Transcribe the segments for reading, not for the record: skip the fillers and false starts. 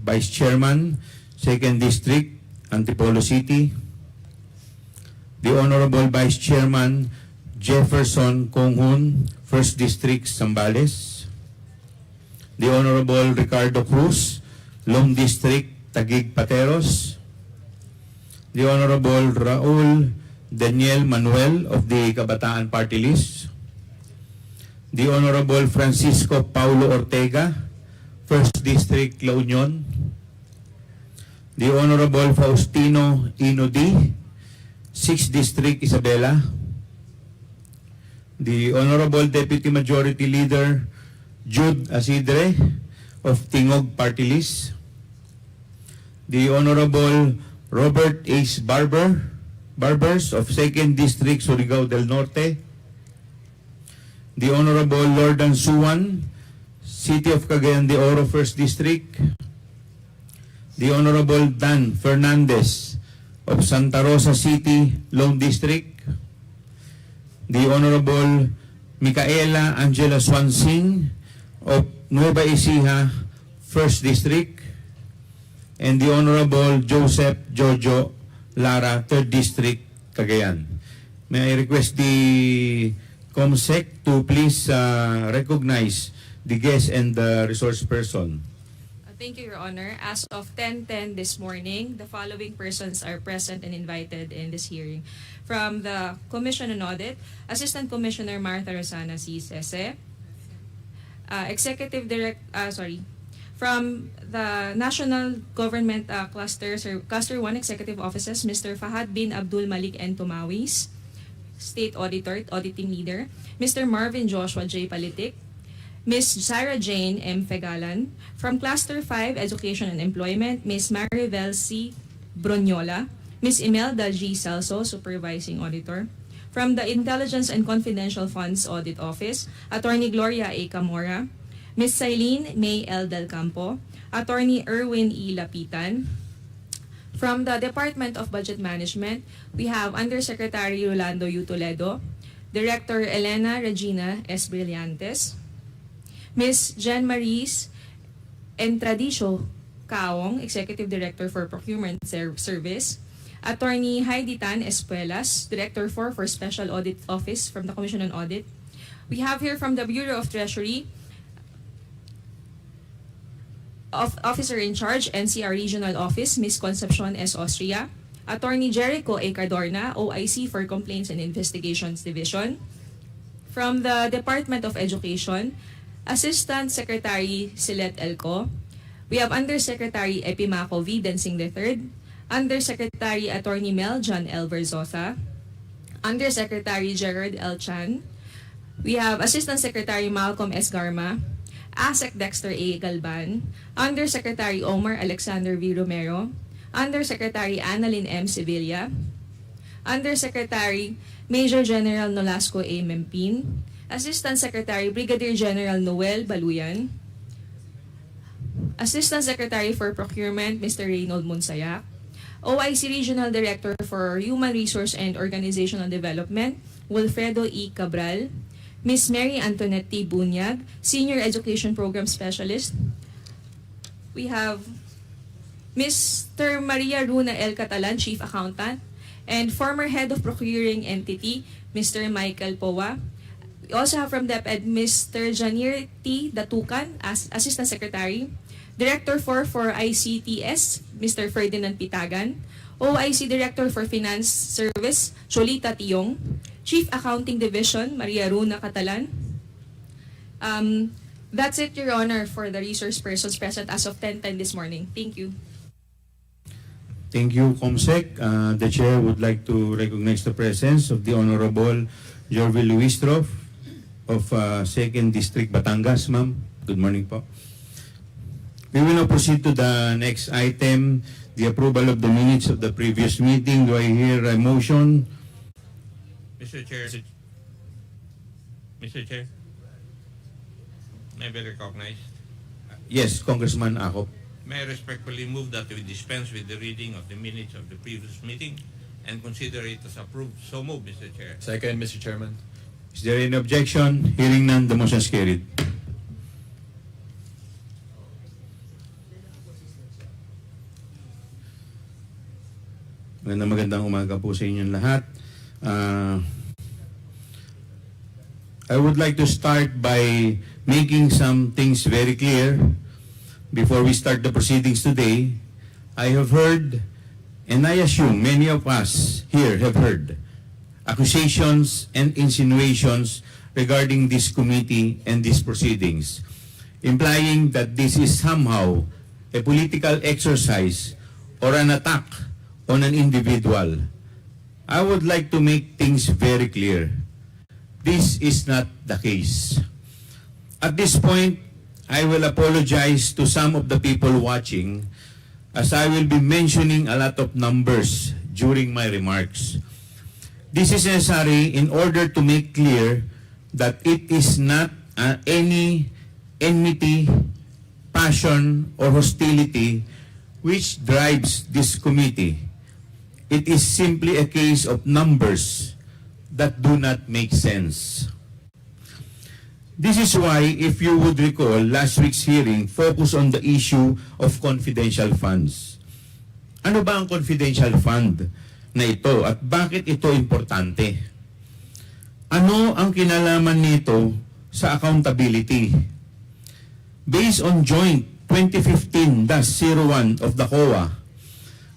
Vice Chairman, 2nd District, Antipolo City. The Honorable Vice Chairman, Jefferson Konghun, 1st District, Zambales. The Honorable Ricardo Cruz, Long District, Taguig Pateros. The Honorable Raul Daniel Manuel of the Kabataan Party List. The Honorable Francisco Paulo Ortega, 1st District, La Union. The Honorable Faustino Inodi, 6th District, Isabela. The Honorable Deputy Majority Leader Jude Asidre of Tingog Party List. The Honorable Robert H. Barbers of 2nd District, Surigao del Norte. The Honorable Lordan Suwan, City of Cagayan de Oro, 1st District. The Honorable Dan Fernandez of Santa Rosa City, Lone District. The Honorable Micaela Angela Swansing of Nueva Ecija, 1st District. And the Honorable Joseph Jojo Lara, 3rd District, Cagayan. May I request the COMSEC to please recognize the guest and the resource person. Thank you, Your Honor. As of 10:10 this morning, the following persons are present and invited in this hearing. From the Commission on Audit, Assistant Commissioner Martha Rosana C. Sese, From the National Government Cluster 1 Executive Offices, Mr. Fahad bin Abdul Malik N. Tumawis, State Auditor, Auditing Leader, Mr. Marvin Joshua J. Palitik, Ms. Sarah Jane M. Fegalan. From Cluster 5 Education and Employment, Ms. Maribel C. Bronyola, Ms. Imelda G. Celso, Supervising Auditor. From the Intelligence and Confidential Funds Audit Office, Attorney Gloria A. Camora, Ms. Sailene May L. Del Campo, Attorney Erwin E. Lapitan. From the Department of Budget Management, we have Undersecretary Rolando U. Toledo, Director Elena Regina S. Brillantes, Ms. Jen Maris Entradicio Kaong, Executive Director for Procurement Service, Attorney Heidi Tan Espuelas, Director for Special Audit Office from the Commission on Audit. We have here from the Bureau of Treasury, Officer in Charge, NCR Regional Office, Ms. Concepcion S. Austria, Attorney Jericho A. Cardorna, OIC for Complaints and Investigations Division. From the Department of Education, Assistant Secretary Silet Elco. We have Undersecretary Epimaco V. Densing III, Undersecretary Attorney Mel John L. Verzosa, Undersecretary Gerard L. Chan. We have Assistant Secretary Malcolm S. Garma, ASEC Dexter A. Galban, Undersecretary Omar Alexander V. Romero, Undersecretary Annalyn M. Sevilla, Undersecretary Major General Nolasco A. Mempin, Assistant Secretary Brigadier General Noel Baluyan, Assistant Secretary for Procurement Mr. Reynold Monsayak, OIC Regional Director for Human Resource and Organizational Development Wilfredo E. Cabral, Ms. Mary Antoinette T. Bunyag, Senior Education Program Specialist. We have Mr. Maria Runa L. Catalan, Chief Accountant, and former Head of Procuring Entity, Mr. Michael Powa. We also have from DepEd, Mr. Janier T. Datukan, as Assistant Secretary, Director for ICTS, Mr. Ferdinand Pitagan, OIC Director for Finance Service, Cholita Tiong, Chief Accounting Division, Maria Runa Catalan. That's it, Your Honor, for the resource persons present as of 10:10 this morning. Thank you. Thank you, COMSEC. The Chair would like to recognize the presence of the Honorable Gerville Luistro of 2nd District, Batangas, ma'am. Good morning po. We will now proceed to the next item, the approval of the minutes of the previous meeting. Do I hear a motion? Mr. Chair. Mr. Chair. May I be recognized? Yes, Congressman Ako. May I respectfully move that we dispense with the reading of the minutes of the previous meeting and consider it as approved. So moved, Mr. Chair. Second, Mr. Chairman. Is there any objection? Hearing none, the motion is carried. Magandang umaga po sa inyong lahat. I would like to start by making some things very clear. Before we start the proceedings today, I have heard, and I assume many of us here have heard, accusations and insinuations regarding this committee and these proceedings, implying that this is somehow a political exercise or an attack on an individual. I would like to make things very clear. This is not the case. At this point, I will apologize to some of the people watching as I will be mentioning a lot of numbers during my remarks. This is necessary in order to make clear that it is not any enmity, passion, or hostility which drives this committee. It is simply a case of numbers that do not make sense. This is why, if you would recall, last week's hearing focused on the issue of confidential funds. Ano ba ang confidential fund na ito at bakit ito importante? Ano ang kinalaman nito sa accountability? Based on Joint 2015-01 of the COA,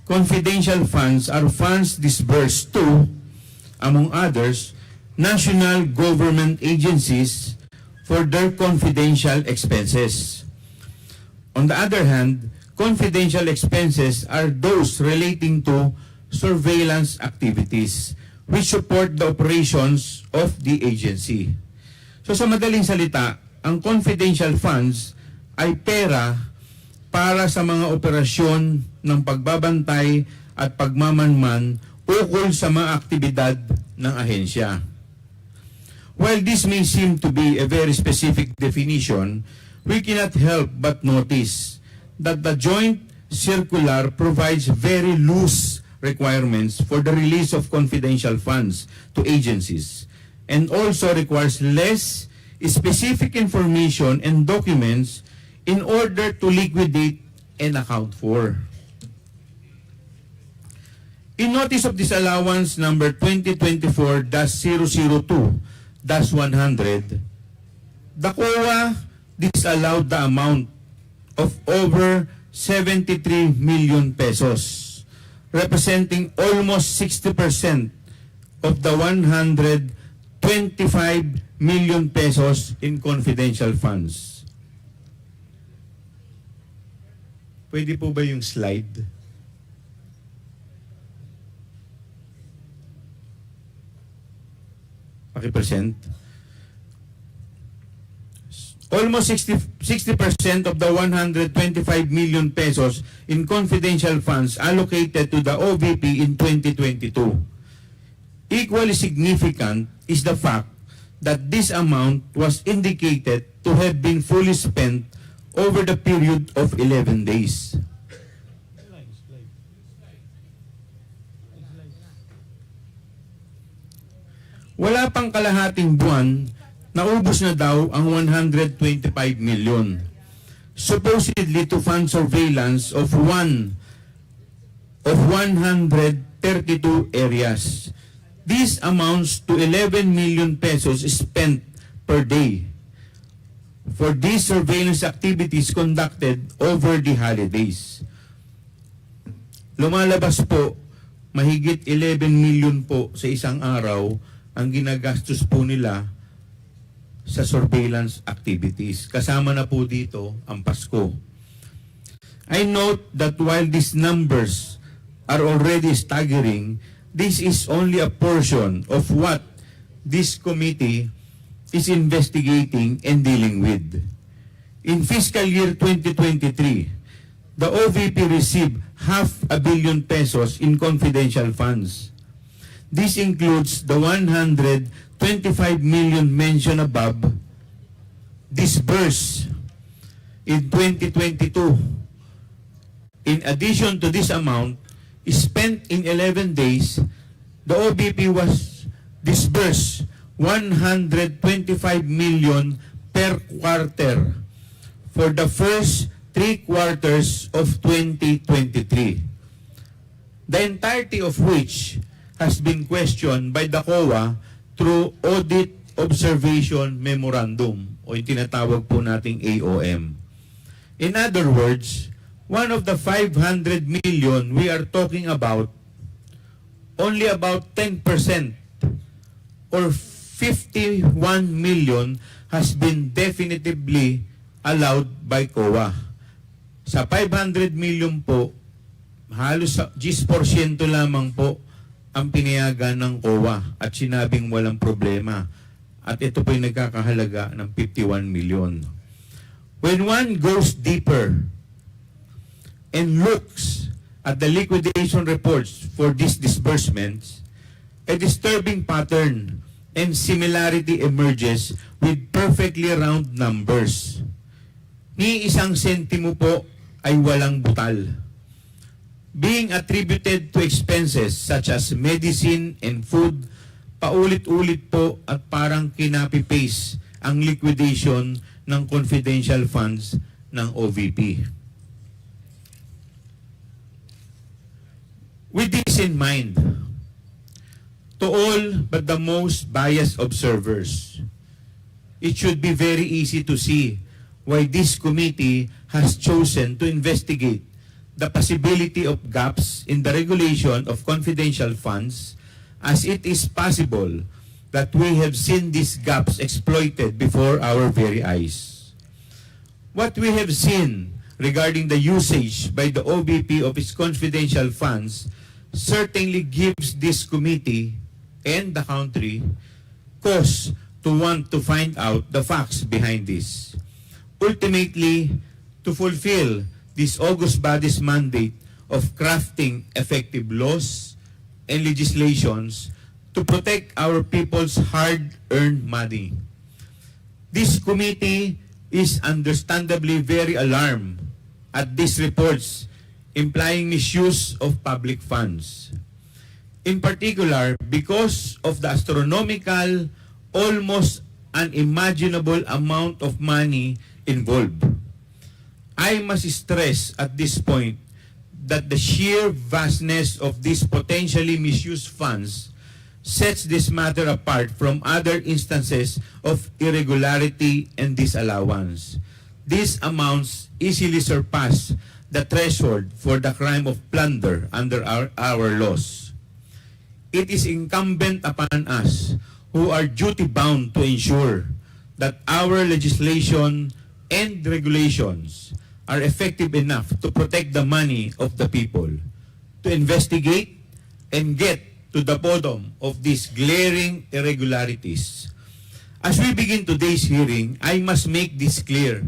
confidential funds are funds disbursed to, among others, national government agencies for their confidential expenses. On the other hand, confidential expenses are those relating to surveillance activities which support the operations of the agency. So sa madaling salita, ang confidential funds ay pera para sa mga operasyon ng pagbabantay at pagmamanman ukol sa mga aktibidad ng ahensya. While this may seem to be a very specific definition, we cannot help but notice that the joint circular provides very loose requirements for the release of confidential funds to agencies and also requires less specific information and documents in order to liquidate and account for. In Notice of Disallowance number 2024-002-100, the COA disallowed the amount of over 73 million pesos, representing almost 60% of the 125 million pesos in confidential funds. Pwede po ba yung slide? Paki-present. Almost 60% of the 125 million pesos in confidential funds allocated to the OVP in 2022. Equally significant is the fact that this amount was indicated to have been fully spent over the period of 11 days. Wala pang kalahating buwan, naubos na daw ang 125 million. Supposedly to fund surveillance of 132 areas. This amounts to 11 million pesos spent per day for these surveillance activities conducted over the holidays. Lumalabas po, mahigit 11 million po sa isang araw ang ginagastos po nila sa surveillance activities. Kasama na po dito ang Pasko. I note that while these numbers are already staggering, this is only a portion of what this committee is investigating and dealing with. In fiscal year 2023, the OVP received 500 million pesos in confidential funds. This includes the 125 million mentioned above, disbursed in 2022. In addition to this amount, spent in 11 days, the OVP was disbursed 125 million per quarter for the first 3 quarters of 2023. the entirety of which has been questioned by the COA through Audit Observation Memorandum o yung tinatawag po nating AOM. In other words, one of the 500 million we are talking about, only about 10% or 51 million has been definitively allowed by COA. Sa 500 million po, halos 10% lamang po ang pinayagan ng COA at sinabing walang problema. At ito po yung nagkakahalaga ng 51 million. When one goes deeper and looks at the liquidation reports for these disbursements, a disturbing pattern and similarity emerges with perfectly round numbers. Ni isang sentimo po ay walang butal. Being attributed to expenses such as medicine and food, paulit-ulit po at parang kinapi-paste ang liquidation ng confidential funds ng OVP. With this in mind, to all but the most biased observers, it should be very easy to see why this committee has chosen to investigate the possibility of gaps in the regulation of confidential funds, as it is possible that we have seen these gaps exploited before our very eyes. What we have seen regarding the usage by the OBP of its confidential funds certainly gives this committee and the country cause to want to find out the facts behind this. Ultimately, to fulfill this august body's mandate of crafting effective laws and legislations to protect our people's hard-earned money. This committee is understandably very alarmed at these reports implying misuse of public funds. In particular, because of the astronomical, almost unimaginable amount of money involved. I must stress at this point that the sheer vastness of these potentially misused funds sets this matter apart from other instances of irregularity and disallowance. These amounts easily surpass the threshold for the crime of plunder under our laws. It is incumbent upon us who are duty-bound to ensure that our legislation and regulations are effective enough to protect the money of the people, to investigate and get to the bottom of these glaring irregularities. As we begin today's hearing, I must make this clear.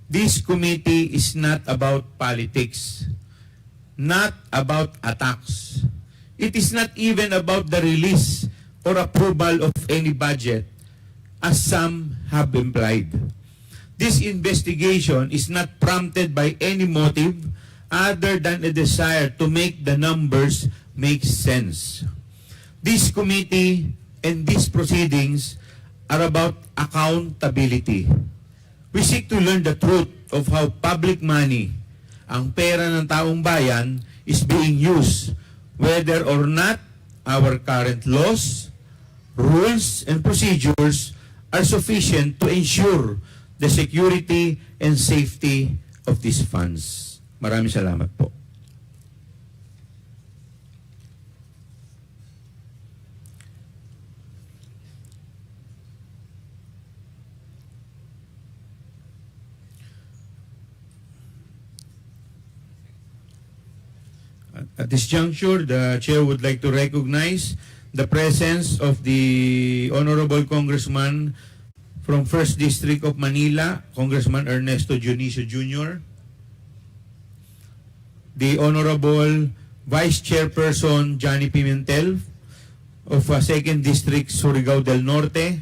This committee is not about politics, not about attacks. It is not even about the release or approval of any budget, as some have implied. This investigation is not prompted by any motive other than a desire to make the numbers make sense. This committee and these proceedings are about accountability. We seek to learn the truth of how public money, ang pera ng taong bayan, is being used, whether or not our current laws, rules, and procedures are sufficient to ensure the security and safety of these funds. Maraming salamat po. At this juncture, the Chair would like to recognize the presence of the Honorable Congressman from 1st District of Manila, Congressman Ernesto Dionisio Jr., the Honorable Vice Chairperson Johnny Pimentel of 2nd District, Surigao del Norte,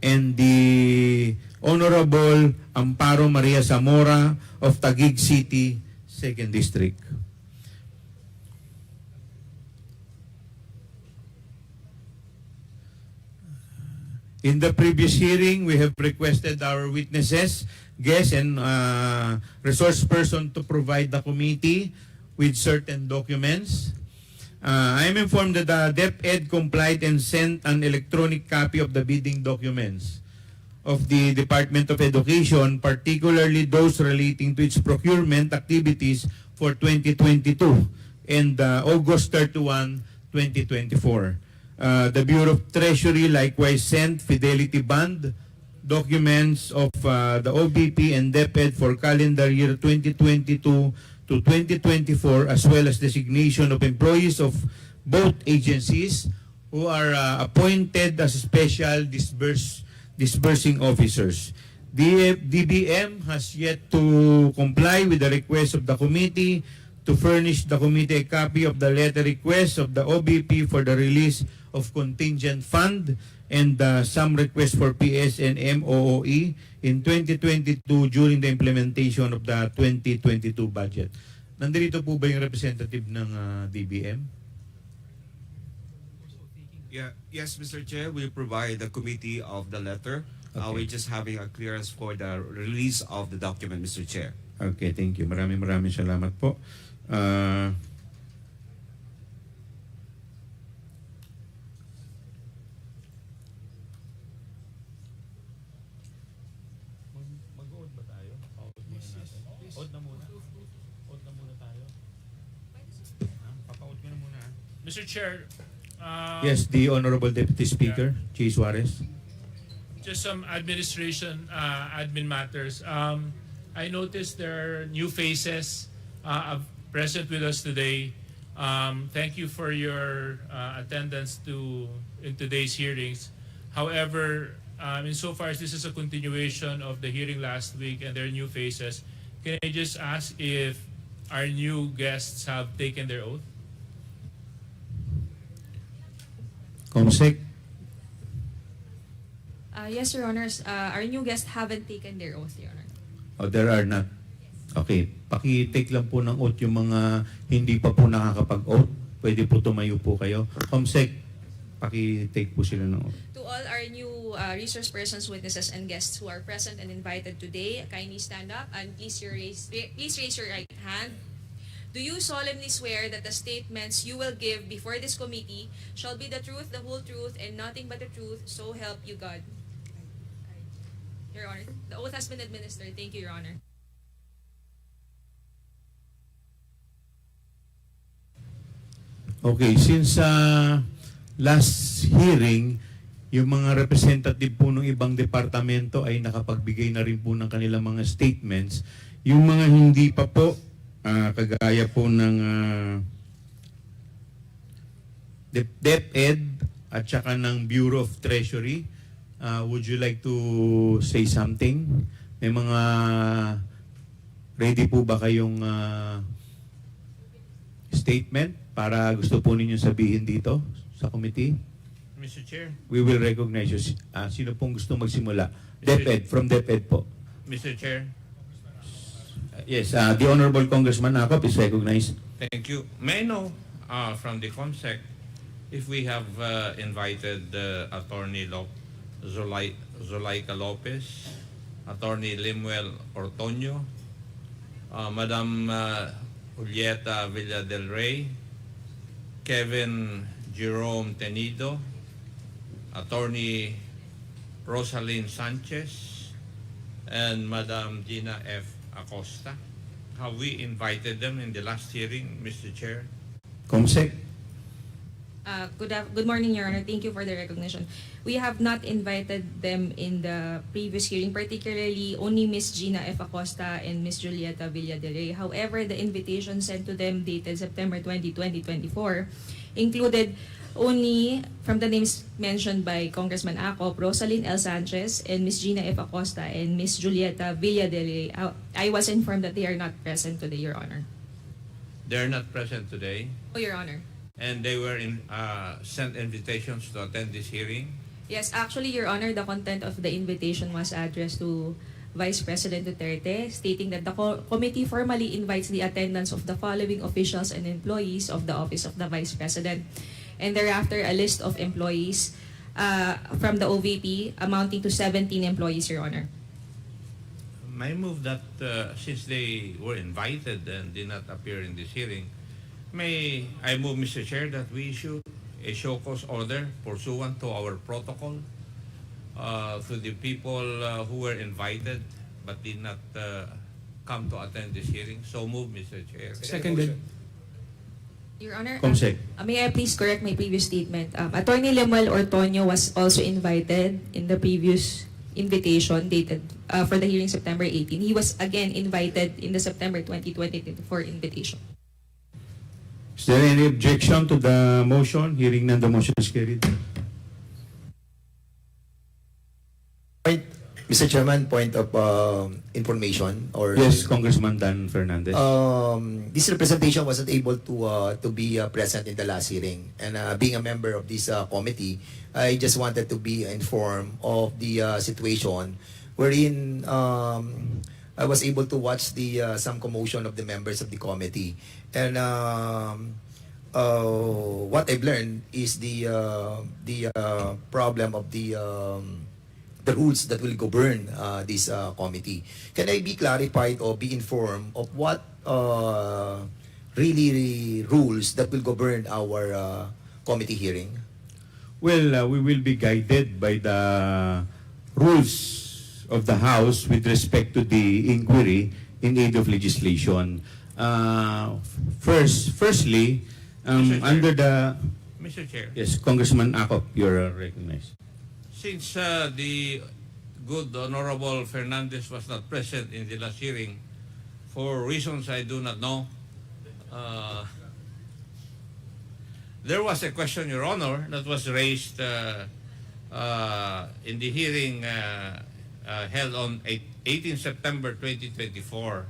and the Honorable Amparo Maria Zamora of Taguig City, 2nd District. In the previous hearing, we have requested our witnesses, guests, and resource person to provide the committee with certain documents. I am informed that the DepEd complied and sent an electronic copy of the bidding documents of the Department of Education, particularly those relating to its procurement activities for 2022 and August 31, 2024. The Bureau of Treasury likewise sent fidelity bond documents of the OBP and DepEd for calendar year 2022 to 2024, as well as designation of employees of both agencies who are appointed as special disbursing officers. The DBM has yet to comply with the request of the committee to furnish the committee a copy of the letter request of the OBP for the release of contingent fund and some requests for PS and MOOE in 2022 during the implementation of the 2022 budget. Nandito po ba yung representative ng DBM? Yeah, yes, Mr. Chair, we'll provide the committee of the letter. Okay. We're just having a clearance for the release of the document, Mr. Chair. Okay, thank you. Maraming salamat po. Mag-ood ba tayo? Oud muna natin. Oud na muna. Oud na muna tayo. Papa-oud ko na muna. Mr. Chair, Yes, the Honorable Deputy Speaker, Chi Suarez. just some admin matters. I noticed there are new faces present with us today. Thank you for your attendance in today's hearings. However, insofar as this is a continuation of the hearing last week and there are new faces, can I just ask if our new guests have taken their oath? Comsec. Yes, Your Honors. Our new guests haven't taken their oath, Your Honor. Oh, there are not. Okay, paki-take lang po ng oath yung mga hindi pa po nakakapag-oath. Pwede po tumayo po kayo. Comsec, paki-take po sila ng oath. To all our new resource persons, witnesses, and guests who are present and invited today, kindly stand up and please raise your right hand. Do you solemnly swear that the statements you will give before this committee shall be the truth, the whole truth, and nothing but the truth, so help you God? Your Honor, the oath has been administered. Thank you, Your Honor. Okay, since last hearing, yung mga representative po ng ibang departamento ay nakapagbigay na rin po ng kanilang mga statements. Yung mga hindi pa po, kagaya po ng DepEd at saka ng Bureau of Treasury, would you like to say something? May mga ready po ba kayong statement para gusto po ninyo sabihin dito sa committee? Mr. Chair. We will recognize you. Sino pong gusto magsimula? DepEd, from DepEd po. Mr. Chair. Yes, the Honorable Congressman Akop is recognized. Thank you. May I know from the COMSEC if we have invited Attorney Zulaika Lopez, Attorney Limuel Ortonio, Madam Julieta Villa del Rey, Kevin Jerome Tenido, Attorney Rosalyn Sanchez, and Madam Gina F. Acosta. Have we invited them in the last hearing, Mr. Chair? Comsec. Good morning, Your Honor. Thank you for the recognition. We have not invited them in the previous hearing, particularly only Ms. Gina F. Acosta and Ms. Julieta Villa del Rey. However, the invitation sent to them dated September 20, 2024 included only from the names mentioned by Congressman Acop, Rosalyn L. Sanchez, and Ms. Gina F. Acosta, and Ms. Julieta Villa del Rey. I was informed that they are not present today, Your Honor. They're not present today, Oh, Your Honor. and they were sent invitations to attend this hearing. Yes, actually, Your Honor, the content of the invitation was addressed to Vice President Duterte, stating that the committee formally invites the attendance of the following officials and employees of the Office of the Vice President, and thereafter a list of employees from the OVP amounting to 17 employees, Your Honor. I move that since they were invited and did not appear in this hearing, I move, Mr. Chair, that we issue a show cause order pursuant to our protocol to the people who were invited but did not come to attend this hearing. So move, Mr. Chair. Seconded. Your Honor, Comsec. may I please correct my previous statement? Attorney Lemuel Ortonio was also invited in the previous invitation dated for the hearing September 18. He was again invited in the September 2024 invitation. Is there any objection to the motion? Hearing none, the motion is carried. Mr. Chairman, point of information or Yes, Congressman Dan Fernandez. this representation wasn't able to be present in the last hearing, and being a member of this committee, I just wanted to be informed of the situation wherein I was able to watch the some commotion of the members of the committee, and what I've learned is the problem of the rules that will govern this committee. Can I be clarified or be informed of what really rules that will govern our committee hearing? Well, we will be guided by the rules of the House with respect to the inquiry in aid of legislation. Firstly, Mr. Chair. under the... Mr. Chair. Yes, Congressman Akop, you're recognized. Since the good Honorable Fernandez was not present in the last hearing, for reasons I do not know, there was a question, Your Honor, that was raised in the hearing held on 18 September 2024,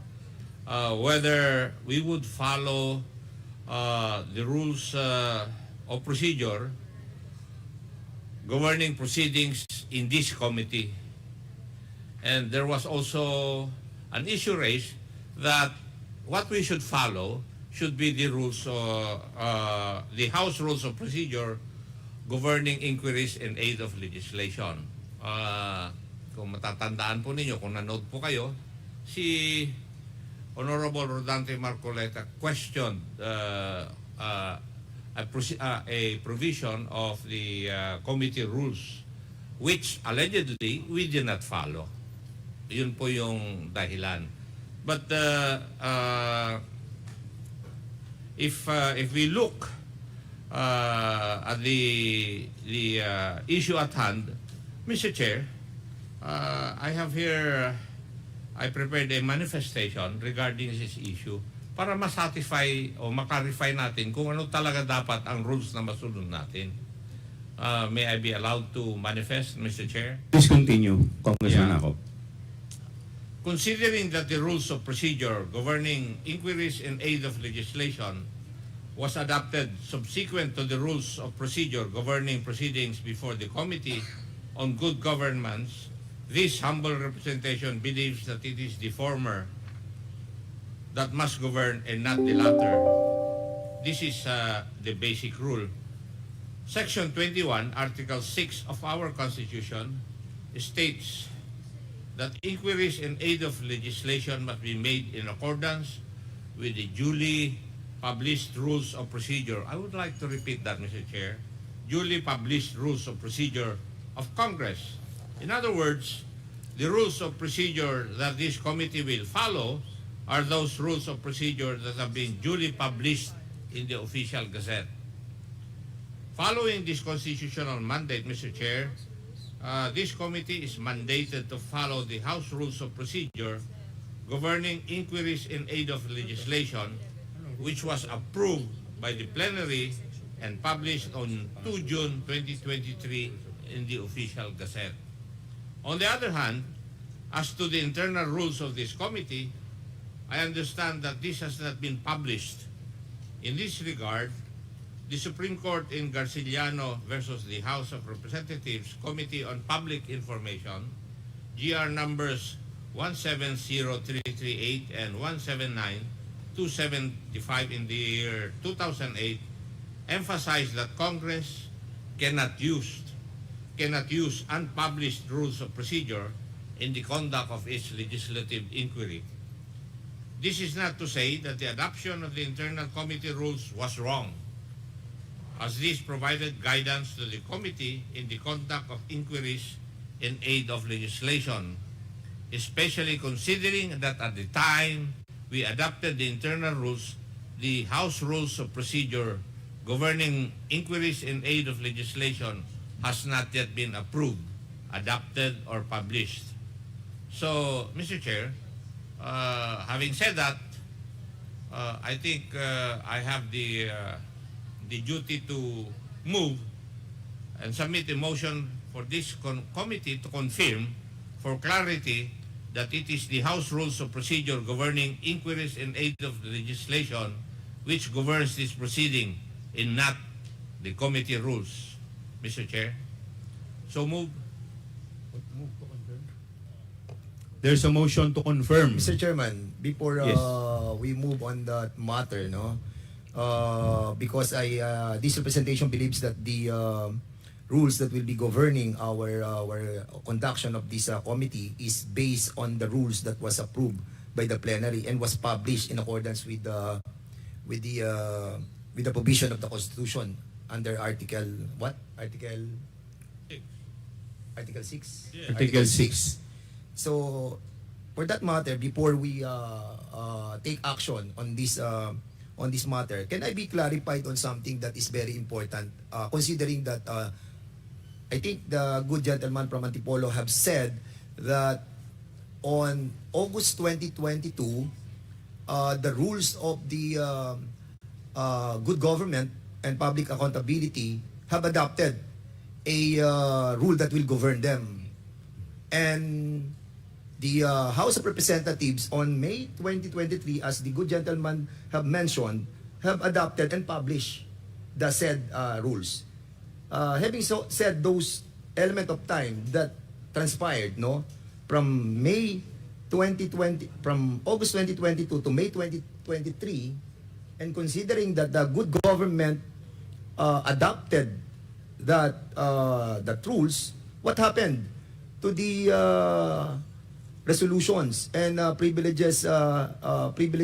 whether we would follow the rules of procedure governing proceedings in this committee. And there was also an issue raised that what we should follow should be the rules, the House Rules of Procedure governing inquiries in aid of legislation. Kung matatandaan po ninyo, kung nanood po kayo, si Honorable Rodante Marcoleta questioned a provision of the committee rules which allegedly we did not follow. Yun po yung dahilan. But if we look at the issue at hand, Mr. Chair, I have here, I prepared a manifestation regarding this issue para ma-satisfy o ma-clarify natin kung ano talaga dapat ang rules na masunod natin. May I be allowed to manifest, Mr. Chair? Please continue, Congressman Yeah. Akop. Considering that the rules of procedure governing inquiries in aid of legislation was adopted subsequent to the rules of procedure governing proceedings before the Committee on Good Governance, this humble representation believes that it is the former that must govern and not the latter. This is the basic rule. Section 21, Article 6 of our Constitution states that inquiries in aid of legislation must be made in accordance with the duly published rules of procedure. I would like to repeat that, Mr. Chair. Duly published rules of procedure of Congress. In other words, the rules of procedure that this committee will follow are those rules of procedure that have been duly published in the official gazette. Following this constitutional mandate, Mr. Chair, this committee is mandated to follow the House Rules of Procedure governing inquiries in aid of legislation, which was approved by the plenary and published on 2 June 2023 in the official gazette. On the other hand, as to the internal rules of this committee, I understand that this has not been published. In this regard, the Supreme Court in Valeriano versus the House of Representatives Committee on Public Information, GR numbers 170338 and 179275 in the year 2008, emphasized that Congress cannot use unpublished rules of procedure in the conduct of its legislative inquiry. This is not to say that the adoption of the internal committee rules was wrong, as this provided guidance to the committee in the conduct of inquiries in aid of legislation, especially considering that at the time we adopted the internal rules, the House Rules of Procedure governing inquiries in aid of legislation has not yet been approved, adopted, or published. So, Mr. Chair, having said that, I think I have the duty to move and submit a motion for this committee to confirm for clarity that it is the House Rules of Procedure governing inquiries in aid of the legislation which governs this proceeding and not the committee rules. Mr. Chair. So move. There's a motion to confirm. Mr. Chairman, before Yes. we move on that matter, no, because this representation believes that the rules that will be governing our conduction of this committee is based on the rules that was approved by the plenary and was published in accordance with the provision of the Constitution under Article what? Article 6. Yeah. Article 6. So, for that matter, before we take action on this matter, can I be clarified on something that is very important? Considering that I think the good gentleman from Antipolo have said that on August 2022, the rules of the good government and public accountability have adopted a rule that will govern them. And the House of Representatives on May 2023, as the good gentleman have mentioned, have adopted and published the said rules. Having said those element of time that transpired, no, from August 2022 to May 2023, and considering that the good government adopted that rules, what happened to the resolutions and privileged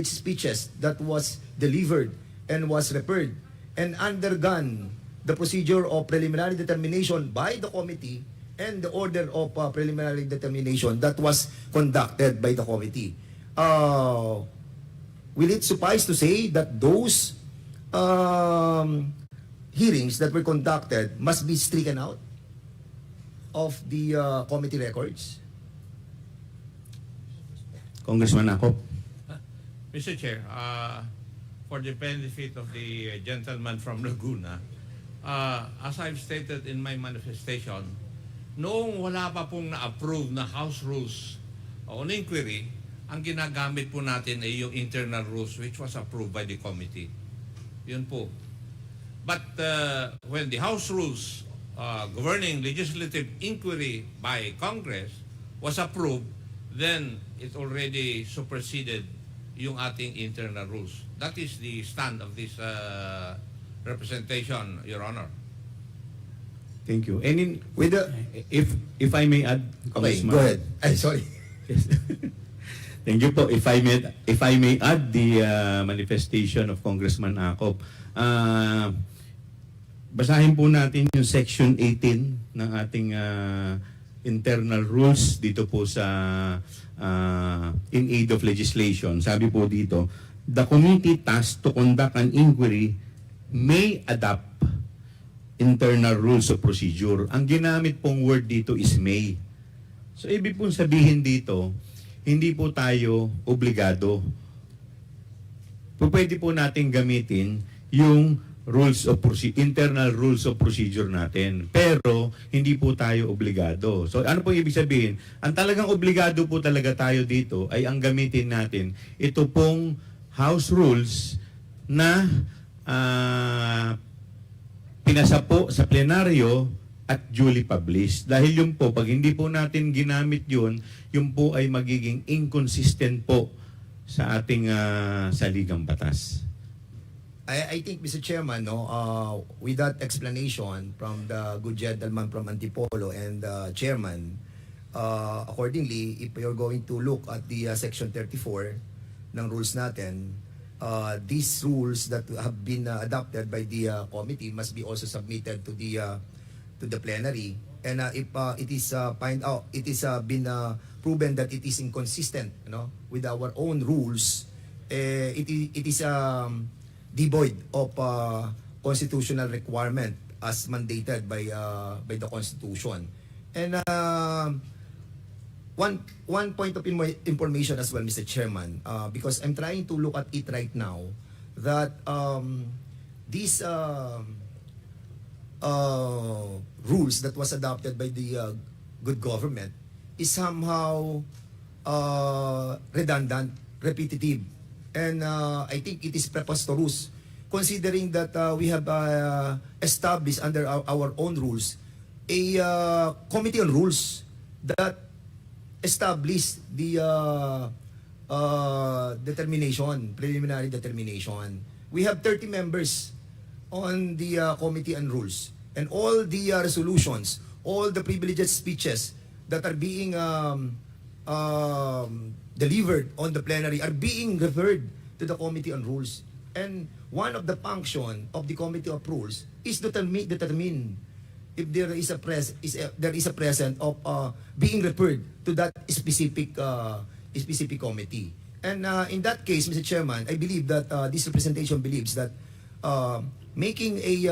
speeches that was delivered and was referred and undergone the procedure of preliminary determination by the committee and the order of preliminary determination that was conducted by the committee? Will it suffice to say that those hearings that were conducted must be stricken out of the committee records? Congressman Akop. Mr. Chair, for the benefit of the gentleman from Laguna, as I've stated in my manifestation, noong wala pa pong na-approve na House Rules on Inquiry, ang ginagamit po natin ay yung internal rules which was approved by the committee. Yun po. But when the House Rules governing legislative inquiry by Congress was approved, then it already superseded yung ating internal rules. That is the stand of this representation, Your Honor. Thank you. And with the, if I may add, Okay, Congressman. go ahead. Ay, sorry. Yes. Thank you po. If I may add the manifestation of Congressman Akop. Basahin po natin yung section 18 ng ating internal rules dito po sa in aid of legislation. Sabi po dito, the committee tasked to conduct an inquiry may adopt internal rules of procedure. Ang ginamit pong word dito is may. So ibig pong sabihin dito, hindi po tayo obligado. Pwede po natin gamitin yung internal rules of procedure natin. Pero hindi po tayo obligado. So ano po ibig sabihin? Ang talagang obligado po talaga tayo dito ay ang gamitin natin ito pong House Rules na pinasa po sa plenaryo at duly published. Dahil yun po, pag hindi po natin ginamit yun po ay magiging inconsistent po sa ating saligang batas. I think, Mr. Chairman, no, with that explanation from the good gentleman from Antipolo and Chairman, Accordingly, if you're going to look at the Section 34 ng rules natin, these rules that have been adopted by the committee must be also submitted to the plenary. And if it is been proven that it is inconsistent, with our own rules, it is devoid of constitutional requirement as mandated by the Constitution. And one point of information as well, Mr. Chairman, because I'm trying to look at it right now, that these rules that was adopted by the good government is somehow redundant, repetitive, and I think it is preposterous, considering that we have established under our own rules a committee on rules that established the preliminary determination. We have 30 members on the committee on rules, and all the resolutions, all the privileged speeches that are being delivered on the plenary are being referred to the committee on rules. And one of the function of the committee of rules is to determine if there is a present of being referred to that specific committee. And in that case, Mr. Chairman, I believe that this representation believes that making a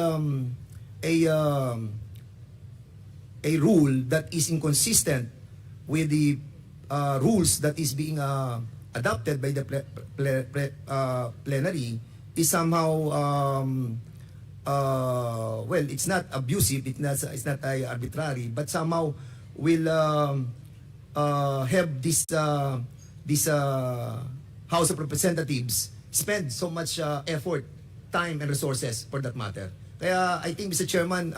rule that is inconsistent with the rules that is being adopted by the plenary is somehow well, it's not abusive, it's not arbitrary, but somehow will have this House of Representatives spend so much effort, time, and resources for that matter. Kaya I think, Mr. Chairman,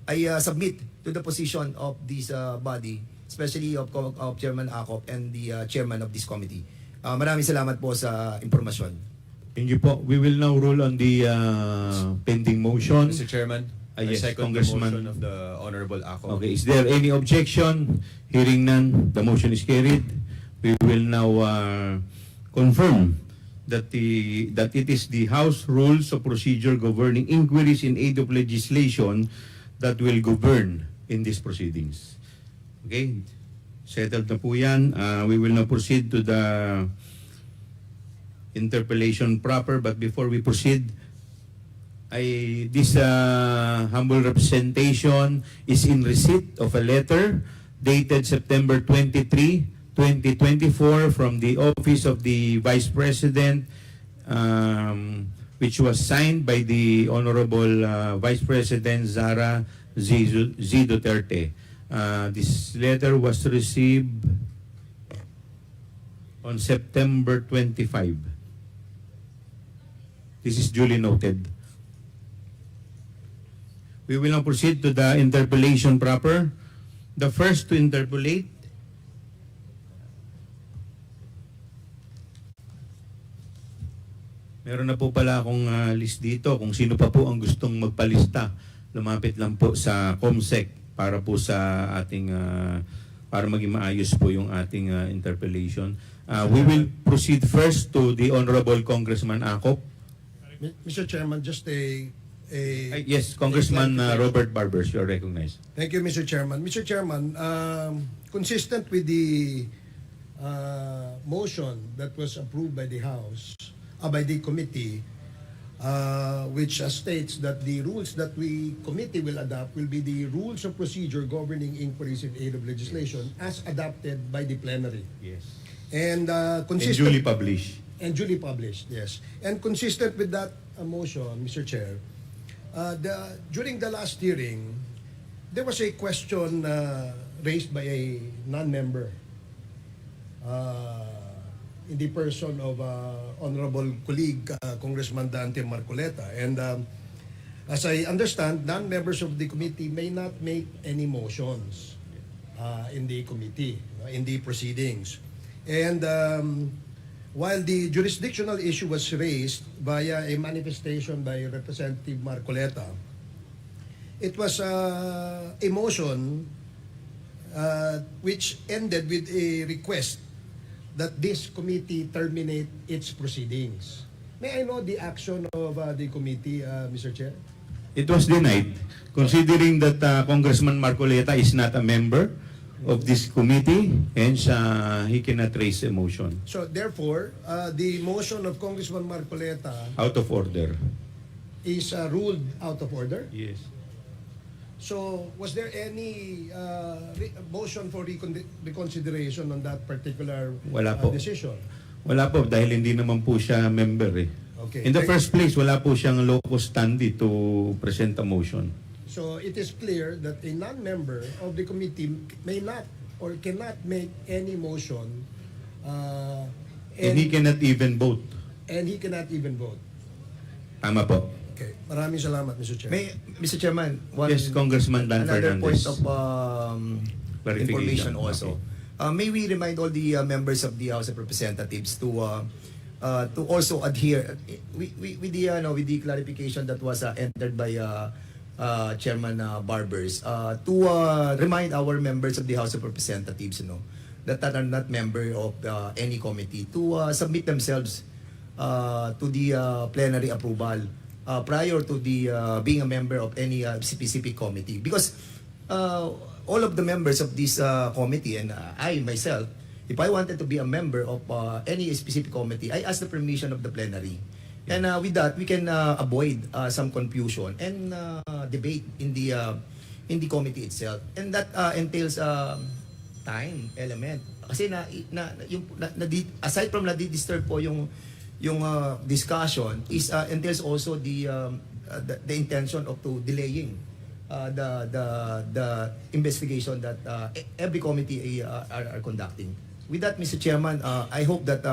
I submit to the position of this body, especially of Chairman Acop and the chairman of this committee. Maraming salamat po sa impormasyon. Thank you po. We will now rule on the pending motion. Mr. Chairman, I yes, second the Congressman. motion of the Honorable Ako. Okay, is there any objection? Hearing none, the motion is carried. We will now confirm that it is the House Rules of Procedure governing inquiries in aid of legislation that will govern in these proceedings. Okay? Settled na po yan. We will now proceed to the interpellation proper, but before we proceed, this humble representation is in receipt of a letter dated September 23, 2024 from the Office of the Vice President, which was signed by the Honorable Vice President Zara Z. Duterte. This letter was received on September 25. This is duly noted. We will now proceed to the interpellation proper. The first to interpellate meron na po pala akong list dito kung sino pa po ang gustong magpalista. Lumapit lang po sa COMSEC para po sa ating para maging maayos po yung ating interpellation. We will proceed first to the Honorable Congressman Acop. Mr. Chairman, just Yes, Congressman Robert Barbers, you are recognized. Thank you, Mr. Chairman. Mr. Chairman, consistent with the motion that was approved by the House, by the committee, which states that the rules that the committee will adopt will be the rules of procedure governing inquiries in aid of legislation as adopted by the plenary. Yes. And And consistent duly published. and duly published, yes. And consistent with that motion, Mr. Chair, during the last hearing, there was a question raised by a non-member in the person of Honorable colleague Congressman Dante Marcoleta. And as I understand, non-members of the committee may not make any motions in the committee, in the proceedings. And while the jurisdictional issue was raised via a manifestation by Representative Marcoleta, it was a motion which ended with a request that this committee terminate its proceedings. May I know the action of the committee, Mr. Chair? It was denied, considering that Congressman Marcoleta is not a member of this committee, hence he cannot raise a motion. So therefore, the motion of Congressman Marcoleta Out of order. is ruled out of order. Yes. So was there any motion for reconsideration on that particular Wala po. decision? Wala po, dahil hindi naman po siya member eh. Okay. In the first place, wala po siyang locus standi to present a motion. So it is clear that a non-member of the committee may not or cannot make any motion And he cannot even vote. and he cannot even vote. Tama po. Okay. Maraming salamat, Mr. Chair. Mr. Chairman, Yes, Congressman Dan another point Fernandez. of Clarification. information also. Okay. May we remind all the members of the House of Representatives to also adhere with the clarification that was entered by Chairman Barbers to remind our members of the House of Representatives, that are not member of any committee to submit themselves to the plenary approval prior to the being a member of any specific committee, because all of the members of this committee and I myself, if I wanted to be a member of any specific committee, I ask the permission of the plenary. And with that, we can avoid some confusion and debate in the committee itself. And that entails time element. Kasi aside from nadi-disturb po yung discussion, is entails also the intention of delaying the investigation that every committee are conducting. With that, Mr. Chairman, I hope that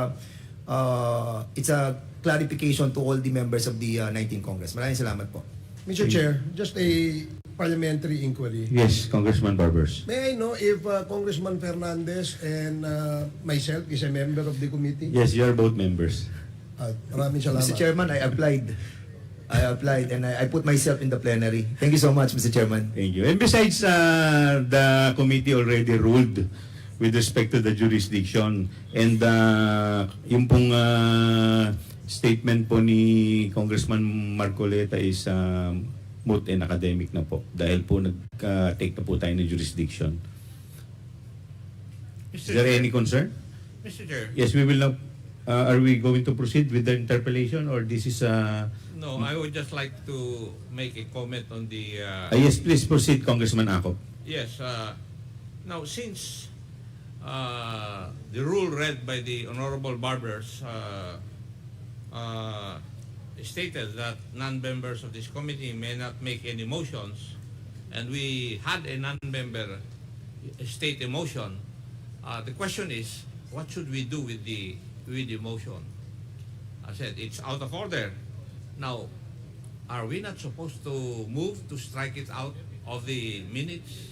it's a clarification to all the members of the 19th Congress. Maraming salamat po. Mr. Chair, just a parliamentary inquiry. Yes, Congressman Barbers. May I know if Congressman Fernandez and myself is a member of the committee? Yes, you are both members. Maraming salamat. Mr. Chairman, I applied and I put myself in the plenary. Thank you so much, Mr. Chairman. Thank you. And besides, the committee already ruled with respect to the jurisdiction, and yung pong statement po ni Congressman Marcoleta is moot and academic na po, dahil po nag-take na po tayo ng jurisdiction. Is there any concern? Mr. Chair. Yes, we will now. Are we going to proceed with the interpellation, or this is No, I would just like to make a comment on the... yes, please proceed, Congressman Acop. Yes. Now, since the rule read by the Honorable Barbers stated that non-members of this committee may not make any motions, and we had a non-member state a motion, the question is, what should we do with the motion? I said, it's out of order. Now, are we not supposed to move to strike it out of the minutes,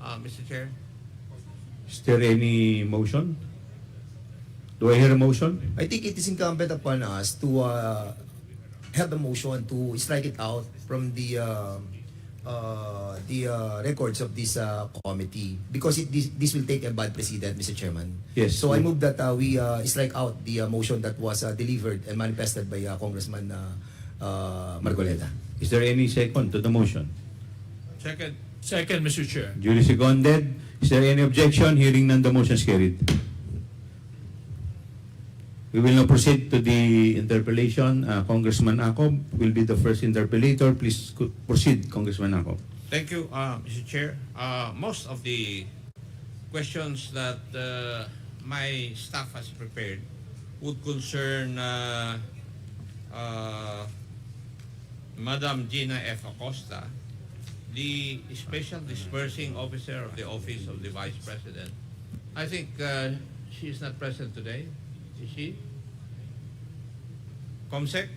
Mr. Chair? Is there any motion? Do I hear a motion? I think it is incumbent upon us to have a motion to strike it out from the records of this committee, because this will take a bad precedent, Mr. Chairman. Yes. So I move that we strike out the motion that was delivered and manifested by Congressman Marcoleta. Is there any second to the motion? Second. Second, Mr. Chair. Duly seconded. Is there any objection? Hearing none, the motion is carried. We will now proceed to the interpellation. Congressman Acop will be the first interpellator. Please proceed, Congressman Acop. Thank you, Mr. Chair. Most of the questions that my staff has prepared would concern Madam Gina F. Acosta, the Special Disbursing Officer of the Office of the Vice President. I think she is not present today. Is she? Comsec?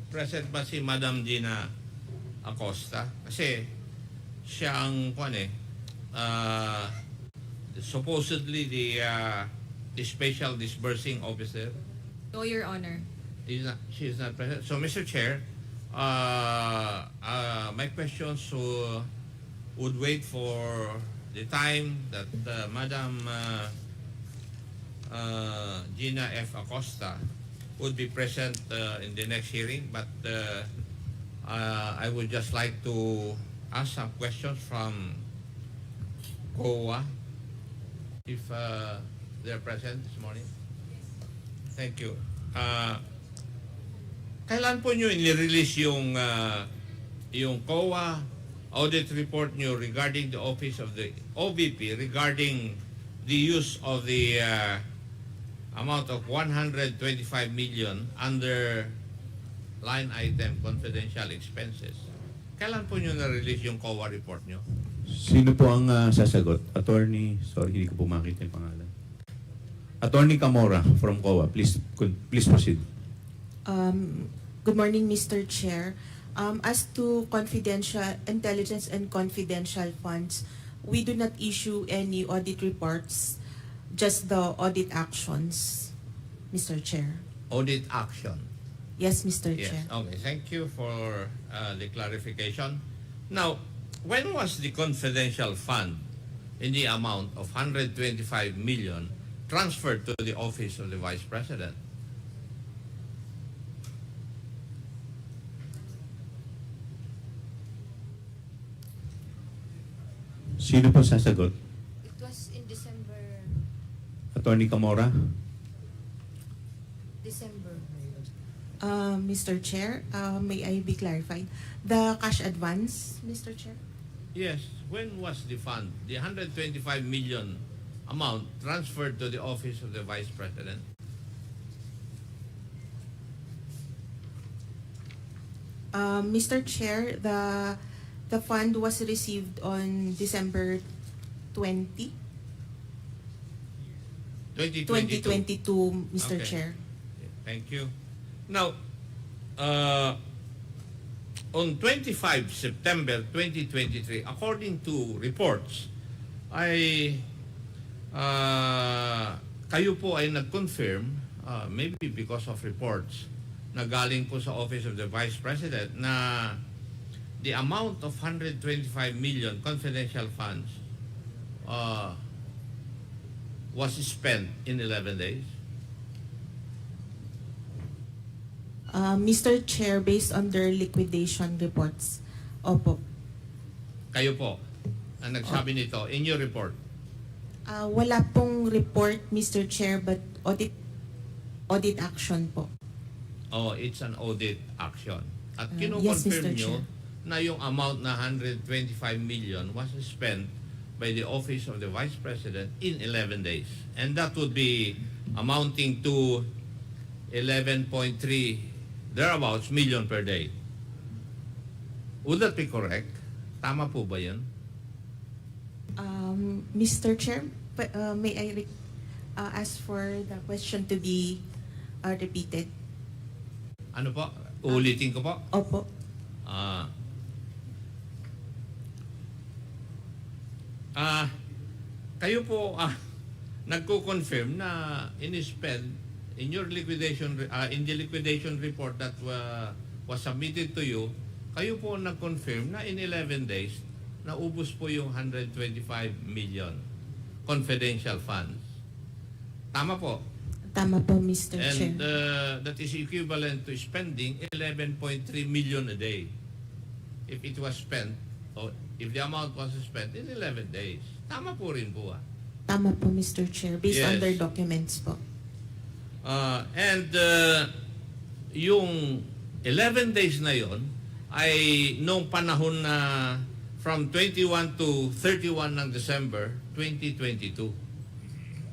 Present ba si Madam Gina Acosta? Kasi siya ang supposedly the Special Disbursing Officer. No, Your Honor. She is not present. So, Mr. Chair, my questions to would wait for the time that Madam Gina F. Acosta would be present in the next hearing, but I would just like to ask some questions from COA if they're present this morning. Thank you. Kailan po nyo inirelease yung COA audit report nyo regarding the office of the OVP regarding the use of the amount of 125 million under line item confidential expenses? Kailan po nyo na-release yung COA report nyo? Sino po ang sasagot? Attorney, sorry, hindi ko po makita yung pangalan. Attorney Camora from COA, please proceed. Good morning, Mr. Chair. As to confidential intelligence and confidential funds, we do not issue any audit reports, just the audit actions, Mr. Chair. Audit action. Yes, Mr. Yes. Chair. Okay. Thank you for the clarification. Now, when was the confidential fund in the amount of 125 million transferred to the office of the Vice President? Sino po sasagot? It was in December. Attorney Camora? Mr. Chair, may I be clarified? The cash advance, Mr. Chair? Yes. When was the fund, the 125 million amount, transferred to the office of the Vice President? Mr. Chair, the fund was received on December 20, 2022. 2022, Mr. Okay. Chair. Thank you. Now, on 25 September 2023, according to reports, kayo po ay nag-confirm, maybe because of reports, na galing po sa Office of the Vice President na the amount of 125 million confidential funds was spent in 11 days. Mr. Chair, based on their liquidation reports, opo. Kayo po ang nagsabi nito in your report. Wala pong report, Mr. Chair, but audit action po. Oh, it's an audit action. At Yes, kino-confirm Mr. nyo Chair. na yung amount na 125 million was spent by the Office of the Vice President in 11 days. And that would be amounting to 11.3 thereabouts million per day. Would that be correct? Tama po ba yun? Mr. Chair, may I ask for the question to be repeated? Ano po? Uulitin ko po? Opo. Kayo po nagko-confirm na in-spend in your liquidation in the liquidation report that was submitted to you, kayo po nag-confirm na in 11 days naubos po yung 125 million confidential funds. Tama po. Tama po, Mr. Chair. And that is equivalent to spending 11.3 million a day. If it was spent, or if the amount was spent in 11 days. Tama po rin po. Tama po, Mr. Chair, based on Yes. their documents po. And yung 11 days na yon ay noong panahon na from 21 to 31 ng December 2022.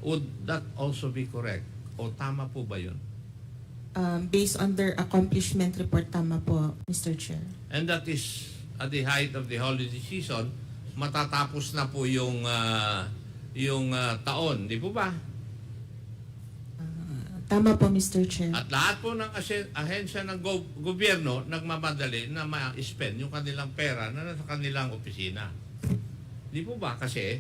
Would that also be correct? O tama po ba yun? Based on their accomplishment report, tama po, Mr. Chair. And that is at the height of the holiday season, matatapos na po yung taon, di po ba? Tama po, Mr. Chair. At lahat po ng ahensya ng gobyerno nagmamadali na ma-spend yung kanilang pera na nasa kanilang opisina. Di po ba? Kasi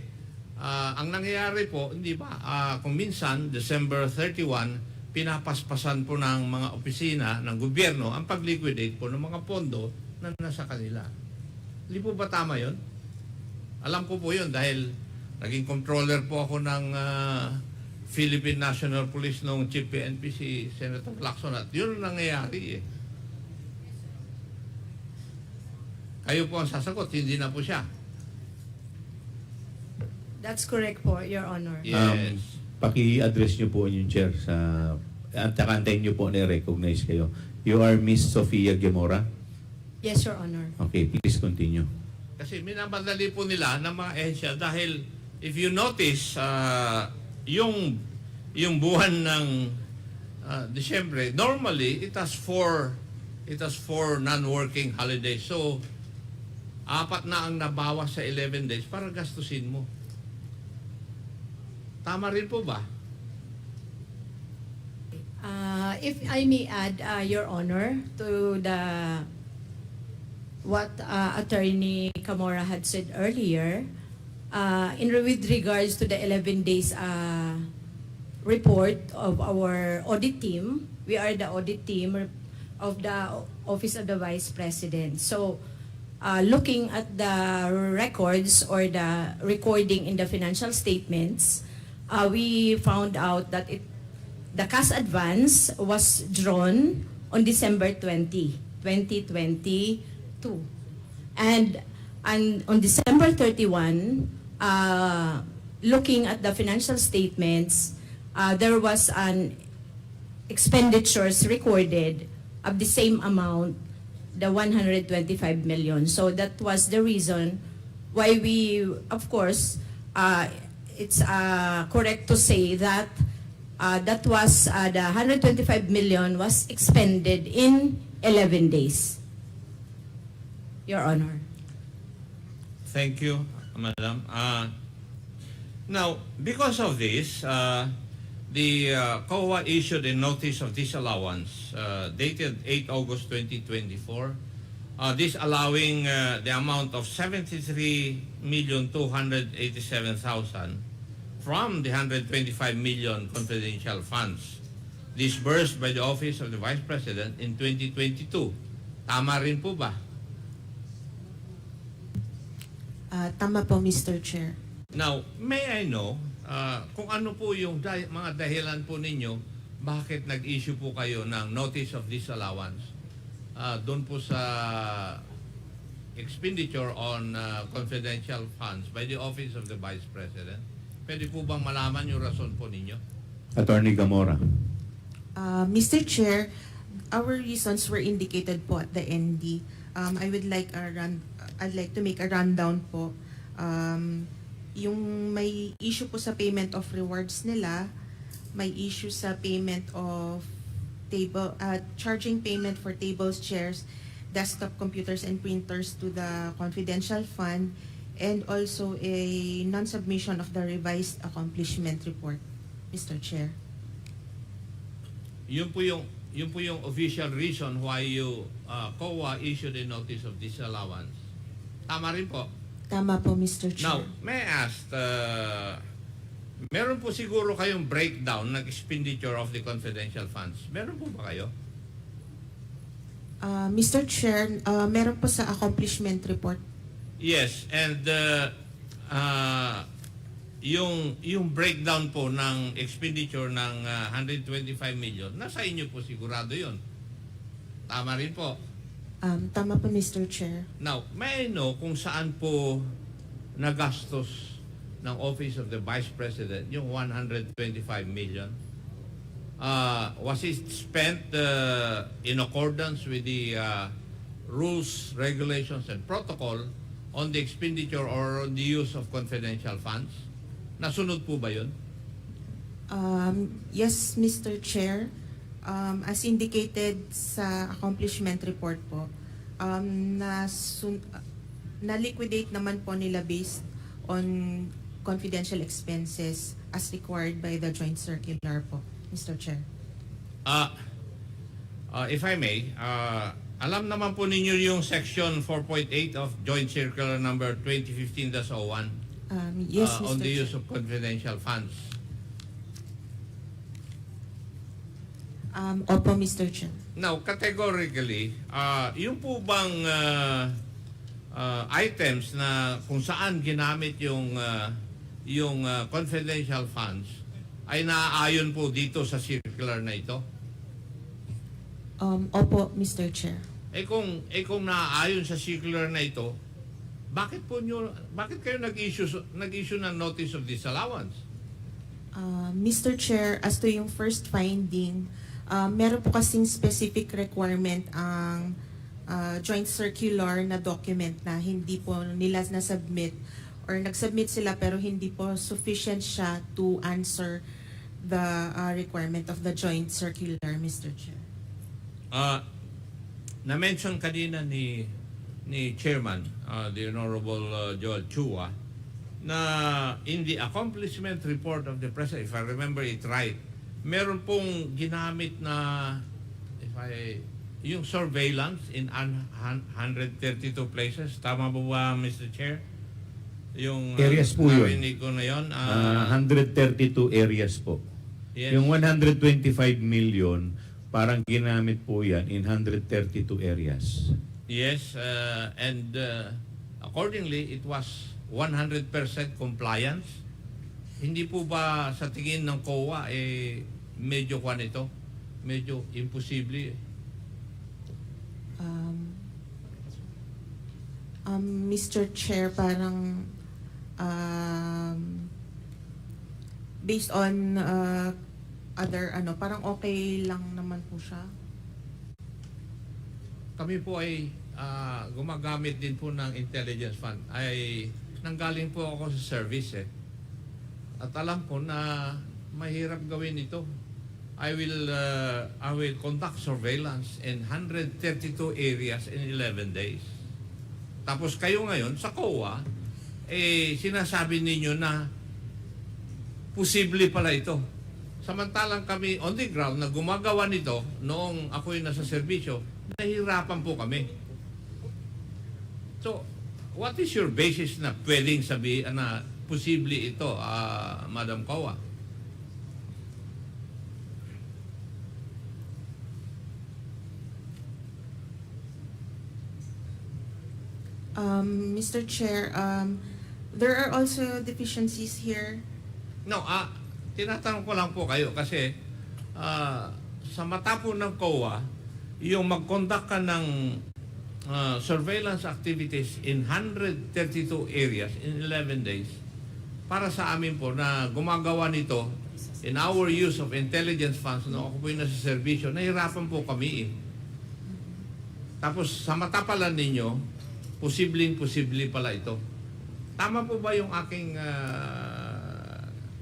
ang nangyayari po, hindi ba, kung minsan, December 31, pinapaspasan po ng mga opisina ng gobyerno ang pag-liquidate po ng mga pondo na nasa kanila. Di po ba tama yun? Alam ko po yun dahil naging controller po ako ng Philippine National Police noong Chief PNP si Senator Lacson at yun ang nangyayari eh. Kayo po ang sasagot, hindi na po siya. That's correct po, Your Honor. Yes. Paki-address niyo po yung chair sa antakantayin niyo po na recognize kayo. You are Miss Sofia Gemora. Yes, Your Honor. Okay, please continue. Kasi minamadali po nila ng mga ehensya dahil if you notice, yung buwan ng Disyembre, normally it has four non-working holidays. So, 4 na ang nabawas sa 11 days para gastusin mo. Tama rin po ba? If I may add, Your Honor, to what Attorney Camora had said earlier, with regards to the 11 days report of our audit team, we are the audit team of the Office of the Vice President. So, looking at the records or the recording in the financial statements, we found out that the cash advance was drawn on December 20, 2022. And on December 31, looking at the financial statements, there was an expenditures recorded of the same amount, the 125 million. So that was the reason why we, of course, it's correct to say that that was the 125 million was expended in 11 days. Your Honor. Thank you, Madam. Now, because of this, the COA issued a notice of disallowance dated 8 August 2024, this allowing the amount of 73,287,000 from the 125 million confidential funds disbursed by the Office of the Vice President in 2022. Tama rin po ba? Tama po, Mr. Chair. Now, may I know kung ano po yung mga dahilan po ninyo bakit nag-issue po kayo ng notice of disallowance doon po sa expenditure on confidential funds by the Office of the Vice President? Pwede po bang malaman yung rason po ninyo? Attorney Gamora. Mr. Chair, our reasons were indicated po at the ND. I'd like to make a rundown po. Yung may issue po sa payment of rewards nila, may issue sa payment of charging payment for tables, chairs, desktop computers and printers to the confidential fund, and also a non-submission of the revised accomplishment report, Mr. Chair. Yun po yung official reason why you COA issued a notice of disallowance. Tama rin po. Tama po, Mr. Chair. Now, may I ask, meron po siguro kayong breakdown ng expenditure of the confidential funds. Meron po ba kayo? Mr. Chair, meron po sa accomplishment report. Yes, and yung breakdown po ng expenditure ng 125 million, nasa inyo po sigurado yun. Tama rin po. Tama po, Mr. Chair. Now, may I know kung saan po nagastos ng Office of the Vice President yung 125 million? Was it spent in accordance with the rules, regulations, and protocol on the expenditure or on the use of confidential funds? Nasunod po ba yun? Yes, Mr. Chair. As indicated sa accomplishment report po, na-liquidate naman po nila based on confidential expenses as required by the joint circular po, Mr. Chair. If I may, alam naman po ninyo yung section 4.8 of Joint Circular number 2015-01 Yes, Mr. on the Chair. use of confidential funds. Opo, Mr. Chair. Now, categorically, yung po bang items na kung saan ginamit yung confidential funds ay naaayon po dito sa circular na ito? Opo, Mr. Chair. Kung naaayon sa circular na ito, bakit kayo nag-issue ng notice of disallowance? Mr. Chair, as to yung first finding, meron po kasing specific requirement ang joint circular na document na hindi po nila na-submit or nag-submit sila pero hindi po sufficient siya to answer the requirement of the joint circular, Mr. Chair. Na-mention kanina ni Chairman, the Honorable Joel Chua, na in the accomplishment report of the President, if I remember it right, meron pong ginamit na yung surveillance in 132 places. Tama po ba, Mr. Chair? Yung Areas po yun. narinig ko na yun. 132 areas po. Yes. Yung 125 million, parang ginamit po yan in 132 areas. Yes, and accordingly, it was 100% compliance. Hindi po ba sa tingin ng COA, medyo kwan ito? Medyo imposible. Mr. Chair, parang based on other parang okay lang naman po siya. Kami po ay gumagamit din po ng intelligence fund. Ay nanggaling po ako sa service At alam ko na mahirap gawin ito. I will conduct surveillance in 132 areas in 11 days. Tapos kayo ngayon sa COA, sinasabi ninyo na posible pala ito. Samantalang kami on the ground na gumagawa nito noong ako'y nasa serbisyo, nahihirapan po kami. So, what is your basis na pwedeng sabihin na posible ito, Madam COA? Mr. Chair, there are also deficiencies here. No, tinatanong ko lang po kayo kasi sa mata po ng COA, yung mag-conduct ka ng surveillance activities in 132 areas in 11 days, para sa amin po na gumagawa nito in our use of intelligence funds, no, ako po yung nasa servisyo, nahirapan po kami Tapos sa mata pala ninyo, posible pala ito. Tama po ba yung aking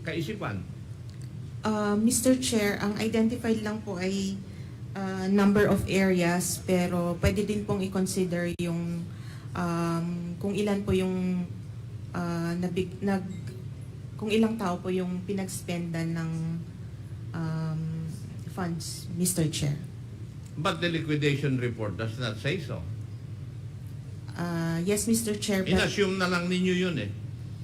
kaisipan? Mr. Chair, ang identified lang po ay number of areas, pero pwede din pong i-consider yung kung ilan po yung kung ilang tao po yung pinag-spendan ng funds, Mr. Chair. But the liquidation report does not say so. Yes, Mr. Chair. In-assume na lang ninyo yun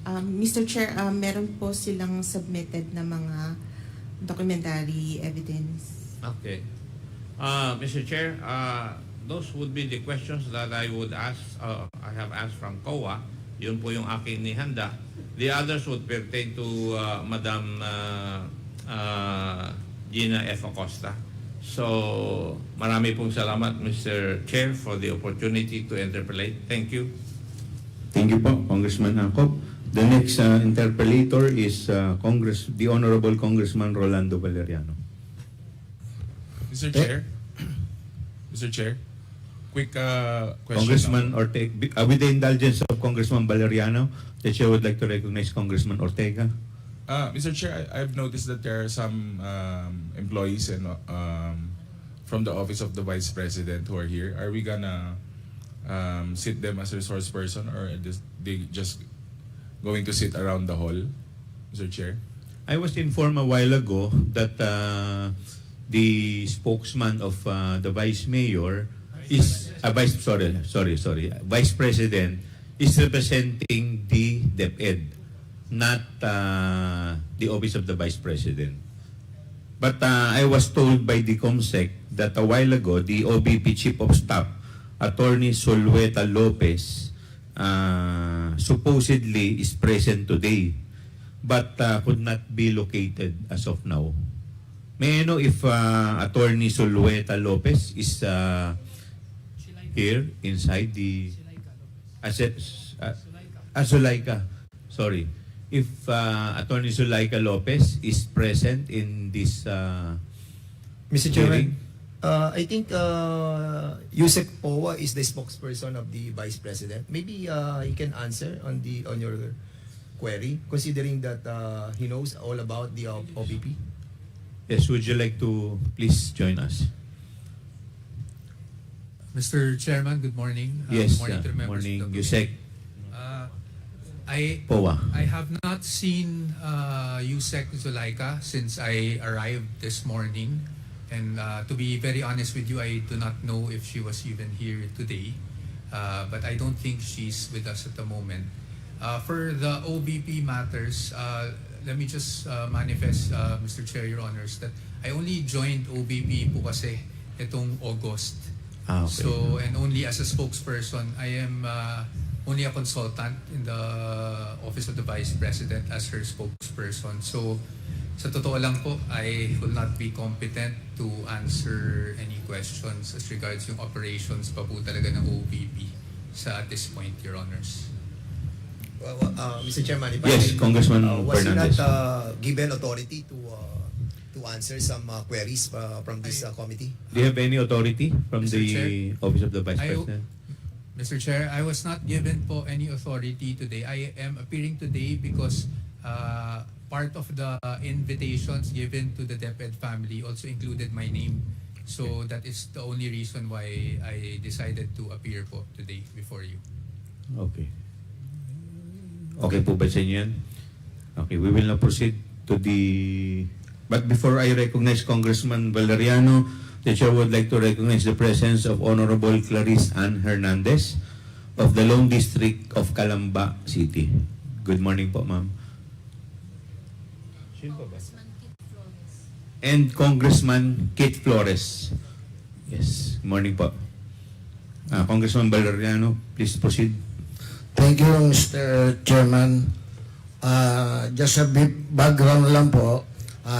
Mr. Chair, meron po silang submitted na mga documentary evidence. Okay. Mr. Chair, those would be the questions that I would ask, I have asked from COA. Yun po yung aking nihanda. The others would pertain to Madam Gina F. Acosta. So, marami pong salamat, Mr. Chair, for the opportunity to interpolate. Thank you. Thank you po, Congressman Angkop. The next interpellator is the Honorable Congressman Rolando Valeriano. Mr. Chair, Mr. Chair, quick question. Congressman Ortega, with the indulgence of Congressman Valeriano, the Chair would like to recognize Congressman Ortega. Mr. Chair, I've noticed that there are some employees and from the Office of the Vice President who are here. Are we gonna sit them as resource person, or they just going to sit around the hall, Mr. Chair? I was informed a while ago that the spokesman of the Vice Mayor is Vice President is representing the DepEd, not the Office of the Vice President. But I was told by the COMSEC that a while ago, the OBP Chief of Staff, Attorney Solweta Lopez, supposedly is present today but could not be located as of now. May I know if Attorney Solueta Lopez is here inside the Zulaika. Sorry. If Attorney Zulaika Lopez is present in this Mr. hearing. Chairman, I think Yusek Powa is the spokesperson of the Vice President. Maybe he can answer on your query, considering that he knows all about the OBP. Yes, would you like to please join us? Mr. Chairman, good morning. Yes, good morning to the members morning, of the Yusek I Powa. I have not seen Yusek Zulaika since I arrived this morning. And to be very honest with you, I do not know if she was even here today. But I don't think she's with us at the moment. For the OBP matters, let me just manifest, Mr. Chair, Your Honors, that I only joined OBP po kasi itong August. Okay. So, and only as a spokesperson, I am only a consultant in the Office of the Vice President as her spokesperson. So, sa totoo lang po, I will not be competent to answer any questions as regards yung operations pa po talaga ng OBP at this point, Your Honors. Mr. Chairman, if Yes, I may, Congressman was he not Fernandez. given authority to answer some queries from this committee? Do you have any authority from Mr. the Chair, Office of the Vice I- President? Mr. Chair, I was not given po any authority today. I am appearing today because part of the invitations given to the DepEd family also included my name. So that is the only reason why I decided to appear po today before you. Okay. Okay po ba sa inyo yan? Okay, we will now proceed to the... But before I recognize Congressman Valeriano, the Chair would like to recognize the presence of Honorable Clarice Ann Hernandez of the Lone District of Calamba City. Good morning po, ma'am. And Congressman Kit Flores. Yes, good morning po. Congressman Valeriano, please proceed. Thank you, Mr. Chairman. Just a bit background lang po.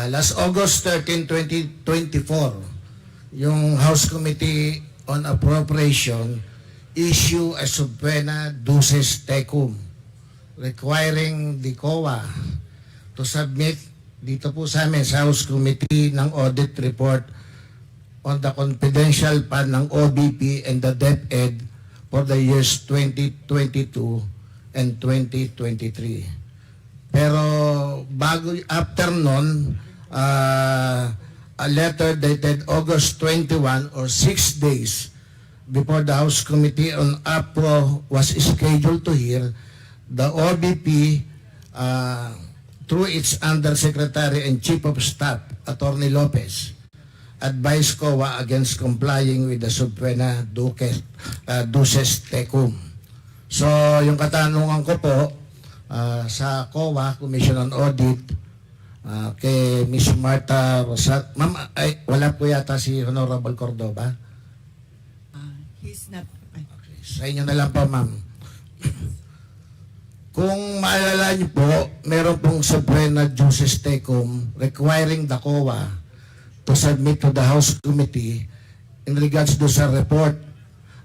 Last August 13, 2024, yung House Committee on Appropriation issue a subpoena duces tecum requiring the COA to submit dito po sa amin sa House Committee ng audit report on the confidential fund ng OBP and the DepEd for the years 2022 and 2023. Pero after nun, a letter dated August 21 or 6 days before the House Committee on APRO was scheduled to hear, the OBP, through its Undersecretary and Chief of Staff, Attorney Lopez, advised COA against complying with the subpoena duces tecum. So, yung katanungan ko po sa COA, Commission on Audit, kay Ms. Marta Rosat. Ma'am, wala po yata si Honorable Cordova? He's not. Okay, sa inyo na lang po, ma'am. Kung maalala niyo po, meron pong subpoena duces tecum requiring the COA to submit to the House Committee in regards to sa report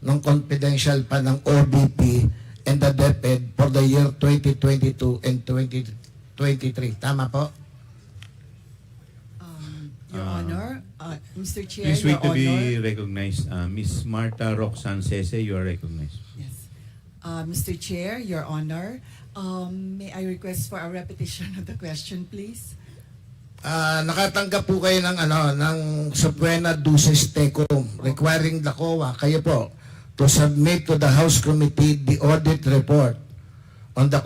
ng confidential pa ng OBP and the DepEd for the year 2022 and 2023. Tama po? Your Honor, Mr. Chair, Please Your wait to be Honor. recognized. Ms. Marta Roxanne Sese, you are recognized. Yes. Mr. Chair, Your Honor, may I request for a repetition of the question, please? Nakatanggap po kayo ng ng subpoena duces tecum requiring the COA kayo po to submit to the House Committee the audit report on the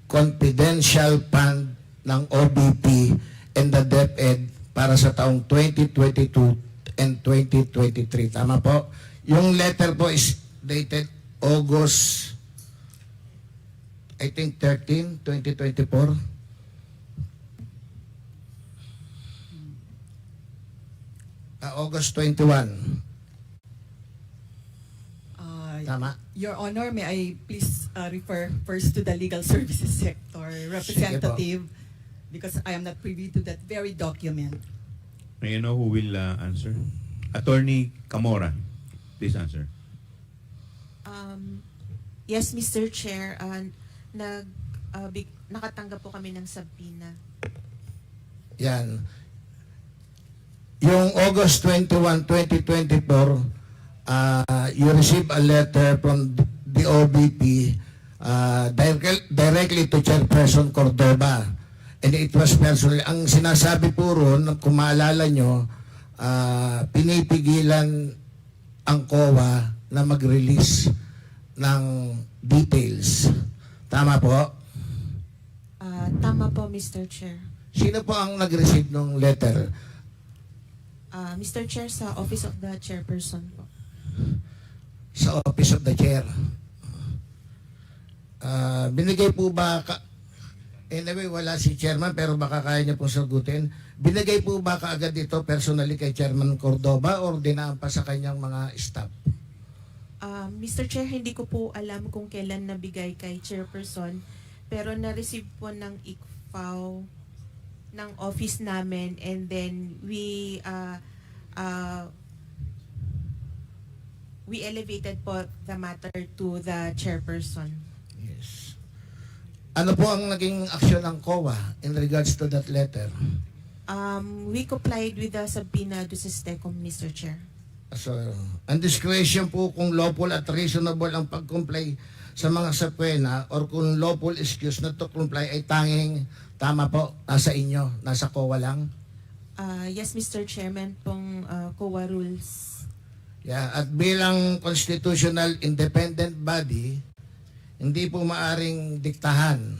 confidential fund ng OBP and the DepEd para sa taong 2022 and 2023. Tama po? Yung letter po is dated August, I think 13, 2024. August 21. Tama? Your Honor, may I please refer first to the legal services sector representative because I am not privy to that very document. May I know who will answer? Attorney Camora, please answer. Yes, Mr. Chair, nakatanggap po kami ng subpoena. Yan. Yung August 21, 2024, you received a letter from the OBP directly to Chairperson Cordova. And it was personally. Ang sinasabi po ron, kung maalala nyo, pinipigilan ang COA na mag-release ng details. Tama po? Tama po, Mr. Chair. Sino po ang nag-receive ng letter? Mr. Chair, sa Office of the Chairperson po. Sa Office of the Chair. Binigay po ba anyway, wala si Chairman pero baka kaya niya pong sagutin. Binigay po ba kaagad ito personally kay Chairman Cordova or dinaan pa sa kanyang mga staff? Mr. Chair, hindi ko po alam kung kailan nabigay kay Chairperson pero na-receive po ng ICFAO ng office namin and then we elevated po the matter to the Chairperson. Yes. Ano po ang naging aksyon ng COA in regards to that letter? We complied with the subpoena do Stecom, Mr. Chair. So, ang discretion po kung lawful at reasonable ang pag-comply sa mga subpoena or kung lawful excuse not to comply ay tanging tama po, nasa inyo, nasa COA lang? Yes, Mr. Chairman, pong COA rules. Yeah, at bilang constitutional independent body, hindi po maaring diktahan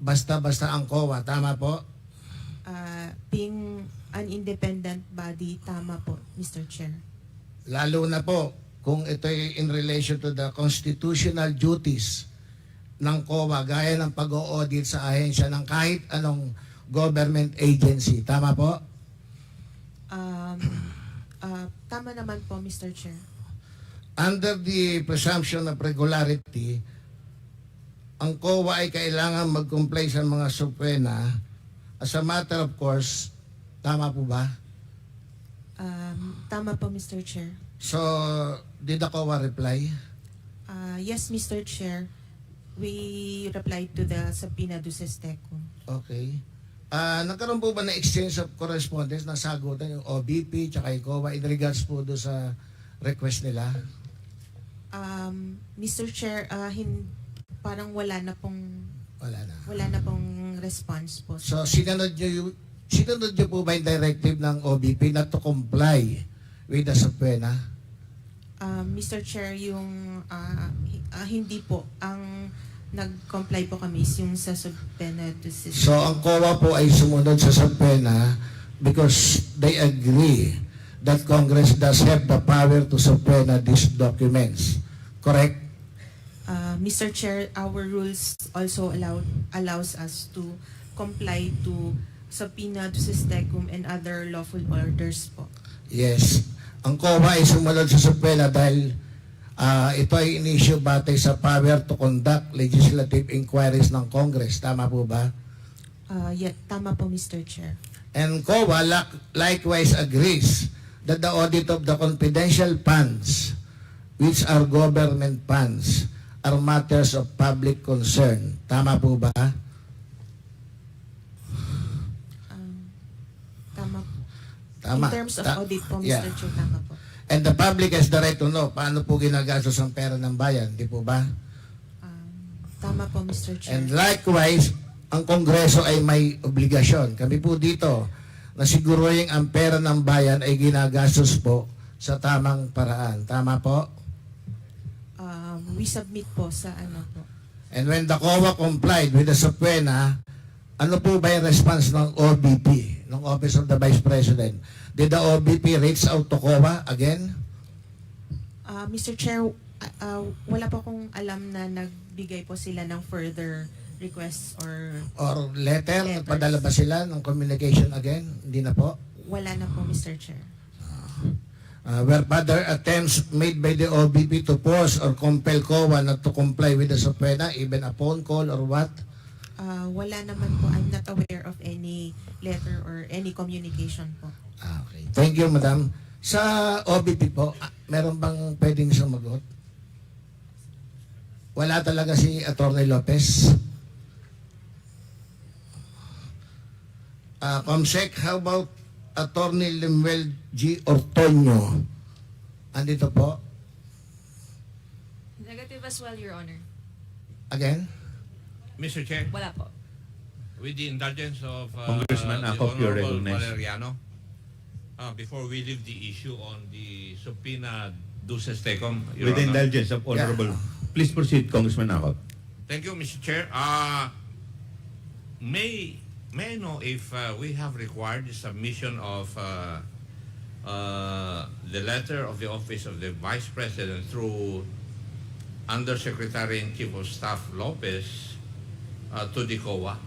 basta-basta ang COA, tama po? Being an independent body, tama po, Mr. Chair. Lalo na po kung ito'y in relation to the constitutional duties ng COA gaya ng pag-o-audit sa ahensya ng kahit anong government agency. Tama po? Tama naman po, Mr. Chair. Under the presumption of regularity, ang COA ay kailangan mag-comply sa mga subpoena as a matter of course. Tama po ba? Tama po, Mr. Chair. So, did the COA reply? Yes, Mr. Chair. We replied to the subpoena do Stecom. Okay. Nagkaroon po ba na exchange of correspondence na sagutan yung OBP tsaka yung COA in regards po doon sa request nila? Mr. Chair, parang wala na pong response po. So, sinunod nyo po ba yung directive ng OBP not to comply with the subpoena? Mr. Chair, yung hindi po. Ang nag-comply po kami is yung sa subpoena to So, ang COA po ay sumunod sa subpoena because they agree that Congress does have the power to subpoena these documents. Correct? Mr. Chair, our rules also allows us to comply to subpoena to Stecom and other lawful orders po. Yes. Ang COA ay sumunod sa subpoena dahil ito ay in-issue batay sa power to conduct legislative inquiries ng Congress. Tama po ba? Yeah, tama po, Mr. Chair. And COA likewise agrees that the audit of the confidential funds, which are government funds, are matters of public concern. Tama po ba? Tama po. Tama. In terms of audit po, Mr. Chair, tama po. And the public has the right to know paano po ginagastos ang pera ng bayan. Di po ba? Tama po, Mr. Chair. And likewise, ang Kongreso ay may obligasyon. Kami po dito na siguruhin ang pera ng bayan ay ginagastos po sa tamang paraan. Tama po? We submit po sa ano po. And when the COA complied with the subpoena, ano po ba yung response ng OBP, ng Office of the Vice President? Did the OBP reach out to COA again? Mr. Chair, wala po akong alam na nagbigay po sila ng further requests or letter? letters. Nagpadala ba sila ng communication again? Hindi na po? Wala na po, Mr. Chair. were further attempts made by the OBP to force or compel COA not to comply with the subpoena, even a phone call or what? Wala naman po. I'm not aware of any letter or any communication po. Okay. Thank you, Madam. Sa OBP po, meron bang pwedeng sumagot? Wala talaga si Atty. Lopez. Comsec, how about Atty. Lemuel G. Ortoño? Andito po. Negative as well, Your Honor. Again? Mr. Chair, Wala po. with the indulgence of Congressman the Acop, you're Honorable recognized. Valeriano, before we leave the issue on the subpoena duces tecum, Your With the Honor. indulgence of Honorable. Please proceed, Congressman Acop. Thank you, Mr. Chair. May I know if we have required the submission of the letter of the Office of the Vice President through Undersecretary and Chief of Staff Lopez to the COA?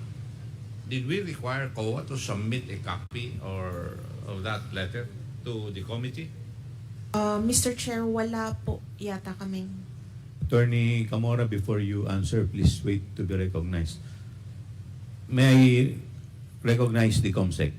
Did we require COA to submit a copy of that letter to the committee? Mr. Chair, wala po yata kaming. Attorney Camora, before you answer, please wait to be recognized. May I recognize the COMSEC?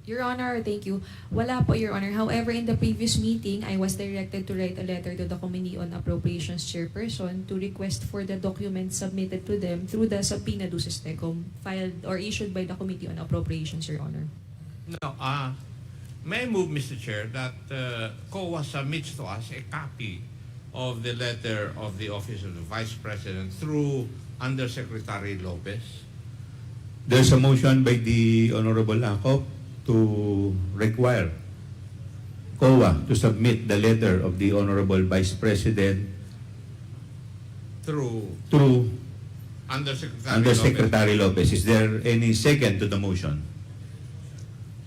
Your Honor, thank you. Wala po, Your Honor. However, in the previous meeting, I was directed to write a letter to the Committee on Appropriations Chairperson to request for the documents submitted to them through the subpoena duces tecum filed or issued by the Committee on Appropriations, Your Honor. No. May I move, Mr. Chair, that COA submits to us a copy of the letter of the Office of the Vice President through Undersecretary Lopez? There's a motion by the Honorable Acop to require COA to submit the letter of the Honorable Vice President Through Undersecretary Lopez. Is there any second to the motion?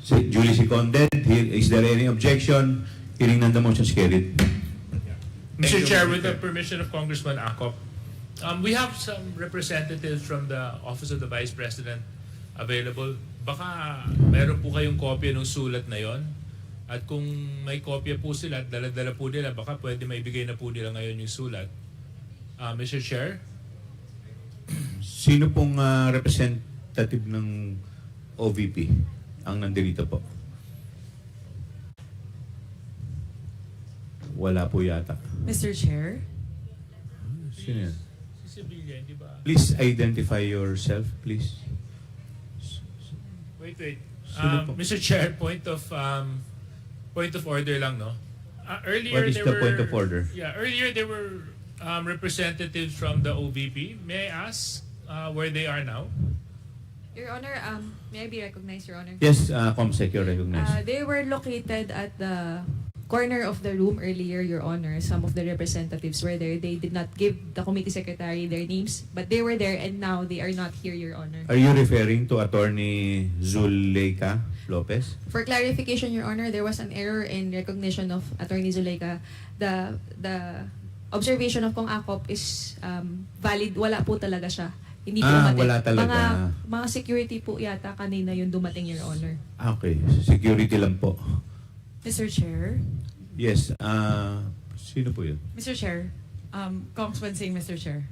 Duly seconded. Is there any objection? Hearing none, the motion is carried. Mr. you, Chair, Mr. with the Chair. permission of Congressman Acop, we have some representatives from the Office of the Vice President available. Baka meron po kayong kopya ng sulat na yon. At kung may kopya po sila at dala-dala po nila, baka pwede maibigay na po nila ngayon yung sulat. Mr. Chair? Sino pong representative ng OVP ang nandito po? Wala po yata. Mr. Chair, Sino yan? Si Sibilya, di ba? Please identify yourself, please. Wait. Sino po? Mr. Chair, point of order lang, no? Earlier What is there the were, point of order? Yeah, earlier there were representatives from the OVP. May I ask where they are now? Your Honor, may I be recognized, Your Honor? Yes, COMSEC, you're recognized. They were located at the corner of the room earlier, Your Honor. Some of the representatives were there. They did not give the committee secretary their names, but they were there and now they are not here, Your Honor. Are you referring to Attorney Zuleika Lopez? For clarification, Your Honor, there was an error in recognition of Attorney Zuleika. The observation of Kong Acop is valid. Wala po talaga siya. Hindi po umatid. Wala talaga. Mga security po yata kanina yung dumating, Your Honor. Okay, security lang po. Mr. Chair, Yes, sino po yun? Mr. Chair, Congressman Singh, Mr. Chair.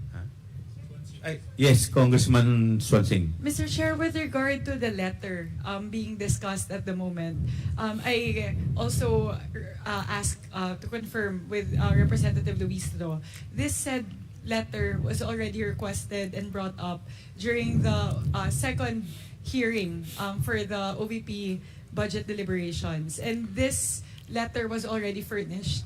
Yes, Congressman Swansing. Mr. Chair, with regard to the letter being discussed at the moment, I also ask to confirm with Representative Luistro, this said letter was already requested and brought up during the second hearing for the OVP budget deliberations. And this letter was already furnished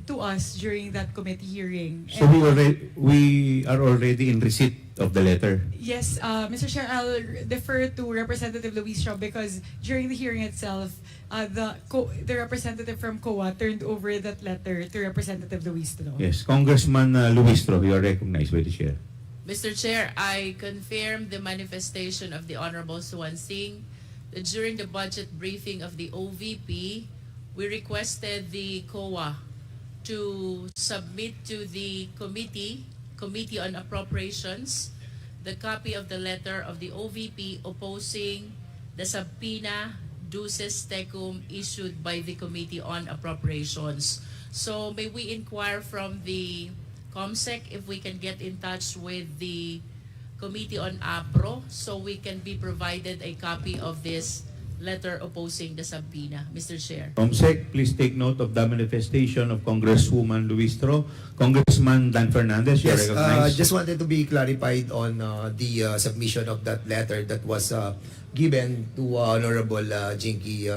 to us during that committee hearing. So And, we are already in receipt of the letter. yes, Mr. Chair, I'll defer to Representative Luistro because during the hearing itself, the representative from COA turned over that letter to Representative Luistro. Yes, Congressman Luistro, you are recognized by the chair. Mr. Chair, I confirm the manifestation of the Honorable Swansing that during the budget briefing of the OVP, we requested the COA to submit to the Committee on Appropriations, the copy of the letter of the OVP opposing the subpoena duces tecum issued by the Committee on Appropriations. So may we inquire from the COMSEC if we can get in touch with the Committee on APRO so we can be provided a copy of this letter opposing the subpoena. Mr. Chair. COMSEC, please take note of the manifestation of Congresswoman Luistro. Congressman Dan Fernandez, you are Yes, recognized. just wanted to be clarified on the submission of that letter that was given to Honorable Jinky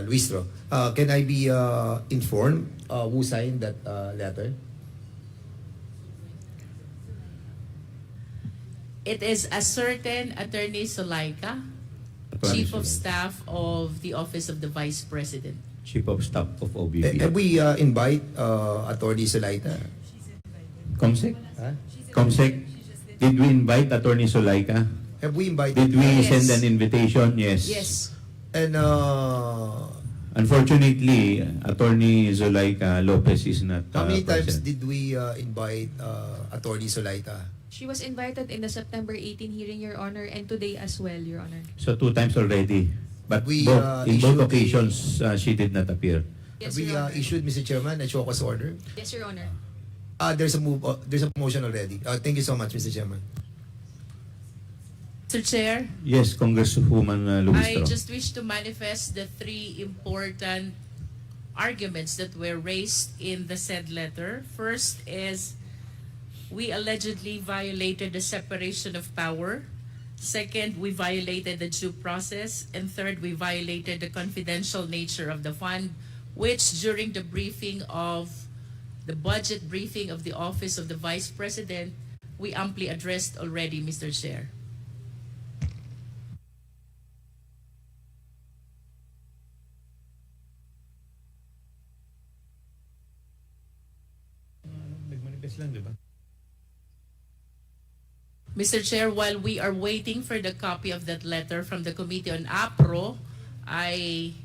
Luistro. Can I be informed who signed that letter? It is Asserting Attorney Solaika, Chief of Staff of the Office of the Vice President. Chief of Staff of OBP. Have we invite Attorney Solaita? COMSEC? Huh? COMSEC, did we invite Attorney Solaika? Have we invited? Did we Yes. send an invitation? Yes. Yes. And Unfortunately, Attorney Zulaika Lopez is not how many times present. did we invite Attorney Solaita? She was invited in the September 18 hearing, Your Honor, and today as well, Your Honor. So 2 times already. But We, in both issued a- occasions, she did not appear. Yes, Have we Your Honor. issued, Mr. Chairman, a show cause order? Yes, Your Honor. There's a move. There's a motion already. Thank you so much, Mr. Chairman. Mr. Chair, Yes, Congresswoman I Luistro. just wish to manifest the 3 important arguments that were raised in the said letter. First is we allegedly violated the separation of power. Second, we violated the due process. And third, we violated the confidential nature of the fund, which during the briefing of the budget briefing of the Office of the Vice President, we amply addressed already, Mr. Chair. Nagmanifest lang, di ba? Mr. Chair, while we are waiting for the copy of that letter from the Committee on APRO, I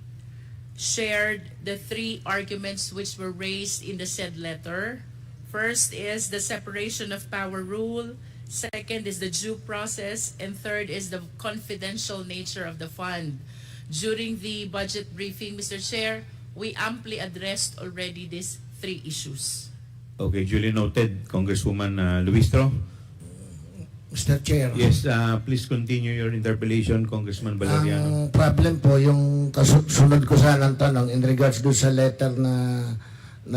shared the 3 arguments which were raised in the said letter. First is the separation of power rule. Second is the due process. And third is the confidential nature of the fund. During the budget briefing, Mr. Chair, we amply addressed already these 3 issues. Okay, duly noted, Congresswoman Luistro. Mr. Chair. Yes, please continue your interpellation, Congressman Valeriano. Ang problem po, yung kasunod ko sanang tanong in regards do sa letter na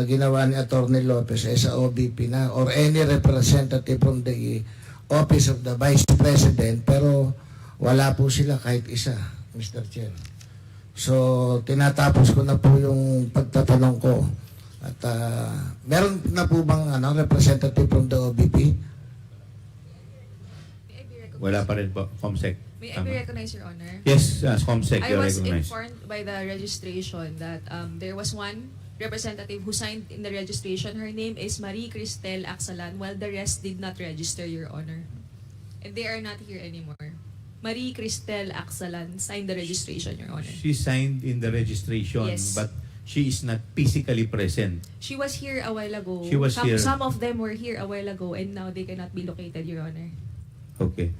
ginawa ni Atty. Lopez sa OBP na or any representative from the Office of the Vice President, pero wala po sila kahit isa, Mr. Chair. So, tinatapos ko na po yung pagtatanong ko. At meron na po bang representative from the OBP? Wala pa rin po, COMSEC. May I be recognized, Your Honor? Yes, COMSEC, I you're was recognized. informed by the registration that there was one representative who signed in the registration. Her name is Marie Cristel Aksalan, while the rest did not register, Your Honor. And they are not here anymore. Marie Cristel Aksalan signed the registration, Your Honor. She signed in the registration, Yes. but she is not physically present. She was here a while ago. She was here. Some of them were here a while ago, and now they cannot be located, Your Honor. Okay.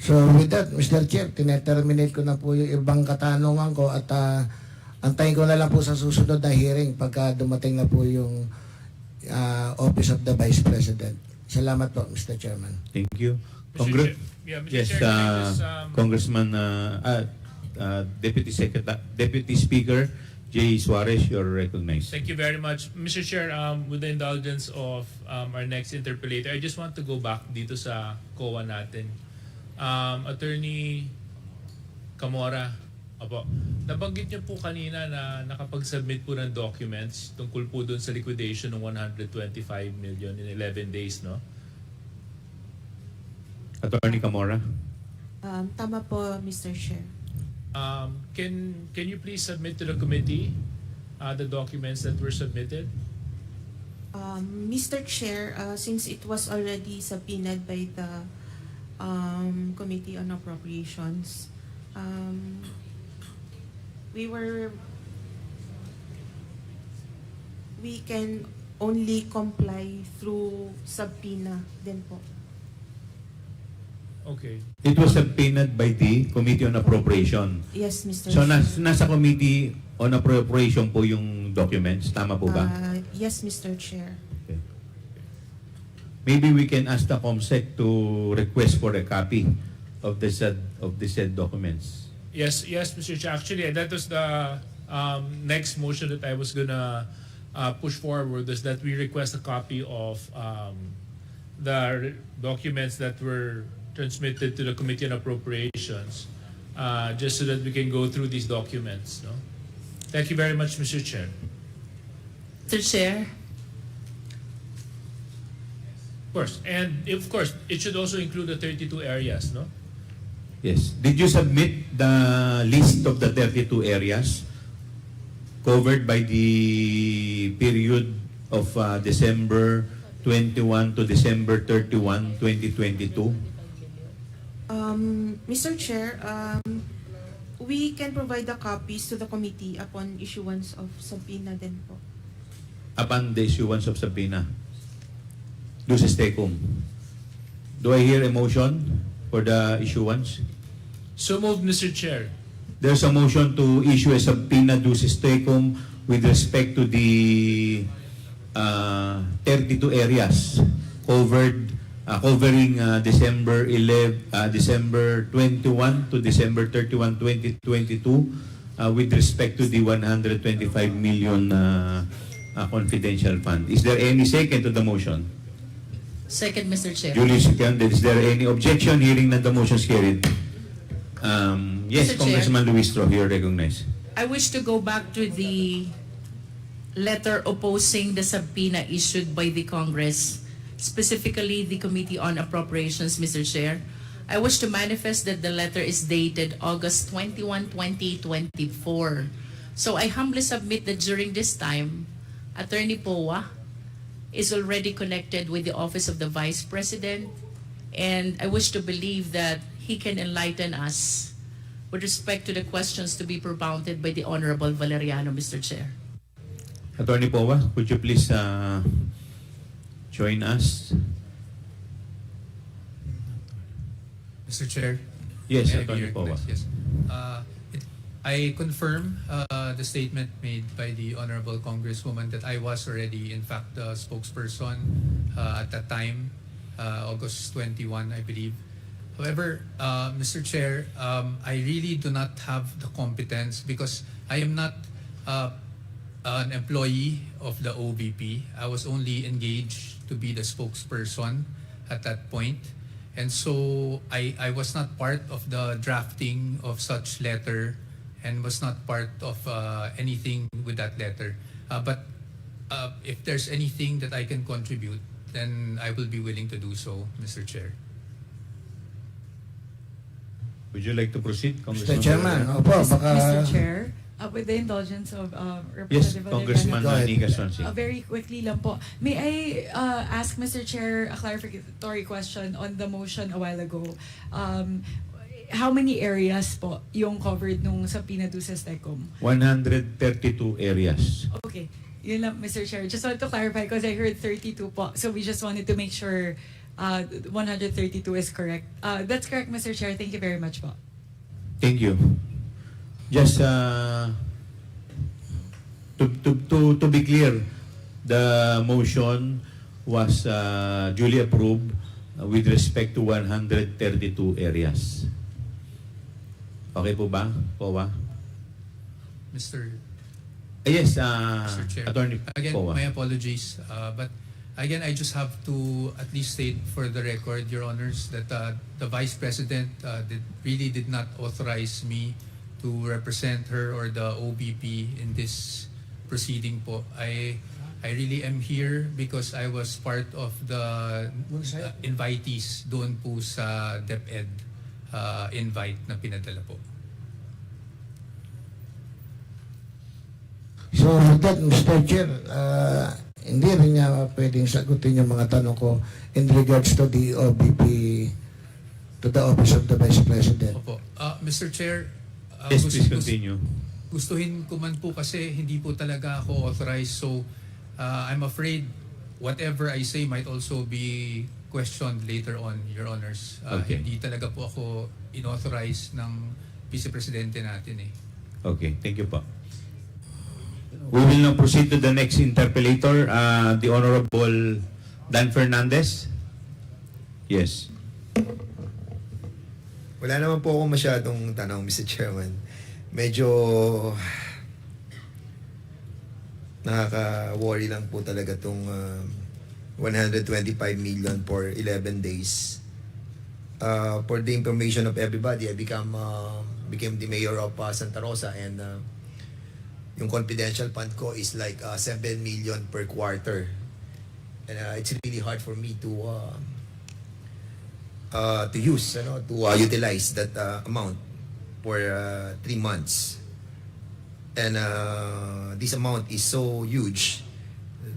So with that, Mr. Chair, tineterminate ko na po yung ibang katanungan ko at antayin ko na lang po sa susunod na hearing pagka dumating na po yung Office of the Vice President. Salamat po, Mr. Chairman. Thank you. Mr. Yes, Chair, can I just, Congressman, Deputy Speaker Jay Suarez, you're recognized. Thank you very much. Mr. Chair, with the indulgence of our next interpellator, I just want to go back dito sa COA natin. Attorney Camora, apo, nabanggit niyo po kanina na nakapag-submit po ng documents tungkol po doon sa liquidation ng 125 million in 11 days, no? Attorney Camora. Tama po, Mr. Chair. Can you please submit to the committee the documents that were submitted? Mr. Chair, since it was already subpoenaed by the Committee on Appropriations, we can only comply through subpoena din po. Okay. It was subpoenaed by the Committee on Appropriation. Yes, Mr. So Chair. nasa Committee on Appropriation po yung documents, tama po ba? Yes, Mr. Chair. Maybe we can ask the COMSEC to request for a copy of the said documents. Yes, Mr. Chair. Actually, that was the next motion that I was gonna push forward, is that we request a copy of the documents that were transmitted to the Committee on Appropriations, just so that we can go through these documents. No? Thank you very much, Mr. Chair. Mr. Chair, Of course, and of course, it should also include the 32 areas, no? Yes. Did you submit the list of the 32 areas covered by the period of December 21 to December 31, 2022? Mr. Chair, we can provide the copies to the committee upon issuance of subpoena din po. Upon the issuance of subpoena. Duces tecum. Do I hear a motion for the issuance? So moved, Mr. Chair. There's a motion to issue a subpoena duces tecum with respect to the 32 areas covered covering December 21 to December 31, 2022 with respect to the 125 million confidential fund. Is there any second to the motion? second, Mr. Chair. Duly seconded. Is there any objection? Hearing that the motion is carried. Yes, Mr. Chair. Congressman Luistro, you're recognized. I wish to go back to the letter opposing the subpoena issued by the Congress, specifically the Committee on Appropriations, Mr. Chair. I wish to manifest that the letter is dated August 21, 2024. So I humbly submit that during this time, Attorney Powa is already connected with the Office of the Vice President, and I wish to believe that he can enlighten us with respect to the questions to be propounded by the Honorable Valeriano, Mr. Chair. Attorney Powa, could you please join us? Mr. Chair. Yes, may I be Attorney Powa. recognized? Yes. I confirm the statement made by the Honorable Congresswoman that I was already, in fact, the spokesperson at that time, August 21, I believe. However, Mr. Chair, I really do not have the competence because I am not an employee of the OVP. I was only engaged to be the spokesperson at that point. And so I was not part of the drafting of such letter and was not part of anything with that letter. But if there's anything that I can contribute, then I will be willing to do so, Mr. Chair. Would you like to proceed, Mr. Congressman? Chairman, opo, baka... Mr. Chair, with the indulgence of Yes, Representative Congressman Valeriano, Nika Swansea. very quickly lang po. May I ask Mr. Chair a clarificatory question on the motion a while ago? How many areas po yung covered nung subpoena duces tecum? 132 areas. Okay, yun lang, Mr. Chair. Just want to clarify because I heard 32 po. So we just wanted to make sure 132 is correct. That's correct, Mr. Chair. Thank you very much po. Thank you. Just to be clear, the motion was duly approved with respect to 132 areas. Okay po ba, Powa? Mr. Yes, Mr. Chair. Attorney Again, Powa. my apologies. But again, I just have to at least state for the record, Your Honors, that the Vice President really did not authorize me to represent her or the OBP in this proceeding po. I really am here because I was part of the invitees doon po sa DepEd invite na pinadala po. So with that, Mr. Chair, hindi rin niya pwedeng sagutin yung mga tanong ko in regards to the OBP, to the Office of the Vice President. Opo. Mr. Chair, Yes, please continue. gustuhin ko man po kasi hindi po talaga ako authorized. So I'm afraid whatever I say might also be questioned later on, Your Honors. Okay. Hindi talaga po ako inauthorize ng Vice Presidente natin eh. Okay, thank you po. We will now proceed to the next interpellator, the Honorable Dan Fernandez. Yes. Wala naman po ako masyadong tanong, Mr. Chairman. Medyo nakaka-worry lang po talaga itong 125 million for 11 days. For the information of everybody, I became the mayor of Santa Rosa, and yung confidential fund ko is like 7 million per quarter. And it's really hard for me to use, to utilize that amount for 3 months. And this amount is so huge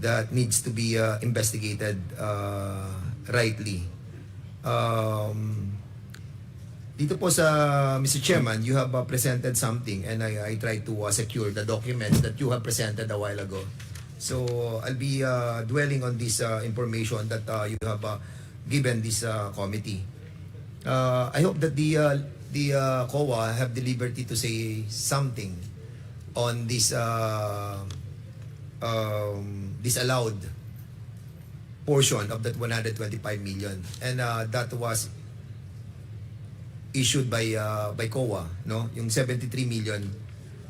that needs to be investigated rightly. Dito po sa Mr. Chairman, you have presented something, and I tried to secure the documents that you have presented a while ago. So I'll be dwelling on this information that you have given this committee. I hope that the COA have the liberty to say something on this disallowed portion of that 125 million, and that was issued by COA, no? Yung 73 million.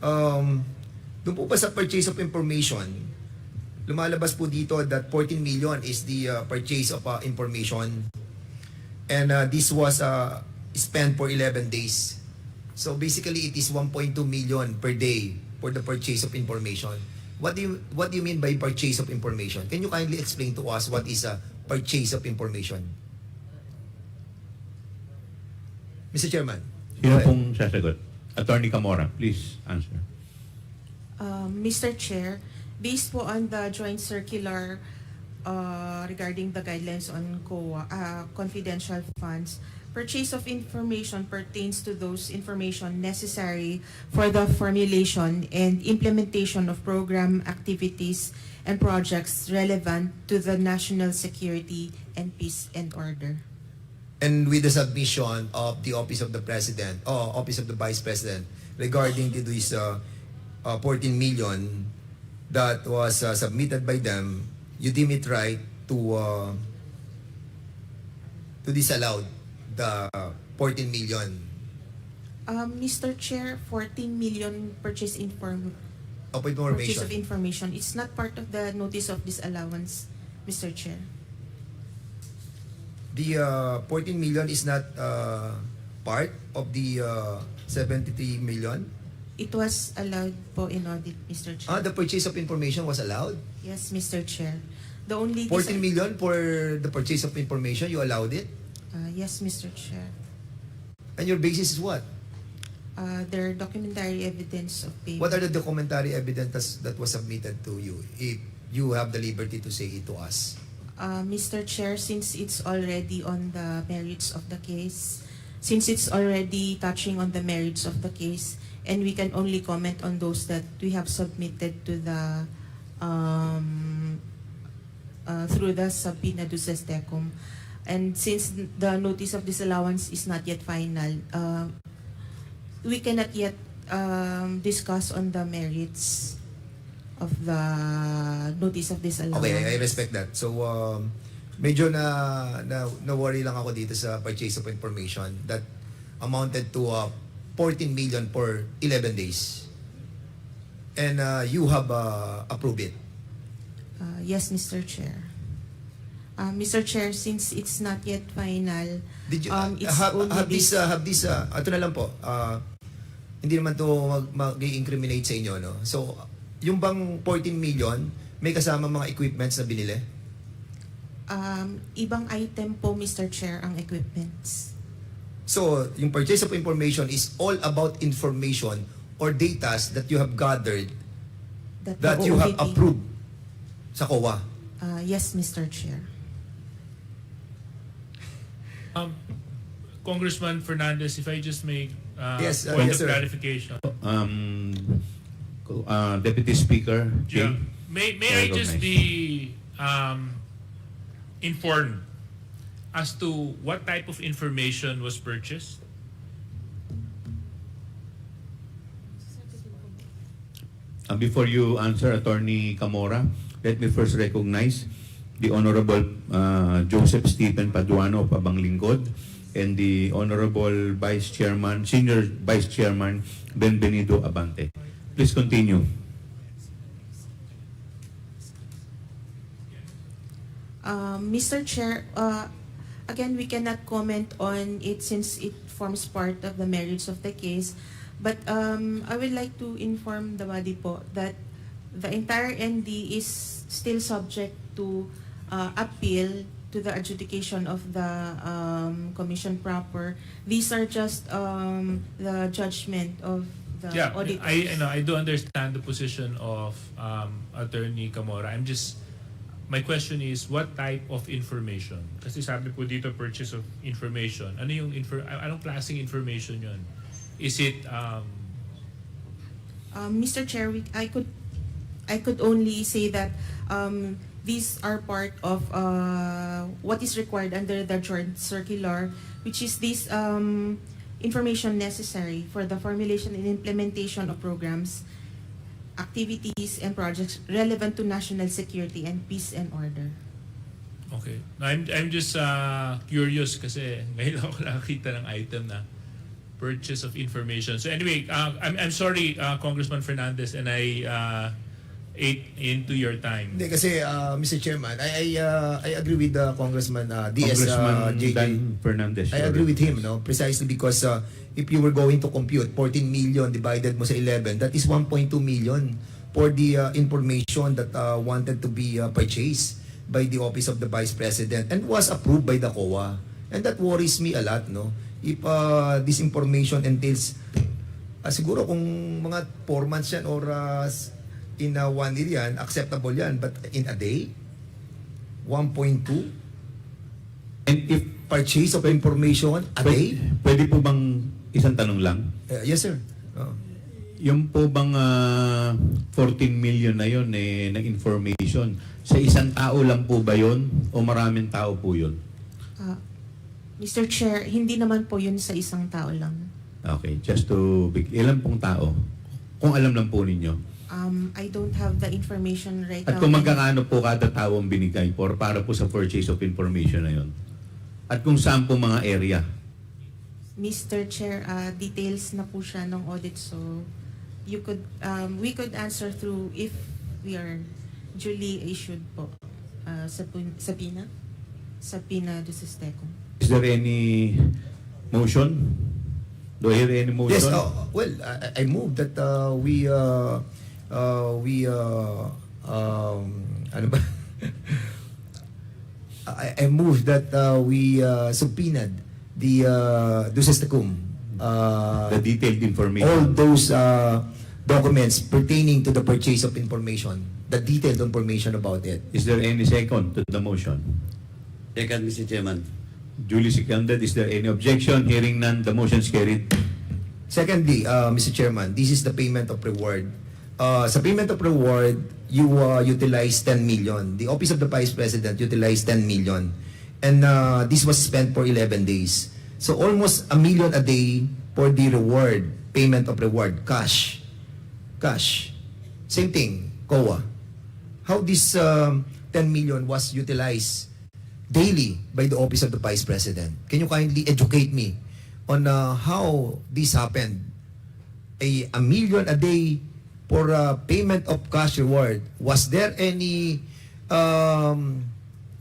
Doon po pa sa purchase of information, lumalabas po dito that 14 million is the purchase of information, and this was spent for 11 days. So basically, it is 1.2 million per day for the purchase of information. What do you mean by purchase of information? Can you kindly explain to us what is a purchase of information? Mr. Chairman. Sino pong sasagot? Attorney Camora, please answer. Mr. Chair, based po on the joint circular regarding the guidelines on COA, confidential funds, purchase of information pertains to those information necessary for the formulation and implementation of program activities and projects relevant to the national security and peace and order. And with the submission of the Office of the President, Office of the Vice President, regarding to this 14 million that was submitted by them, you deem it right to disallow the 14 million. Mr. Chair, 14 million purchase of purchase information. of information. It's not part of the notice of disallowance, Mr. Chair. The 14 million is not part of the 73 million? It was allowed po in audit, Mr. Chair. The purchase of information was allowed? Yes, Mr. Chair. The only 14 million for the purchase of information, you allowed it? yes, Mr. Chair. And your basis is what? Their documentary evidence of payment. What are the documentary evidence that was submitted to you, if you have the liberty to say it to us? Mr. Chair, since it's already on the merits of the case, since it's already touching on the merits of the case, and we can only comment on those that we have submitted to the through the subpoena duces tecum. And since the notice of disallowance is not yet final, we cannot yet discuss on the merits of the notice of disallowance. Okay, I respect that. So, medyo na-worry lang ako dito sa purchase of information that amounted to 14 million for 11 days. And you have approved it. Yes, Mr. Chair. Mr. Chair, since it's not yet final, Did you it's have only this ito na lang po, hindi naman to mag-incriminate sa inyo, no? So, yung bang 14 million, may kasama mga equipments na binili? ibang item po, Mr. Chair, ang equipments. So, yung purchase of information is all about information or data that you have gathered that you have OVP. approved sa COA. Yes, Mr. Chair. Congressman Fernandez, if I just make Yes, point yes, of sir. clarification. Deputy Speaker, Yeah. Jim. May I just be informed as to what type of information was purchased? Before you answer, Attorney Camora, let me first recognize the Honorable Joseph Stephen Paduano of Abang Lingkod and the Honorable Vice Chairman, Senior Vice Chairman Benvenido Abante. Please continue. Mr. Chair, again, we cannot comment on it since it forms part of the merits of the case. But I would like to inform the body po that the entire ND is still subject to appeal to the adjudication of the commission proper. These are just the judgment of the auditors. I do understand the position of Attorney Camora. My question is, what type of information? Kasi sabi po dito, purchase of information. Anong klaseng information yun? Is it Mr. Chair, I could only say that these are part of what is required under the joint circular, which is this information necessary for the formulation and implementation of programs, activities, and projects relevant to national security and peace and order. okay? I'm just curious kasi ngayon ako nakakita ng item na purchase of information. So anyway, I'm sorry, Congressman Fernandez, and I ate into your time. Hindi kasi Mr. Chairman, I agree with Congressman Congressman JJ Dan Fernandez. I agree with him, no? Precisely because if you were going to compute 14 million divided mo sa 11, that is 1.2 million for the information that wanted to be purchased by the Office of the Vice President and was approved by the COA. And that worries me a lot, no? If this information entails, siguro kung mga 4 months yan or in 1 year yan, acceptable yan. But in a day, 1.2? And if Purchase of information a day? Pwede po bang isang tanong lang? Yes, sir. Yung po bang 14 million na yun na information, sa isang tao lang po ba yun o maraming tao po yun? Mr. Chair, hindi naman po yun sa isang tao lang. Okay, just to ilan pong tao? Kung alam lang po ninyo. I don't have the information right At now. kung magkakaano po kada tao ang binigay para po sa purchase of information na yun? At kung saan po mga area? Mr. Chair, details na po siya ng audit, so we could answer through if we are duly issued po subpoena do Sistecom. Is there any motion? Do I hear any motion? Yes, well, I move that ano ba? I move that we subpoenaed the Sistecom. The detailed information. All those documents pertaining to the purchase of information, the detailed information about it. Is there any second to the motion? Second, Mr. Chairman. Duly seconded. Is there any objection? Hearing none, the motion is carried. Secondly, Mr. Chairman, this is the payment of reward. Sa payment of reward, you utilize 10 million. The Office of the Vice President utilized 10 million. And this was spent for 11 days. So almost 1 million a day for the reward, payment of reward, cash. Cash. Same thing, COA. How this 10 million was utilized daily by the Office of the Vice President? Can you kindly educate me on how this happened? A million a day for payment of cash reward. Was there any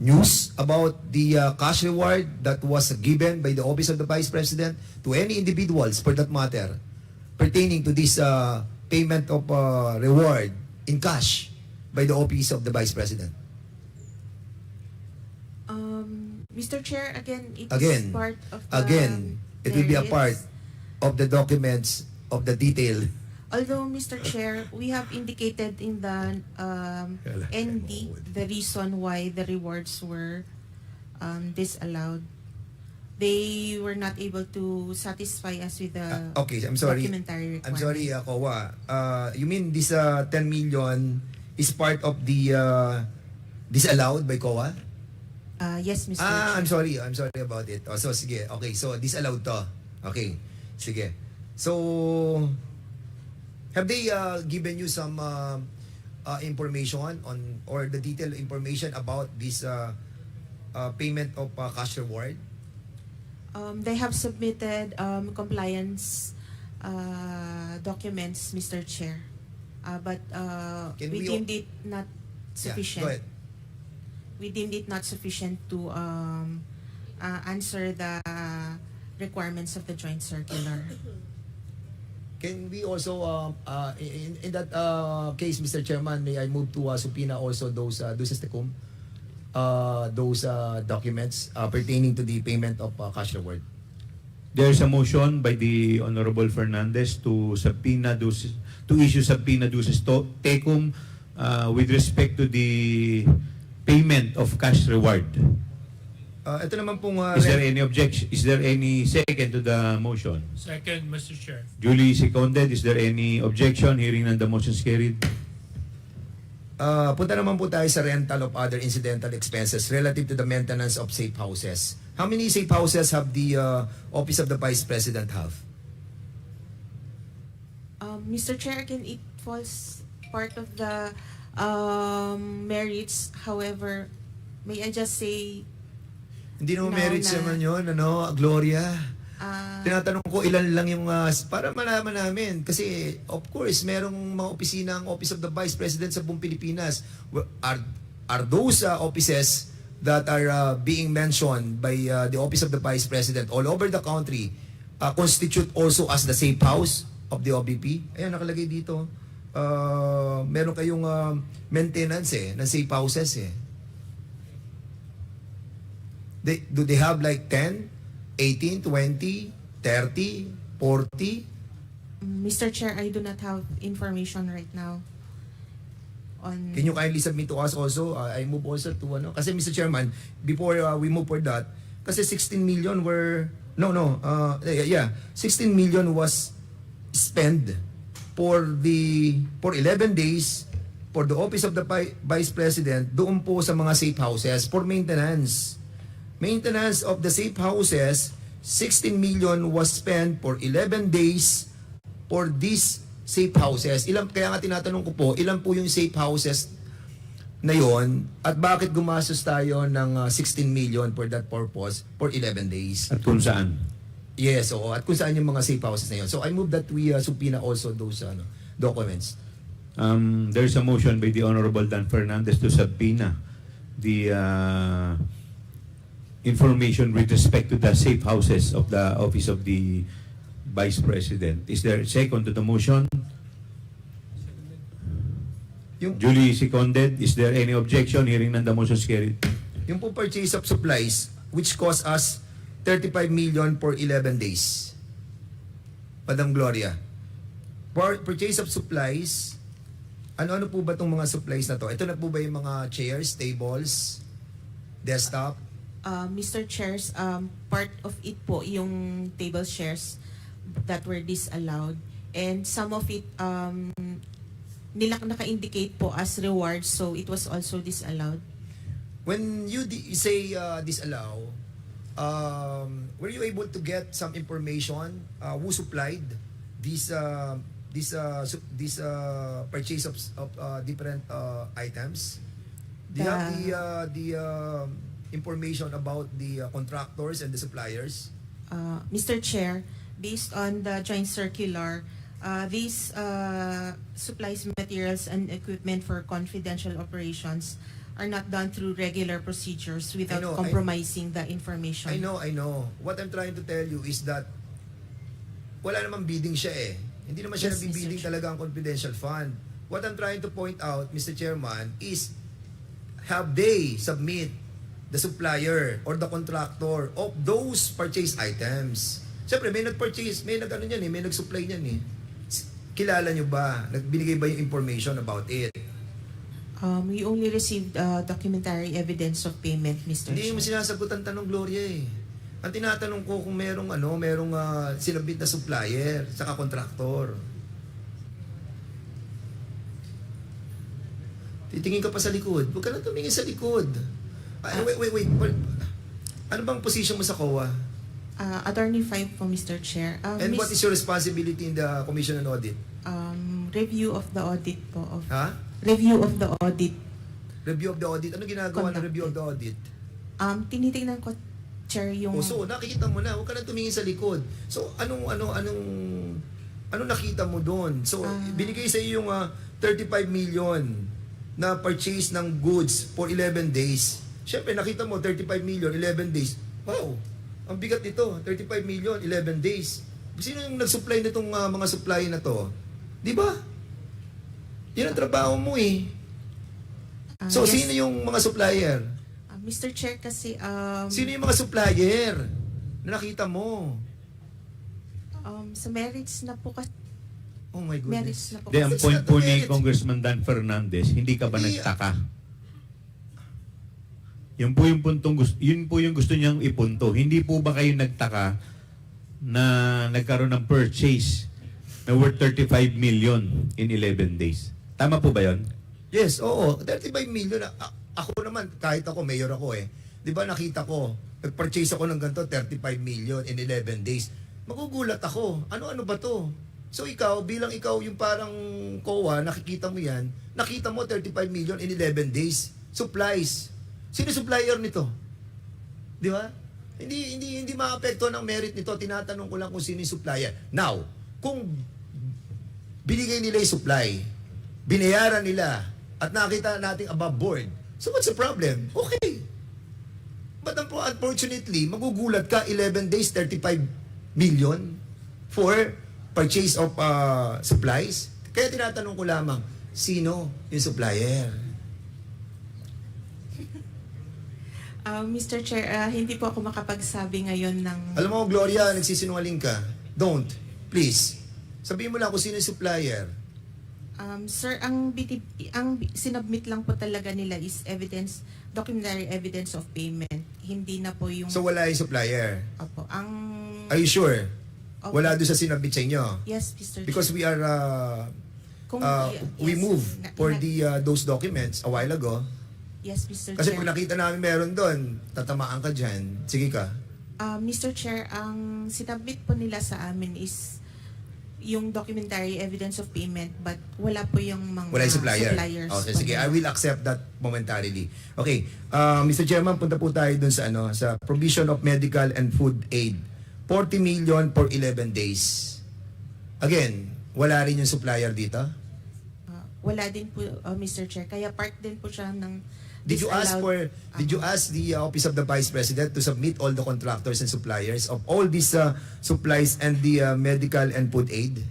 news about the cash reward that was given by the Office of the Vice President to any individuals, for that matter, pertaining to this payment of reward in cash by the Office of the Vice President? Mr. Chair, again, it Again, is part of the Again, it will be a part of the documents of the detail. Although, Mr. Chair, we have indicated in the ND the reason why the rewards were disallowed. They were not able to satisfy us with the Okay, I'm sorry. documentary I'm requirement. sorry, Kowa. You mean this 10 million is part of the disallowed by COA? Yes, Mr. Ah, Chair. I'm sorry about it. Oh, so sige, okay, so disallowed to. Okay, sige. So, have they given you some information on or the detailed information about this payment of cash reward? They have submitted compliance documents, Mr. Chair. But Can we we- deemed it not sufficient. Yeah, go ahead. We deemed it not sufficient to answer the requirements of the joint circular. Can we also, in that case, Mr. Chairman, may I move to subpoena also those those documents pertaining to the payment of cash reward? There is a motion by the Honorable Fernandez to issue subpoena duces tecum with respect to the payment of cash reward. Ito naman pong Is there any objection? Is there any second to the motion? Second, Mr. Chair. Duly seconded. Is there any objection? Hearing none, the motion is carried. punta naman po tayo sa rental of other incidental expenses relative to the maintenance of safe houses. How many safe houses have the Office of the Vice President have? Mr. Chair, again, it falls part of the merits. However, may I just say, Hindi naman No, merits na. naman yun, Gloria. ah, Tinatanong ko ilan lang yung para malaman namin. Kasi, of course, merong mga opisina ang Office of the Vice President sa buong Pilipinas. Are those offices that are being mentioned by the Office of the Vice President all over the country constitute also as the safe house of the OVP? Ayan, nakalagay dito. Meron kayong maintenance ng safe houses Do they have like 10, 18, 20, 30, 40? Mr. Chair, I do not have information right now on. Can you kindly submit to us also? I move also to Kasi Mr. Chairman, before we move for that, kasi 16 million were 16 million was spent for 11 days for the Office of the Vice President doon po sa mga safe houses for maintenance. Maintenance of the safe houses, 16 million was spent for 11 days for these safe houses. Kaya nga tinatanong ko po, ilan po yung safe houses na yon at bakit gumastos tayo ng 16 million for that purpose for 11 days? At kung saan? Yes, oo. At kung saan yung mga safe houses na yon. So I move that we subpoena also those documents. There's a motion by the Honorable Dan Fernandez to subpoena the information with respect to the safe houses of the Office of the Vice President. Is there a second to the motion? Duly seconded. Is there any objection? Hearing none, the motion is carried. Yung po purchase of supplies which cost us 35 million for 11 days. Madam Gloria, purchase of supplies, ano po ba itong mga supplies na to? Ito na po ba yung mga chairs, tables, desktop? Mr. Chairs, part of it po yung table shares that were disallowed, and some of it naka-indicate po as rewards, so it was also disallowed. When you say disallow, were you able to get some information who supplied this purchase of different items? Do you have the information about the contractors and the suppliers? Mr. Chair, based on the joint circular, these supplies, materials, and equipment for confidential operations are not done through regular procedures without compromising the information. I know. What I'm trying to tell you is that wala namang bidding siya Hindi naman siya Yes, nagbibidding Mr. Chair. talaga ang confidential fund. What I'm trying to point out, Mr. Chairman, is have they submit the supplier or the contractor of those purchase items? Siyempre, may nag-purchase, may nag-supply niyan Kilala nyo ba? Nagbinigay ba yung information about it? We only received documentary evidence of payment, Mr. Hindi mo Chair. sinasagot ang tanong, Gloria Ang tinatanong ko kung merong sinabit na supplier saka contractor. Titingin ka pa sa likod. Huwag ka na tumingin sa likod. Wait. Ano bang position mo sa COA? Attorney 5 po, Mr. Chair. And what is your responsibility in the Commission on Audit? Review of the audit po. Ha? Review of the audit. Review of the audit. Ano ginagawa ng review of the audit? Tinitingnan ko, Chair, yung... So, nakikita mo na. Huwag ka na tumingin sa likod. So, anong nakita mo doon? So, binigay sa iyo yung 35 million na purchase ng goods for 11 days. Siyempre, nakita mo, 35 million, 11 days. Wow! Ang bigat nito, 35 million, 11 days. Sino yung nag-supply nitong mga supply na to? Di ba? Yan ang trabaho mo eh. So, yes. Sino yung mga supplier? Mr. Chair, kasi... Sino yung mga supplier na nakita mo? sa marriage na po kasi... Oh my Marriage goodness. na po. Di, ang It's point not po a ni marriage. Congressman Dan Fernandez, hindi ka ba Hindi. nagtaka? Yun po yung gusto niyang ipunto. Hindi po ba kayo nagtaka na nagkaroon ng purchase na worth 35 million in 11 days? Tama po ba yun? Yes, oo. 35 million. Ako naman, kahit ako, mayor ako eh. Di ba nakita ko, nag-purchase ako ng ganito, 35 million in 11 days. Magugulat ako. Ano-ano ba to? So ikaw, bilang ikaw yung parang COA, nakikita mo yan, nakita mo 35 million in 11 days. Supplies. Sino supplier nito? Di ba? Hindi maapekto ng merit nito. Tinatanong ko lang kung sino yung supplier. Now, kung binigay nila yung supply, binayaran nila, at nakita natin above board, so what's the problem? Okay. But unfortunately, magugulat ka 11 days, 35 million for purchase of supplies. Kaya tinatanong ko lamang, sino yung supplier? Mr. Chair, hindi po ako makapagsabi ngayon ng... Alam mo, Gloria, nagsisinungaling ka. Don't. Please. Sabihin mo lang kung sino yung supplier. Sir, ang sinubmit lang po talaga nila is documentary evidence of payment. Hindi na po yung... So wala yung supplier? Opo. Are you sure? Opo. Wala doon sa sinabit sa inyo? Yes, Mr. Chair. Because we are... we Yes, move for those documents a while ago. Yes, Mr. Kasi Chair. pag nakita namin meron doon, tatamaan ka dyan. Sige ka. Mr. Chair, ang sinubmit po nila sa amin is yung documentary evidence of payment, but wala po yung mga Wala yung supplier. suppliers. Okay, po sige. nila. I will accept that momentarily. Okay. Mr. Chairman, punta po tayo dun sa sa provision of medical and food aid. 40 million for 11 days. Again, wala rin yung supplier dito? Wala din po, Mr. Chair. Kaya part din po siya ng Did you ask the Office of the Vice President to submit all the contractors and suppliers of all these supplies and the medical and food aid?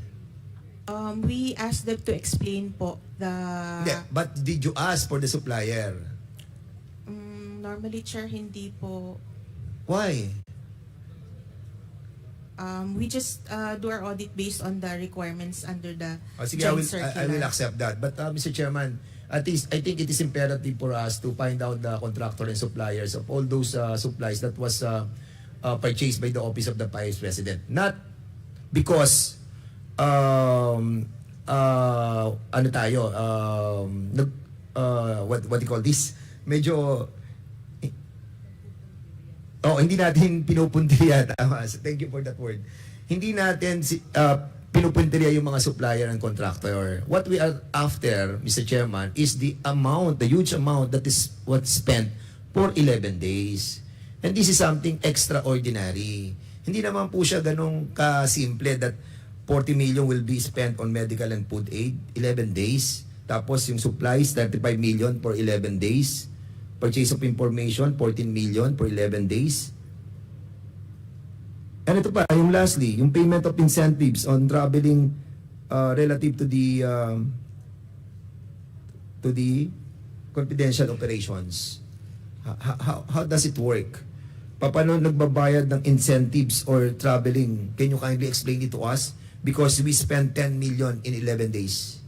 We asked them to explain po the... Hindi, but did you ask for the supplier? Normally, Chair, hindi po. Why? We just do our audit based on the requirements under the Sige, joint I will circular. accept that. But Mr. Chairman, at least I think it is imperative for us to find out the contractor and suppliers of all those supplies that was purchased by the Office of the Vice President. Not because ano tayo, what do you call this? Medyo hindi natin pinupuntirya. Tama. So, thank you for that word. Hindi natin pinupuntirya yung mga supplier and contractor. What we are after, Mr. Chairman, is the amount, the huge amount that is what's spent for 11 days. And this is something extraordinary. Hindi naman po siya ganong kasimple that 40 million will be spent on medical and food aid, 11 days. Tapos yung supplies, 35 million for 11 days. Purchase of information, 14 million for 11 days. And ito pa, yung lastly, yung payment of incentives on traveling relative to the confidential operations. How does it work? Paano nagbabayad ng incentives or traveling? Can you kindly explain it to us? Because we spent 10 million in 11 days.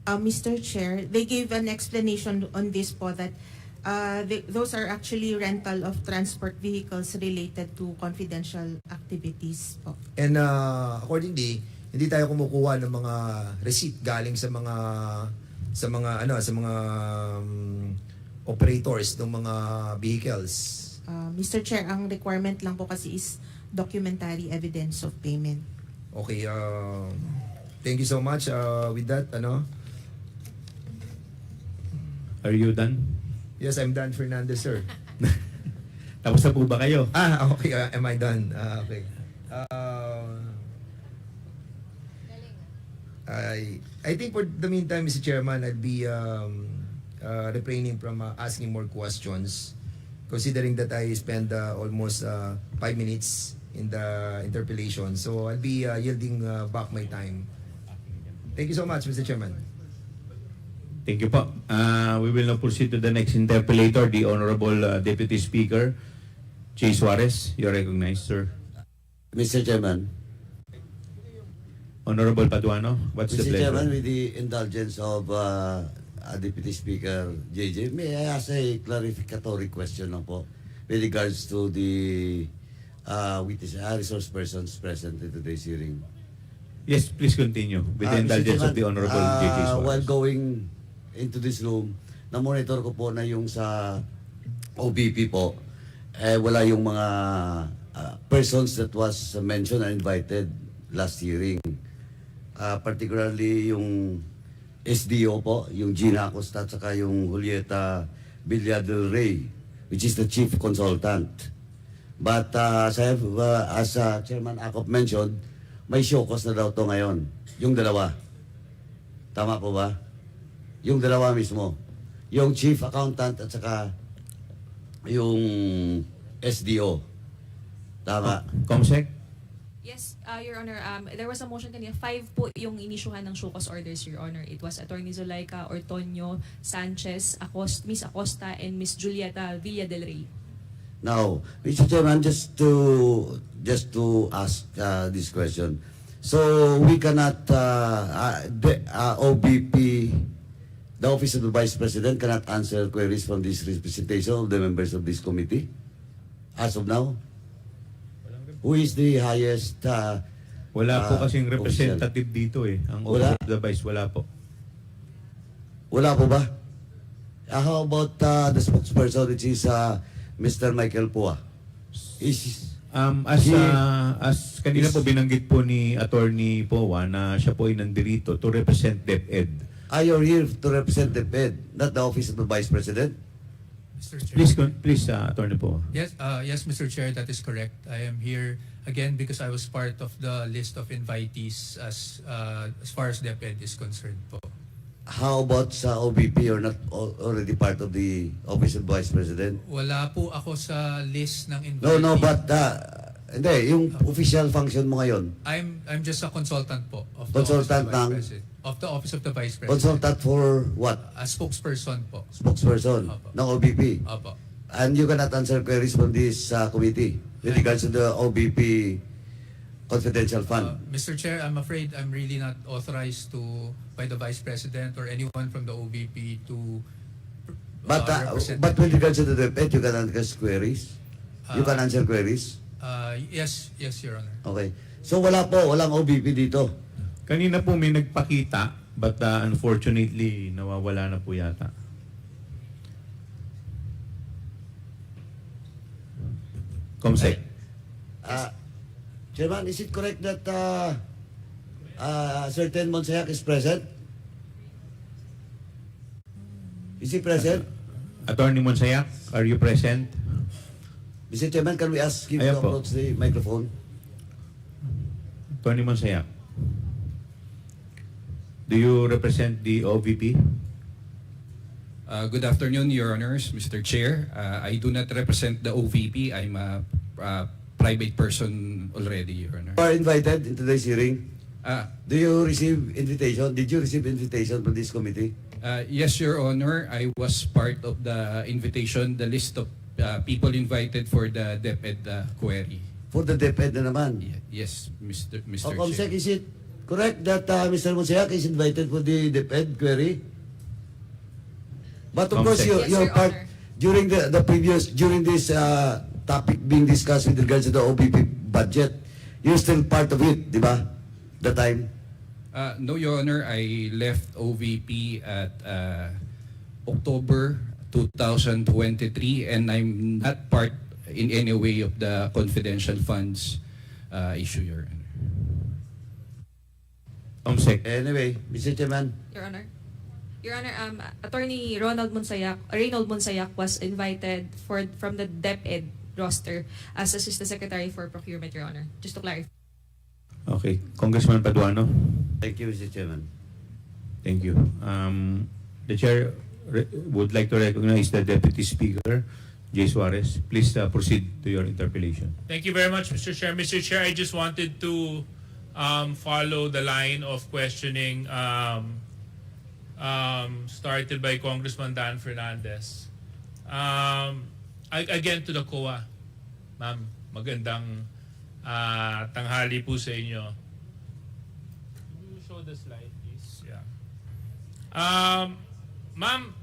Mr. Chair, they gave an explanation on this po that those are actually rental of transport vehicles related to confidential activities po. And accordingly, hindi tayo kumukuha ng mga receipt galing sa mga operators ng mga vehicles. Mr. Chair, ang requirement lang po kasi is documentary evidence of payment. Okay, thank you so much. With that, Are you done? yes, I'm Dan Fernandez, sir. Tapos na po ba kayo? Okay, am I done? Okay. I think for the meantime, Mr. Chairman, I'll be refraining from asking more questions, considering that I spent almost 5 minutes in the interpellation. So I'll be yielding back my time. Thank you so much, Mr. Chairman. Thank you po. We will now proceed to the next interpellator, the Honorable Deputy Speaker, Jay Suarez. You're recognized, sir. Mr. Chairman. Honorable Paduano, what's the Mr. pleasure? Chairman, with the indulgence of Deputy Speaker JJ, may I ask a clarificatory question lang po with regards to the resource persons present in today's hearing? Yes, please continue with the indulgence of the Honorable J.K. Suarez. While going into this room, na-monitor ko po na yung sa OBP po, wala yung mga persons that was mentioned and invited last hearing. Particularly yung SDO po, yung Gina Acosta at saka yung Julieta Villa del Rey, which is the chief consultant. But as Chairman Acop mentioned, may show cause na daw to ngayon. Yung dalawa. Tama po ba? Yung dalawa mismo. Yung chief accountant at saka yung SDO. Tama. Comsec? Yes, Your Honor, there was a motion kanina. 5 po yung inisyuhan ng show cause orders, Your Honor. It was Attorney Zulaika, Ortonio, Sanchez, Miss Acosta, and Miss Julieta Villa del Rey. Now, Mr. Chairman, just to ask this question. So we cannot the OBP, the Office of the Vice President, cannot answer queries from this representation of the members of this committee as of now. Who is the highest Wala po kasing representative dito eh. Ang Office of the Vice, wala po. Wala po ba? How about the spokesperson, which is Mr. Michael Pua? As kanina po binanggit po ni Attorney Poa na siya po ay nandirito to represent DepEd. You're here to represent DepEd, not the Office of the Vice President? Mr. Chair. Please, Attorney Poa. Yes, Mr. Chair, that is correct. I am here again because I was part of the list of invitees as far as DepEd is concerned po. How about sa OBP, or not already part of the Office of Vice President? Wala po ako sa list ng invitees. No, but hindi, yung official function mo ngayon. I'm just a consultant po of the Consultant Office of the Vice President. Consultant for what? A spokesperson po. Spokesperson Opo. ng OBP. Opo. And you cannot answer queries from this committee with regards to the OBP confidential fund. Mr. Chair, I'm afraid I'm really not authorized by the Vice President or anyone from the OBP to represent. But with regards to the DepEd, you can answer queries? You can answer queries? Yes, Your Honor. Okay. So walang OBP dito. Kanina po may nagpakita, but unfortunately, nawawala na po yata. Comsec. Chairman, is it correct that certain Monsayak is present? Is he present? Attorney Monsayak, are you present? Mr. Chairman, can we ask him Ayan to po. approach the microphone? Attorney Monsayak. Do you represent the OVP? Good afternoon, Your Honors, Mr. Chair. I do not represent the OVP. I'm a private person already, Your Honor. You are invited in today's hearing. Do you receive invitation? Did you receive invitation from this committee? Yes, Your Honor. I was part of the invitation, the list of people invited for the DepEd query. For the DepEd na naman? Yes, Mr. Comsec, Chair. is it correct that Mr. Monsayak is invited for the DepEd query? But of course, Comsec. you're Yes, Your part Honor. during this topic being discussed with regards to the OBP budget, you're still part of it, di ba? The time? No, Your Honor. I left OVP at October 2023, and I'm not part in any way of the confidential funds issue, Your Honor. Anyway, Mr. Chairman, Your Honor, Attorney Reynold Monsayak was invited from the DepEd roster as Assistant Secretary for Procurement, Your Honor. Just to clarify. Okay. Congressman Paduano. thank you, Mr. Chairman. Thank you. The chair would like to recognize the Deputy Speaker, Jay Suarez. Please proceed to your interpellation. Thank you very much, Mr. Chair. Mr. Chair, I just wanted to follow the line of questioning started by Congressman Dan Fernandez. Again, to the COA. Ma'am, magandang tanghali po sa inyo. Can you show the slide, please? Yeah. Ma'am,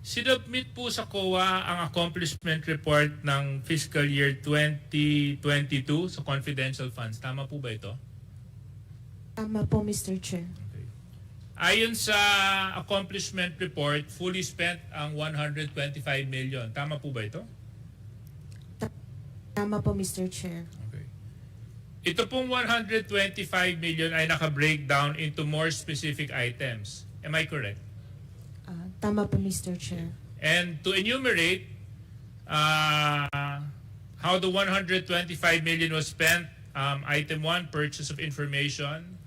sinubmit po sa COA ang accomplishment report ng fiscal year 2022 sa confidential funds. Tama po ba ito? Tama po, Mr. Chair. Ayon sa accomplishment report, fully spent ang 125 million. Tama po ba ito? Tama po, Mr. Chair. Okay. Ito pong 125 million ay naka-breakdown into more specific items. Am I correct? Tama po, Mr. Chair. And to enumerate how the 125 million was spent, item 1, purchase of information.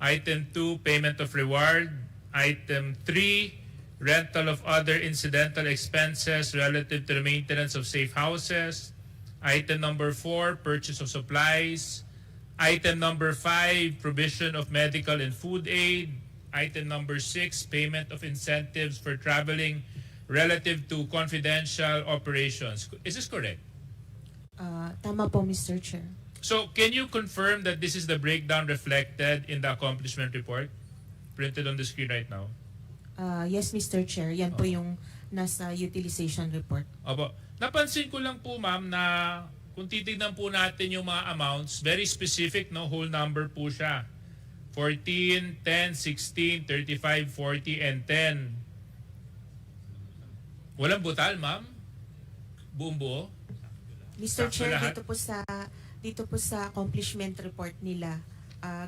Item 2, payment of reward. Item 3, rental of other incidental expenses relative to the maintenance of safe houses. Item number 4, purchase of supplies. Item number 5, provision of medical and food aid. Item number 6, payment of incentives for traveling relative to confidential operations. Is this correct? Tama po, Mr. Chair. So, can you confirm that this is the breakdown reflected in the accomplishment report printed on the screen right now? Yes, Mr. Chair. Yan po yung nasa utilization report. Opo. Napansin ko lang po, ma'am, na kung titignan po natin yung mga amounts, very specific, no? Whole number po siya. 14, 10, 16, 35, 40, and 10. Walang butal, ma'am? Buong buo? Mr. Sakto Chair, lahat? dito po sa accomplishment report nila,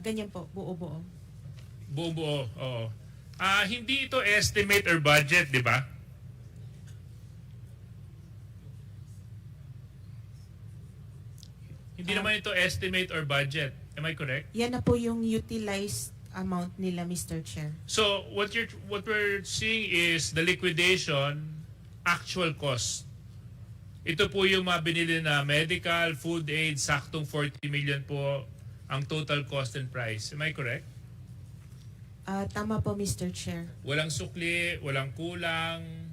ganyan po, buo-buo. Buong buo, oo. Hindi ito estimate or budget, di ba? Hindi naman ito estimate or budget. Am I correct? Yan na po yung utilized amount nila, Mr. Chair. So, what we're seeing is the liquidation actual cost. Ito po yung mga binili na medical, food aid, saktong 40 million po ang total cost and price. Am I correct? Tama po, Mr. Chair. Walang sukli, walang kulang.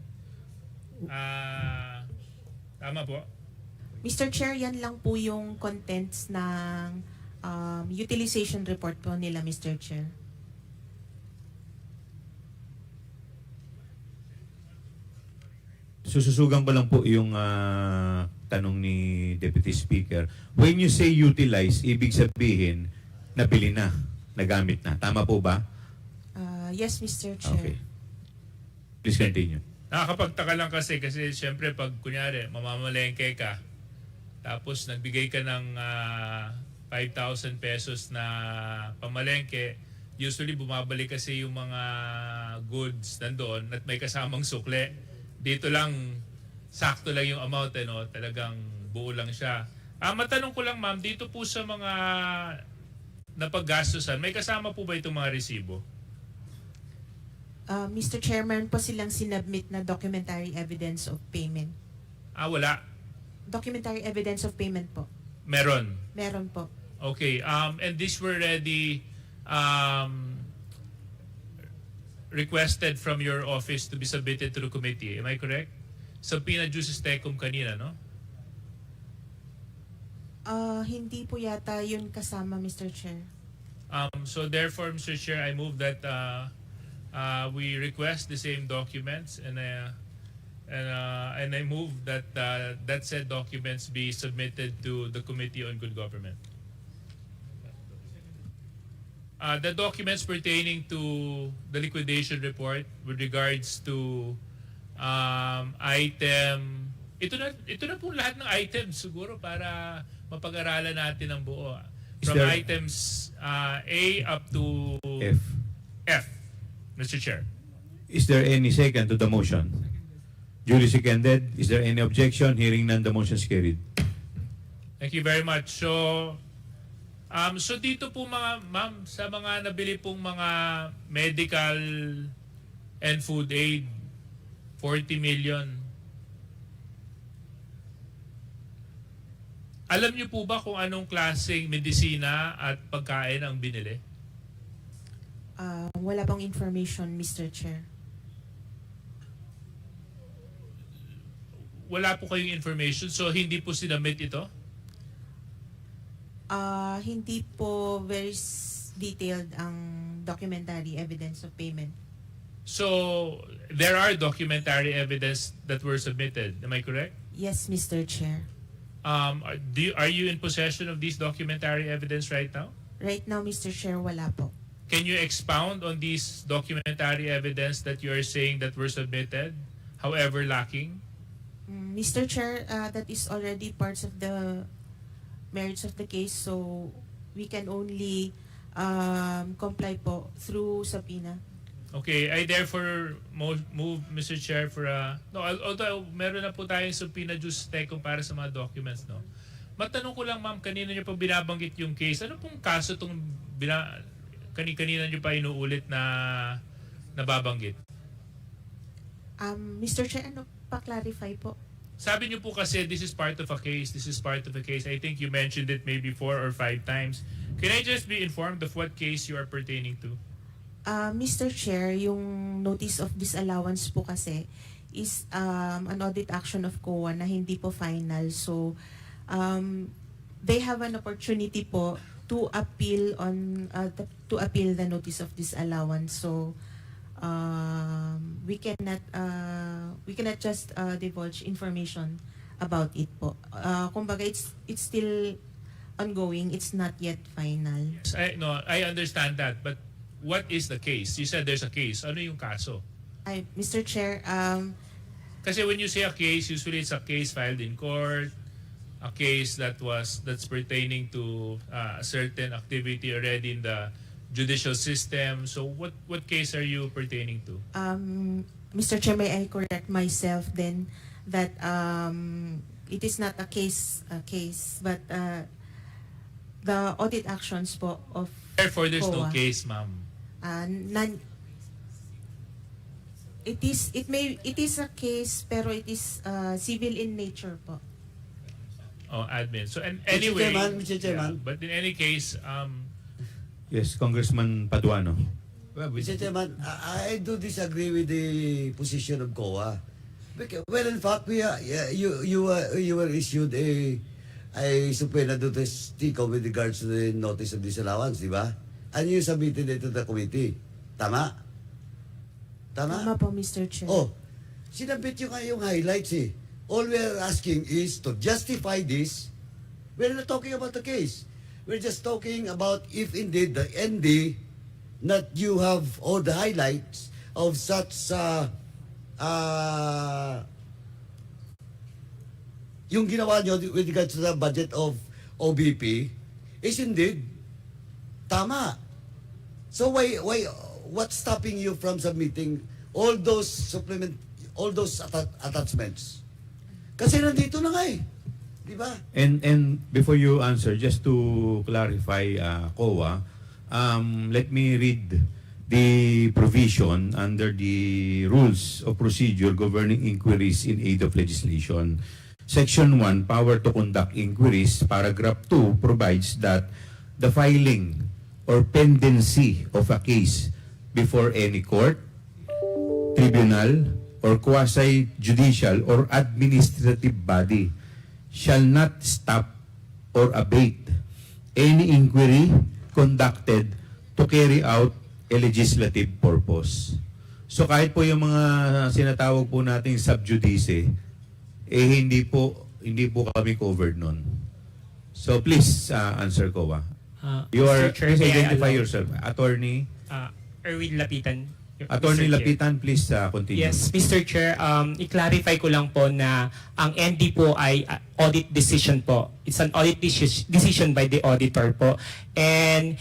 Tama po? Mr. Chair, yan lang po yung contents ng utilization report po nila, Mr. Chair. Sususugan ko lang po yung tanong ni Deputy Speaker. When you say utilize, ibig sabihin, nabili na, nagamit na. Tama po ba? Yes, Mr. Chair. Okay. Please continue. Nakakapagtaka lang kasi siyempre pag kunyari mamamalengke ka tapos nagbigay ka ng 5,000 pesos na pamalengke, usually bumabalik kasi yung mga goods nandoon at may kasamang sukle. Dito lang sakto lang yung amount, no? Talagang buo lang siya. Matanong ko lang, ma'am, dito po sa mga napaggastusan, may kasama po ba itong mga resibo? Mr. Chairman, po silang sinubmit na documentary evidence of payment. Wala. Documentary evidence of payment po. Meron. Meron po. Okay. And these were already requested from your office to be submitted to the committee. Am I correct? Subpoena juices tecum kanina, no? Hindi po yata yun kasama, Mr. Chair. So therefore, Mr. Chair, I move that we request the same documents, and I move that that said documents be submitted to the Committee on Good Government. The documents pertaining to the liquidation report with regards to Item, ito na po lahat ng items siguro para mapag-aralan natin ang buo. From there- items A up to F. Mr. Chair. Is there any second to the motion? Duly seconded. Is there any objection? Hearing none, the motion is carried. Thank you very much. So dito po ma'am, sa mga nabili pong mga medical and food aid, 40 million. Alam niyo po ba kung anong klaseng medisina at pagkain ang binili? Wala pong information, Mr. Chair. Wala po kayong information, so hindi po sinamit ito? Hindi po very detailed ang documentary evidence of payment. So, there are documentary evidence that were submitted. Am I correct? Yes, Mr. Chair. Are you in possession of these documentary evidence right now? Right now, Mr. Chair, wala po. Can you expound on these documentary evidence that you are saying that were submitted, however lacking? Mr. Chair, that is already parts of the merits of the case, so we can only comply po through subpoena. Okay, I therefore move, Mr. Chair, for although meron na po tayong subpoena jus tecum para sa mga documents, no? Matanong ko lang, ma'am, kanina niyo pa binabanggit yung case. Ano pong kaso itong kanina niyo pa inuulit na nababanggit? Mr. Chair, ano pa-clarify po? Sabi niyo po kasi this is part of a case, this is part of a case. I think you mentioned it maybe 4 or 5 times. Can I just be informed of what case you are pertaining to? Mr. Chair, yung notice of disallowance po kasi is an audit action of COA na hindi po final. So, they have an opportunity po to appeal the notice of disallowance. So, we cannot just divulge information about it po. Kumbaga, it's still ongoing. It's not yet final. I understand that, but what is the case? You said there's a case. Ano yung kaso? Mr. Chair, Kasi when you say a case, usually it's a case filed in court, a case that's pertaining to a certain activity already in the judicial system. So what case are you pertaining to? Mr. Chair, may I correct myself then that it is not a case, but the audit actions po of Therefore, there's no COA. case, ma'am. It is a case pero it is civil in nature po. Oh, admin. So and anyway, Mr. Chairman. yeah, but in any case, Yes, Congressman Paduano. Mr. Chairman, I do disagree with the position of COA. Well, in fact, you were issued a subpoena notice with regards to the notice of disallowance, di ba? And you submitted it to the committee. Tama? Tama po, Mr. Chair. Oh, sinabit yung highlights eh. All we're asking is to justify this. We're not talking about the case. We're just talking about if indeed the ND that you have all the highlights of such yung ginawa nyo with regards to the budget of OBP is indeed tama. So what's stopping you from submitting all those attachments? Kasi nandito na nga eh. Di ba? And before you answer, just to clarify, COA, let me read the provision under the Rules of Procedure Governing Inquiries in Aid of Legislation. Section 1, Power to Conduct Inquiries, Paragraph 2 provides that the filing or pendency of a case before any court, tribunal, or quasi-judicial or administrative body shall not stop or abate any inquiry conducted to carry out a legislative purpose. So kahit po yung mga sinatawag po nating sub judice, hindi po kami covered nun. So please answer ko. You are, Mr. Chair, please may I identify allow- yourself. Attorney Erwin Lapitan. Attorney Mr. Chair. Lapitan, please continue. Yes, Mr. Chair, i-clarify ko lang po na ang ND po ay audit decision po. It's an audit decision by the auditor po. And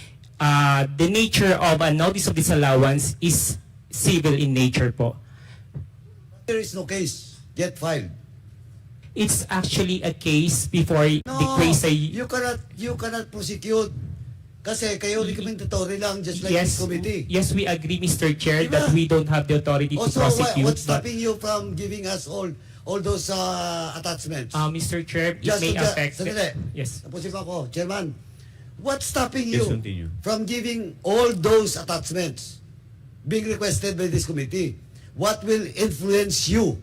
the nature of a notice of disallowance is civil in nature po. There is no case yet filed. It's actually a case before the case ay... You cannot prosecute. Kasi kayo recommendatory lang, just like this committee. Yes, we agree, Mr. Chair, Diba? that we don't have the authority to Also, prosecute. what's stopping you from giving us all those attachments? Mr. Chair, it Just may to affect... sandali. Yes. Tapusin pa ako, Chairman. What's stopping Yes, you continue. from giving all those attachments being requested by this committee? What will influence you?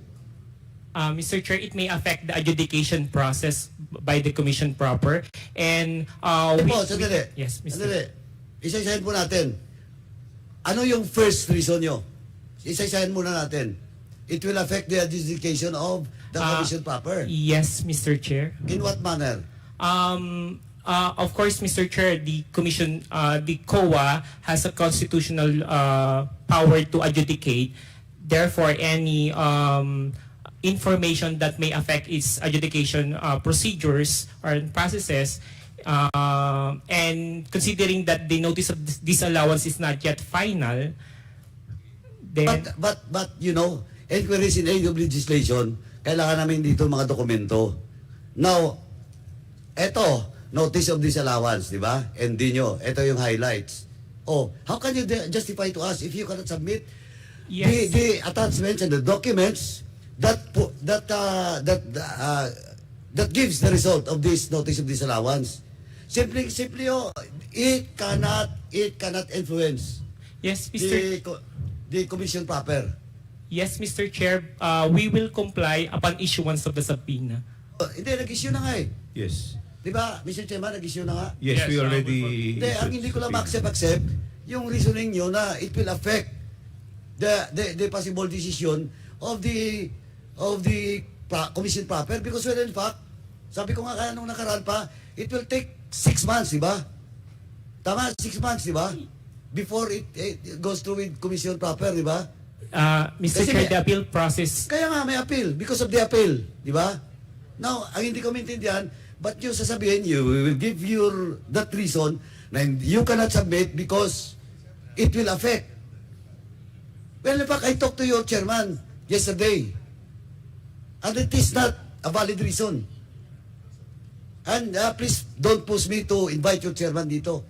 Mr. Chair, it may affect the adjudication process by the commission proper. And Sandali. yes, Mr. Sandali. Isa-isahin po natin. Ano yung first reason nyo? Isa-isahin muna natin. It will affect the adjudication of the commission proper. Yes, Mr. Chair. In what manner? Of course, Mr. Chair, the commission, the COA has a constitutional power to adjudicate. Therefore, any information that may affect its adjudication procedures or processes, and considering that the notice of disallowance is not yet final, then... But you know, inquiries in aid of legislation, kailangan namin dito mga dokumento. Now, eto, notice of disallowance, di ba? And di nyo, eto yung highlights. Oh, how can you justify to us if you cannot submit the attachments and the documents that gives the result of this notice of disallowance? Simply, it cannot influence Yes, Mr. the commission proper. Yes, Mr. Chair, we will comply upon issuance of the subpoena. Hindi, nag-issue na nga eh. Yes. Di ba, Mr. Chairman, nag-issue na nga? Yes, we already... Hindi, ang hindi ko lang ma-accept yung reasoning nyo na it will affect the possible decision of the commission proper, because when in fact, sabi ko nga kaya nung nakaraan pa, it will take 6 months, di ba? Tama, 6 months, di ba? Before it goes through with commission proper, di ba? Mr. Chair, the appeal process... Kaya nga may appeal, because of the appeal, di ba? Now, ang hindi ko maintindihan, but yung sasabihin, you will give that reason na you cannot submit because it will affect. Well, in fact, I talked to your chairman yesterday, and it is not a valid reason. And please don't push me to invite your chairman dito.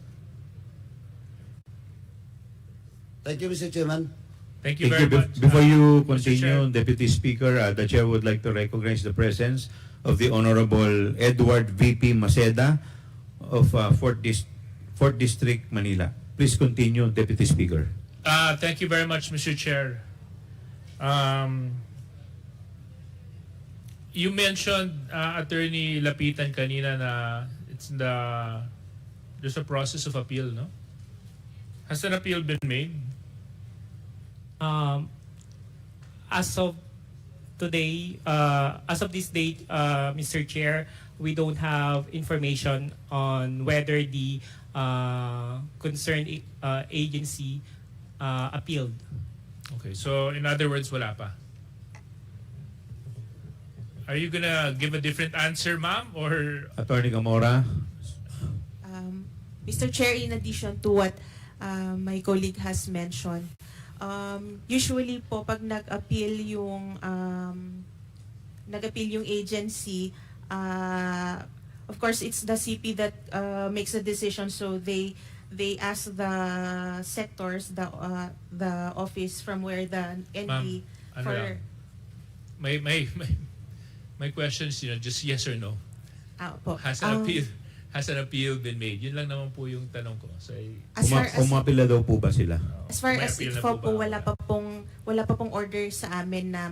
Thank you, Mr. Chairman. Thank you very much. Before you Mr. Chair. continue, Deputy Speaker, the Chair would like to recognize the presence of the Honorable Edward V.P. Maceda of 4th District, Manila. Please continue, Deputy Speaker. Thank you very much, Mr. Chair. You mentioned, Attorney Lapitan kanina na there's a process of appeal, no? Has an appeal been made? As of today, as of this date, Mr. Chair, we don't have information on whether the concerned agency appealed. Okay, so in other words, wala pa. Are you gonna give a different answer, ma'am, or? Attorney Gamora. Mr. Chair, in addition to what my colleague has mentioned, usually po pag nag-appeal yung agency, of course it's the CP that makes a decision, so they ask the sectors, the office from where the NP Ano lang? My question is, just yes or no. Po. Has an appeal been made? Yun lang naman po yung tanong ko. So, As far as- Umapila daw po ba sila? As far May as appeal na info po ba? po, wala pa pong order sa amin na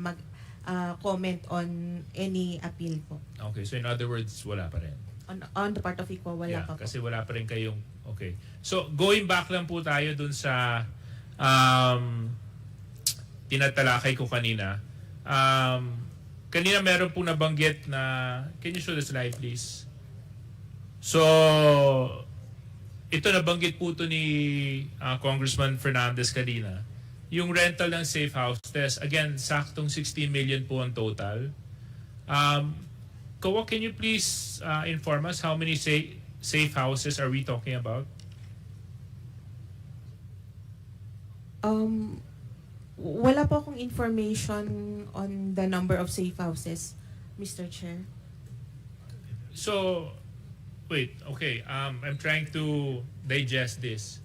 comment on any appeal po. Okay, so in other words, wala pa rin. On the part of ICWA, wala Yeah, pa po. kasi wala pa rin kayong, okay. So, going back lang po tayo dun sa tinatalakay ko kanina. Kanina meron po nabanggit na, can you show the slide please? So, ito nabanggit po to ni Congressman Fernandez kanina. yung rental ng safe houses, again, saktong 16 million po ang total. Kowa, can you please inform us how many safe houses are we talking about? Wala po akong information on the number of safe houses, Mr. Chair. So, wait, okay. I'm trying to digest this.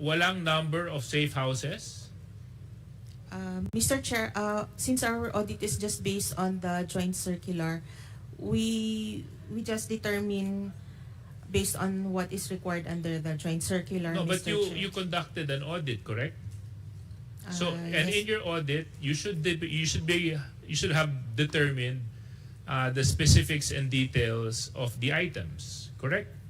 Walang number of safe houses? Mr. Chair, since our audit is just based on the joint circular, we just determine based on what is required under the joint circular. No, but Mr. Chair. you conducted an audit, correct? So, and yes. in your audit, you should have determined the specifics and details of the items, correct?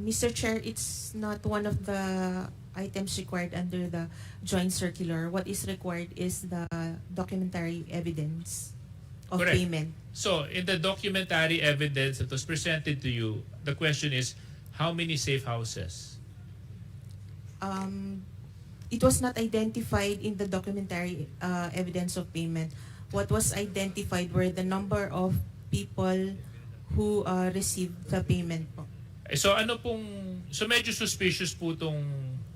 Mr. Chair, it's not one of the items required under the joint circular. What is required is the documentary evidence of Correct. payment. So, in the documentary evidence that was presented to you, the question is, how many safe houses? It was not identified in the documentary evidence of payment. What was identified were the number of people who received the payment po. So so medyo suspicious po itong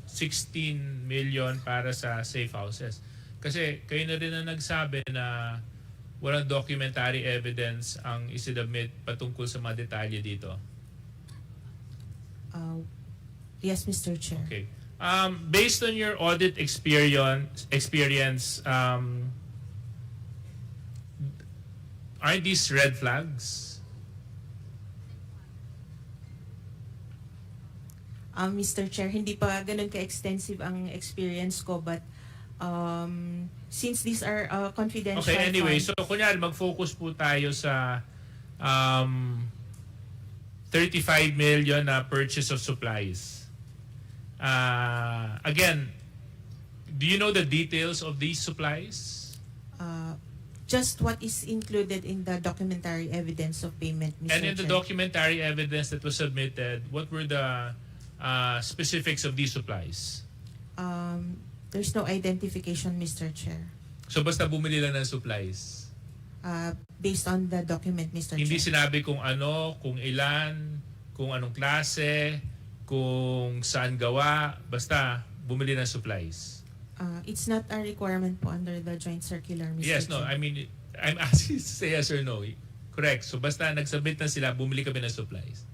16 million para sa safe houses. Kasi kayo na rin ang nagsabi na walang documentary evidence ang isinubmit patungkol sa mga detalye dito. Yes, Mr. Chair. Okay. Based on your audit experience, aren't these red flags? Mr. Chair, hindi pa ganun ka-extensive ang experience ko, but since these are confidential Okay, anyway, funds, so kunyari mag-focus po tayo sa 35 million na purchase of supplies. Again, do you know the details of these supplies? just what is included in the documentary evidence of payment, Mr. And in the Chair. documentary evidence that was submitted, what were the specifics of these supplies? There's no identification, Mr. Chair. So basta bumili lang ng supplies. Based on the document, Mr. Hindi Chair. sinabi kung ano, kung ilan, kung anong klase, kung saan gawa, basta bumili ng supplies. It's not a requirement po under the joint circular, Mr. Yes, Chair. no, I mean, I'm asking you to say yes or no. Correct. So basta nagsubmit na sila, bumili kami ng supplies.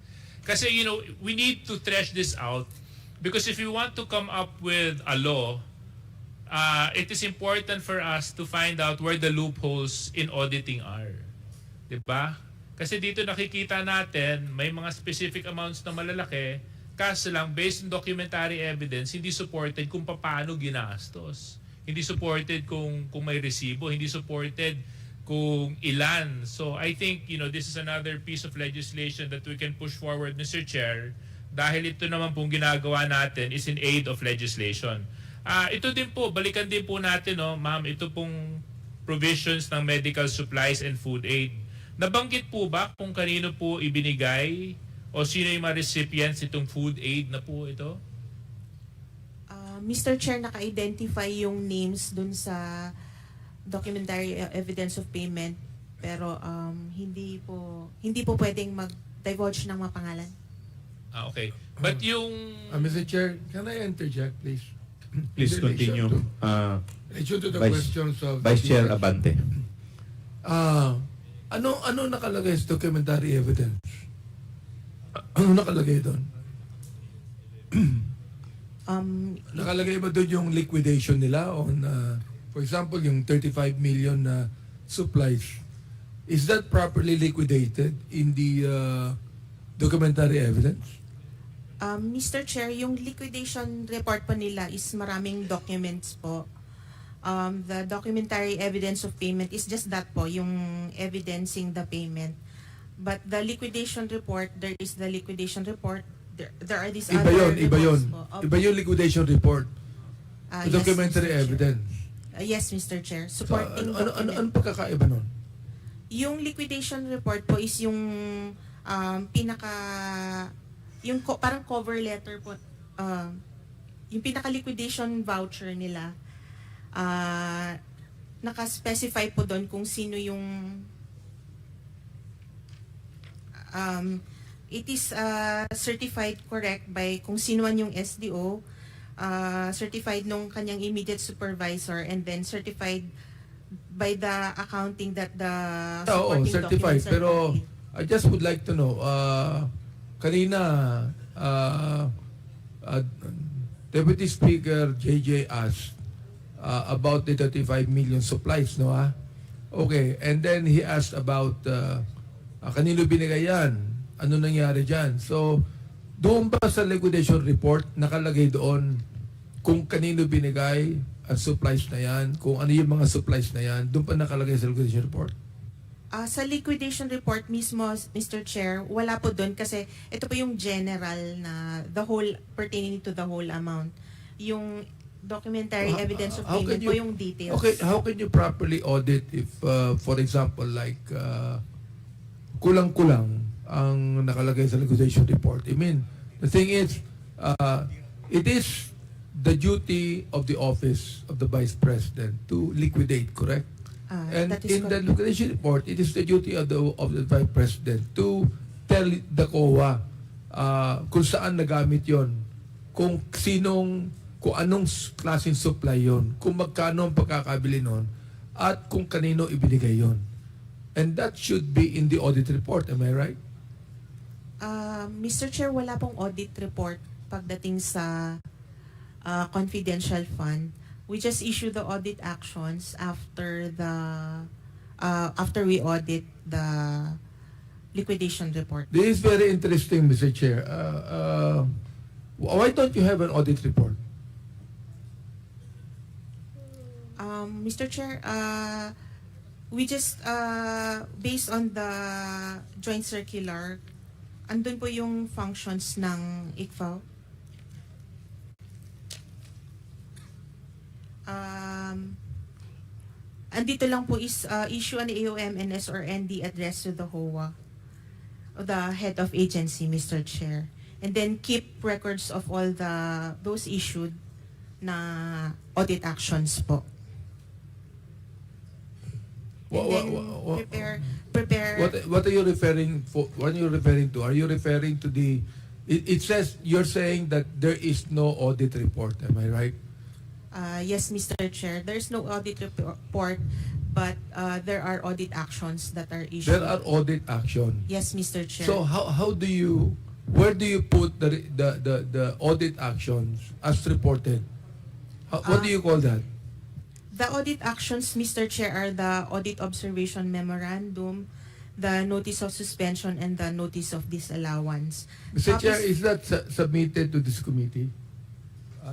Kasi, you know, we need to thresh this out because if we want to come up with a law, it is important for us to find out where the loopholes in auditing are. Diba? Kasi dito nakikita natin, may mga specific amounts na malalaki, kaso lang, based on documentary evidence, hindi supported kung paano ginastos. Hindi supported kung may resibo, hindi supported kung ilan. So I think, you know, this is another piece of legislation that we can push forward, Mr. Chair, dahil ito naman pong ginagawa natin is in aid of legislation. Ito din po, balikan din po natin, no, ma'am, ito pong provisions ng medical supplies and food aid. Nabanggit po ba kung kanino po ibinigay o sino yung mga recipients itong food aid na po ito? Mr. Chair, naka-identify yung names dun sa documentary evidence of payment, pero hindi po pwedeng mag-divulge ng mga pangalan. Okay. But yung... Mr. Chair, can I interject, please? Please In relation continue. to- in relation to the questions of Vice the Chair GCash. Abante. Ano nakalagay sa documentary evidence? Ano nakalagay doon? Nakalagay ba doon yung liquidation nila on, for example, yung 35 million na supplies? Is that properly liquidated in the documentary evidence? Mr. Chair, yung liquidation report po nila is maraming documents po. The documentary evidence of payment is just that po, yung evidencing the payment. But the liquidation report, there is the liquidation report. There are these Iba other yun, iba yun. reports po. Iba yung liquidation report. The Yes, documentary Mr. Chair. evidence. Yes, Mr. Chair. So, Supporting document. ano pagkakaiba nun? Yung liquidation report po is yung parang cover letter po. yung pinaka-liquidation voucher nila, naka-specify po doon kung sino yung it is certified correct by kung sino man yung SDO, certified nung kanyang immediate supervisor, and then certified by the accounting that the Oo, supporting certified. documents are Pero complete. I just would like to know, kanina, Deputy Speaker JJ asked about the 35 million supplies, no ha? Okay, and then he asked about kanino binigay yan? Ano nangyari dyan? So, doon ba sa liquidation report, nakalagay doon kung kanino binigay ang supplies na yan, kung ano yung mga supplies na yan, doon pa nakalagay sa liquidation report? Sa liquidation report mismo, Mr. Chair, wala po doon kasi ito po yung general na the whole, pertaining to the whole amount. Yung documentary evidence of How payment can po you- yung details. Okay, how can you properly audit if, for example, like, kulang-kulang ang nakalagay sa liquidation report? I mean, the thing is, it is the duty of the office of the Vice President to liquidate, correct? And that is in the correct. liquidation report, it is the duty of the Vice President to tell the COA kung saan nagamit yon, kung anong klaseng supply yon, kung magkano ang pagkakabili nun, at kung kanino ibinigay yon. And that should be in the audit report, am I right? Mr. Chair, wala pong audit report pagdating sa confidential fund. We just issue the audit actions after we audit the liquidation report. This is very interesting, Mr. Chair. Why don't you have an audit report? Mr. Chair, we just, based on the joint circular, andun po yung functions ng ICFAO. Andito lang po is issue an AOMNS or ND address to the HOA, the head of agency, Mr. Chair. And then keep records of all those issued na audit actions po. And then prepare. What are you referring for? What are you referring to? Are you referring to the? It says you're saying that there is no audit report. Am I right? Yes, Mr. Chair. There's no audit report, but there are audit actions that are issued. There are audit action. Yes, Mr. Chair. So how do you? Where do you put the audit actions as reported? What do you call that? The audit actions, Mr. Chair, are the audit observation memorandum, the notice of suspension, and the notice of disallowance. Mr. Chair, Tapos- is that submitted to this committee?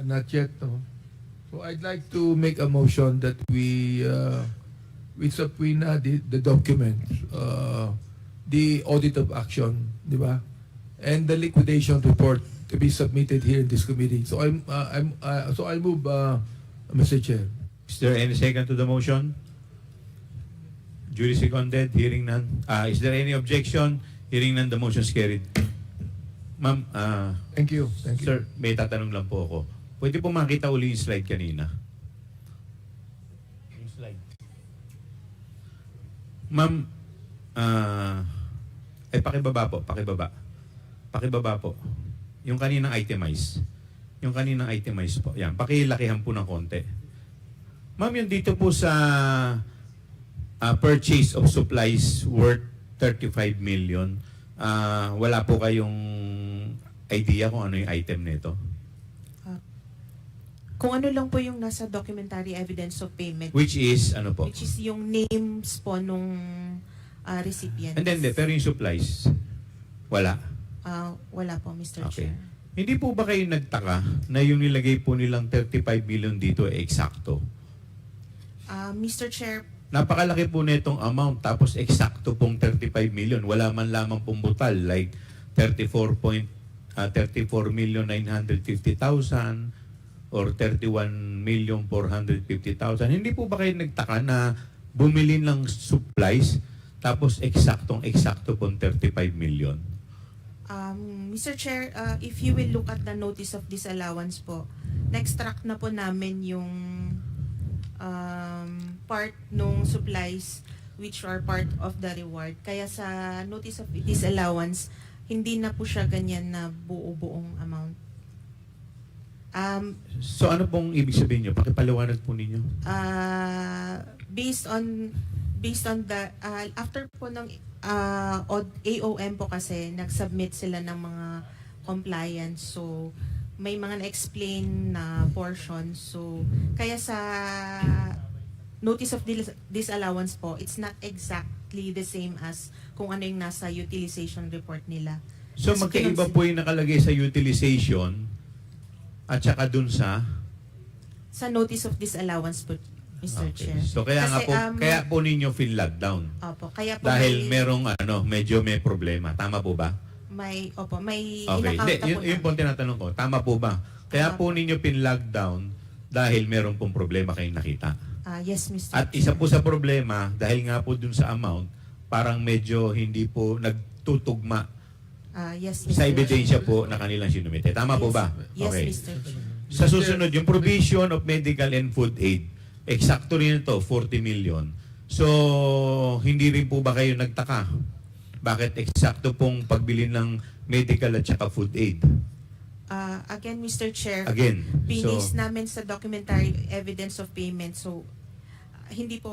Not yet, no? So I'd like to make a motion that we subpoena the documents, the audit of action, di ba? And the liquidation report to be submitted here in this committee. So I move, Mr. Chair. Is there any second to the motion? Duly seconded, hearing none. Is there any objection? Hearing none, the motion is carried. Ma'am, Thank you. sir, may tatanong lang po ako. Pwede po makita uli yung slide kanina? Yung slide. Ma'am, pakibaba po, pakibaba. Pakibaba po. Yung kaninang itemize. Yung kaninang itemize po. Yan, pakilakihan po ng konti. Ma'am, yung dito po sa purchase of supplies worth 35 million, wala po kayong idea kung ano yung item nito? Kung ano lang po yung nasa documentary evidence of payment. Which is, ano po? Which is yung names po nung recipient. And then, pero yung supplies, wala. Wala po, Mr. Okay. Chair. Hindi po ba kayo nagtaka na yung nilagay po nilang 35 million dito ay eksakto? Mr. Chair, Napakalaki po nitong amount tapos eksakto pong 35 million. Wala man lamang pong butal like 34,950,000 or 31,450,000. Hindi po ba kayo nagtaka na bumili ng supplies tapos eksakto pong 35 million? Mr. Chair, if you will look at the notice of disallowance po, na-extract na po namin yung part nung supplies which are part of the reward. Kaya sa notice of disallowance, hindi na po siya ganyan na buo-buong amount. So ano pong ibig sabihin nyo? Pakipaliwanag po ninyo. Based on the after po ng AOM po kasi nag-submit sila ng mga compliance, so may mga na-explain na portion, so kaya sa notice of disallowance po, it's not exactly the same as kung ano yung nasa utilization report nila. So Kasi magkaiba po yung nakalagay sa utilization at saka dun sa notice of disallowance po, Mr. Chair. So kaya nga Kasi, po kaya po ninyo feel lockdown. Opo, kaya po Dahil merong medyo may problema. Tama po ba? may Okay. in-account Hindi, na po yun po ang tinatanong ko. Tama po ba? Kaya po ninyo pin-lockdown dahil meron pong problema kayong nakita. Yes, Mr. At isa po sa problema, dahil nga po dun sa amount, parang medyo hindi po nagtutugma Yes, sa Mr. ebidensya po na kanilang sinumite. Tama po ba? Yes, Okay. Mr. Chair. Sa susunod, yung provision of medical and food aid, eksakto rin ito, 40 million. So, hindi rin po ba kayo nagtaka? Bakit eksakto pong pagbili ng medical at saka food aid? Again, Mr. Chair, Again, binis so- namin sa documentary evidence of payment, so hindi po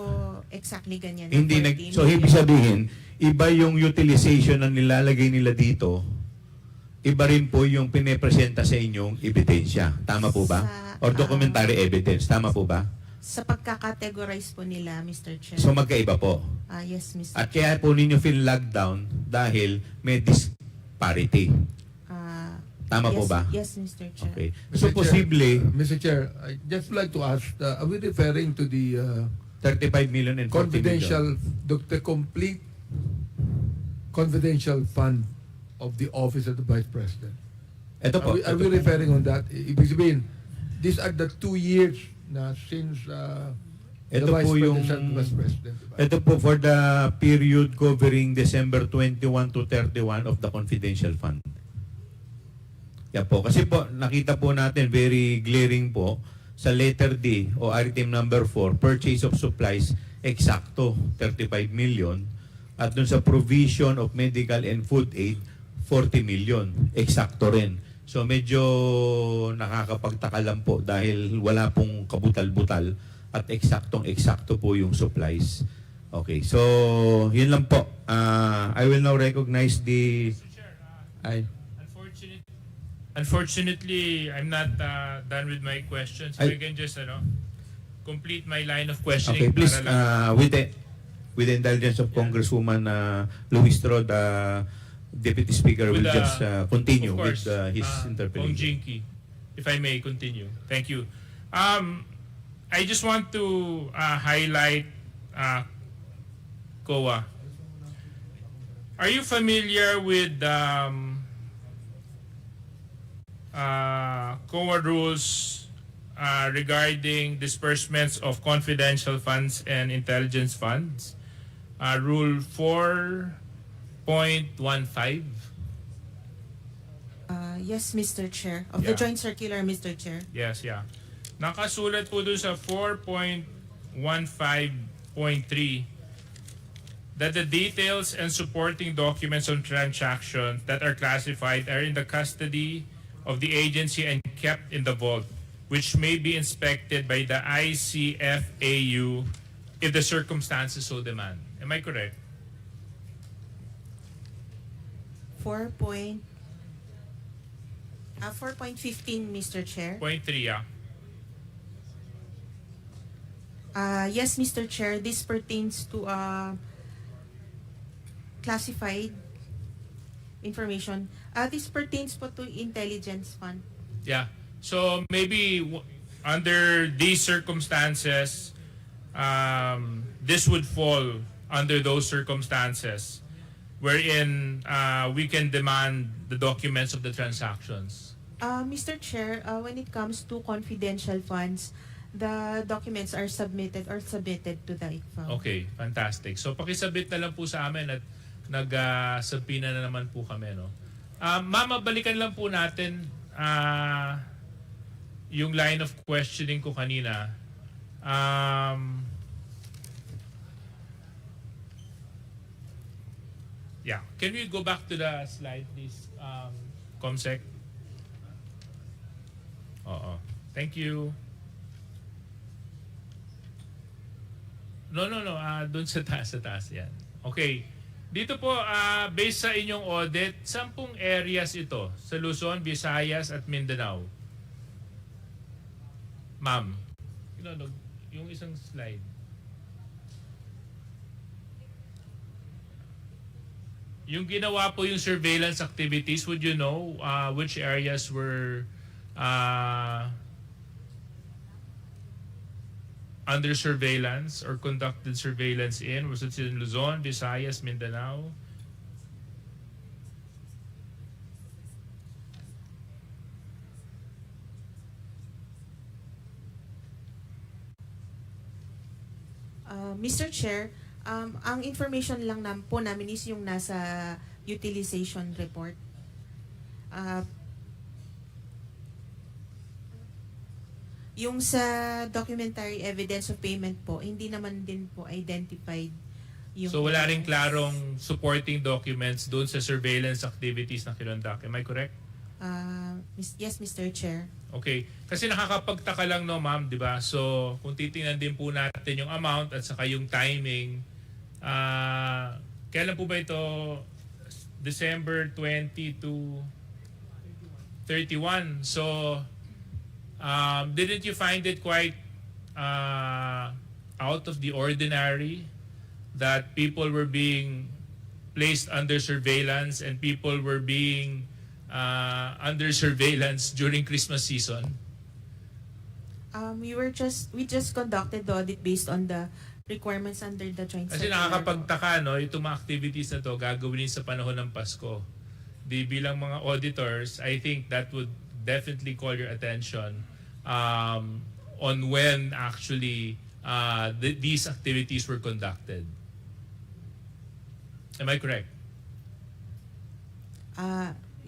exactly ganyan. na Hindi 40 so ibig sabihin, iba yung utilization na nilalagay nila dito, iba rin po yung pinepresenta sa inyong ebidensya. Tama po ba? Or documentary evidence. Tama po ba? Sa pagkakategorize po nila, Mr. Chair. So magkaiba po. Yes, Mr. At kaya po ninyo feel lockdown dahil may disparity. Tama yes, po ba? Yes, Mr. Chair. Okay. Mr. So Chair, posible, Mr. Chair, I just would like to ask, are we referring to the 35 million and 40 confidential, million. the complete confidential fund of the Office of the Vice President? Ito po. Are we referring on that? Ibig sabihin, these are the 2 years na since the Ito Vice po yung President was President. ito po for the period covering December 21 to 31 of the confidential fund. Yan po. Kasi po, nakita po natin very glaring po sa letter D o item number 4, purchase of supplies, eksakto 35 million. At dun sa provision of medical and food aid, 40 million. Eksakto rin. So medyo nakakapagtaka lang po dahil wala pong kabutal-butal at eksaktong-eksakto po yung supplies. Okay, so yun lang po. I will now recognize the... Unfortunately, I'm not done with my questions. If I can just complete my line of questioning. Okay, please, para lang- with the indulgence of Congresswoman Luistro, the Deputy Speaker will With, just continue of course, with his Kong interpretation. Jinky, if I may continue. Thank you. I just want to highlight COA. Are you familiar with COA rules regarding disbursements of confidential funds and intelligence funds? Rule 4.15. Yes, Mr. Chair. Of the Yeah. Joint Circular, Mr. Chair. Yes, yeah. Nakasulat po doon sa 4.15.3 that the details and supporting documents on transactions that are classified are in the custody of the agency and kept in the vault, which may be inspected by the ICFAU if the circumstances so demand. Am I correct? 4.15, Mr. Chair. Point 3, yeah. Yes, Mr. Chair. This pertains to classified information. This pertains po to intelligence fund. Yeah. So maybe under these circumstances, this would fall under those circumstances wherein we can demand the documents of the transactions. Mr. Chair, when it comes to confidential funds, the documents are submitted to the ICFAO. Okay, fantastic. So pakisabit na lang po sa amin at nag-subpoena na naman po kami, no? Ma'am, balikan lang po natin yung line of questioning ko kanina. Yeah, can we go back to the slide, please, Comsec? Oo. Thank you. No. Doon sa taas yan. Okay. Dito po, based sa inyong audit, 10 areas ito sa Luzon, Visayas at Mindanao. Ma'am, yung isang slide. Yung ginawa po yung surveillance activities, would you know which areas were under surveillance or conducted surveillance in? Was it in Luzon, Visayas, Mindanao? Mr. Chair, ang information lang po namin is yung nasa utilization report. Yung sa documentary evidence of payment po, hindi naman din po identified yung... So wala rin klarong supporting documents doon sa surveillance activities na kinonduct. Am I correct? Yes, Mr. Chair. Okay. Kasi nakakapagtaka lang, no, ma'am, di ba? So, kung titingnan din po natin yung amount at saka yung timing, kailan po ba ito? December 20 to 31. So, didn't you find it quite out of the ordinary that people were being placed under surveillance and people were being under surveillance during Christmas season? We just conducted the audit based on the requirements under the joint Kasi circular. nakakapagtaka, no, itong mga activities na to gagawin sa panahon ng Pasko. Di bilang mga auditors, I think that would definitely call your attention on when actually these activities were conducted. Am I correct?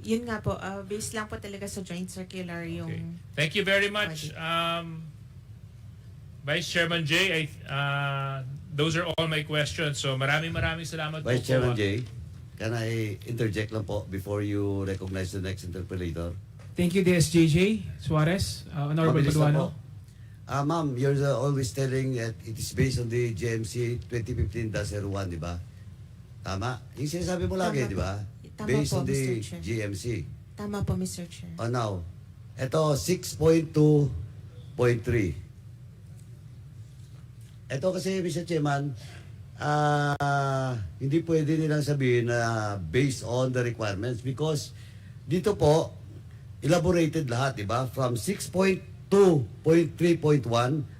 Yun nga po, based lang po talaga sa joint circular yung... Okay. Thank you very much. Vice Chairman Jay, those are all my questions. So maraming salamat Vice po. Chairman Jay, can I interject lang po before you recognize the next interpolator? Thank you, DSJJ Suarez, Honorable Mabilis lang Paduano. po. Ma'am, you're always telling that it is based on the GMC 2015-01, di ba? Tama? Yung sinasabi mo lagi, Tama di ba? Tama Based po, on the Mr. Chair. GMC. Tama po, Mr. Chair. Oh, now, ito 6.2.3. Ito kasi, Mr. Chairman, hindi pwede nilang sabihin na based on the requirements because dito po, elaborated lahat, di ba? From 6.2.3.1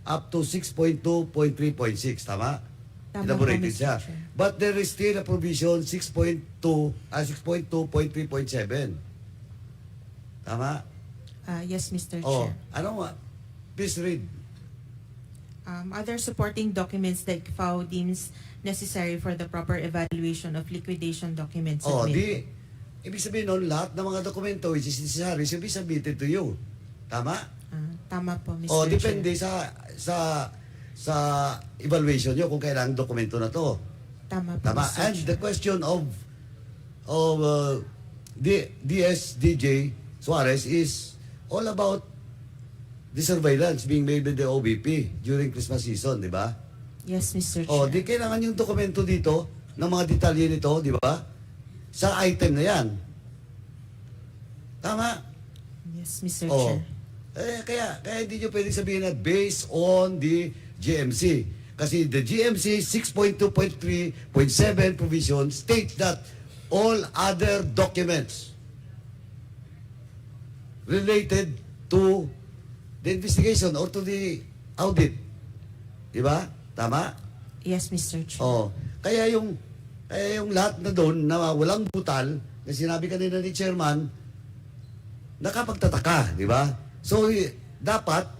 up to 6.2.3.6, tama? Tama Elaborated po, Mr. siya. Chair. But there is still a provision 6.2.3.7. Tama? Yes, Mr. Oh, Chair. ano nga? Please read. Other supporting documents that FAO deems necessary for the proper evaluation of liquidation documents Oh, submitted. ibig sabihin nun, lahat ng mga dokumento which is necessary should be submitted to you. Tama? Tama po, Mr. O, Chair. depende sa evaluation nyo kung kailangan dokumento na to. Tama po, Tama? Mr. And Chair. the question of DSDJ Suarez is all about the surveillance being made by the OVP during Christmas season, di ba? Yes, Mr. Chair. O, di kailangan yung dokumento dito ng mga detalye nito, di ba? Sa item na yan. Tama? Yes, Mr. Oh. Chair. Kaya hindi nyo pwede sabihin na based on the GMC. Kasi the GMC 6.2.3.7 provision states that all other documents related to the investigation or to the audit. Diba? Tama? Yes, Mr. Chair. Oh. Kaya yung lahat na doon na walang butal, na sinabi kanina ni Chairman, nakapagtataka, di ba? So, dapat,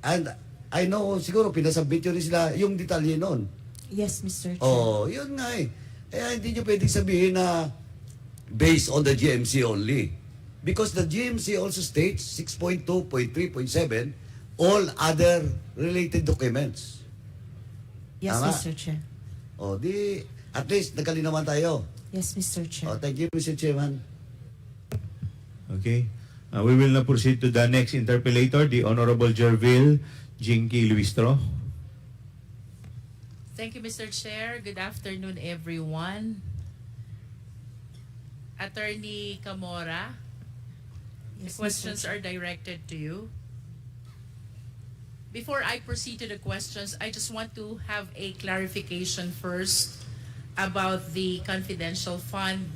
and I know, siguro pinasubmit yun rin sila yung detalye noon. Yes, Mr. Chair. Oh, yun nga eh. Kaya hindi nyo pwedeng sabihin na based on the GMC only. Because the GMC also states 6.2.3.7, all other related documents. Yes, Tama? Mr. Chair. O, di, at least nagkalinawan tayo. Yes, Mr. Chair. O, thank you, Mr. Chairman. Okay. We will now proceed to the next interpellator, the Honorable Gerville Jinky Luistro. Thank you, Mr. Chair. Good afternoon, everyone. Attorney Camora, the Yes, Mr. questions Chair. are directed to you. Before I proceed to the questions, I just want to have a clarification first about the confidential fund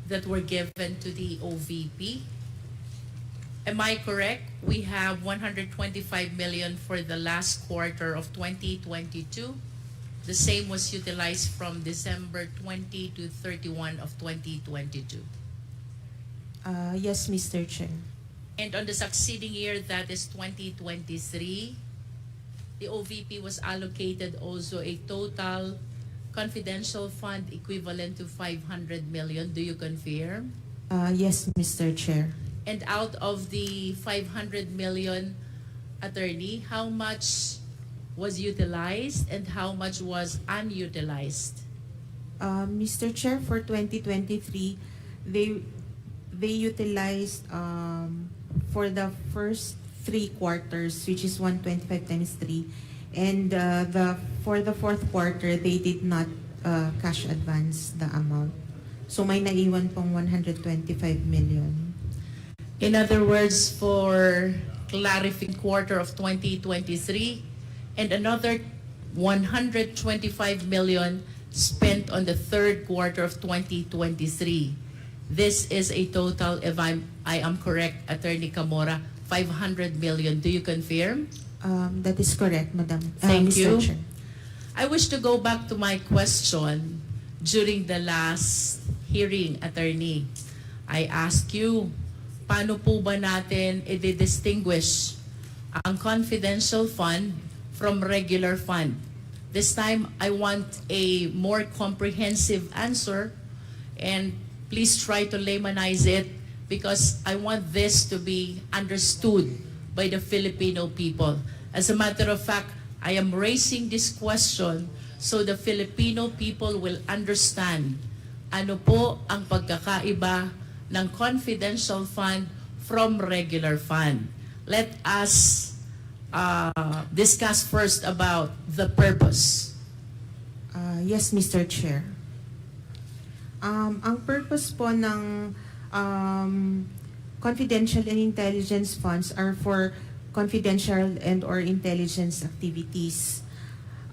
that were given to the OVP. Am I correct? We have 125 million for the last quarter of 2022. The same was utilized from December 20 to 31 of 2022. Yes, Mr. Chair. And on the succeeding year, that is 2023, the OVP was allocated also a total confidential fund equivalent to 500 million. Do you confirm? Yes, Mr. Chair. And out of the 500 million, attorney, how much was utilized and how much was unutilized? Mr. Chair, for 2023, they utilized for the first 3 quarters, which is 125 times 3, and for the fourth quarter, they did not cash advance the amount. So may naiwan pong 125 million. In other words, for clarifying quarter of 2023 and another 125 million spent on the third quarter of 2023. This is a total, if I am correct, Attorney Camora, 500 million. Do you confirm? That is correct, Madam. Thank Mr. you. Chair. I wish to go back to my question during the last hearing, Attorney. I asked you, paano po ba natin i-distinguish ang confidential fund from regular fund? This time, I want a more comprehensive answer, and please try to laymanize it because I want this to be understood by the Filipino people. As a matter of fact, I am raising this question so the Filipino people will understand ano po ang pagkakaiba ng confidential fund from regular fund. Let us discuss first about the purpose. Yes, Mr. Chair. Ang purpose po ng confidential and intelligence funds are for confidential and or intelligence activities.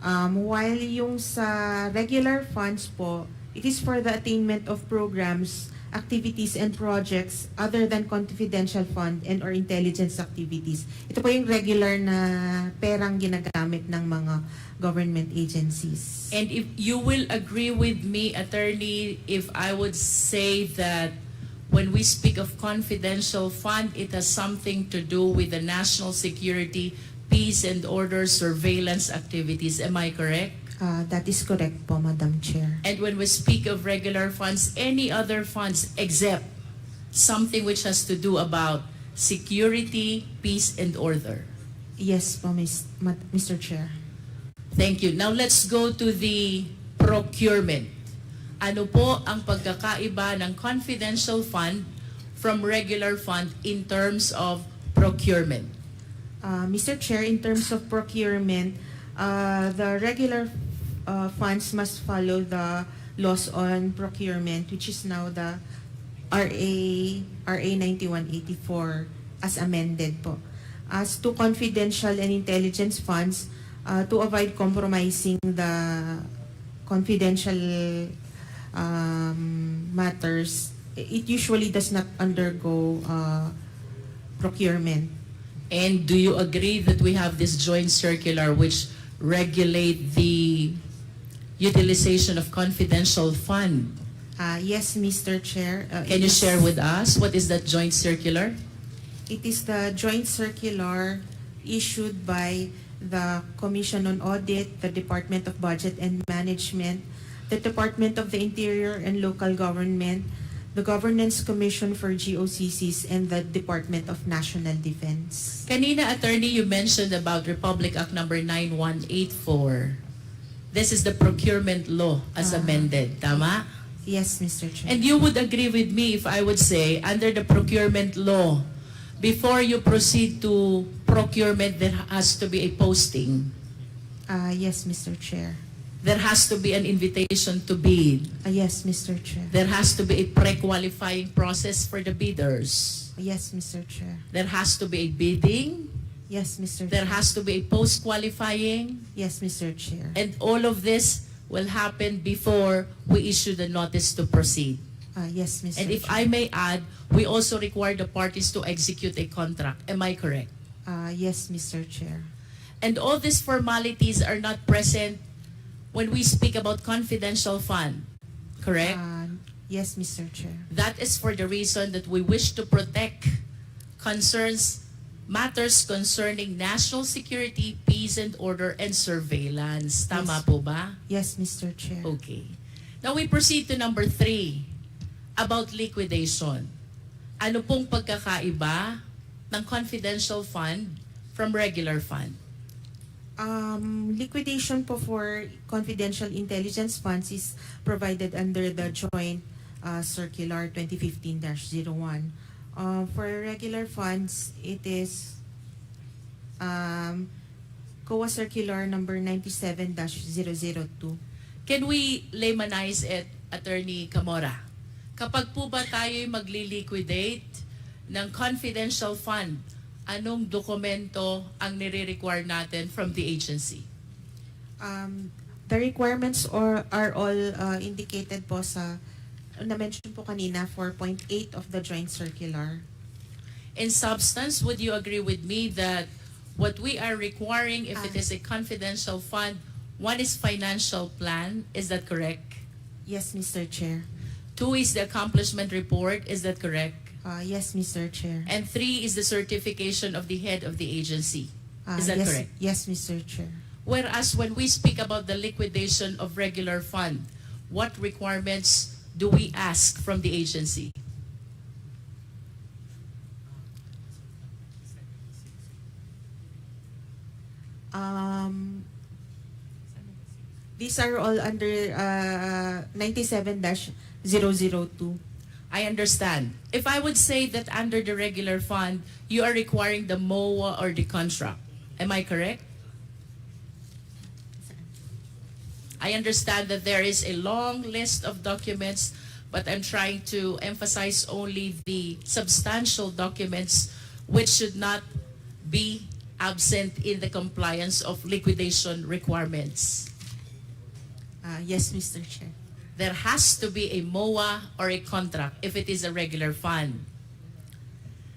While yung sa regular funds po, it is for the attainment of programs, activities, and projects other than confidential fund and or intelligence activities. Ito po yung regular na perang ginagamit ng mga government agencies. And if you will agree with me, Attorney, if I would say that when we speak of confidential fund, it has something to do with the national security, peace and order surveillance activities. Am I correct? That is correct po, Madam Chair. And when we speak of regular funds, any other funds except something which has to do about security, peace, and order. Yes po, Mr. Chair. Thank you. Now let's go to the procurement. Ano po ang pagkakaiba ng confidential fund from regular fund in terms of procurement? Mr. Chair, in terms of procurement, the regular funds must follow the laws on procurement, which is now the RA 9184 as amended po. As to confidential and intelligence funds, to avoid compromising the confidential matters, it usually does not undergo procurement. And do you agree that we have this joint circular which regulate the utilization of confidential fund? Yes, Mr. Chair. Can you share with us what is that joint circular? It is the joint circular issued by the Commission on Audit, the Department of Budget and Management, the Department of the Interior and Local Government, the Governance Commission for GOCCs, and the Department of National Defense. Kanina, attorney, you mentioned about Republic Act number 9184. This is the procurement law as amended, tama? Yes, Mr. Chair. And you would agree with me if I would say, under the procurement law, before you proceed to procurement, there has to be a posting. Yes, Mr. Chair. There has to be an invitation to bid. Yes, Mr. Chair. There has to be a pre-qualifying process for the bidders. Yes, Mr. Chair. There has to be a bidding. Yes, Mr. There Chair. has to be a post-qualifying. Yes, Mr. Chair. And all of this will happen before we issue the notice to proceed. Yes, Mr. And if I may add, we also require the parties to execute a contract. Am I correct? Yes, Mr. Chair. And all these formalities are not present when we speak about confidential fund, correct? Yes, Mr. Chair. That is for the reason that we wish to protect matters concerning national security, peace and order, and surveillance. Tama Yes. po ba? Yes, Mr. Chair. Okay. Now we proceed to number 3, about liquidation. Ano pong pagkakaiba ng confidential fund from regular fund? Liquidation po for confidential intelligence funds is provided under the Joint Circular 2015-01. For regular funds, it is COA Circular number 97-002. Can we laymanize it, Attorney Camora? Kapag po ba tayo'y magli-liquidate ng confidential fund, anong dokumento ang nire-require natin from the agency? The requirements are all indicated po sa na-mention po kanina 4.8 of the Joint Circular. In substance, would you agree with me that what we are requiring if it is a confidential fund, one is financial plan, is that correct? Yes, Mr. Chair. 2 is the accomplishment report, is that correct? Yes, Mr. Chair. And 3 is the certification of the head of the agency. Is that yes, correct? Yes, Mr. Chair. Whereas when we speak about the liquidation of regular fund, what requirements do we ask from the agency? These are all under 97-002. I understand. If I would say that under the regular fund, you are requiring the MOA or the contract, am I correct? I understand that there is a long list of documents, but I'm trying to emphasize only the substantial documents which should not be absent in the compliance of liquidation requirements. Yes, Mr. Chair. There has to be a MOA or a contract if it is a regular fund.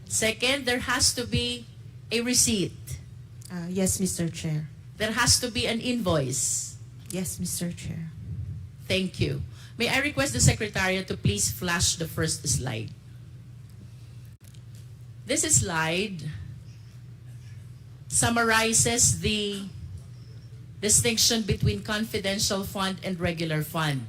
Second, there has to be a receipt. Yes, Mr. Chair. There has to be an invoice. Yes, Mr. Chair. Thank you. May I request the Secretariat to please flash the first slide. This slide summarizes the distinction between confidential fund and regular fund.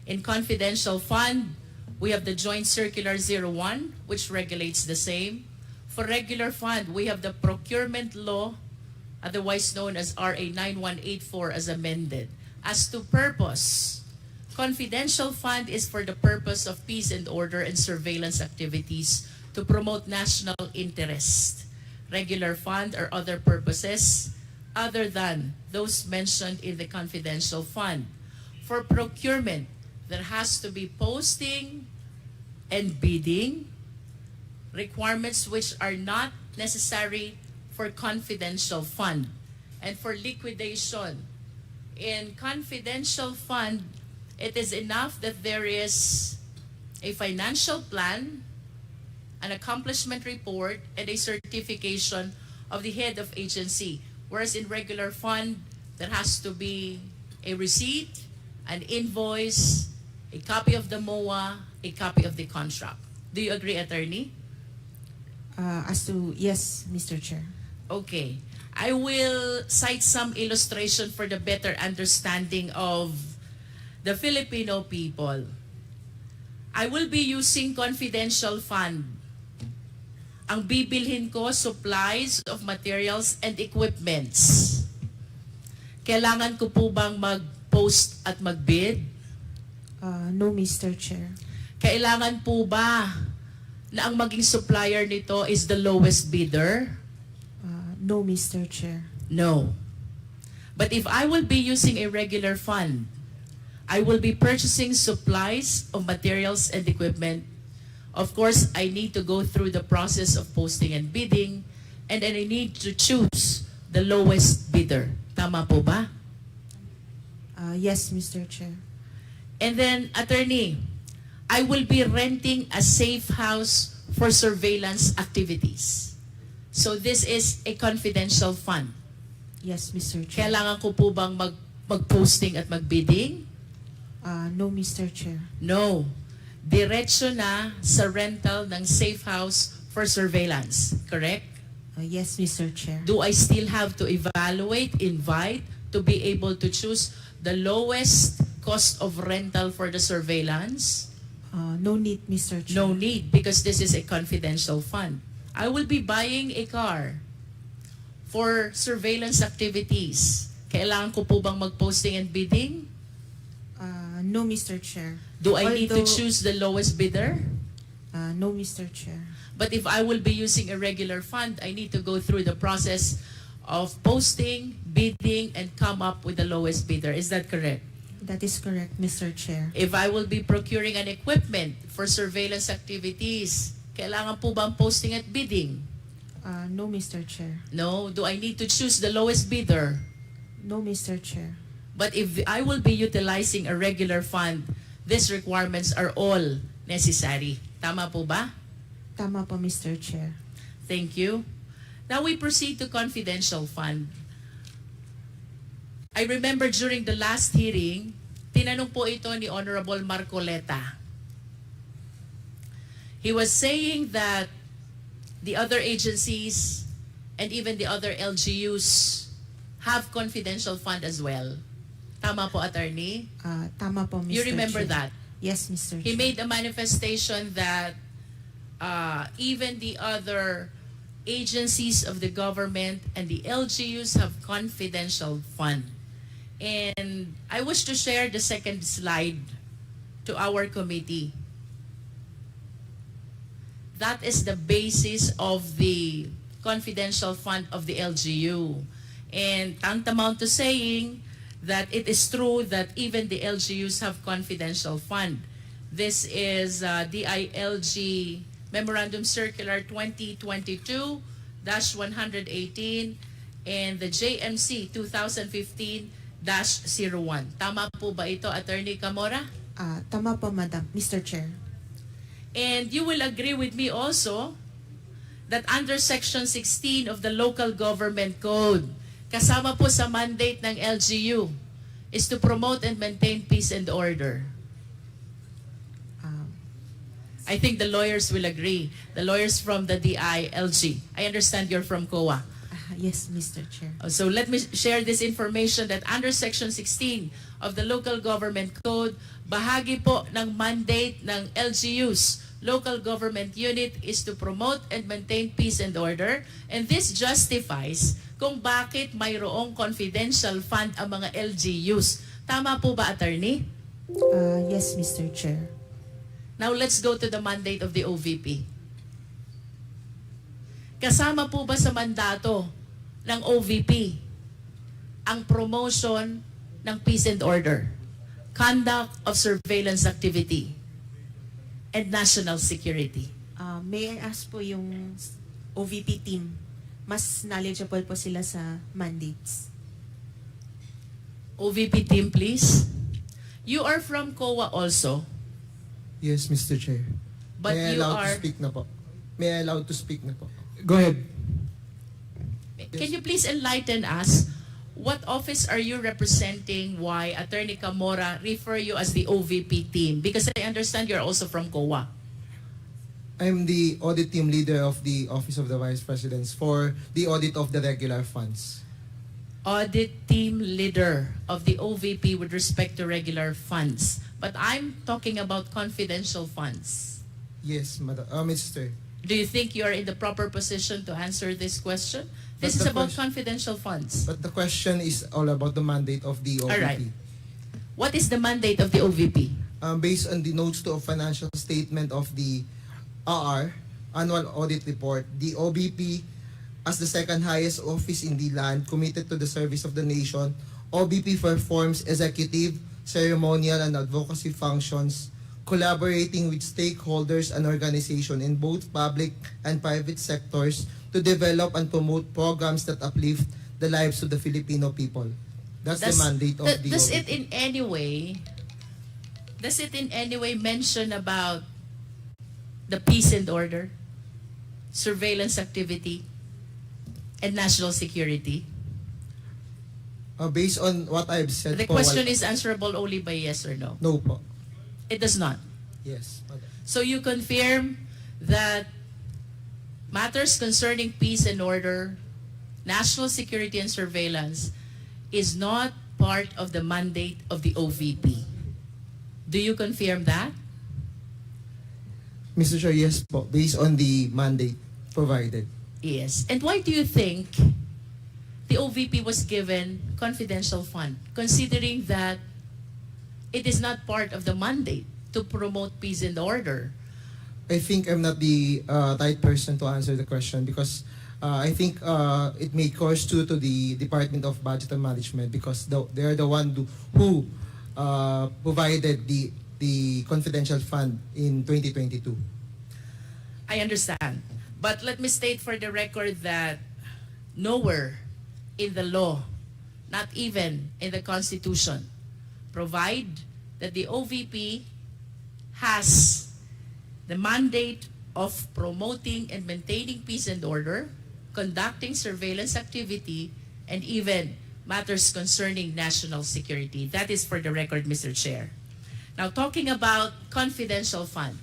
In confidential fund, we have the Joint Circular 01, which regulates the same. For regular fund, we have the procurement law, otherwise known as RA 9184 as amended. As to purpose, confidential fund is for the purpose of peace and order and surveillance activities to promote national interest. Regular fund are other purposes other than those mentioned in the confidential fund. For procurement, there has to be posting and bidding, requirements which are not necessary for confidential fund. And for liquidation, in confidential fund, it is enough that there is a financial plan, an accomplishment report, and a certification of the head of agency. Whereas in regular fund, there has to be a receipt, an invoice, a copy of the MOA, a copy of the contract. Do you agree, Attorney? Yes, Mr. Chair. Okay. I will cite some illustration for the better understanding of the Filipino people. I will be using confidential fund. Ang bibilhin ko, supplies of materials and equipments. Kailangan ko po bang mag-post at mag-bid? No, Mr. Chair. Kailangan po ba na ang maging supplier nito is the lowest bidder? No, Mr. Chair. No. But if I will be using a regular fund, I will be purchasing supplies of materials and equipment. Of course, I need to go through the process of posting and bidding, and then I need to choose the lowest bidder. Tama po ba? Yes, Mr. Chair. And then, attorney, I will be renting a safe house for surveillance activities. So this is a confidential fund. Yes, Mr. Chair. Kailangan ko po bang mag-posting at mag-bidding? No, Mr. Chair. No. Diretso na sa rental ng safe house for surveillance. Correct? Yes, Mr. Chair. Do I still have to evaluate, invite, to be able to choose the lowest cost of rental for the surveillance? No need, Mr. Chair. No need, because this is a confidential fund. I will be buying a car for surveillance activities. Kailangan ko po bang mag-posting and bidding? No, Mr. Chair. Do I need to choose the lowest bidder? No, Mr. Chair. But if I will be using a regular fund, I need to go through the process of posting, bidding, and come up with the lowest bidder. Is that correct? That is correct, Mr. Chair. If I will be procuring an equipment for surveillance activities, kailangan po ba ang posting at bidding? No, Mr. Chair. No. Do I need to choose the lowest bidder? No, Mr. Chair. But if I will be utilizing a regular fund, these requirements are all necessary. Tama po ba? Tama po, Mr. Chair. Thank you. Now we proceed to confidential fund. I remember during the last hearing, tinanong po ito ni Honorable Marcoleta. He was saying that the other agencies and even the other LGUs have confidential fund as well. Tama po, attorney? Tama po, Mr. You remember Chair. that? Yes, Mr. He Chair. made a manifestation that even the other agencies of the government and the LGUs have confidential fund. And I wish to share the second slide to our committee. That is the basis of the confidential fund of the LGU. And tantamount to saying that it is true that even the LGUs have confidential fund. This is DILG Memorandum Circular 2022-118 and the JMC 2015-01. Tama po ba ito, Attorney Camora? Tama po, Madam. Mr. Chair. And you will agree with me also that under Section 16 of the Local Government Code, kasama po sa mandate ng LGU is to promote and maintain peace and order. I think the lawyers will agree. The lawyers from the DILG. I understand you're from COA. Yes, Mr. Chair. So let me share this information that under Section 16 of the Local Government Code, bahagi po ng mandate ng LGUs, Local Government Unit, is to promote and maintain peace and order. And this justifies kung bakit mayroong confidential fund ang mga LGUs. Tama po ba, attorney? Yes, Mr. Chair. Now let's go to the mandate of the OVP. Kasama po ba sa mandato ng OVP ang promotion ng peace and order, conduct of surveillance activity, and national security? May I ask po yung OVP team, mas knowledgeable po sila sa mandates. OVP team, please. You are from COA also, Yes, Mr. Chair. but May I you allow are... to speak na po? May I allow to speak na po? Go ahead. Can you please enlighten us, what office are you representing, why Attorney Camora refer you as the OVP team? Because I understand you're also from COA. I'm the audit team leader of the Office of the Vice Presidents for the audit of the regular funds. audit team leader of the OVP with respect to regular funds. But I'm talking about confidential funds. Yes, Madam, Mr. Do you think you are in the proper position to answer this question? This is But the about question- confidential funds. But the question is all about the mandate of the OVP. All right. What is the mandate of the OVP? Based on the notes to a financial statement of the AR, annual audit report, the OVP, as the second highest office in the land committed to the service of the nation, OVP performs executive, ceremonial, and advocacy functions, collaborating with stakeholders and organizations in both public and private sectors to develop and promote programs that uplift the lives of the Filipino people. That's the mandate of the Does OVP. it in any way mention about the peace and order, surveillance activity, and national security? Based on what I've said The po, question wal- is answerable only by yes or no. No po. It does not. Yes, Madam. So you confirm that matters concerning peace and order, national security and surveillance is not part of the mandate of the OVP. Do you confirm that? Mr. Chair, yes po. Based on the mandate provided. Yes. And why do you think the OVP was given confidential fund, considering that it is not part of the mandate to promote peace and order? I think I'm not the right person to answer the question because I think it may course to the Department of Budget and Management because they're the one who provided the confidential fund in 2022. I understand. But let me state for the record that nowhere in the law, not even in the Constitution, provide that the OVP has the mandate of promoting and maintaining peace and order, conducting surveillance activity, and even matters concerning national security. That is for the record, Mr. Chair. Now, talking about confidential fund,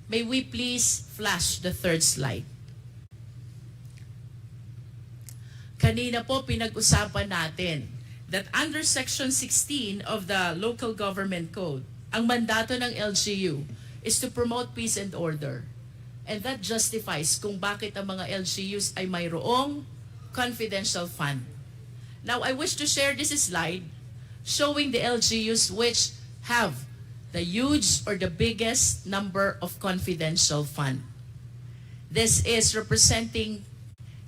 may we please flash the third slide? Kanina po pinag-usapan natin that under Section 16 of the Local Government Code, ang mandato ng LGU is to promote peace and order. And that justifies kung bakit ang mga LGUs ay mayroong confidential fund. Now, I wish to share this slide showing the LGUs which have the huge or the biggest number of confidential fund. This is representing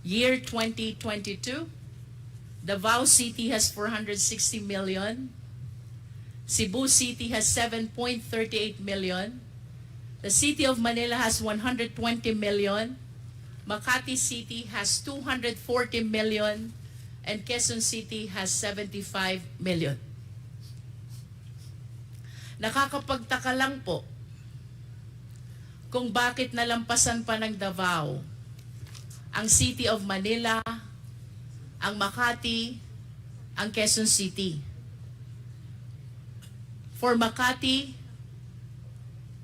year 2022. Davao City has 460 million. Cebu City has 7.38 million. The City of Manila has 120 million. Makati City has 240 million. And Quezon City has 75 million. Nakakapagtaka lang po kung bakit nalampasan pa ng Davao ang City of Manila, ang Makati, ang Quezon City. For Makati,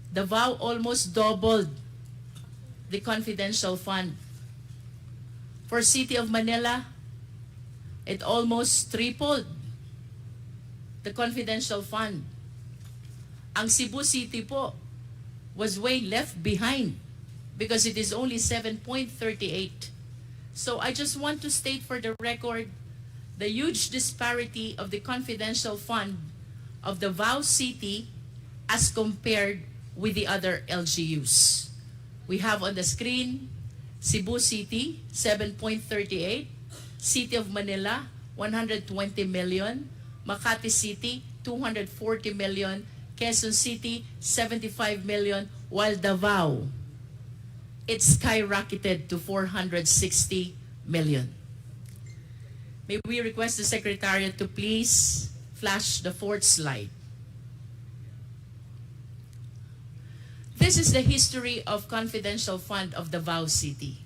Davao almost doubled the confidential fund. For City of Manila, it almost tripled the confidential fund. Ang Cebu City po was way left behind because it is only 7.38. So I just want to state for the record the huge disparity of the confidential fund of Davao City as compared with the other LGUs. We have on the screen Cebu City, 7.38, City of Manila, 120 million, Makati City, 240 million, Quezon City, 75 million, while Davao, it skyrocketed to 460 million. May we request the Secretariat to please flash the fourth slide. This is the history of confidential fund of Davao City.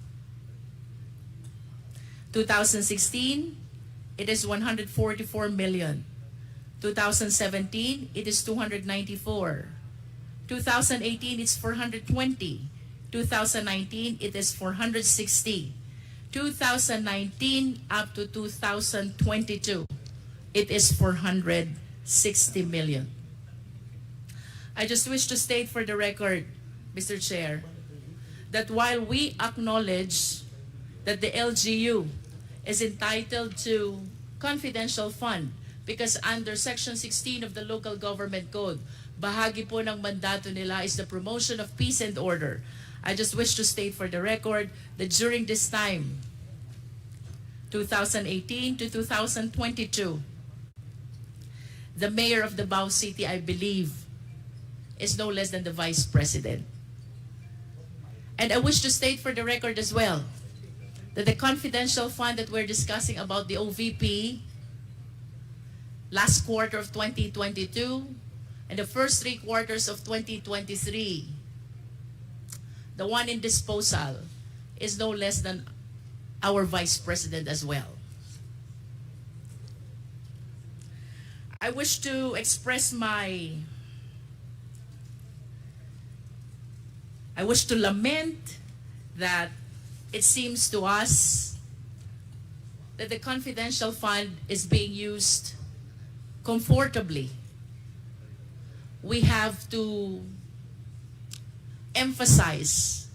2016, it is 144 million. 2017, it is 294. 2018, it's 420. 2019, it is 460. 2019 up to 2022, it is 460 million. I just wish to state for the record, Mr. Chair, that while we acknowledge that the LGU is entitled to confidential fund because under Section 16 of the Local Government Code, bahagi po ng mandato nila is the promotion of peace and order. I just wish to state for the record that during this time, 2018 to 2022, the mayor of Davao City, I believe, is no less than the vice president. And I wish to state for the record as well that the confidential fund that we're discussing about the OVP last quarter of 2022 and the first 3 quarters of 2023, the one in disposal is no less than our vice president as well. I wish to express I wish to lament that it seems to us that the confidential fund is being used comfortably. We have to emphasize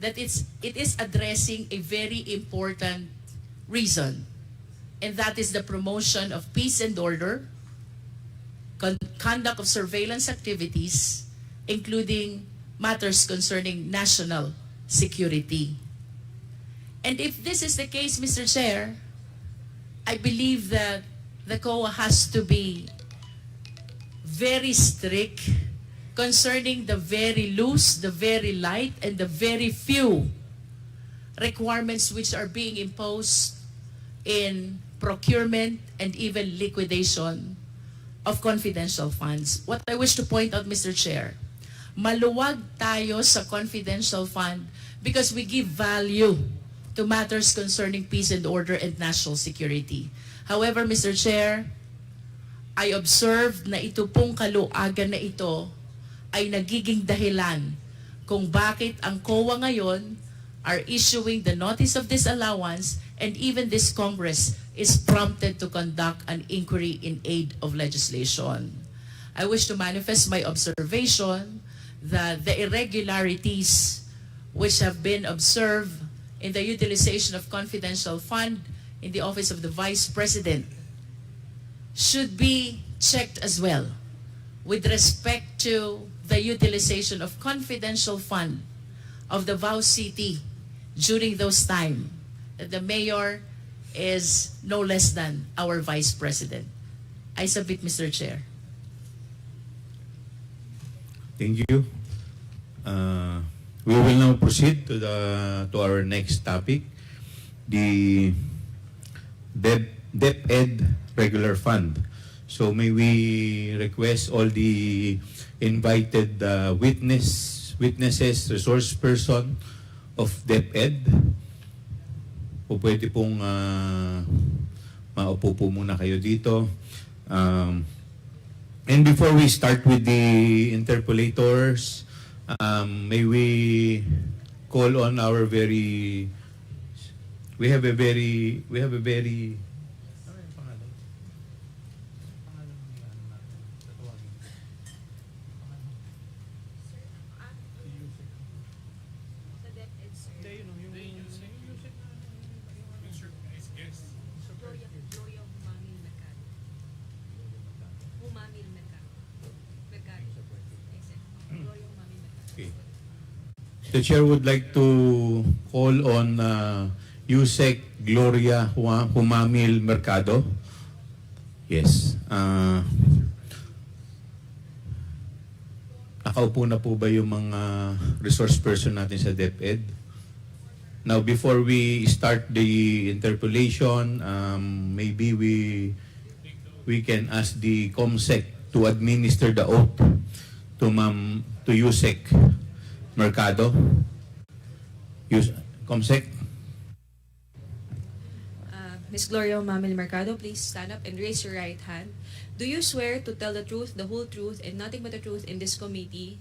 that it is addressing a very important reason, and that is the promotion of peace and order, conduct of surveillance activities, including matters concerning national security. And if this is the case, Mr. Chair, I believe that the COA has to be very strict concerning the very loose, the very light, and the very few requirements which are being imposed in procurement and even liquidation of confidential funds. What I wish to point out, Mr. Chair, maluwag tayo sa confidential fund because we give value to matters concerning peace and order and national security. However, Mr. Chair, I observed na ito pong kaluagan na ito ay nagiging dahilan kung bakit ang COA ngayon are issuing the notice of disallowance, and even this Congress is prompted to conduct an inquiry in aid of legislation. I wish to manifest my observation that the irregularities which have been observed in the utilization of confidential fund in the office of the Vice President should be checked as well with respect to the utilization of confidential fund of the Davao City during those time that the mayor is no less than our Vice President. I submit, Mr. Chair. Thank you. We will now proceed to our next topic, the DepEd Regular Fund. So may we request all the invited witnesses, resource person of DepEd, o pwede pong maupo po muna kayo dito. And before we start with the interpolators, may we call on our we have a very The chair would like to call on Yusek Gloria Humamil Mercado. Yes. Nakaupo na po ba yung mga resource person natin sa DepEd? Now, before we start the interpolation, maybe we can ask the COMSEC to administer the oath to Yusek Mercado. COMSEC. Ms. Gloria Mamil Mercado, please stand up and raise your right hand. Do you swear to tell the truth, the whole truth, and nothing but the truth in this committee?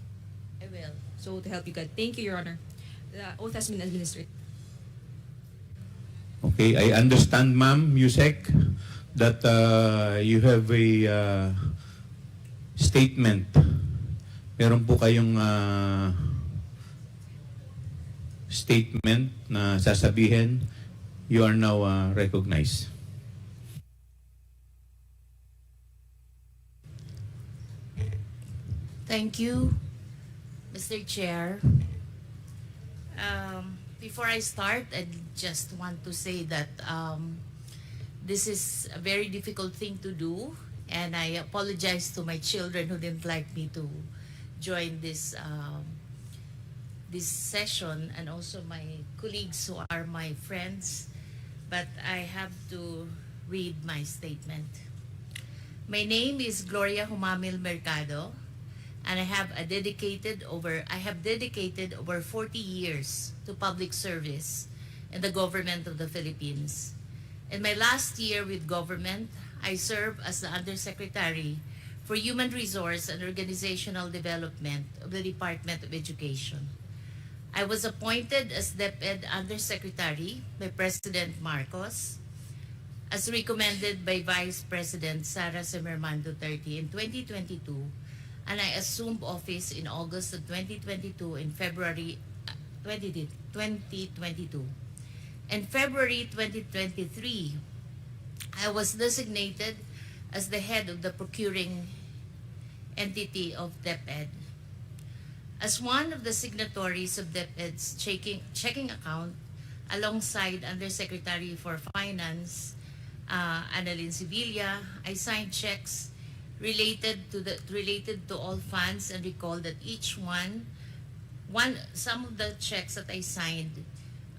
I will. So, to help you God. Thank you, Your Honor. The oath has been administered. Okay, I understand, ma'am, Yusek, that you have a statement. Meron po kayong statement na sasabihin. You are now recognized. Thank you, Mr. Chair. Before I start, I just want to say that this is a very difficult thing to do, and I apologize to my children who didn't like me to join this this session, and also my colleagues who are my friends, but I have to read my statement. My name is Gloria Humamil Mercado, and I have dedicated over 40 years to public service in the government of the Philippines. In my last year with government, I served as the Undersecretary for Human Resource and Organizational Development of the Department of Education. I was appointed as DepEd Undersecretary by President Marcos, as recommended by Vice President Sara Semerman Duterte in 2022, and I assumed office in August of 2022 and February 2022. In February 2023, I was designated as the head of the procuring entity of DepEd. As one of the signatories of DepEd's checking account, alongside Undersecretary for Finance, Annalyn Sevilla, I signed checks related to all funds, and recall that some of the checks that I signed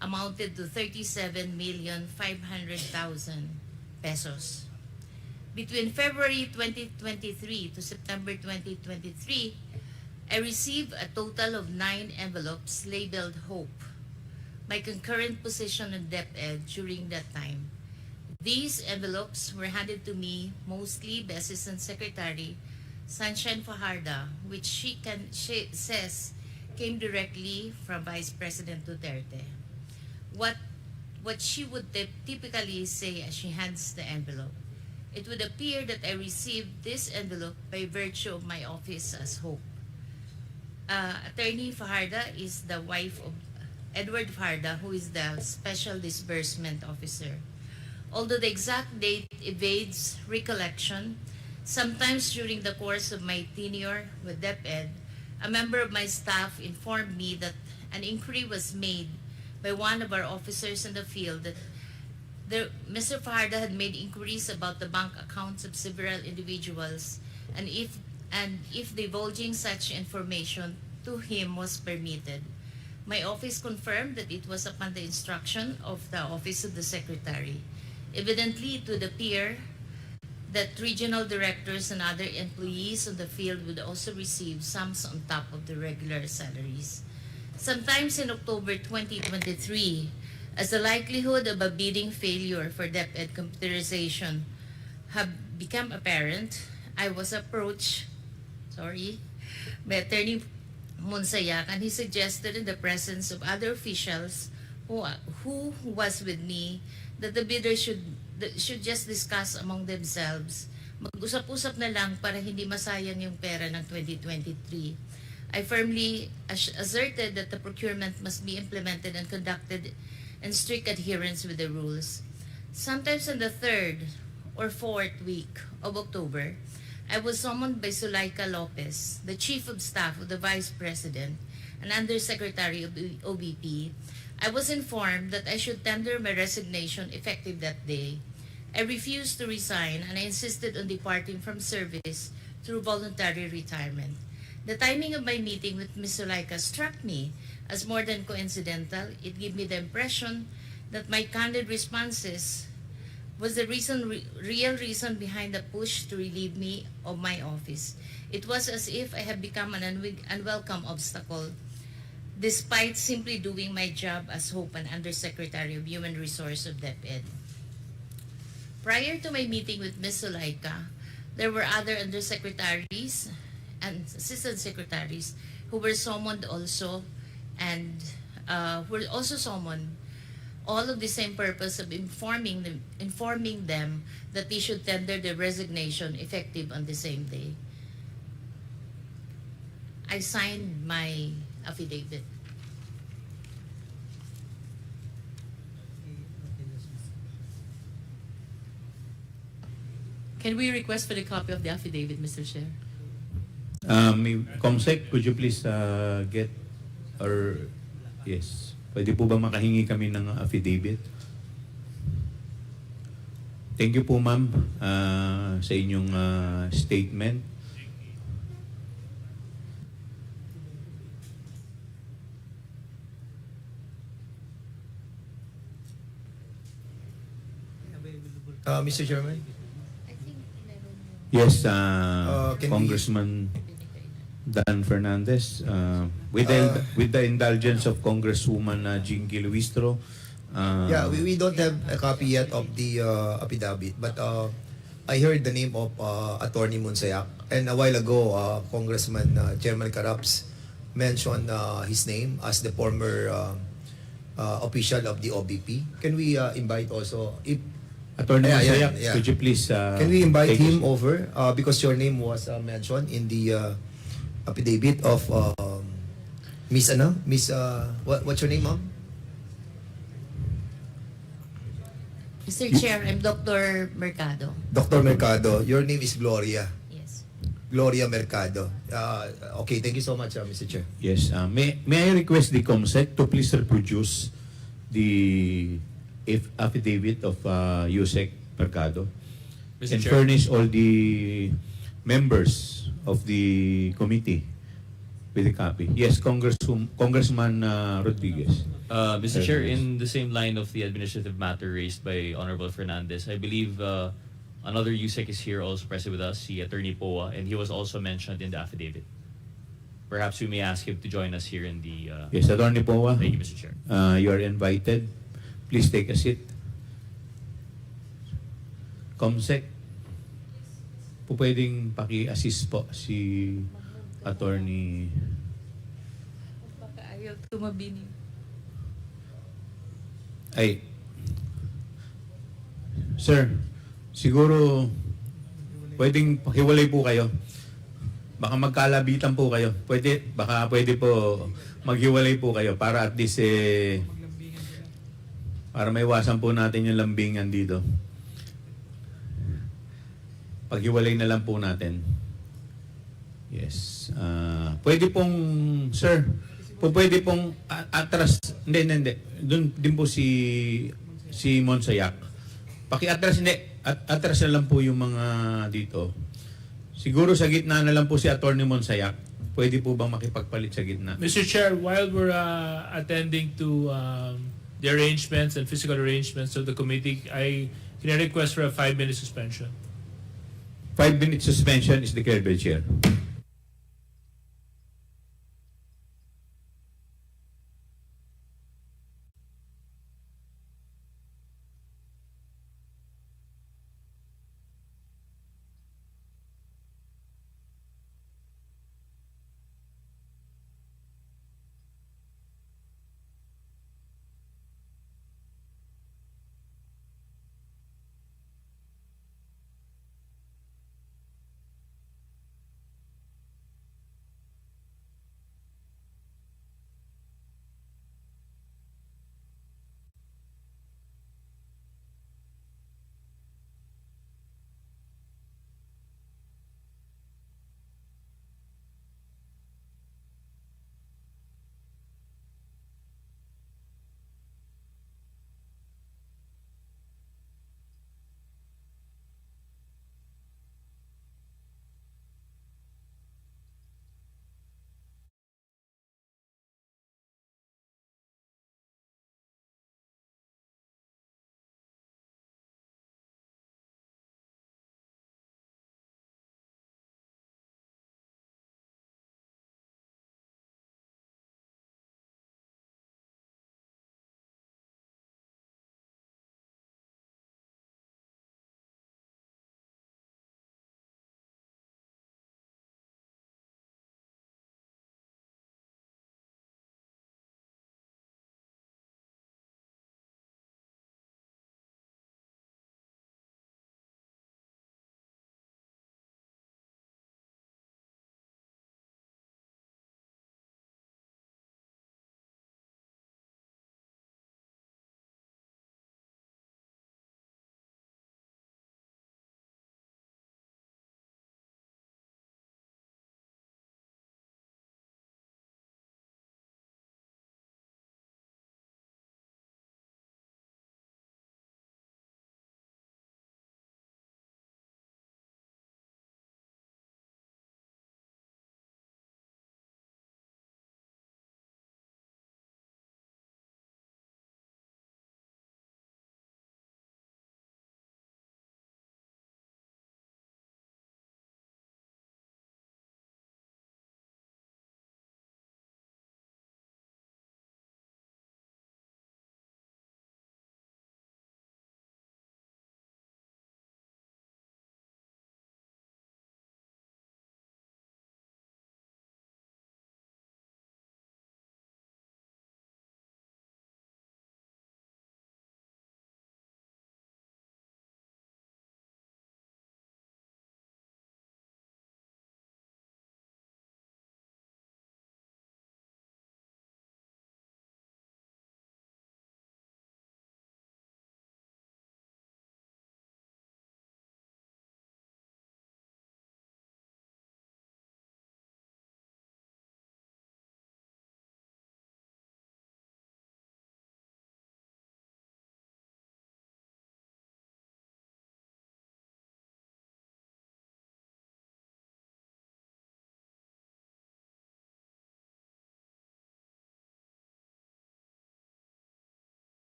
amounted to 37,500,000 pesos. Between February 2023 to September 2023, I received a total of 9 envelopes labeled Hope, my concurrent position in DepEd during that time. These envelopes were handed to me mostly by Assistant Secretary Sunshine Fajarda, which she says came directly from Vice President Duterte. What she would typically say as she hands the envelope, it would appear that I received this envelope by virtue of my office as Hope. Attorney Fajarda is the wife of Edward Fajarda, who is the Special Disbursement Officer. Although the exact date evades recollection, sometimes during the course of my tenure with DepEd, a member of my staff informed me that an inquiry was made by one of our officers in the field that Mr. Fajarda had made inquiries about the bank accounts of several individuals, and if divulging such information to him was permitted. My office confirmed that it was upon the instruction of the Office of the Secretary. Evidently, it would appear that regional directors and other employees on the field would also receive sums on top of the regular salaries. Sometimes in October 2023, as the likelihood of a bidding failure for DepEd computerization have become apparent, I was approached by Attorney Monsayak, and he suggested in the presence of other officials who was with me that the bidders should just discuss among themselves. Mag-usap-usap na lang para hindi masayang yung pera ng 2023. I firmly asserted that the procurement must be implemented and conducted in strict adherence with the rules. Sometimes in the 3rd or 4th week of October, I was summoned by Zulaika Lopez, the Chief of Staff of the Vice President and Undersecretary of the OBP. I was informed that I should tender my resignation effective that day. I refused to resign, and I insisted on departing from service through voluntary retirement. The timing of my meeting with Ms. Zulaika struck me as more than coincidental. It gave me the impression that my candid responses was the real reason behind the push to relieve me of my office. It was as if I had become an unwelcome obstacle, despite simply doing my job as Hope and Undersecretary of Human Resource of DepEd. Prior to my meeting with Ms. Zulaika, there were other undersecretaries and assistant secretaries who were summoned also, and were also summoned all of the same purpose of informing them that they should tender their resignation effective on the same day. I signed my affidavit. Can we request for the copy of the affidavit, Mr. Chair? Comsec, could you please get, or yes, pwede po ba makahingi kami ng affidavit? Thank you po ma'am sa inyong statement. Mr. Chairman? Yes, can Congressman Dan Fernandez, with the indulgence of Congresswoman Jinky Luistro. Yeah, we don't have a copy yet of the affidavit, but I heard the name of Attorney Monsayak, and a while ago, Congressman Chairman Caraps mentioned his name as the former official of the OBP. Can we invite also, if Attorney Monsayak, could you please can we invite him over because your name was mentioned in the affidavit of Miss what's your name, ma'am? Mr. Chair, I'm Dr. Mercado. Dr. Mercado, your name is Gloria. Yes. Gloria Mercado. Okay, thank you so much, Mr. Chair. Yes, may I request the COMSEC to please reproduce the affidavit of Yusek Mercado Mr. and Chair. furnish all the members of the committee with a copy. Yes, Congressman Rodriguez. Mr. Chair, in the same line of the administrative matter raised by Honorable Fernandez, I believe another USEC is here also present with us, the Attorney Poa, and he was also mentioned in the affidavit. Perhaps we may ask him to join us here in the... Yes, Attorney Poa. Thank you, Mr. Chair. You are invited. Please take a seat. COMSEC, po pwedeng paki-assist po si Attorney. Baka ayaw tumabini. Ay, sir, siguro pwedeng pakiwalay po kayo. Baka magkalabitan po kayo. Baka pwede po maghiwalay po kayo para at least para maiwasan po natin yung lambingan dito. Paghiwalay na lang po natin. Yes. Pwede pong, sir, pwede pong atras, hindi. Doon din po si Monsayak. Paki-atras, atras na lang po yung mga dito. Siguro sa gitna na lang po si Attorney Monsayak. Pwede po bang makipagpalit sa gitna? Mr. Chair, while we're attending to the arrangements and physical arrangements of the committee, can I request for a 5-minute suspension? 5-minute suspension is declared by the Chair.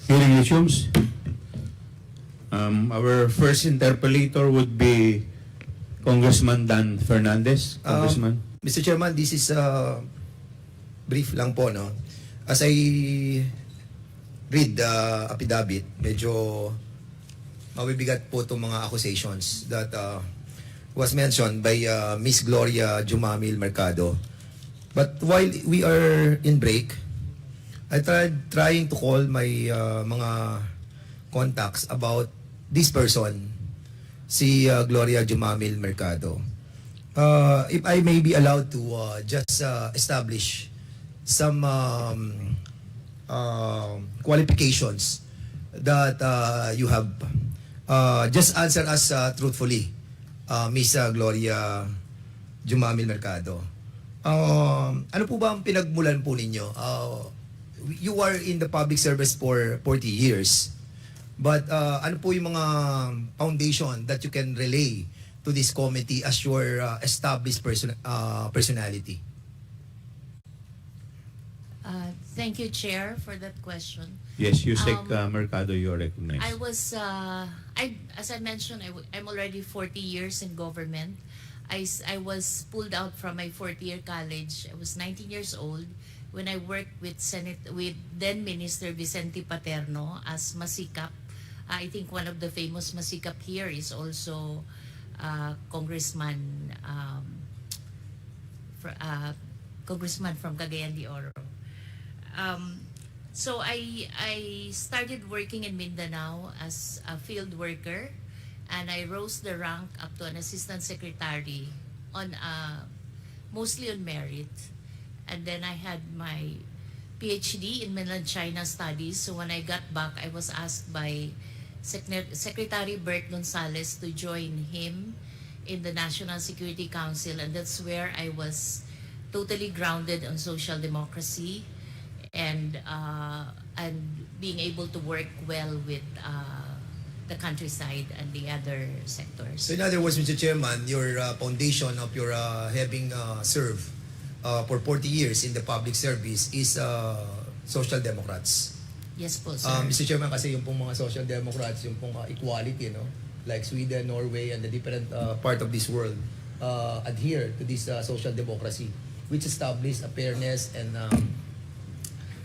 Hearing resumes. Our first interpellator would be Congressman Dan Fernandez. Congressman. Mr. Chairman, this is brief lang po, no? As I read the affidavit, medyo mabibigat po itong mga accusations that was mentioned by Miss Gloria Jumamil Mercado. But while we are in break, I tried trying to call my mga contacts about this person, si Gloria Jumamil Mercado. If I may be allowed to just establish some qualifications that you have. Just answer us truthfully, Miss Gloria Jumamil Mercado. Ano po ba ang pinagmulan po ninyo? You are in the public service for 40 years. But ano po yung mga foundation that you can relay to this committee as your established personality? Thank you, Chair, for that question. Yes, Yusek Mercado, you are recognized. I was, as I mentioned, I'm already 40 years in government. I was pulled out from my fourth year college. I was 19 years old when I worked with then Minister Vicente Paterno as Masikap. I think one of the famous Masikap here is also Congressman from Cagayan de Oro. So I started working in Mindanao as a field worker, and I rose the rank up to an assistant secretary on mostly on merit. And then I had my PhD in Mainland China Studies. So when I got back, I was asked by Secretary Bert Gonzales to join him in the National Security Council, and that's where I was totally grounded on social democracy and being able to work well with the countryside and the other sectors. So in other words, Mr. Chairman, your foundation of your having served for 40 years in the public service is Social Democrats. Yes po, sir. Mr. Chairman, kasi yung pong mga Social Democrats, yung pong equality, no? Like Sweden, Norway, and the different part of this world adhere to this social democracy, which established a fairness and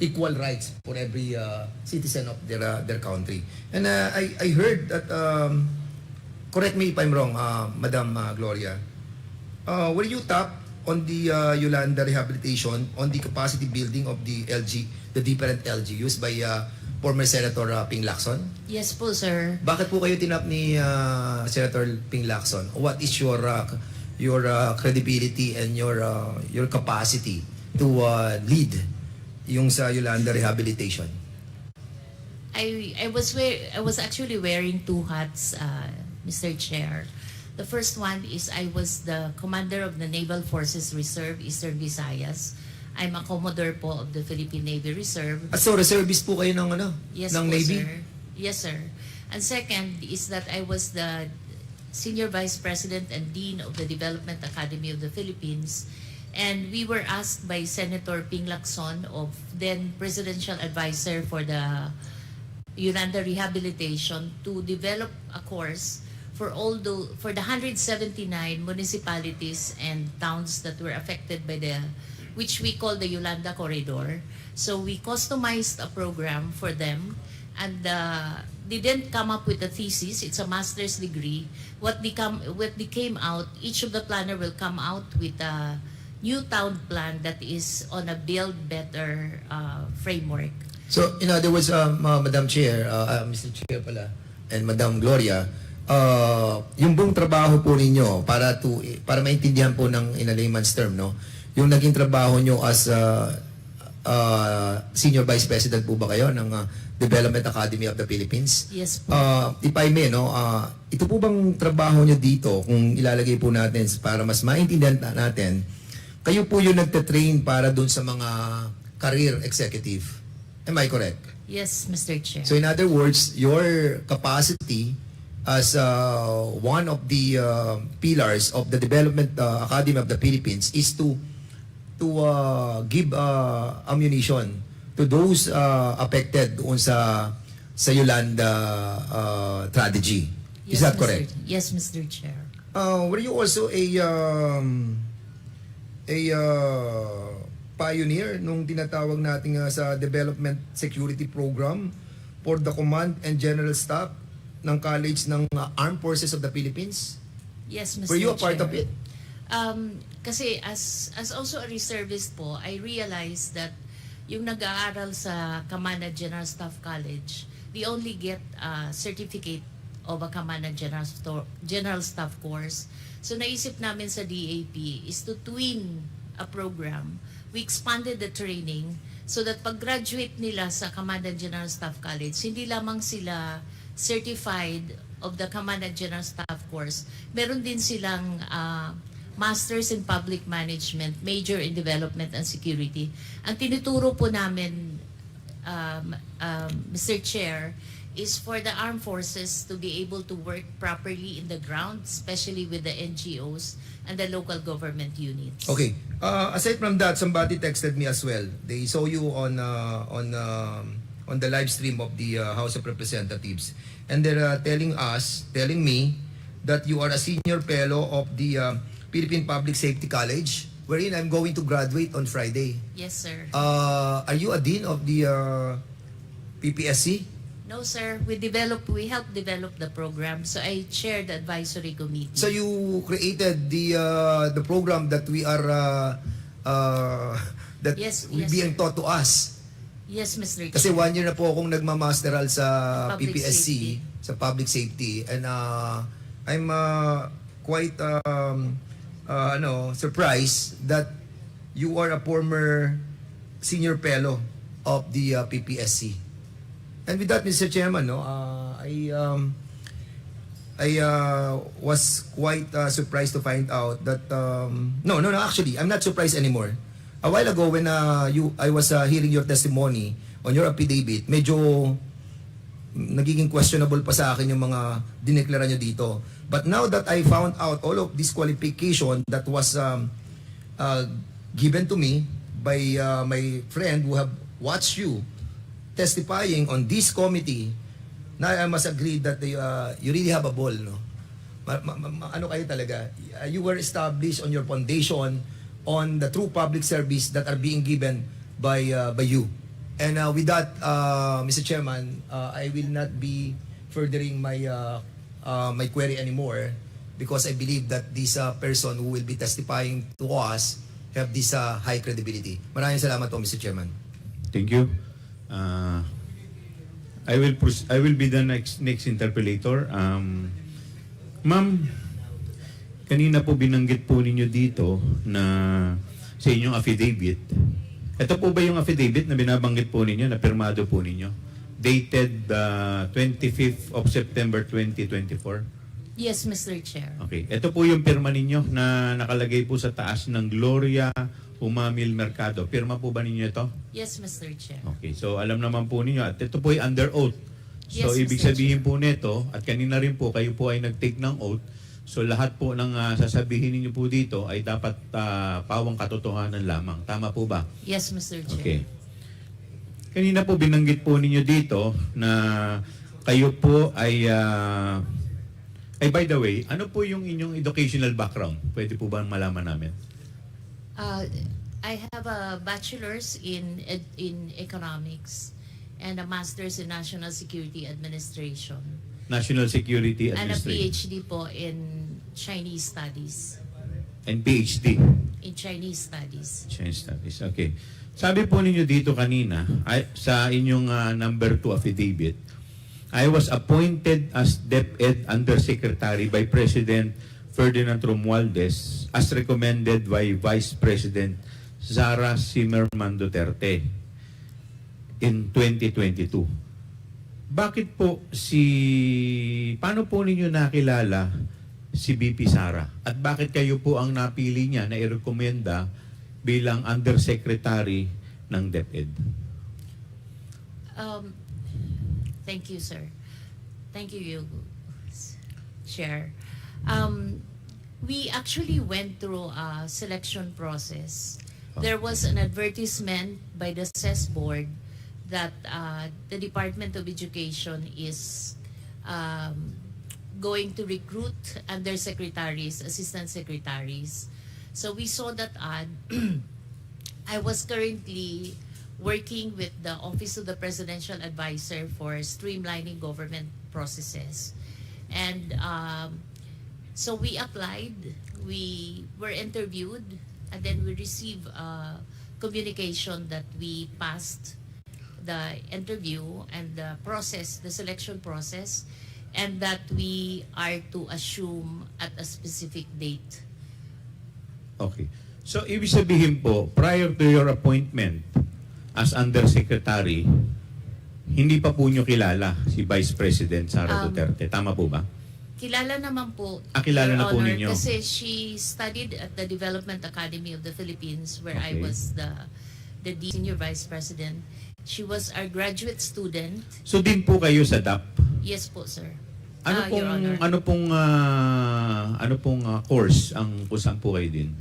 equal rights for every citizen of their country. And I heard that, correct me if I'm wrong, Madam Gloria, were you tapped on the Yolanda rehabilitation on the capacity building of the different LGUs by former Senator Ping Lacson? Yes po, sir. Bakit po kayo tinap ni Senator Ping Lacson? What is your credibility and your capacity to lead yung sa Yolanda rehabilitation? I was actually wearing two hats, Mr. Chair. The first one is I was the commander of the Naval Forces Reserve, Eastern Visayas. I'm a Commodore po of the Philippine Navy Reserve. So reservist po kayo ng Yes ng po, Navy? sir. Yes, sir. And second is that I was the Senior Vice President and Dean of the Development Academy of the Philippines. And we were asked by Senator Ping Lacson, of then Presidential Advisor for the Yolanda Rehabilitation, to develop a course for the 179 municipalities and towns that were affected by which we call the Yolanda Corridor. So we customized a program for them, and they didn't come up with a thesis. It's a master's degree. What they came out, each of the planner will come out with a new town plan that is on a build better framework. So in other words, Madam Chair, Mr. Chair pala, and Madam Gloria, yung buong trabaho po ninyo para maintindihan po ng in a layman's term, no, yung naging trabaho nyo as Senior Vice President po ba kayo ng Development Academy of the Philippines? Yes po. If I may, no, ito po bang trabaho nyo dito, kung ilalagay po natin para mas maintindihan natin, kayo po yung nagte-train para dun sa mga career executive. Am I correct? Yes, Mr. Chair. So in other words, your capacity as one of the pillars of the Development Academy of the Philippines is to give ammunition to those affected doon sa sa Yolanda strategy. Is that correct? Yes, Mr. Chair. Were you also a pioneer nung tinatawag natin sa Development Security Program for the Command and General Staff ng College ng Armed Forces of the Philippines? Yes, Mr. Were you a part Chair. of it? Kasi as also a reservist po, I realized that yung nag-aaral sa Command and General Staff College, they only get a certificate of a Command and General Staff course. So naisip namin sa DAP is to twin a program. We expanded the training so that pag-graduate nila sa Command and General Staff College, hindi lamang sila certified of the Command and General Staff course, meron din silang Masters in Public Management, Major in Development and Security. Ang tinuturo po namin, Mr. Chair, is for the armed forces to be able to work properly in the ground, especially with the NGOs and the local government units. Okay. Aside from that, somebody texted me as well. They saw you on the live stream of the House of Representatives, and they're telling me that you are a senior fellow of the Philippine Public Safety College, wherein I'm going to graduate on Friday. Yes, sir. Are you a dean of the PPSC? No, sir. We helped develop the program. So I chaired the advisory committee. So you created the program that we are that Yes, being sir. taught to us. Yes, Mr. Kasi Chair. 1 year na po akong nagmamasteral sa Public PPSC, safety. sa public safety, and I'm quite surprised that you are a former senior fellow of the PPSC. And with that, Mr. Chairman, I was quite surprised to find out that no, actually, I'm not surprised anymore. A while ago when I was hearing your testimony on your affidavit, medyo nagiging questionable pa sa akin yung mga dineklara nyo dito. But now that I found out all of this qualification that was given to me by my friend who have watched you testifying on this committee, now I must agree that you really have a ball, no? Ano kayo talaga? You were established on your foundation on the true public service that are being given by you. And with that, Mr. Chairman, I will not be furthering my my query anymore because I believe that this person who will be testifying to us have this high credibility. Maraming salamat po, Mr. Chairman. Thank you. I will be the next interpolator. Ma'am, kanina po binanggit po ninyo dito na sa inyong affidavit. Ito po ba yung affidavit na binabanggit po ninyo, na pirmado po ninyo? Dated 25th of September 2024? Yes, Mr. Chair. Okay. Ito po yung pirma ninyo na nakalagay po sa taas ng Gloria Humamil Mercado. Pirma po ba ninyo ito? Yes, Mr. Chair. Okay. So alam naman po ninyo at ito po ay under oath. So Yes, ibig Mr. sabihin po nito at kanina rin po kayo po ay nag-take ng oath. So lahat po ng sasabihin ninyo po dito ay dapat pawang katotohanan lamang. Tama po ba? Yes, Mr. Chair. Okay. Kanina po binanggit po ninyo dito na kayo po ay by the way, ano po yung inyong educational background? Pwede po ba malaman namin? I have a bachelor's in economics and a master's in national security administration. National Security And a Administration. PhD po in Chinese studies. And PhD. In Chinese studies. Chinese Studies. Okay. Sabi po ninyo dito kanina, sa inyong number 2 affidavit, I was appointed as DepEd Undersecretary by President Ferdinand Romualdez as recommended by Vice President Sara Zimmerman Duterte in 2022. Bakit po paano po ninyo nakilala si BP Sara? At bakit kayo po ang napili niya na i-recommenda bilang Undersecretary ng DepEd? Thank you, sir. Thank you, Chair. We actually went through a selection process. There was an advertisement by the CES board that the Department of Education is going to recruit undersecretaries, assistant secretaries. So we saw that ad. I was currently working with the Office of the Presidential Advisor for streamlining government processes. And so we applied, we were interviewed, and then we received communication that we passed the interview and the process, the selection process, and that we are to assume at a specific date. Okay. So, ibig sabihin po, prior to your appointment as Undersecretary, hindi pa po nyo kilala si Vice President Sara Duterte. Tama po ba? Kilala naman po, Kilala Your na po Honor, ninyo. kasi she studied at the Development Academy of the Philippines where I Okay. was the Senior Vice President. She was our graduate student. So, din po kayo sa DAP. Yes po, sir. Ano Your Honor. pong course ang kusang po kayo din?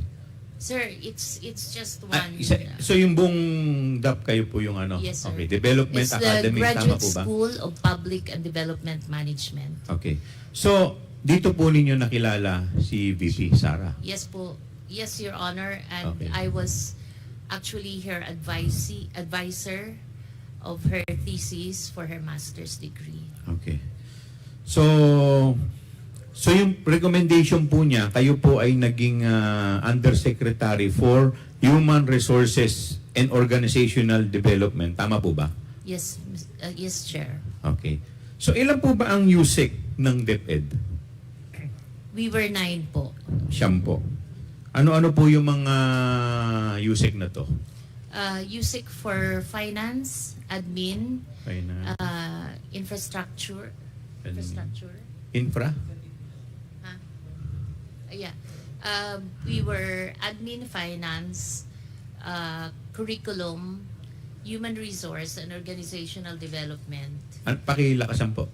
Sir, it's just one. So yung buong DAP kayo po yung ano? Yes, sir. Okay, Development It's Academy, the tama Graduate po ba? School of Public and Development Management. Okay. So, dito po ninyo nakilala si VP Sara. Yes po. Yes, Your Honor. And Okay. I was actually her advisor of her thesis for her master's degree. Okay. So yung recommendation po niya, kayo po ay naging Undersecretary for Human Resources and Organizational Development. Tama po ba? Yes, yes, Chair. Okay. So ilan po ba ang USEC ng DepEd? We were 9 po. Siyam po. Ano-ano po yung mga USEC na to? USIC for finance, admin, Finance. infrastructure. Admin. Infrastructure. Infra? Yeah. We were admin, finance, curriculum, human resource and organizational development. Pakilakasan po.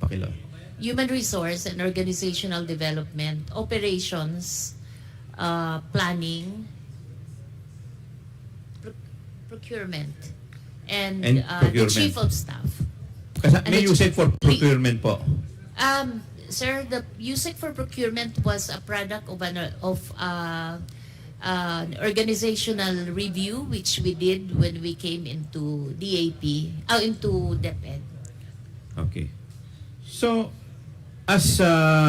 Human resource and organizational development, operations, planning, procurement, and the procurement. chief of staff. May USEC for procurement po. Sir, the USEC for procurement was a product of an organizational review which we did when we came into into DepEd. Okay. So, as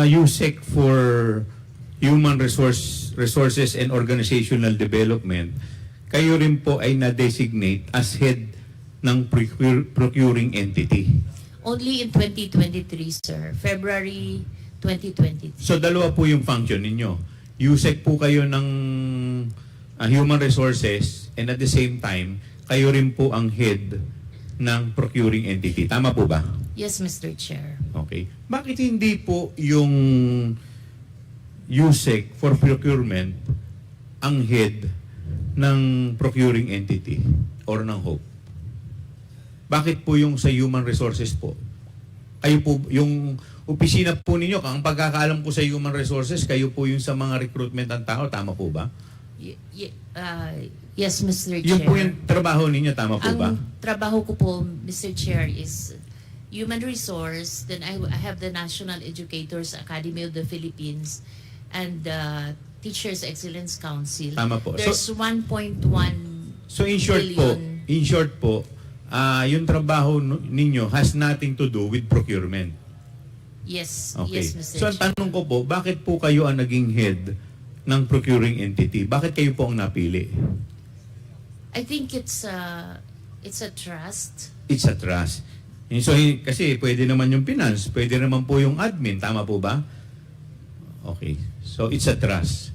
USEC for Human Resources and Organizational Development, kayo rin po ay na-designate as head ng procuring entity. Only in 2023, sir. February 2023. So, dalawa po yung function ninyo. USEC po kayo ng Human Resources and at the same time, kayo rin po ang head ng procuring entity. Tama po ba? Yes, Mr. Chair. Okay. Bakit hindi po yung USEC for procurement ang head ng procuring entity or ng HOPE? Bakit po yung sa human resources po? Kayo po, yung opisina po ninyo, ang pagkakaalam ko sa human resources, kayo po yung sa mga recruitment ng tao, tama po ba? Yes, Mr. Chair. Yung po yung trabaho ninyo, tama po ba? Ang trabaho ko po, Mr. Chair, is human resource. Then I have the National Educators Academy of the Philippines and the Teachers Excellence Council. Tama po. There's 1.1 So in short po, yung trabaho ninyo has nothing to do with procurement. Yes, Okay. yes, Mr. So ang Chair. tanong ko po, bakit po kayo ang naging head ng procuring entity? Bakit kayo po ang napili? I think it's a trust. It's a trust. So, kasi pwede naman yung finance, pwede naman po yung admin, tama po ba? Okay. So, it's a trust.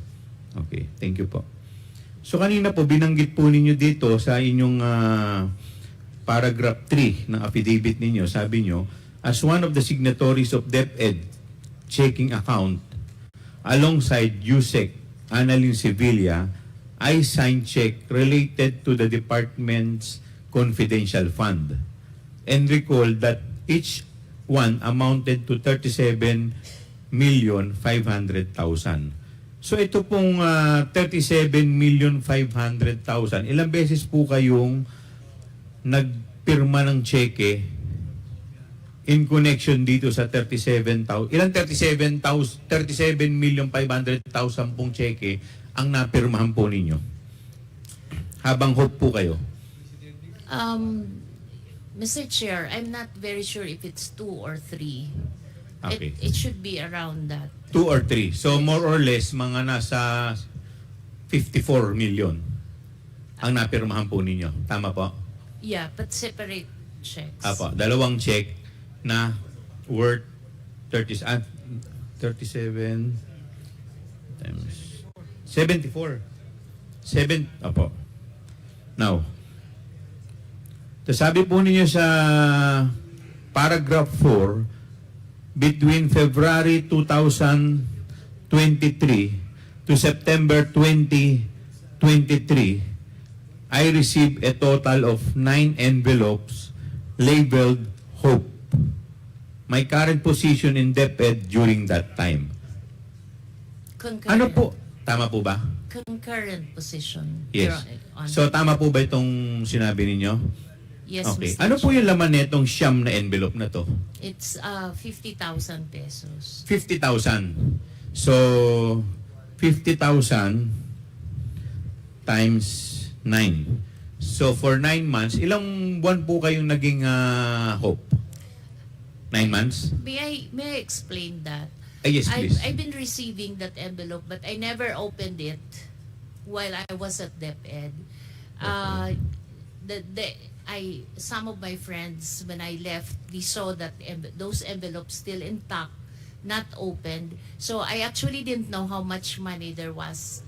Okay. Thank you po. So, kanina po, binanggit po ninyo dito sa inyong paragraph 3 ng affidavit ninyo, sabi nyo, as one of the signatories of DepEd checking account, alongside USEC, Annalyn Sevilla, I signed check related to the department's confidential fund and recall that each one amounted to 37,500,000. So ito pong 37,500,000, ilang beses po kayong pirma ng cheque in connection dito sa 37,000. Ilang 37,500,000 pong cheque ang napirmahan po ninyo? Habang hope po kayo. Mr. Chair, I'm not very sure if it's 2 or 3. Okay. It should be around that. 2 or 3. So more or less, mga nasa 54 million ang napirmahan po ninyo. Tama po? Yeah, but separate checks. Apo, dalawang check na worth 37 times 74. Apo. Now, sabi po ninyo sa paragraph 4, between February 2023 to September 2023, I received a total of 9 envelopes labeled Hope. My current position in DepEd during that time. Concurrent. Ano po? Tama po ba? Concurrent position. Yes. Your Honor. So tama po ba itong sinabi ninyo? Yes, Okay. Mr. Ano po Chair. yung laman nitong siyam na envelope na to? It's 50,000 pesos. 50,000. So 50,000 times 9. So for 9 months, ilang buwan po kayong naging Hope? 9 months? May I explain that? Yes, please. I've been receiving that envelope, but I never opened it while I was at DepEd. Some of my friends, when I left, they saw that those envelopes still intact, not opened. So I actually didn't know how much money there was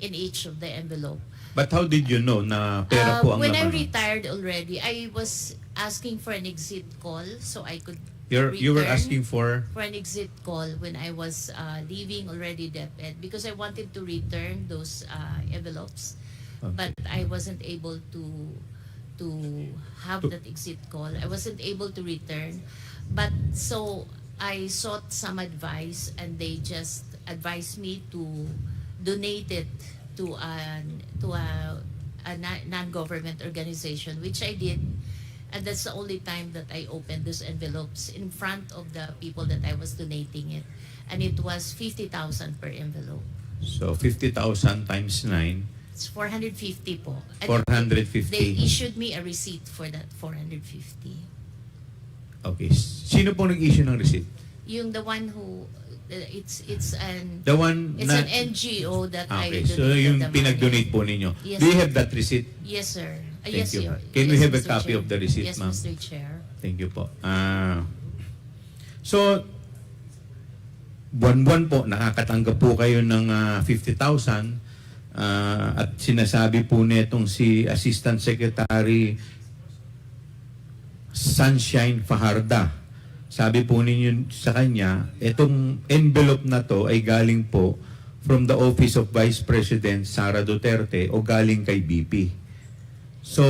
in each of the envelope. But how did you know na pera po ang When I laman? retired already, I was asking for an exit call so I could You were return asking for? an exit call when I was leaving already DepEd because I wanted to return those envelopes, but I wasn't able to have that exit call. I wasn't able to return, but so I sought some advice and they just advised me to donate it to a non-government organization, which I did. And that's the only time that I opened those envelopes in front of the people that I was donating it. And it was 50,000 per envelope. So 50,000 times 9. It's 450 po. And 450. They issued me a receipt for that 450. Okay. Sino po nag-issue ng receipt? Yung the one who it's an The one it's na... an NGO that I Okay. donated So yung the money. pinag-donate po ninyo. Yes, Do you sir. have that receipt? Yes, sir. Thank Yes, you. sir. Can we Yes, have a Mr. copy Chair. of the receipt, Yes, ma'am? Mr. Chair. Thank you po. So, buwan-buwan po, nakakatanggap po kayo ng 50,000 at sinasabi po netong si Assistant Secretary Sunshine Fajarda. Sabi po ninyo sa kanya, itong envelope na to ay galing po from the Office of Vice President Sara Duterte o galing kay BP. So,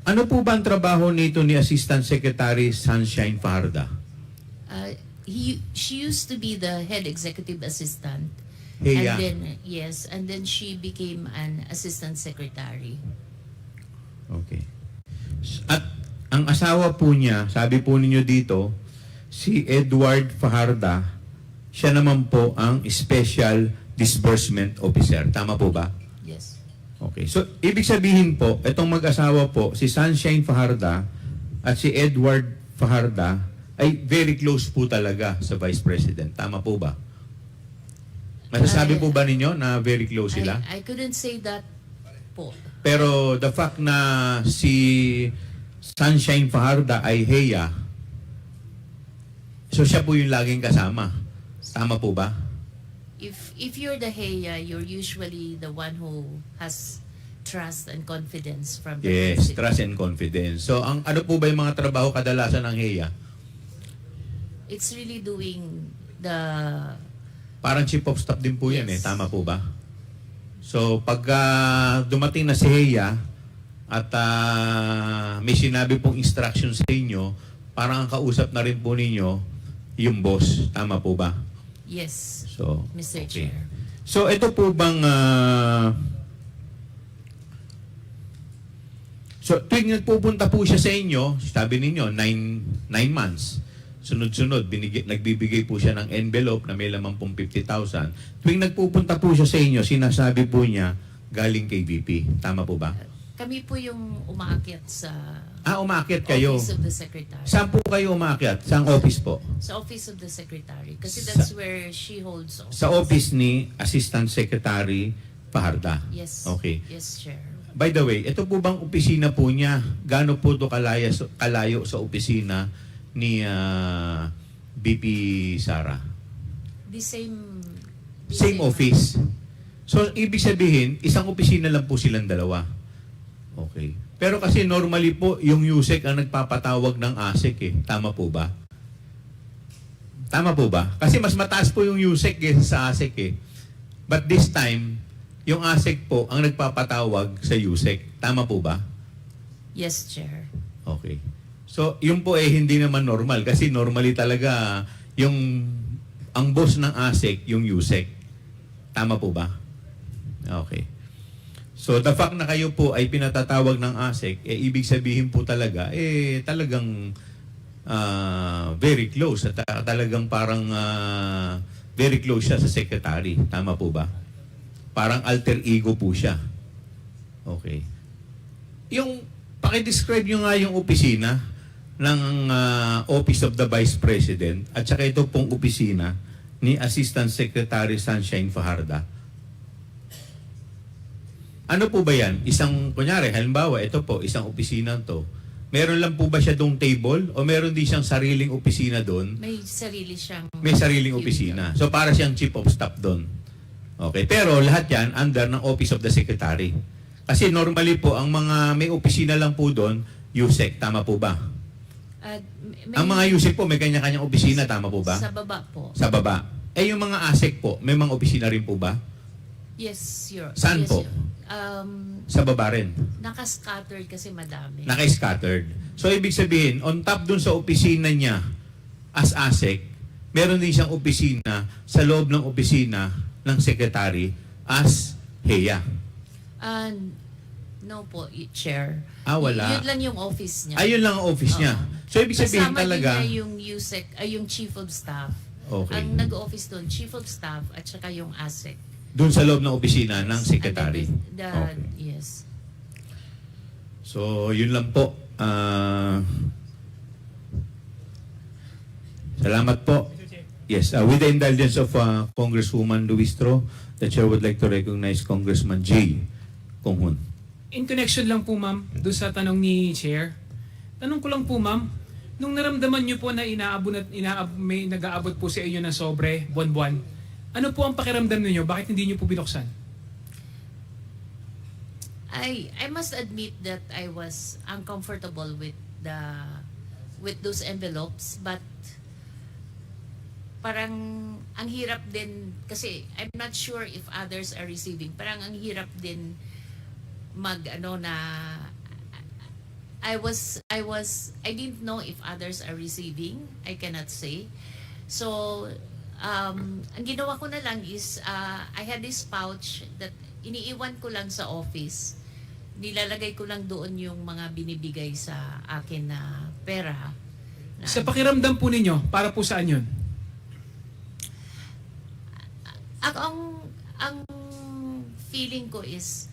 ano po ba ang trabaho nito ni Assistant Secretary Sunshine Fajarda? She used to be the head executive assistant. Heya. And then she became an assistant secretary. Okay. At ang asawa po niya, sabi po ninyo dito, si Edward Fajarda, siya naman po ang Special Disbursement Officer. Tama po ba? Yes. Okay. So, ibig sabihin po, itong mag-asawa po, si Sunshine Fajarda at si Edward Fajarda ay very close po talaga sa Vice President. Tama po ba? Masasabi po ba ninyo na very close sila? I couldn't say that po. Pero the fact na si Sunshine Fajarda ay Heya, so siya po yung laging kasama. Tama po ba? If you're the Heya, you're usually the one who has trust and confidence from the Yes, president. trust and confidence. So ang ano po ba yung mga trabaho kadalasan ng Heya? It's really doing the... Parang chief of staff din po yan Yes. Tama po ba? So pag dumating na si Heya at may sinabi pong instruction sa inyo, parang ang kausap na rin po ninyo yung boss. Tama po ba? Yes, So, Mr. okay. Chair. So ito po bang So, tuwing nagpupunta po siya sa inyo, sabi ninyo, 9 months. Sunod-sunod, nagbibigay po siya ng envelope na may laman pong 50,000. Tuwing nagpupunta po siya sa inyo, sinasabi po niya, galing kay VP. Tama po ba? Kami po yung umaakyat sa Umaakyat kayo. Office of the Secretary. Saan po kayo umaakyat? Saan office po? Sa Office of the Secretary. Kasi that's where she holds office. Sa office ni Assistant Secretary Fajarda. Yes. Okay. Yes, Chair. By the way, ito po bang opisina po niya? Gaano po ito kalayo sa opisina ni BP Sara? The same Office. So, ibig sabihin, isang opisina lang po silang dalawa. Okay. Pero kasi normally po, yung USEC ang nagpapatawag ng ASEC eh. Tama po ba? Tama po ba? Kasi mas mataas po yung USEC kaysa sa ASEC eh. But this time, yung ASEC po ang nagpapatawag sa USEC. Tama po ba? Yes, Chair. Okay. So, yun po eh hindi naman normal. Kasi normally talaga, ang boss ng ASEC, yung USEC. Tama po ba? Okay. So, the fact na kayo po ay pinatatawag ng ASEC, ibig sabihin po talaga, talagang very close. At talagang parang very close siya sa secretary. Tama po ba? Parang alter ego po siya. Okay. Pakidescribe nyo nga yung opisina ng Office of the Vice President at saka ito pong opisina ni Assistant Secretary Sunshine Fajarda. Ano po ba yan? Kunyari, halimbawa, ito po, isang opisina to. Meron lang po ba siya doong table o meron din siyang sariling opisina doon? May sarili siyang... May sariling opisina. So, para siyang chief of staff doon. Okay. Pero lahat yan under ng Office of the Secretary. Kasi normally po, ang mga may opisina lang po doon, USEC. Tama po ba? Ang mga USEC po, may kanya-kanyang opisina. Tama po ba? Sa baba po. Sa baba. Yung mga ASEC po, may mga opisina rin po ba? Yes, Saan po? Sa baba rin. Naka-scattered kasi madami. Naka-scattered. So, ibig sabihin, on top dun sa opisina niya as ASEC, meron din siyang opisina sa loob ng opisina ng secretary as HEA. No po, Chair. Wala. Yun lang yung office niya. Yun lang ang office niya. So, ibig sabihin kasama talaga... Kasama din niya yung USEC, yung Chief of Staff. Okay. Ang nag-office doon, Chief of Staff at saka yung ASEC. Doon sa loob ng opisina ng secretary. Okay. Yes. So, yun lang po. Salamat po. Yes, with the indulgence of Congresswoman Luistro, the Chair would like to recognize Congressman J. Konghun. In connection lang po, ma'am, doon sa tanong ni Chair. Tanong ko lang po, ma'am, nung naramdaman niyo po na may nag-aabot po sa inyo ng sobre, buwan-buwan, ano po ang pakiramdam niyo? Bakit hindi niyo po binuksan? I must admit that I was uncomfortable with those envelopes, but parang ang hirap din kasi I'm not sure if others are receiving. Parang ang hirap din I didn't know if others are receiving. I cannot say. So ang ginawa ko na lang is I had this pouch that iniiwan ko lang sa office. Nilalagay ko lang doon yung mga binibigay sa akin na pera. Sa pakiramdam po ninyo, para po saan yun? Ang feeling ko is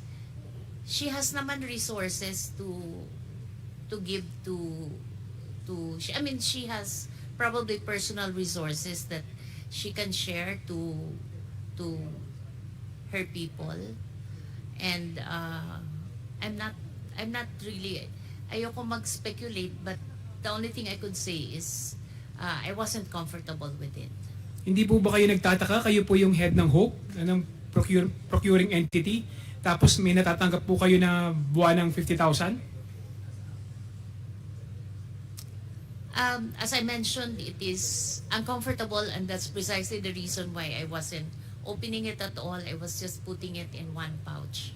she has naman resources to give to she has probably personal resources that she can share to her people, and I'm not really, ayoko mag-speculate, but the only thing I could say is I wasn't comfortable with it. Hindi po ba kayo nagtataka? Kayo po yung head ng HOPE, ng procuring entity, tapos may natatanggap po kayo na buwan ng 50,000? As I mentioned, it is uncomfortable, and that's precisely the reason why I wasn't opening it at all. I was just putting it in one pouch.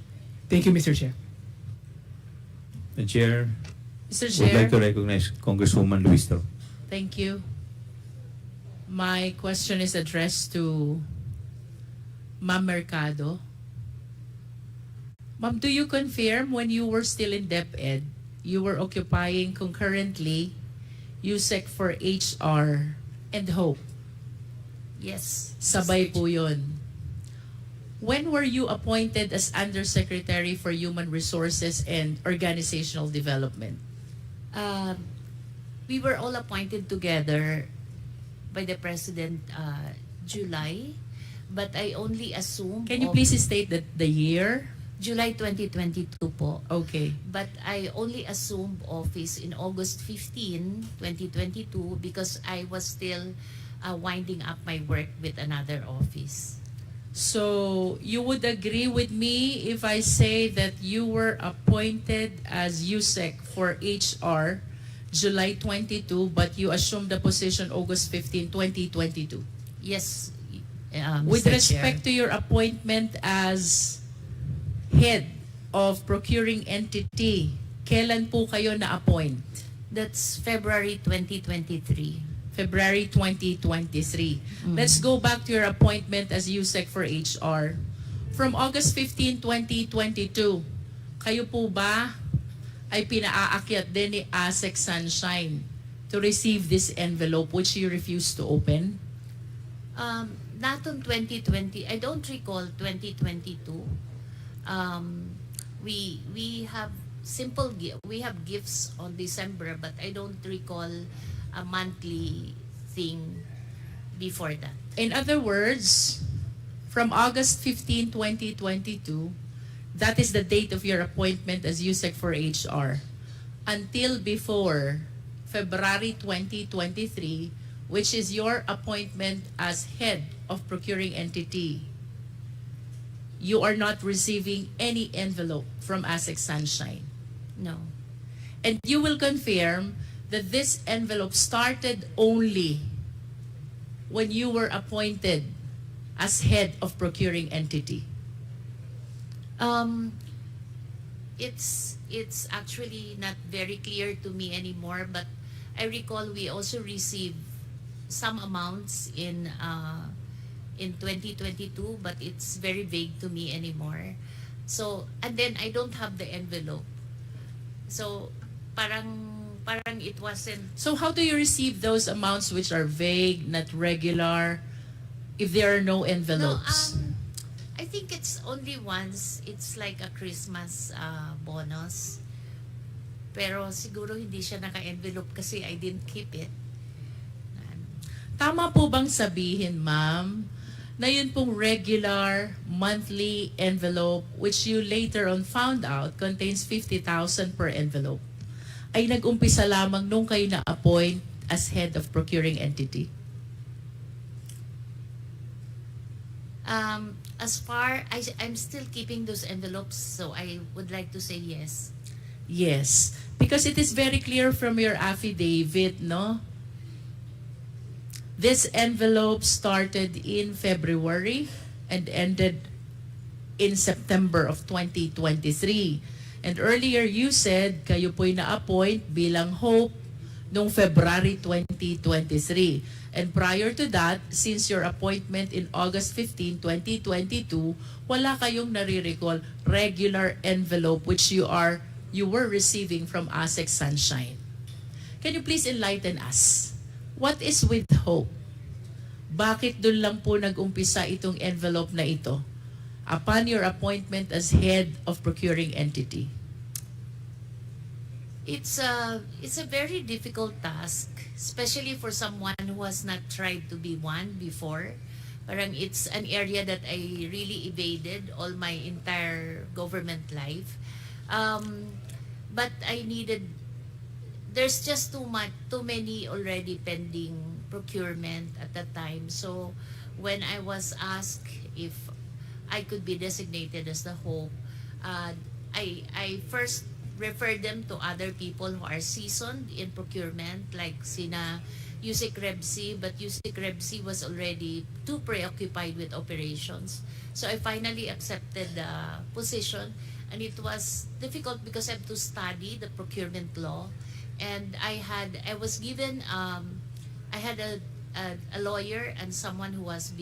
Thank you, Mr. Chair. The Chair Mr. would like Chair, to recognize Congresswoman Luistro. thank you. My question is addressed to Ma'am Mercado. Ma'am, do you confirm when you were still in DepEd you were occupying concurrently USEC for HR and Hope. Yes. Sabay po yun. When were you appointed as Undersecretary for Human Resources and Organizational Development? We were all appointed together by the President July, but I only assume... Can you please state the year? July 2022 po. Okay. But I only assumed office in August 15, 2022 because I was still winding up my work with another office. So you would agree with me if I say that you were appointed as USEC for HR July 22, but you assumed the position August 15, 2022? Yes, With Mr. respect to Chair. your appointment as head of procuring entity, kailan po kayo na-appoint? That's February 2023. February 2023. Let's go back to your appointment as USEC for HR. From August 15, 2022, kayo po ba ay pinaakyat din ni ASEC Sunshine to receive this envelope which you refused to open? Not on 2020. I don't recall 2022. We have we have gifts on December, but I don't recall a monthly thing before that. In other words, from August 15, 2022, that is the date of your appointment as USEC for HR, until before February 2023, which is your appointment as head of procuring entity, you are not receiving any envelope from ASEC Sunshine. No. And you will confirm that this envelope started only when you were appointed as head of procuring entity. It's actually not very clear to me anymore, but I recall we also received some amounts in 2022, but it's very vague to me anymore. So, and then I don't have the envelope. So, parang it wasn't... So how do you receive those amounts which are vague, not regular, if there are no envelopes? No, I think it's only once. It's like a Christmas bonus. Pero siguro hindi siya naka-envelope kasi I didn't keep it. Tama po bang sabihin, ma'am, na yun pong regular monthly envelope which you later on found out contains 50,000 per envelope ay nag-umpisa lamang nung kayo na-appoint as head of procuring entity? As far, I'm still keeping those envelopes, so I would like to say yes. Yes, because it is very clear from your affidavit, no? This envelope started in February and ended in September of 2023. And earlier you said kayo po'y na-appoint bilang Hope noong February 2023. And prior to that, since your appointment in August 15, 2022, wala kayong nare-recall regular envelope which you were receiving from ASEC Sunshine. Can you please enlighten us? What is with Hope? Bakit doon lang po nag-umpisa itong envelope na ito upon your appointment as head of procuring entity? It's a very difficult task, especially for someone who has not tried to be one before. Parang it's an area that I really evaded all my entire government life. But I needed, there's just too many already pending procurement at that time. So when I was asked if I could be designated as the Hope, I first referred them to other people who are seasoned in procurement, like sina Yusek Rebsi, but Yusek Rebsi was already too preoccupied with operations. So I finally accepted the position, and it was difficult because I have to study the procurement law, and I was given I had a lawyer and someone who's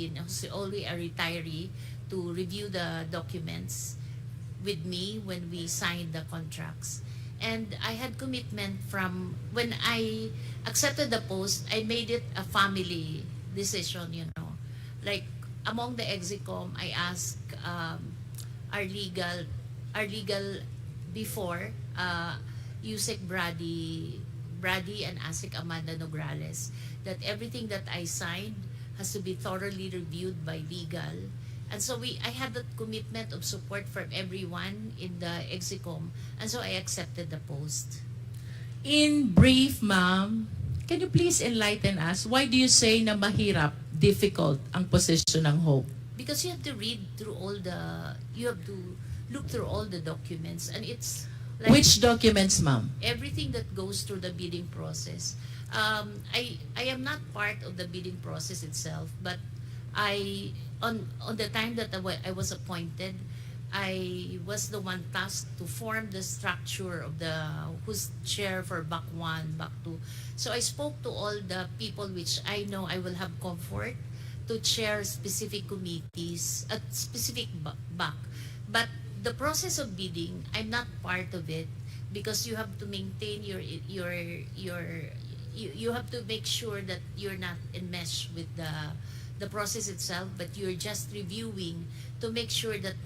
already a retiree to review the documents with me when we signed the contracts. And I had commitment from when I accepted the post, I made it a family decision, you know. Like among the execom, I asked our legal before, Yusek Brady and ASIC Amanda Nograles, that everything that I signed has to be thoroughly reviewed by legal. And so I had that commitment of support from everyone in the execom, and so I accepted the post. In brief, ma'am, can you please enlighten us? Why do you say na mahirap, difficult ang position ng Hope? Because you have to read through you have to look through all the documents, and it's like Which documents, ma'am? everything that goes through the bidding process. I am not part of the bidding process itself, but on the time that I was appointed, I was the one tasked to form the structure of who's chair for BAC 1, BAC 2. So I spoke to all the people which I know I will have comfort to chair specific committees at specific BAC. But the process of bidding, I'm not part of it, because you have to maintain you have to make sure that you're not enmeshed with the process itself, but you're just reviewing to make sure that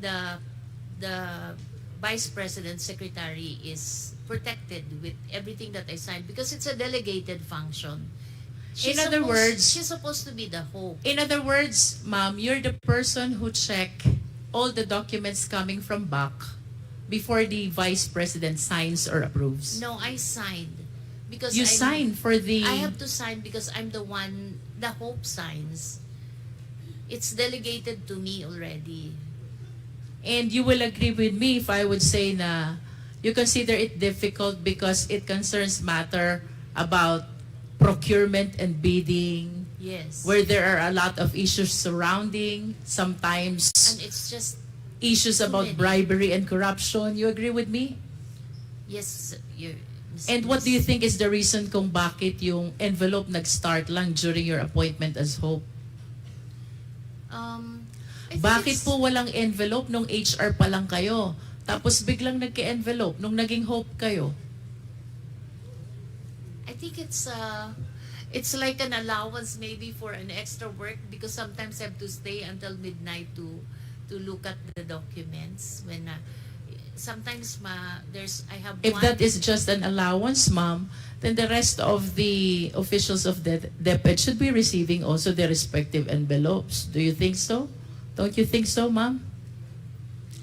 the vice president secretary is protected with everything that I signed, because it's a delegated function. She's supposed to be the hope. In other words, ma'am, you're the person who check all the documents coming from BAC before the vice president signs or approves. No, I signed. Because You sign for the... I have to sign because I'm the one, the hope signs. It's delegated to me already. And you will agree with me if I would say na you consider it difficult because it concerns matter about procurement and bidding. Yes. Where there are a lot of issues surrounding, sometimes And it's just issues too about many. bribery and corruption. You agree with me? Yes, And what do you think is the reason kung bakit yung envelope nag-start lang during your appointment as Hope? I think Bakit it's- po walang envelope nung HR pa lang kayo? Tapos biglang nagka-envelope nung naging Hope kayo? I think it's like an allowance maybe for an extra work, because sometimes I have to stay until midnight to look at the documents when sometimes I have If one. that is just an allowance, ma'am, then the rest of the officials of the DepEd should be receiving also their respective envelopes. Do you think so? Don't you think so, ma'am?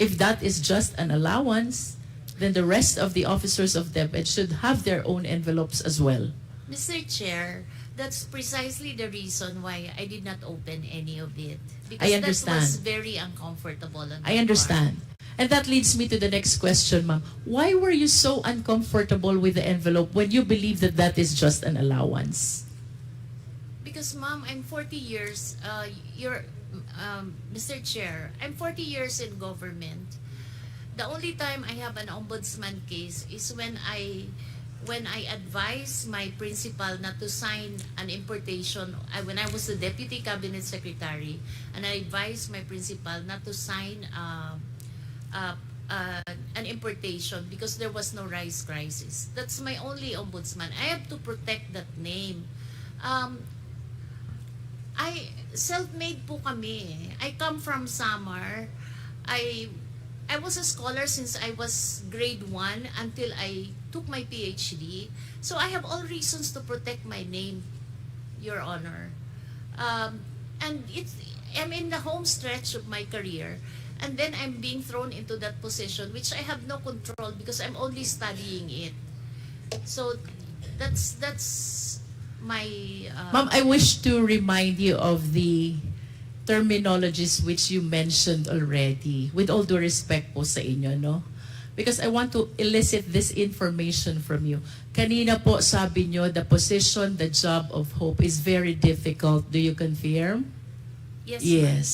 If that is just an allowance, then the rest of the officers of DepEd should have their own envelopes as well. Mr. Chair, that's precisely the reason why I did not open any of it. Because I that understand. was very uncomfortable on I my understand. And that leads me to the next question, ma'am. Why were you so uncomfortable with the envelope when you believe that that is just an allowance? Because, Ma'am, I'm 40 years, Mr. Chair, I'm 40 years in government. The only time I have an ombudsman case is when I advised my principal not to sign an importation, when I was the deputy cabinet secretary, and I advised my principal not to sign an importation because there was no rice crisis. That's my only ombudsman. I have to protect that name. Self-made po kami. I come from Samar. I was a scholar since I was grade 1 until I took my PhD. So I have all reasons to protect my name, Your Honor. And I'm in the home stretch of my career. And then I'm being thrown into that position, which I have no control because I'm only studying it. So that's my... Ma'am, I wish to remind you of the terminologies which you mentioned already. With all due respect po sa inyo, no? Because I want to elicit this information from you. Kanina po sabi nyo, the position, the job of Hope is very difficult. Do you confirm? Yes. Yes.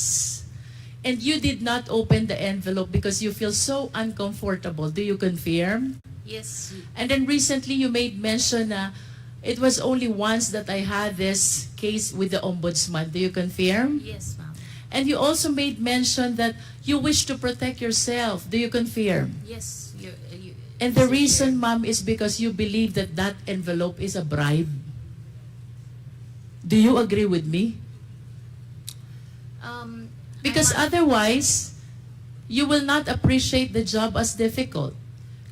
And you did not open the envelope because you feel so uncomfortable. Do you confirm? Yes. And then recently you made mention na it was only once that I had this case with the ombudsman. Do you confirm? Yes, ma'am. And you also made mention that you wish to protect yourself. Do you confirm? Yes, And the reason, ma'am, is because you believe that that envelope is a bribe. Do you agree with me? Because otherwise, you will not appreciate the job as difficult.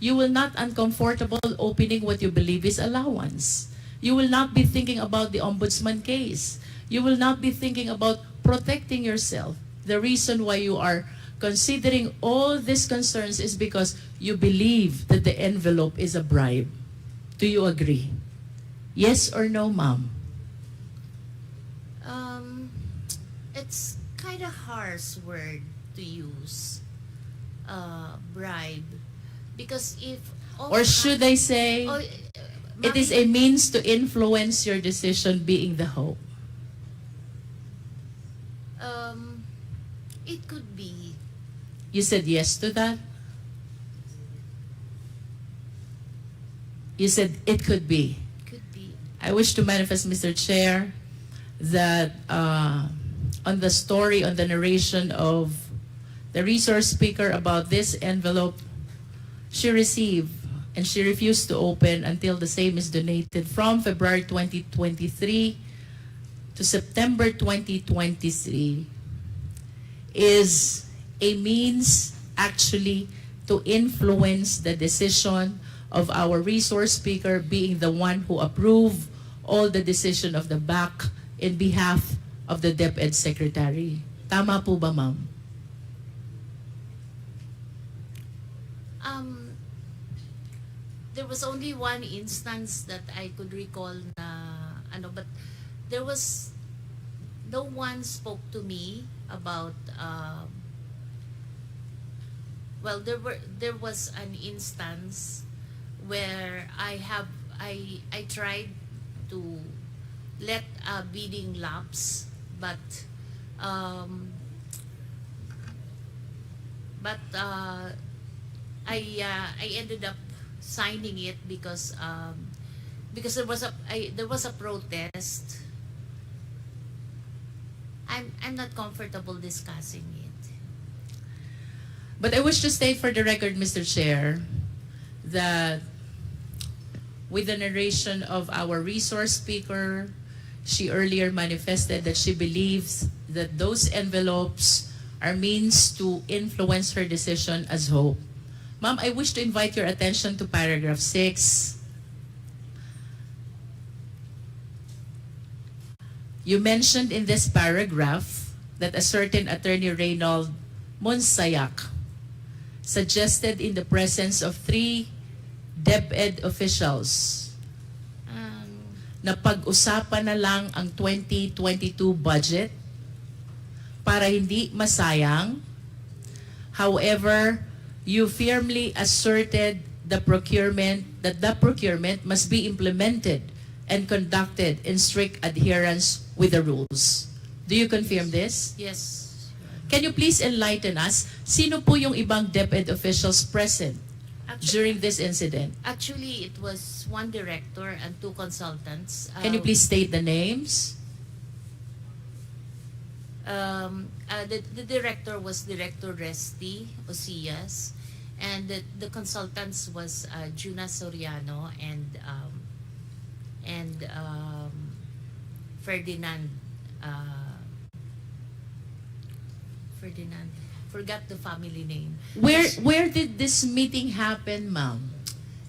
You will not uncomfortable opening what you believe is allowance. You will not be thinking about the ombudsman case. You will not be thinking about protecting yourself. The reason why you are considering all these concerns is because you believe that the envelope is a bribe. Do you agree? Yes or no, ma'am? It's kind of harsh word to use, bribe, because if Or should I say, it is a means to influence your decision being the hope? It could be. You said yes to that? You said it could be. Could be. I wish to manifest, Mr. Chair, that on the story, on the narration of the resource speaker about this envelope she received and she refused to open until the same is donated from February 2023 to September 2023 is a means actually to influence the decision of our resource speaker being the one who approved all the decision of the BAC in behalf of the DepEd Secretary. Tama po ba, ma'am? There was only one instance that I could recall but there was no one spoke to me about there was an instance where I tried to let a bidding lapse, but I ended up signing it because there was a protest. I'm not comfortable discussing it. But I wish to state for the record, Mr. Chair, that with the narration of our resource speaker, she earlier manifested that she believes that those envelopes are means to influence her decision as hope. Ma'am, I wish to invite your attention to paragraph 6. You mentioned in this paragraph that a certain attorney Reynold Monsayak suggested in the presence of 3 DepEd officials na pag-usapan na lang ang 2022 budget para hindi masayang. However, you firmly asserted that the procurement must be implemented and conducted in strict adherence with the rules. Do you confirm this? Yes. Can you please enlighten us? Sino po yung ibang DepEd officials present during this incident? Actually, it was one director and 2 consultants. Can you please state the names? The director was Director Resty Osias, and the consultants was Juna Soriano and Ferdinand. Forgot the family name. Where did this meeting happen, ma'am?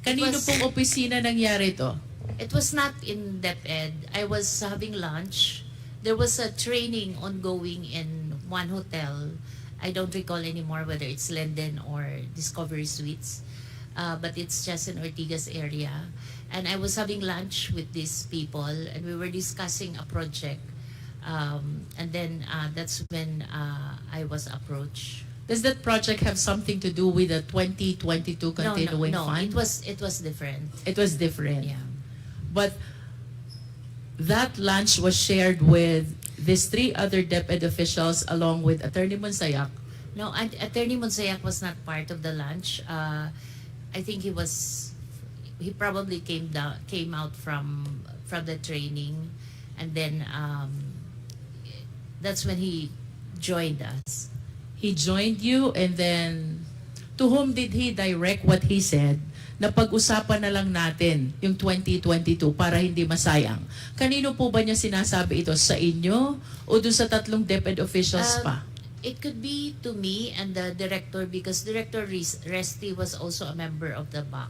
Kanino pong opisina nangyari to? It was not in DepEd. I was having lunch. There was a training ongoing in one hotel. I don't recall anymore whether it's Linden or Discovery Suites, but it's just in Ortigas area. And I was having lunch with these people, and we were discussing a project. And then that's when I was approached. Does that project have something to do with the 2022 continuing no, fund? it was different. It was different. Yeah. But that lunch was shared with these 3 other DepEd officials along with Attorney Monsayak. No, Attorney Monsayak was not part of the lunch. I think he probably came out from the training, and then that's when he joined us. He joined you, and then to whom did he direct what he said na pag-usapan na lang natin yung 2022 para hindi masayang. Kanino po ba niya sinasabi ito? Sa inyo o doon sa tatlong DepEd officials pa? It could be to me and the director because Director Resty was also a member of the BAC.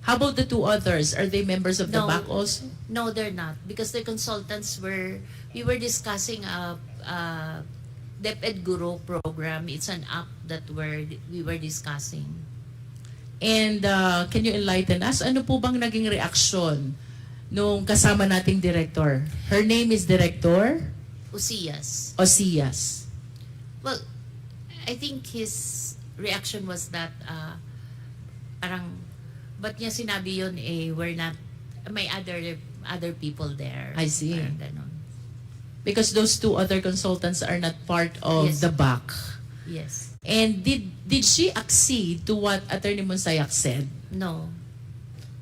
How about the two others? Are they members of the BAC also? No, they're not because the consultants we were discussing a DepEd Guru program. It's an app that we were discussing. And can you enlighten us? Ano po bang naging reaksyon nung kasama nating director? Her name is Director? Osias. Well, I think his reaction was that parang ba't niya sinabi yun we're not, may other people there. I see. Parang ganon. Because those two other consultants are not part of the BAC. Yes. And did she accede to what Attorney Monsayak said? No.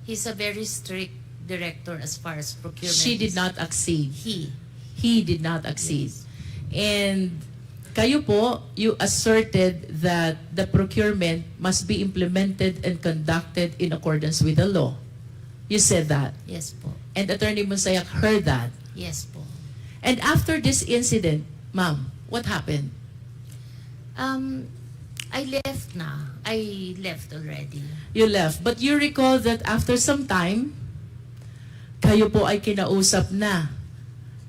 He's a very strict director as far as procurement. She did not accede. He did not accede. Yes. And kayo po, you asserted that the procurement must be implemented and conducted in accordance with the law. You said that. Yes po. And Attorney Monsayak heard that. Yes po. And after this incident, ma'am, what happened? I left na. I left already. You left. But you recall that after some time, kayo po ay kinausap na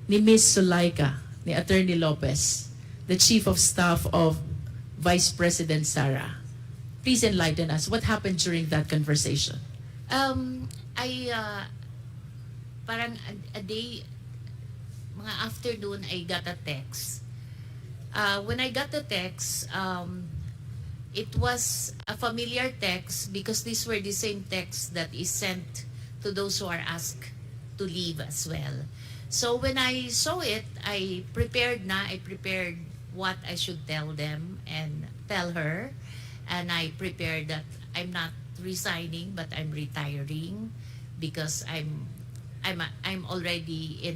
ni Miss Zulaika, ni Attorney Lopez, the Chief of Staff of Vice President Sara. Please enlighten us. What happened during that conversation? Parang a day, mga afternoon, I got a text. When I got the text, it was a familiar text because these were the same texts that is sent to those who are asked to leave as well. So when I saw it, I prepared what I should tell them and tell her. And I prepared that I'm not resigning, but I'm retiring because I'm already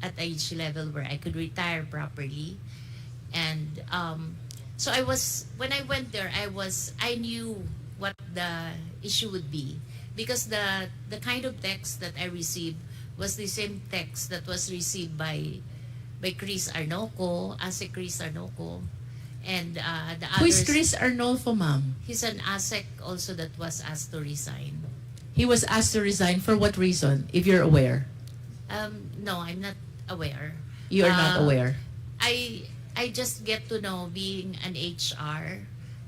at age level where I could retire properly. And so when I went there, I knew what the issue would be because the kind of text that I received was the same text that was received by Chris Arnoco, ASEC Chris Arnoco, and the others. Who is Chris Arnolfo, ma'am? He's an ASEC also that was asked to resign. He was asked to resign for what reason, if you're aware? No, I'm not aware. You are not aware? I just get to know being an HR,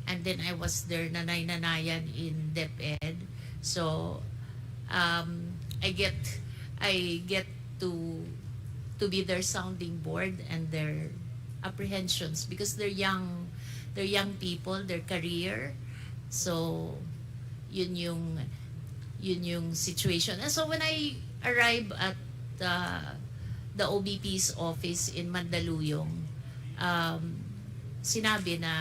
and then I was their nanay-nanayan in DepEd. So I get to be their sounding board and their apprehensions because they're young people, their career. So yun yung situation. And so when I arrived at the OBP's office in Mandaluyong, sinabi na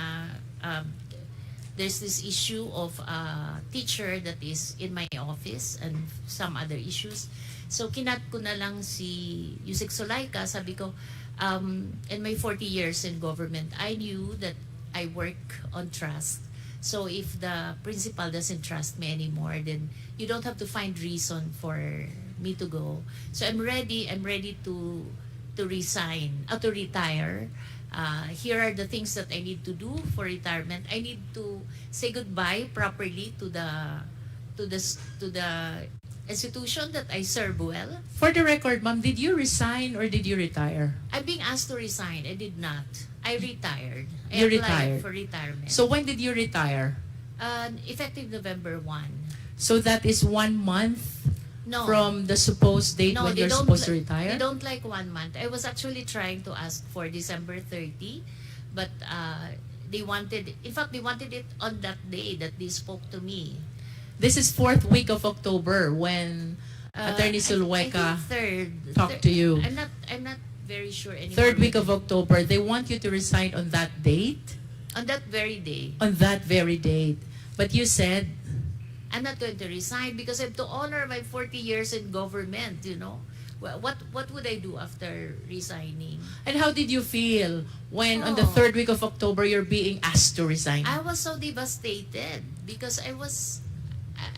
there's this issue of a teacher that is in my office and some other issues. So kinat ko na lang si Yusek Zulaika, sabi ko, in my 40 years in government, I knew that I work on trust. So if the principal doesn't trust me anymore, then you don't have to find reason for me to go. So I'm ready to resign, to retire. Here are the things that I need to do for retirement. I need to say goodbye properly to the institution that I serve well. For the record, ma'am, did you resign or did you retire? I'm being asked to resign. I did not. I retired. I You applied retired. for retirement. So when did you retire? Effective November 1. So that is 1 month No. from the supposed date when they you're don't supposed to li- retire? They don't like 1 month. I was actually trying to ask for December 30, but they wanted it on that day that they spoke to me. This is 4th week of October when Attorney Zulueta I think talked to you. I'm not very sure anymore. 3rd week of October, they want you to resign on that date? On that very day. On that very date. But you said, I'm not going to resign because I have to honor my 40 years in government, you know. What would I do after resigning? and how did you feel when on the 3rd week of October you're being asked to resign? I was so devastated because I was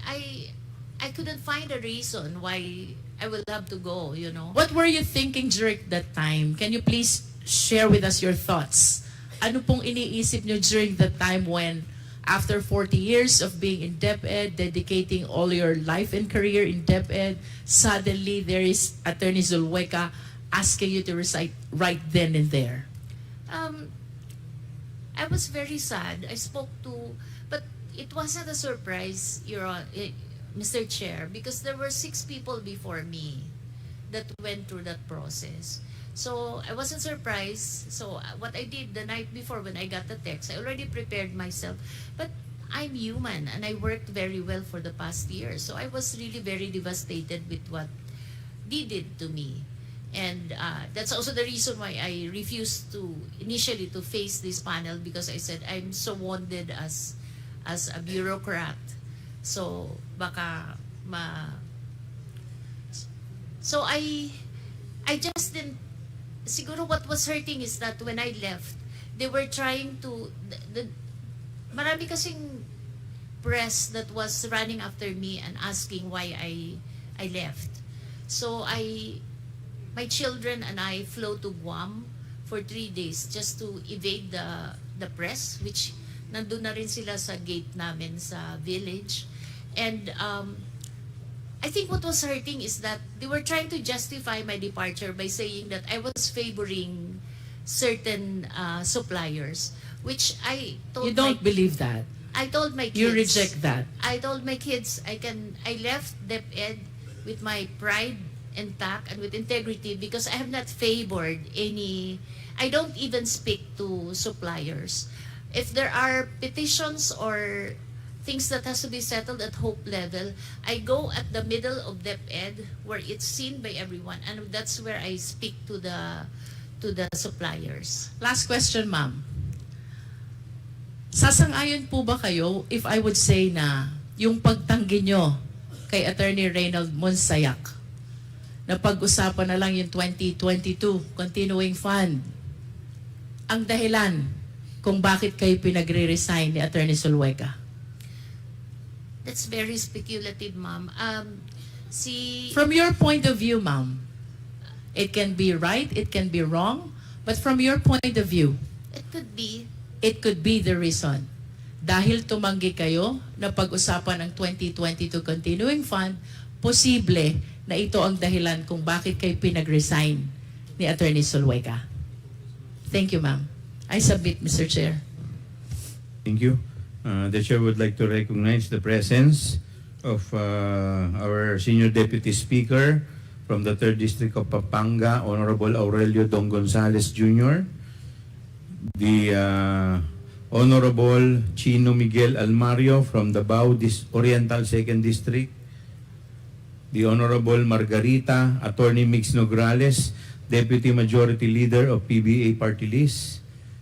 I couldn't find a reason why I will have to go, you know. What were you thinking during that time? Can you please share with us your thoughts? Ano pong iniisip nyo during the time when, after 40 years of being in DepEd, dedicating all your life and career in DepEd, suddenly there is Attorney Zulueta asking you to recite right then and there? I was very sad. I spoke to, but it wasn't a surprise, Mr. Chair, because there were 6 people before me that went through that process. So I wasn't surprised. So what I did the night before when I got the text, I already prepared myself. But I'm human and I worked very well for the past year. So I was really very devastated with what they did to me. And that's also the reason why I refused to initially to face this panel, because I said I'm so wounded as a bureaucrat. So baka so I just didn't. Siguro what was hurting is that when I left, they were trying to marami kasing press that was running after me and asking why I left. So my children and I flew to Guam for 3 days just to evade the press, which nandun na rin sila sa gate namin sa village. And I think what was hurting is that they were trying to justify my departure by saying that I was favoring certain suppliers, which I told You don't believe that? I told my kids. You reject that? I told my kids I left DepEd with my pride intact and with integrity, because I have not favored any. I don't even speak to suppliers. If there are petitions or things that has to be settled at Hope level, I go at the middle of DepEd where it's seen by everyone, and that's where I speak to the suppliers. Last question, ma'am. Sasang-ayon po ba kayo if I would say na yung pagtanggi nyo kay Attorney Reynald Monsayak na pag-usapan na lang yung 2022 continuing fund ang dahilan kung bakit kayo pinagre-resign ni Attorney Zulueta? That's very speculative, ma'am. From your point of view, ma'am, it can be right, it can be wrong, but from your point of view, it could be the reason. Dahil tumanggi kayo na pag-usapan ang 2022 continuing fund, posible na ito ang dahilan kung bakit kayo pinag-resign ni Attorney Zulueta. Thank you, ma'am. I submit, Mr. Chair. Thank you. The Chair would like to recognize the presence of our Senior Deputy Speaker from the 3rd District of Pampanga, Honorable Aurelio Don Gonzales Jr., the Honorable Chino Miguel Almario from the Bao Oriental 2nd District, the Honorable Margarita Attorney Mix Nograles, Deputy Majority Leader of PBA Party List,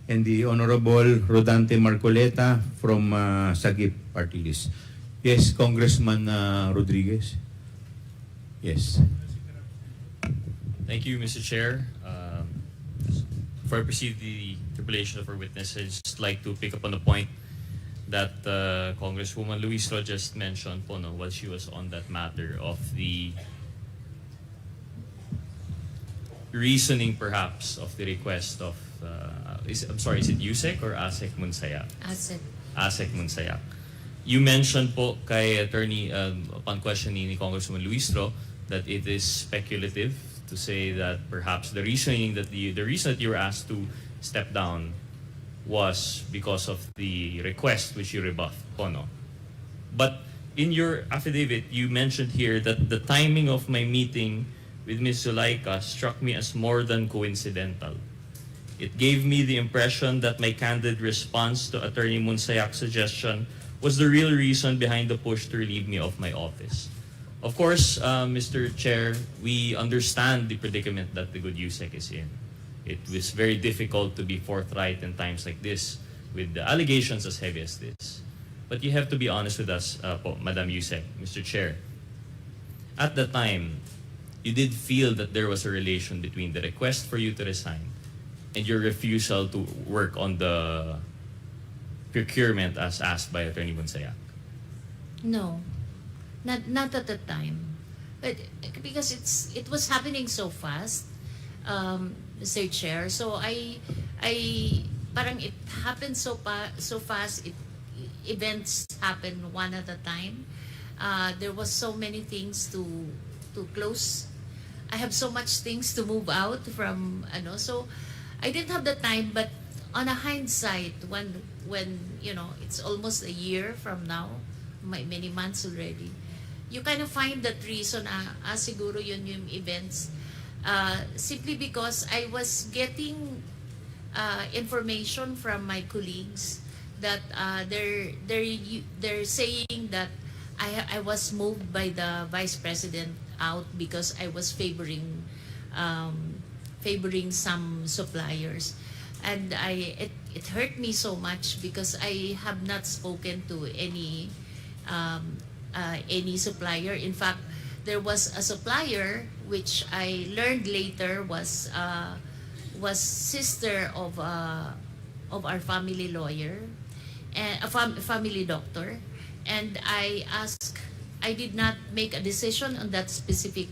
and the Honorable Rodante Marcoleta from Sagip Party List. Yes, Congressman Rodriguez. Yes. Thank you, Mr. Chair. Before I proceed the interpellation of our witness, I'd just like to pick up on the point that Congresswoman Luistro just mentioned po, no, while she was on that matter of the reasoning perhaps of the request of is it USEC or ASEC Monsayak? ASEC Monsayak. You mentioned po kay Attorney upon questioning ni Congresswoman Luistro that it is speculative to say that perhaps the reason that you were asked to step down was because of the request which you rebuffed po, no? But in your affidavit, you mentioned here that the timing of my meeting with Ms. Zulaika struck me as more than coincidental. It gave me the impression that my candid response to Attorney Monsayak's suggestion was the real reason behind the push to relieve me of my office. Of course, Mr. Chair, we understand the predicament that the good USEC is in. It was very difficult to be forthright in times like this with the allegations as heavy as this. But you have to be honest with us, Madam USEC, Mr. Chair. At the time, you did feel that there was a relation between the request for you to resign and your refusal to work on the procurement as asked by Attorney Monsayak? No. Not at the time, but because it was happening so fast, Mr. Chair. So I parang it happened so fast. Events happen one at a time. There was so many things to close. I have so much things to move out from so I didn't have the time. But on a hindsight, when it's almost a year from now, many months already, you kind of find that reason siguro yun yung events, simply because I was getting information from my colleagues that they're saying that I was moved by the Vice President out because I was favoring some suppliers, and it hurt me so much because I have not spoken to any supplier. In fact, there was a supplier which I learned later was sister of our family lawyer and a family doctor, and I did not make a decision on that specific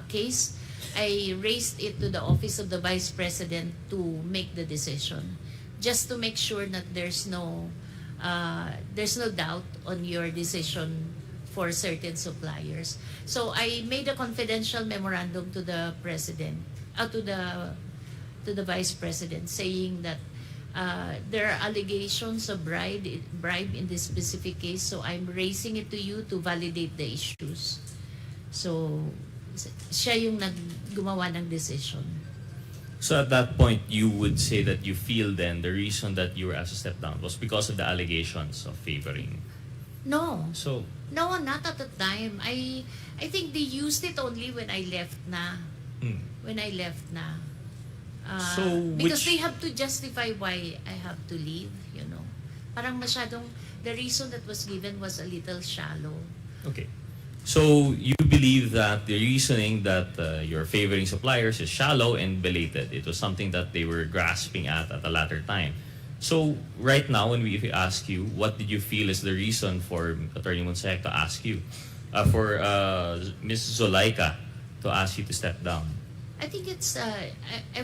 case. I raised it to the office of the Vice President to make the decision, just to make sure that there's no doubt on your decision for certain suppliers. So I made a confidential memorandum to the President, to the Vice President, saying that there are allegations of bribe in this specific case, so I'm raising it to you to validate the issues. So siya yung gumawa ng decision. So at that point, you would say that you feel then the reason that you were asked to step down was because of the allegations of favoring. No. So No, not at the time. I think they used it only when I left na. When I left na. Because they have to justify why I have to leave, Parang masyadong, the reason that was given was a little shallow. Okay. So you believe that the reasoning that you're favoring suppliers is shallow and belated. It was something that they were grasping at a latter time. So right now, when we ask you, what did you feel is the reason for Attorney Monsec to ask you, for Ms. Zulaika to ask you to step down? I think it's, I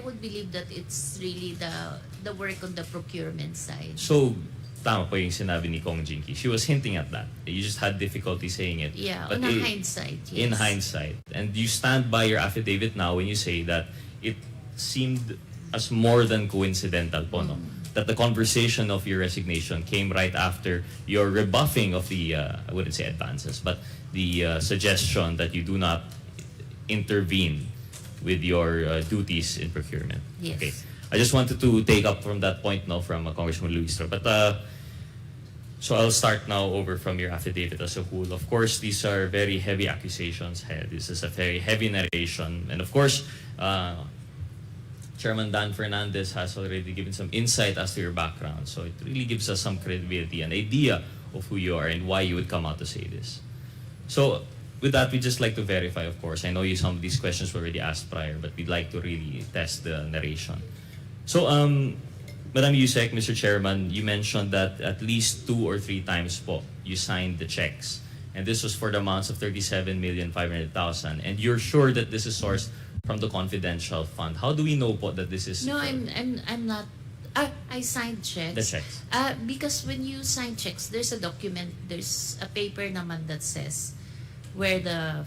would believe that it's really the work on the procurement side. So, tama po yung sinabi ni Kong Jinky. She was hinting at that. You just had difficulty saying it. Yeah, But on a hindsight, yes. In hindsight. And you stand by your affidavit now when you say that it seemed as more than coincidental po, no? That the conversation of your resignation came right after your rebuffing of the, I wouldn't say advances, but the suggestion that you do not intervene with your duties in procurement. Yes. Okay. I just wanted to take up from that point now from Congressman Luistro. But so I'll start now over from your affidavit as a whole. Of course, these are very heavy accusations. This is a very heavy narration. And of course, Chairman Dan Fernandez has already given some insight as to your background. So it really gives us some credibility, an idea of who you are and why you would come out to say this. So with that, we'd just like to verify, of course. I know some of these questions were already asked prior, but we'd like to really test the narration. So, Madam Yusek, Mr. Chairman, you mentioned that at least 2 or 3 times po, you signed the checks. And this was for the amounts of 37,500,000. And you're sure that this is sourced from the confidential fund. How do we know po that this is... No, I'm not. I signed checks. The checks. Because when you sign checks, there's a document, there's a paper naman that says where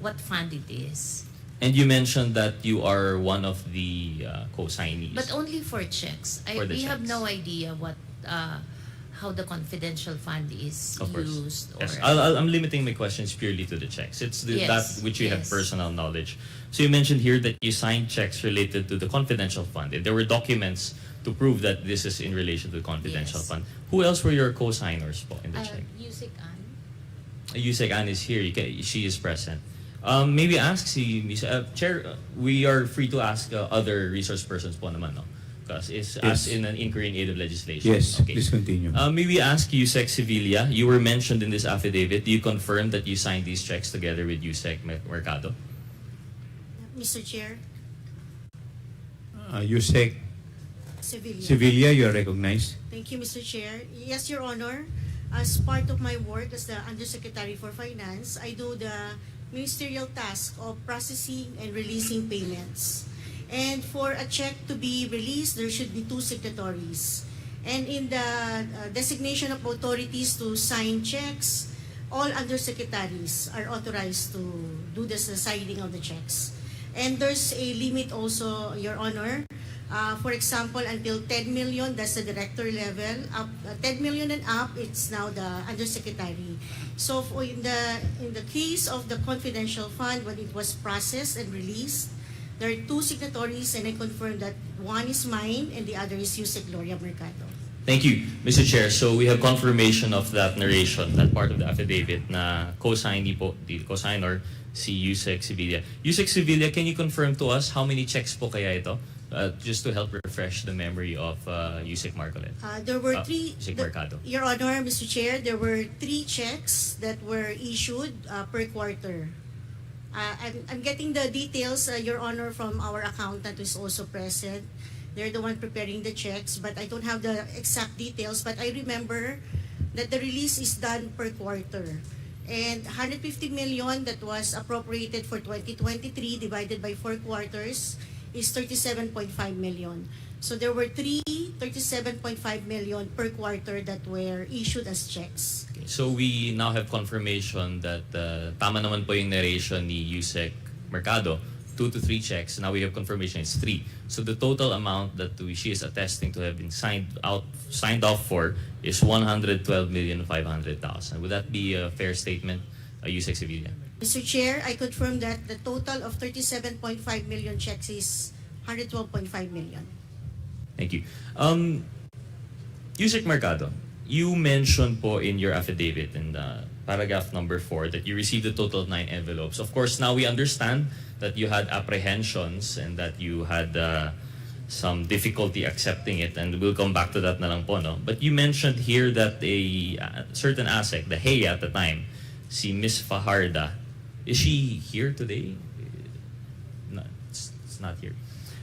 what fund it is. And you mentioned that you are one of the co-signees. But only for checks. We have no idea what how the confidential fund is used. Yes. Or, I'm limiting my questions purely to the checks. It's that which you have personal knowledge. So you mentioned here that you signed checks related to the confidential fund. And there were documents to prove that this is in relation to the confidential fund. Who else were your co-signers po in the check? Yusek Ann. Yusek Ann is here. She is present. Maybe ask si Chair, we are free to ask other resource persons po naman, no? Because it's as in an inquiry in aid of legislation. Yes, please continue. Maybe ask Yusek Sevilla. You were mentioned in this affidavit. Do you confirm that you signed these checks together with Yusek Mercado? Mr. Chair. Yusek Sevilla. Sevilla, you are recognized. Thank you, Mr. Chair. Yes, Your Honor. as part of my work as the Undersecretary for Finance, I do the ministerial task of processing and releasing payments. And for a check to be released, there should be 2 signatories. And in the designation of authorities to sign checks, all undersecretaries are authorized to do the signing of the checks. And there's a limit also, Your Honor. For example, until 10 million, that's the director level. Up 10 million and up, it's now the undersecretary. So in the case of the confidential fund, when it was processed and released, there are 2 signatories, and I confirm that one is mine and the other is Yusek Gloria Mercado. Thank you, Mr. Chair. So we have confirmation of that narration, that part of the affidavit na co-signee po, the co-signer, si Yusek Sevilla. Yusek Sevilla, can you confirm to us how many checks po kaya ito? Just to help refresh the memory of Yusek Marcolet. There were 3, Yusek Mercado. Your Honor, Mr. Chair, there were 3 checks that were issued per quarter. I'm getting the details, Your Honor, from our accountant who is also present. They're the one preparing the checks, but I don't have the exact details. But I remember that the release is done per quarter. And 150 million that was appropriated for 2023 divided by 4 quarters is 37.5 million. So there were 37.5 million per quarter that were issued as checks. Okay, so we now have confirmation that tama naman po yung narration ni Yusek Mercado, 2 to 3 checks. Now we have confirmation it's 3. So the total amount that she is attesting to have been signed off for is 112,500,000. Would that be a fair statement, Yusek Sevilla? Mr. Chair, I confirm that the total of 37.5 million checks is 112.5 million. Thank you. Yusek Mercado, you mentioned po in your affidavit in paragraph number 4 that you received a total of 9 envelopes. Of course, now we understand that you had apprehensions and that you had some difficulty accepting it, and we'll come back to that na lang po, no? But you mentioned here that a certain ASEC, the HEA at the time, si Miss Fajarda, is she here today? No, it's not here.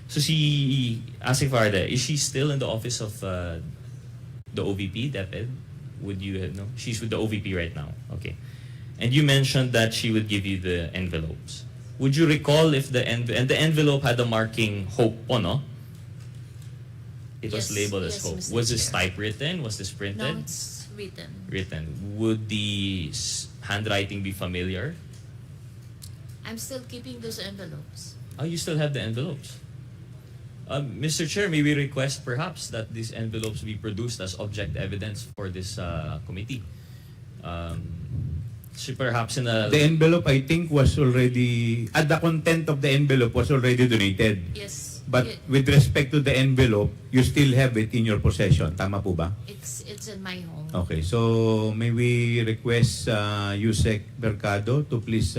So si ASEC Fajarda, is she still in the office of the OVP, DepEd? Would you know? She's with the OVP right now. Okay. And you mentioned that she would give you the envelopes. Would you recall if the envelope had a marking Hope po, no? It was labeled as Hope. Mr. Was this Chair. typewritten? Was this printed? No, it's written. Written. Would the handwriting be familiar? I'm still keeping those envelopes. Oh, you still have the envelopes. Mr. Chair, may we request perhaps that these envelopes be produced as object evidence for this committee? So perhaps in a... The envelope, I think, was already... the content of the envelope was already donated. Yes. But with respect to the envelope, you still have it in your possession. Tama po ba? It's in my home. Okay, so may we request Yusek Mercado to please...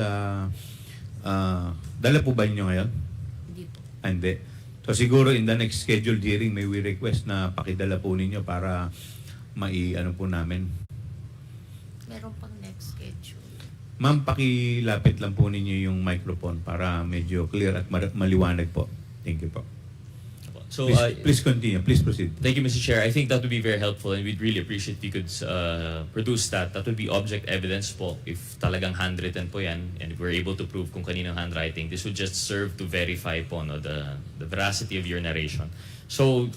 dala po ba niyo ngayon? Hindi po. Hindi. So siguro in the next scheduled hearing, may we request na pakidala po ninyo para ano po namin. Meron pang next schedule. Ma'am, pakilapit lang po ninyo yung microphone para medyo clear at maliwanag po. Thank you po. So, please continue. Please proceed. Thank you, Mr. Chair. I think that would be very helpful and we'd really appreciate if you could produce that. That would be object evidence po if talagang handwritten po yan and if we're able to prove kung kaninong handwriting. This would just serve to verify po no, the veracity of your narration. So,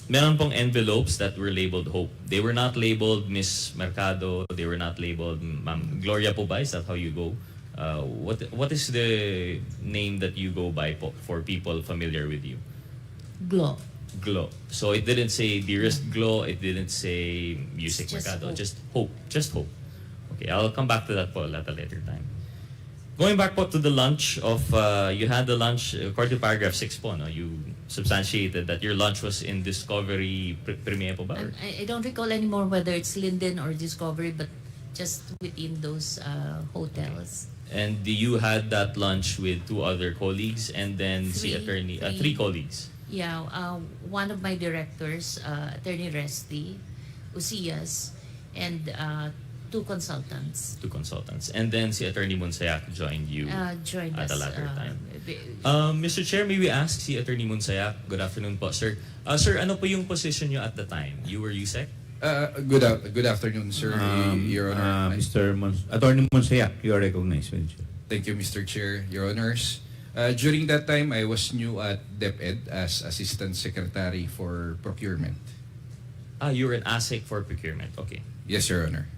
meron pong envelopes that were labeled Hope. They were not labeled Miss Mercado. They were not labeled Ma'am Gloria po ba? Is that how you go? What is the name that you go by po for people familiar with you? Glo. Glo. So it didn't say Dearest Glo, it didn't say Music Just Mercado, Hope. just Hope. Just Hope. Okay, I'll come back to that po at a later time. Going back po to the lunch of, you had the lunch, according to paragraph 6 po, no, you substantiated that your lunch was in Discovery Premier po ba? Or- I don't recall anymore whether it's Linden or Discovery, but just within those hotels. And you had that lunch with 2 other colleagues and then si attorney, 3 colleagues. Yeah, one of my directors, Attorney Resty, Ucias, and 2 consultants. 2 consultants. And then si Attorney Monsayak joined you Joined at us, a later time. Mr. Chair, may we ask si Attorney Monsayak? Good afternoon po, sir. Sir, ano po yung position nyo at the time? You were USEC? Good afternoon, sir, Your Honor. Attorney Monsayak, you are recognized. Thank you, Mr. Chair, Your Honors. During that time, I was new at DepEd as Assistant Secretary for Procurement. You were an ASIC for procurement. Okay. Yes, Your Honor.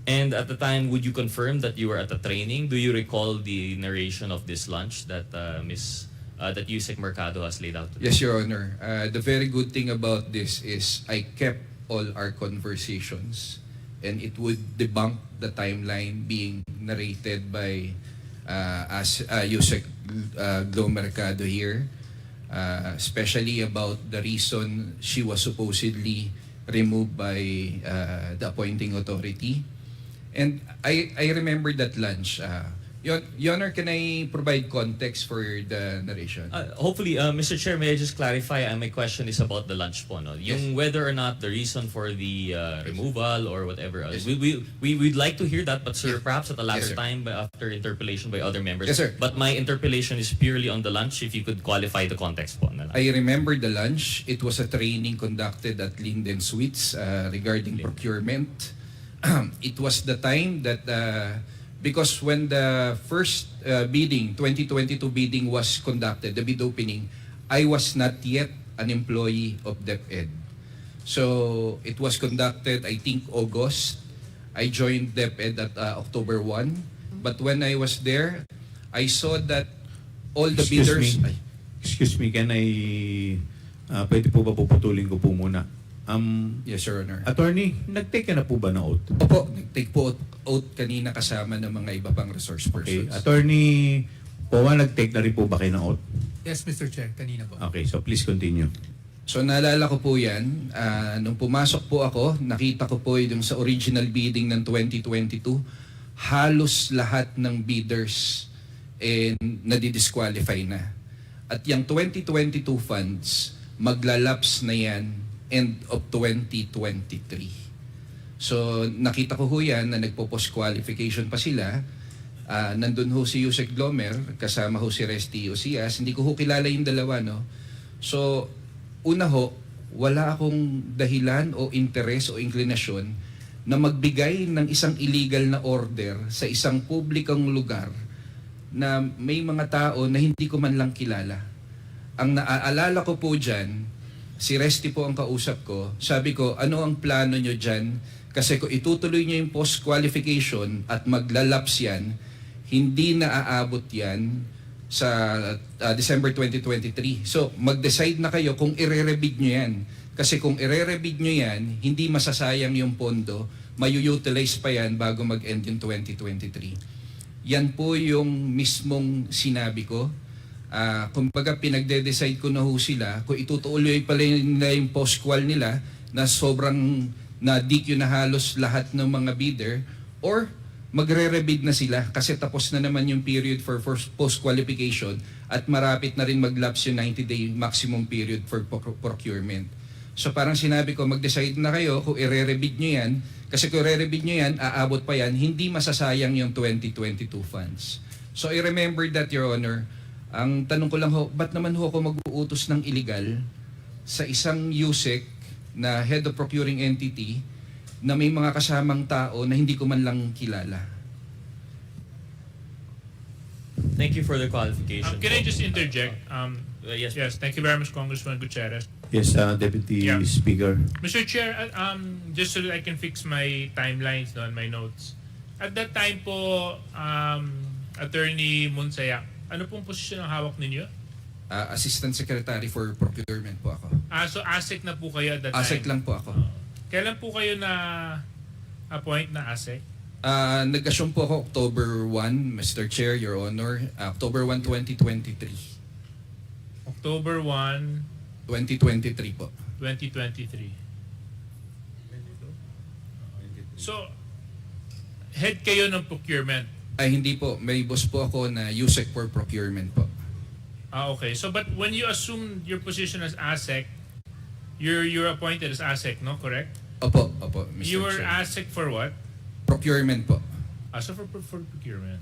And at the time, would you confirm that you were at the training? Do you recall the narration of this lunch that that Yusek Mercado has laid out today? Yes, Your Honor. The very good thing about this is I kept all our conversations, and it would debunk the timeline being narrated by Yusek Glo Mercado here, especially about the reason she was supposedly removed by the appointing authority. And I remember that lunch. Your Honor, can I provide context for the narration? Hopefully, Mr. Chair, may I just clarify? My question is about the lunch po, no? Yung whether or not the reason for the removal or whatever else. We'd like to hear that, but sir, perhaps at a later time after interpellation by other members. Yes, sir. But my interpellation is purely on the lunch. If you could qualify the context po. Na lang. I remember the lunch. It was a training conducted at Linden Suites regarding procurement. It was the time that because when the first bidding, 2022 bidding was conducted, the bid opening, I was not yet an employee of DepEd. So it was conducted, I think, August. I joined DepEd at October 1. But when I was there, I saw that all the bidders... Excuse me, can I... pwede po ba puputulin ko po muna? Yes, Your Honor. Attorney, nag-take ka na po ba na oath? Opo, nag-take po oath kanina kasama ng mga iba pang resource persons. Okay. Attorney Powa, nag-take na rin po ba kayo ng oath? Yes, Mr. Chair, kanina po. Okay, so please continue. So naalala ko po yan, nung pumasok po ako, nakita ko po yung sa original bidding ng 2022, halos lahat ng bidders nadi-disqualify na. At yung 2022 funds, maglalaps na yan end of 2023. So nakita ko ho yan na nagpo-post qualification pa sila. Nandun ho si Yusek Glomer, kasama ho si Resty Osias. Hindi ko ho kilala yung dalawa, no? So, una ho, wala akong dahilan o interes o inclinasyon na magbigay ng isang illegal na order sa isang publikong lugar na may mga tao na hindi ko man lang kilala. Ang naaalala ko po dyan, si Resty po ang kausap ko. Sabi ko, ano ang plano nyo dyan? Kasi kung itutuloy nyo yung post-qualification at maglalaps yan, hindi na aabot yan sa December 2023. So, mag-decide na kayo kung ire-rebid nyo yan. Kasi kung ire-rebid nyo yan, hindi masasayang yung pondo, mayu-utilize pa yan bago mag-end yung 2023. Yan po yung mismong sinabi ko. Kumbaga pinagde-decide ko na ho sila kung itutuloy pala nila yung post-qual nila na sobrang na-DQ na halos lahat ng mga bidder or magre-rebid na sila kasi tapos na naman yung period for post-qualification at marapit na rin mag-lapse yung 90-day maximum period for procurement. So parang sinabi ko, mag-decide na kayo kung i-rebid nyo yan kasi kung i-rebid nyo yan, aabot pa yan, hindi masasayang yung 2022 funds. So I remember that, Your Honor. Ang tanong ko lang ho, ba't naman ho ako mag-uutos ng illegal sa isang USEC na head of procuring entity na may mga kasamang tao na hindi ko man lang kilala? Thank you for the qualification. Can I just interject? Yes. Yes, thank you very much, Congressman Gutierrez. Yes, Deputy Speaker. Mr. Chair, just so that I can fix my timelines on my notes. At that time po, Attorney Monsayak, ano pong posisyon ang hawak ninyo? Assistant Secretary for Procurement po ako. So ASEC na po kayo at that time? ASEC lang po ako. Kailan po kayo na-appoint na ASEC? Nag-assume po ako October 1, Mr. Chair, Your Honor. October 1, 2023. October 1, 2023 po. 2023. So, head kayo ng procurement? Ay, hindi po. May boss po ako na USEC for procurement po. Okay. So, but when you assume your position as ASEC, you're appointed as ASEC, no? Correct? Opo, Mr. You were Chair. ASEC for what? Procurement po. So for procurement.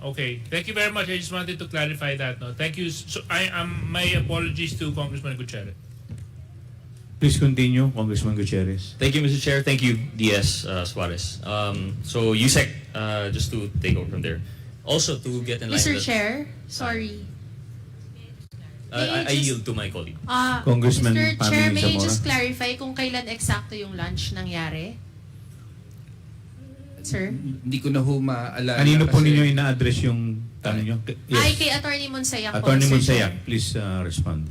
Okay, thank you very much. I just wanted to clarify that. No, thank you. So my apologies to Congressman Gutierrez. Please continue, Congressman Gutierrez. Thank you, Mr. Chair. Thank you, DS Suarez. So USEC, just to take over from there. Also to get in line Mr. with Chair, sorry. I yield to my colleague. Congressman Mr. Chair, Pamela may I Zamora. just clarify kung kailan eksakto yung lunch nangyari? Sir? Hindi ko na ho maalala. Kanino po kasi- ninyo ina-address yung tanong nyo? Ay, kay Attorney Monsayak po, Attorney Mr. Chair. Monsayak, please respond.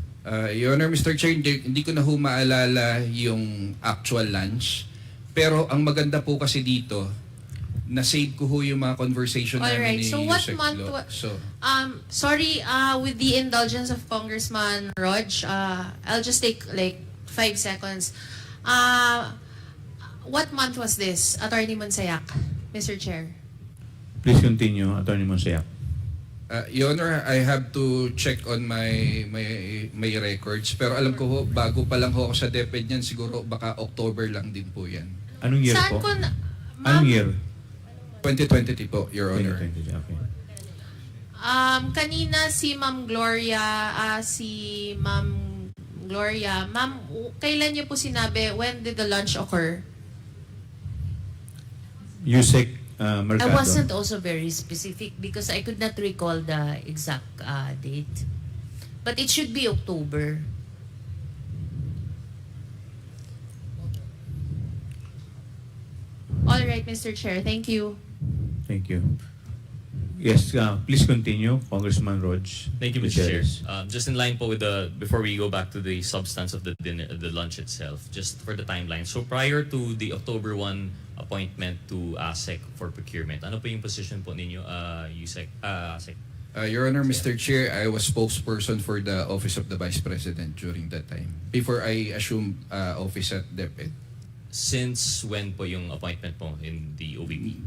Your Honor, Mr. Chair, hindi ko na ho maalala yung actual lunch. Pero ang maganda po kasi dito, na-save ko ho yung mga conversation Alright, namin ni so what Yusek month Lo. wa- sorry, with the indulgence of Congressman Rog, I'll just take like 5 seconds. What month was this, Attorney Monsayak, Mr. Chair? Please continue, Attorney Monsayak. Your Honor, I have to check on my records. Pero alam ko ho, bago pa lang ho ako sa DepEd niyan, siguro baka October lang din po yan. Anong year Saan po? ko na, Anong year? 2020 po, Your Honor. 2020, okay. kanina si Ma'am Gloria, Ma'am, kailan niyo po sinabi, when did the lunch occur? USEC I Mercado. wasn't also very specific because I could not recall the exact date. But it should be October. All right, Mr. Chair, thank you. Thank you. Yes, please continue, Congressman Rog. Thank you, Mr. Chair. Gutierrez. Just in line po with before we go back to the substance of the dinner, the lunch itself, just for the timeline. So prior to the October 1 appointment to ASEC for procurement, ano po yung position po ninyo, USEC, ASEC? Your Honor, Mr. Chair, I was spokesperson for the Office of the Vice President during that time, before I assumed office at DepEd. Since when po yung appointment po in the OVP?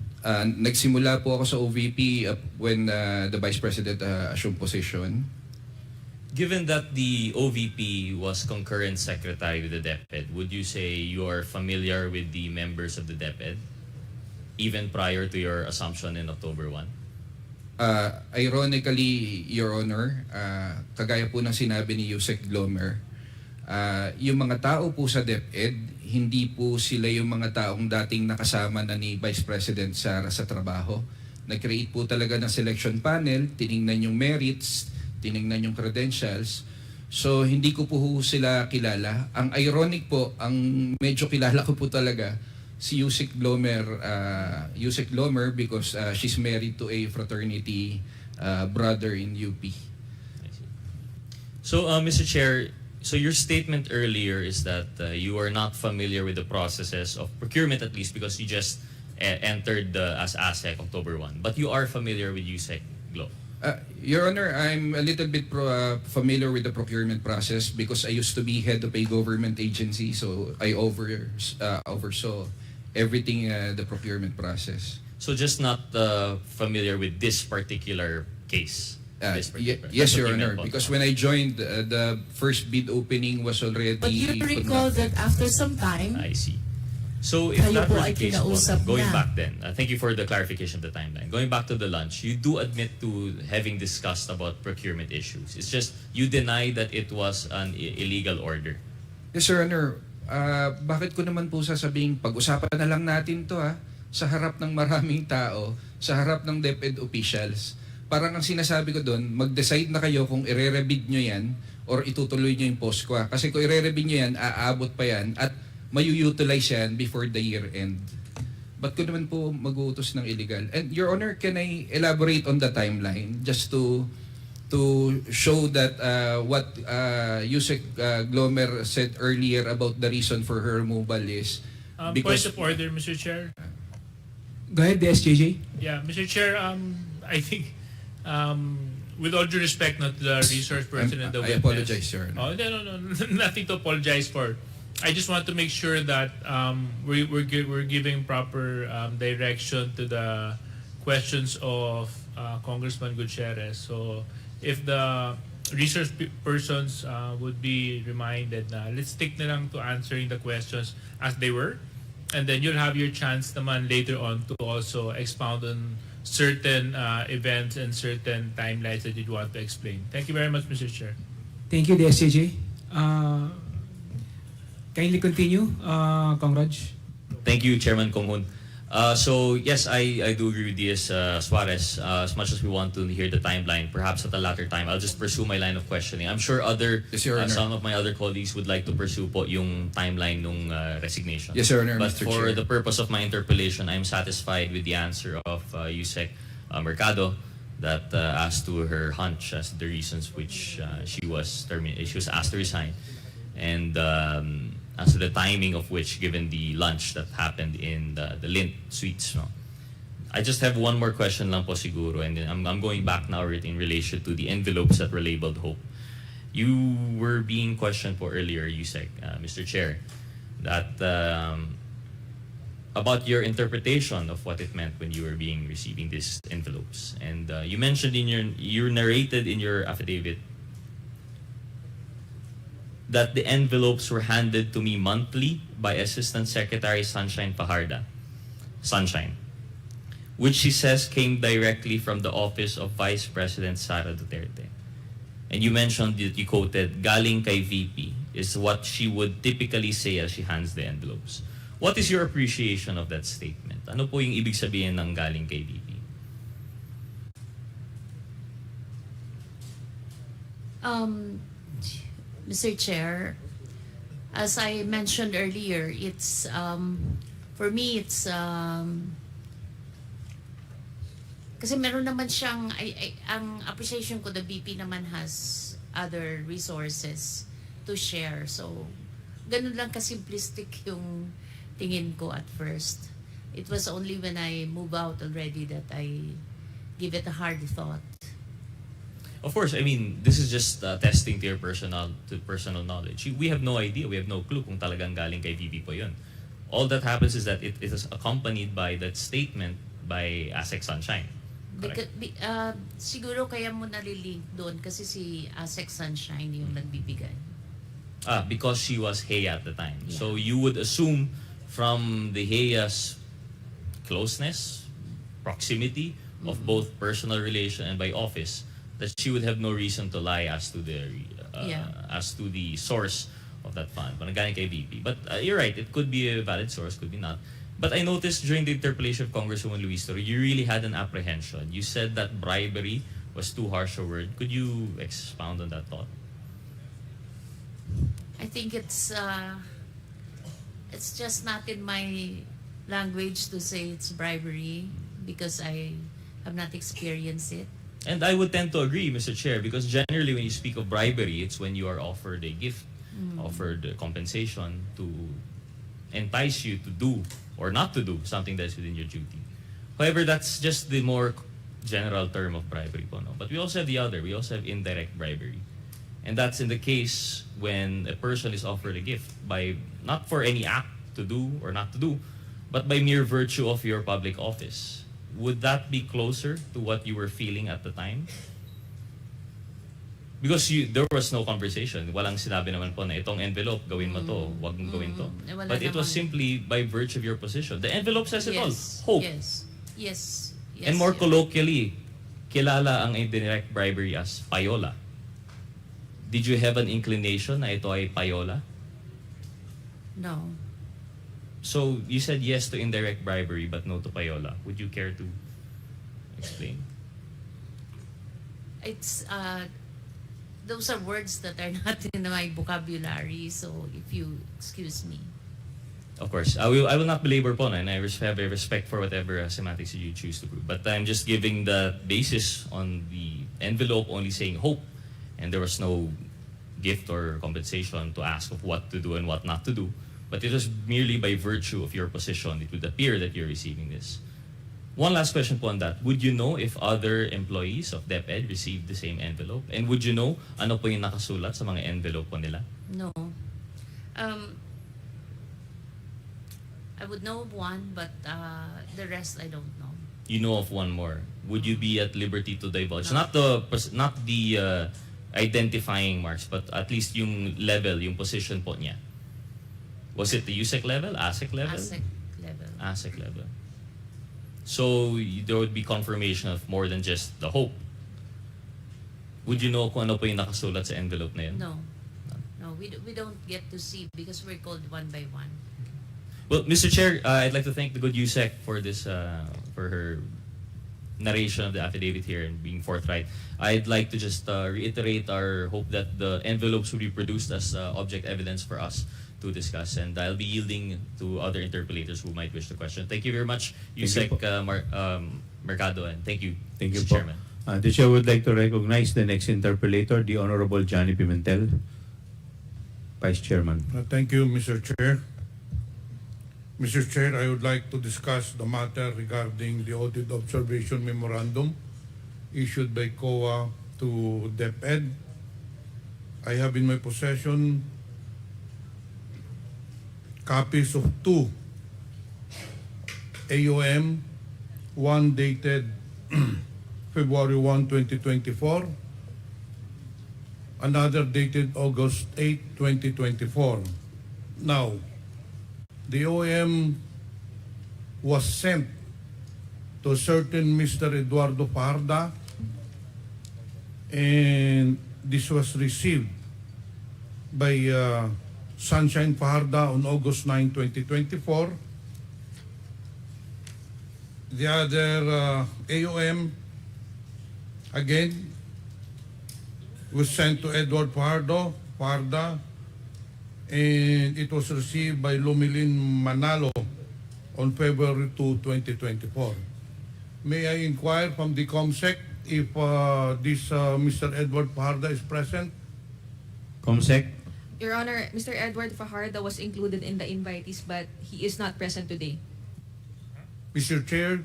Nagsimula po ako sa OVP when the Vice President assumed position. Given that the OVP was concurrent secretary with the DepEd, would you say you are familiar with the members of the DepEd, even prior to your assumption in October 1? Ironically, Your Honor, kagaya po ng sinabi ni Yusek Glomer, yung mga tao po sa DepEd, hindi po sila yung mga taong dating nakasama na ni Vice President Sara sa trabaho. Nag-create po talaga ng selection panel, tiningnan yung merits, tiningnan yung credentials. So, hindi ko po sila kilala. Ang ironic po, ang medyo kilala ko po talaga, si Yusek Glomer because she's married to a fraternity brother in UP. So, Mr. Chair, so your statement earlier is that you are not familiar with the processes of procurement, at least because you just entered as ASEC October 1. But you are familiar with USEC Glo. Your Honor, I'm a little bit familiar with the procurement process because I used to be head of a government agency, so I oversaw everything the procurement process. So just not familiar with this particular case? Yes, Your Honor, because when I joined, the first bid opening was already... But you recall that after some time, I see. So if kayo that po was ay the case, kinausap going na. back then, thank you for the clarification of the timeline. Going back to the lunch, you do admit to having discussed about procurement issues. It's just you deny that it was an illegal order. Yes, Your Honor. Bakit ko naman po sasabihin, pag-usapan na lang natin to sa harap ng maraming tao, sa harap ng DepEd officials. Parang ang sinasabi ko doon, mag-decide na kayo kung ire-rebid nyo yan or itutuloy nyo yung post-qua. Kasi kung ire-rebid nyo yan, aabot pa yan at mayu-utilize yan before the year end. Ba't ko naman po mag-uutos ng illegal? And Your Honor, can I elaborate on the timeline just to show that what Yusek Glomer said earlier about the reason for her removal is Point of order, Mr. Chair. Go ahead, the SJJ. Yeah, Mr. Chair, I think with all due respect, not the resource person and the I witness. apologize, Your Honor. Oh, no, nothing to apologize for. I just want to make sure that we're giving proper direction to the questions of Congressman Gutierrez. So if the resource persons would be reminded na let's stick na lang to answering the questions as they were. and then you'll have your chance naman later on to also expound on certain events and certain timelines that you'd want to explain. Thank you very much, Mr. Chair. Thank you, the SCJ. Kindly continue, Kong Raj. Thank you, Chairman Konghun. So yes, I do agree with DS Suarez. As much as we want to hear the timeline, perhaps at a later time, I'll just pursue my line of questioning. I'm sure some of my other colleagues would like to pursue po yung timeline nung resignation. Yes, Your Honor, But Mr. for Chair. the purpose of my interpellation, I'm satisfied with the answer of USEC Mercado that as to her hunch as the reasons which she was asked to resign, and as to the timing of which, given the lunch that happened in the Lint Suites. No? I just have one more question lang po siguro, and then I'm going back now in relation to the envelopes that were labeled Hope. You were being questioned po earlier, Yusek, Mr. Chair, that about your interpretation of what it meant when you were receiving these envelopes. And you mentioned you narrated in your affidavit that the envelopes were handed to me monthly by Assistant Secretary Sunshine Fajarda, which she says came directly from the office of Vice President Sara Duterte. And you mentioned that you quoted, "Galing kay VP," is what she would typically say as she hands the envelopes. What is your appreciation of that statement? Ano po yung ibig sabihin ng galing kay VP? Mr. Chair, as I mentioned earlier, it's for me it's kasi meron naman siyang ang appreciation ko, the BP naman has other resources to share. So ganun lang kasimplistic yung tingin ko at first. It was only when I move out already that I give it a hard thought. Of course, I mean, this is just testing to your personal knowledge. We have no idea, we have no clue kung talagang galing kay VP po yun. All that happens is that it is accompanied by that statement by ASEC Sunshine. Siguro kaya mo nalilink doon kasi si ASEC Sunshine yung nagbibigay. Because she was Heya at the time. Yeah. So you would assume from the Heya's closeness, proximity of both personal relation and by office, that she would have no reason to lie as to the source of that fund. Galing kay VP. But you're right, it could be a valid source, could be not. But I noticed during the interpellation of Congresswoman Luistro, you really had an apprehension. You said that bribery was too harsh a word. Could you expound on that thought? I think it's just not in my language to say it's bribery because I have not experienced it. And I would tend to agree, Mr. Chair, because generally when you speak of bribery, it's when you are offered a gift, offered compensation to entice you to do or not to do something that's within your duty. However, that's just the more general term of bribery po, no? But we also have the other. We also have indirect bribery. And that's in the case when a person is offered a gift by not for any act to do or not to do, but by mere virtue of your public office. Would that be closer to what you were feeling at the time? Because there was no conversation. Walang sinabi naman po na itong envelope, gawin mo to, wag mong gawin to. But it was simply by virtue of your position. The envelope says it all. Hope. Yes. And more colloquially, kilala ang indirect bribery as payola. Did you have an inclination na ito ay payola? No. So you said yes to indirect bribery but no to payola. Would you care to explain? It's those are words that are not in my vocabulary, so if you excuse me. Of course, I will not belabor po, and I have a respect for whatever semantics you choose to prove. But I'm just giving the basis on the envelope only saying hope, and there was no gift or compensation to ask of what to do and what not to do. But it was merely by virtue of your position. It would appear that you're receiving this. One last question po on that. Would you know if other employees of DepEd received the same envelope? And would you know ano po yung nakasulat sa mga envelope po nila? No. I would know of one, but the rest I don't know. You know of one more. Would you be at liberty to divulge? No. Not the identifying marks, but at least yung level, yung position po niya. Was it the USEC level, ASEC level? ASEC. ASEC level. So there would be confirmation of more than just the hope. Would you know kung ano po yung nakasulat sa envelope na yun? No. No, we don't get to see because we're called one by one. Well, Mr. Chair, I'd like to thank the good USEC for this, for her narration of the affidavit here and being forthright. I'd like to just reiterate our hope that the envelopes will be produced as object evidence for us to discuss, and I'll be yielding to other interpellators who might wish to question. Thank you very much, USEC Mercado, and thank you, Thank you Mr. po. Chairman. The Chair would like to recognize the next interpellator, the Honorable Johnny Pimentel, Vice Chairman. Thank you, Mr. Chair. Mr. Chair, I would like to discuss the matter regarding the audit observation memorandum issued by COA to DepEd. I have in my possession copies of two AOM, one dated February 1, 2024, another dated August 8, 2024. Now, the OM was sent to a certain Mr. Eduardo Parda, and this was received by Sunshine Parda on August 9, 2024. The other AOM, again, was sent to Edward Parda, and it was received by Lumilin Manalo on February 2, 2024. May I inquire from the COMSEC if this Mr. Edward Parda is present? COMSEC? Your Honor, Mr. Edward Fajardo was included in the invitees, but he is not present today. Mr. Chair,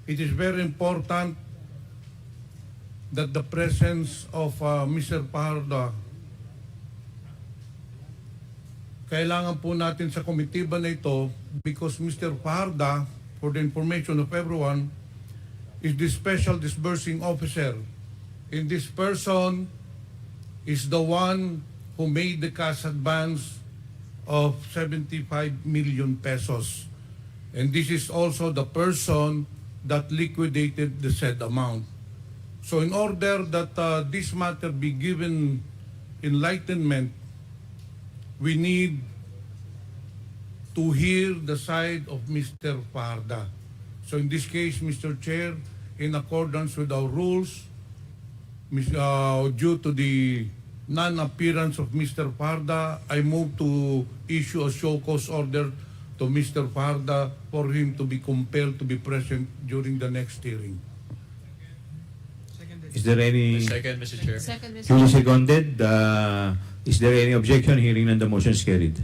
it is very important that the presence of Mr. Parda, kailangan po natin sa komitiba na ito because Mr. Parda, for the information of everyone, is the special disbursing officer. And this person is the one who made the cash advance of 75 million pesos. And this is also the person that liquidated the said amount. So in order that this matter be given enlightenment, we need to hear the side of Mr. Parda. So in this case, Mr. Chair, in accordance with our rules, due to the non-appearance of Mr. Parda, I move to issue a show cause order to Mr. Parda for him to be compelled to be present during the next hearing. Is there any... Second, Mr. Chair. Second, Mr. Duly Chair. seconded. Is there any objection? Hearing none, the motion is carried.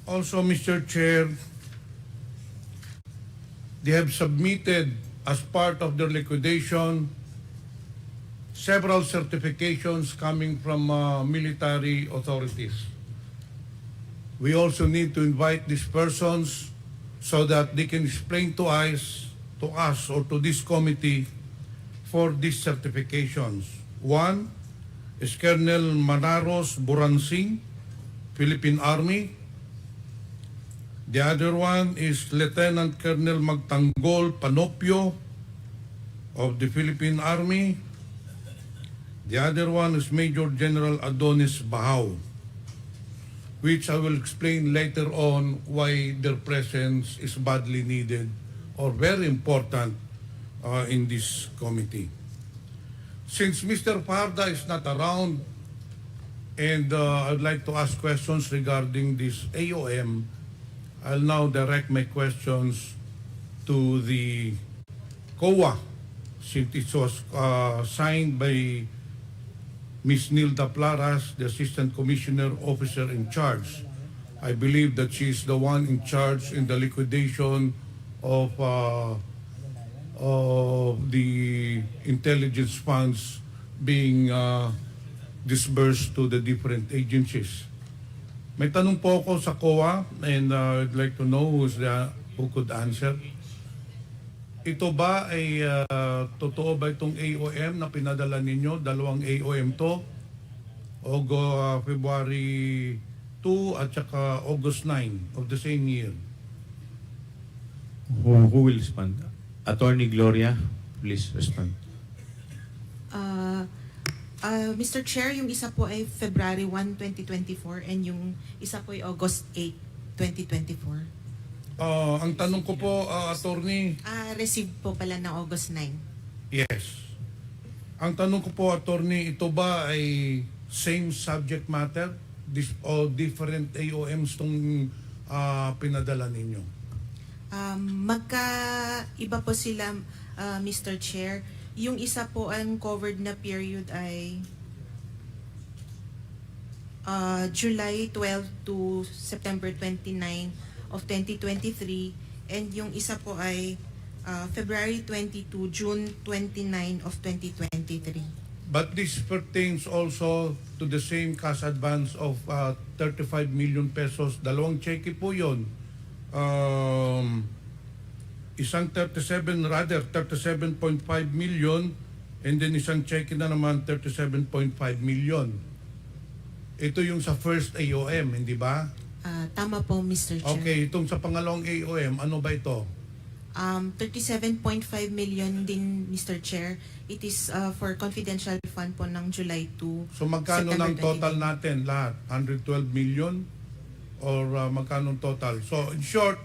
Also, Mr. Chair, they have submitted as part of their liquidation several certifications coming from military authorities. We also need to invite these persons so that they can explain to us or to this committee for these certifications. One is Colonel Manaros Buransing, Philippine Army. The other one is Lieutenant Colonel Magtanggol Panopio of the Philippine Army. The other one is Major General Adonis Bahaw, which I will explain later on why their presence is badly needed or very important in this committee. Since Mr. Parda is not around, and I'd like to ask questions regarding this AOM, I'll now direct my questions to the COA, since it was signed by Ms. Nilda Plaras, the Assistant Commissioner Officer in charge. I believe that she's the one in charge in the liquidation of the intelligence funds being disbursed to the different agencies. May tanong po ako sa COA, and I'd like to know who could answer. Ito ba ay totoo ba itong AOM na pinadala ninyo? Dalawang AOM to, February 2 at saka August 9 of the same year. Who will respond? Attorney Gloria, please respond. Mr. Chair, yung isa po ay February 1, 2024 and yung isa po ay August 8, 2024. Ang tanong ko po, attorney, Received po pala ng August 9. yes. Ang tanong ko po, attorney, ito ba ay same subject matter? O different AOMs tong pinadala ninyo? Magkaiba po sila, Mr. Chair. Yung isa po ang covered na period ay July 12 to September 29 of 2023 and yung isa po ay February 20 to June 29 of 2023. But this pertains also to the same cash advance of 35 million pesos. Dalawang cheque po yun. Isang 37.5 million and then isang cheque na naman 37.5 million. Ito yung sa first AOM, hindi ba? Tama po, Mr. Chair. Okay, itong sa pangalawang AOM, ano ba ito? 37.5 million din, Mr. Chair. It is for confidential fund po ng July 2. So magkano September ng total 29. natin lahat? 112 million? Or magkano total? So in short,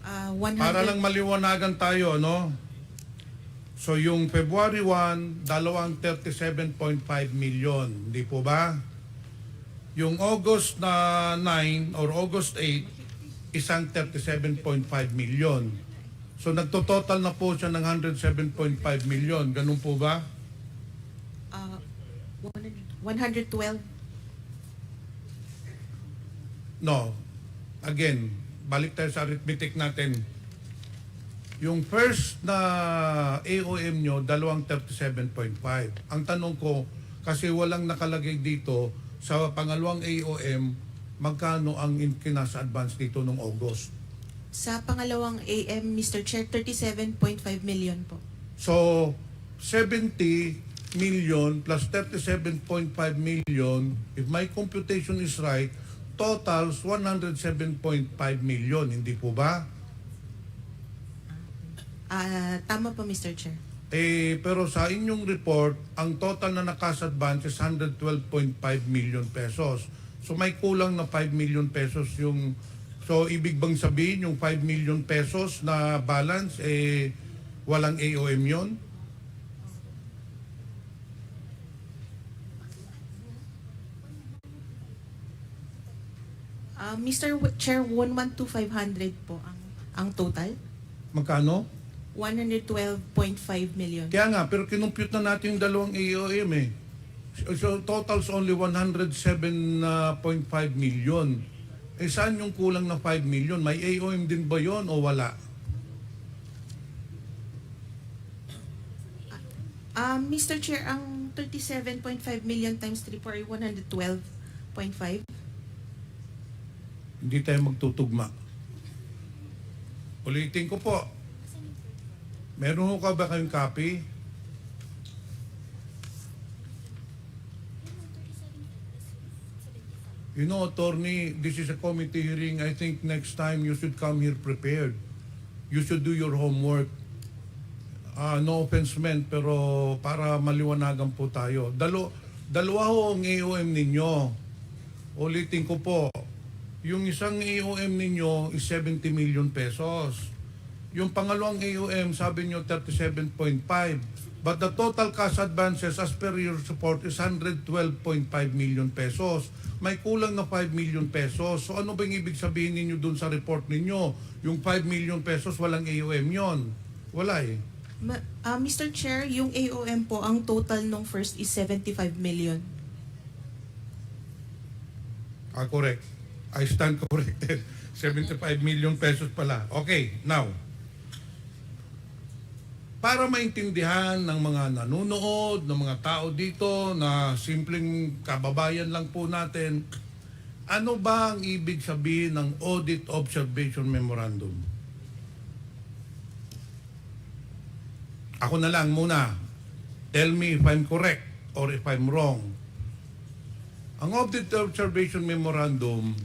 100 para lang maliwanagan tayo, no? So yung February 1, dalawang 37.5 million, hindi po ba? Yung August na 9 or August 8, isang 37.5 million. So nagtototal na po siya ng 107.5 million, ganun po ba? 112. No. Again, balik tayo sa arithmetic natin. Yung first na AOM nyo, dalawang 37.5. Ang tanong ko, kasi walang nakalagay dito, sa pangalawang AOM, magkano ang kinasa advance dito nung August? Sa pangalawang AM, Mr. Chair, 37.5 million po. So, 70 million plus 37.5 million, if my computation is right, totals 107.5 million, hindi po ba? Tama po, Mr. Chair. Pero sa inyong report, ang total na nakas advance is 112.5 million pesos. So may kulang na 5 million pesos yung... So ibig bang sabihin yung 5 million pesos na balance, walang AOM yun? Mr. Chair, 112,500 po ang total. Magkano? 112.5 million. Kaya nga, pero kinumpute na natin yung dalawang AOM eh. So totals only 107.5 million. Saan yung kulang na 5 million? May AOM din ba yon o wala? Mr. Chair, ang 37.5 million times 3 po ay 112.5. Hindi tayo magtutugma. Ulitin ko po. Meron ho ka ba kayong copy? You know, attorney, this is a committee hearing. I think next time you should come here prepared. You should do your homework. No offense meant, pero para maliwanagan po tayo. Dalawa ho ang AOM ninyo. Ulitin ko po. Yung isang AOM ninyo is 70 million pesos. Yung pangalawang AOM, sabi nyo 37.5. But the total cash advances as per your report is 112.5 million pesos. May kulang na 5 million pesos. So ano ba yung ibig sabihin ninyo dun sa report ninyo? Yung 5 million pesos, walang AOM yon. Wala eh. Mr. Chair, yung AOM po, ang total nung first is 75 million. Correct. I stand corrected. 75 million pesos pala. Okay, now. Para maintindihan ng mga nanonood, ng mga tao dito na simpleng kababayan lang po natin, ano ba ang ibig sabihin ng Audit Observation Memorandum? Ako na lang muna. Tell me if I'm correct or if I'm wrong. Ang Audit Observation Memorandum,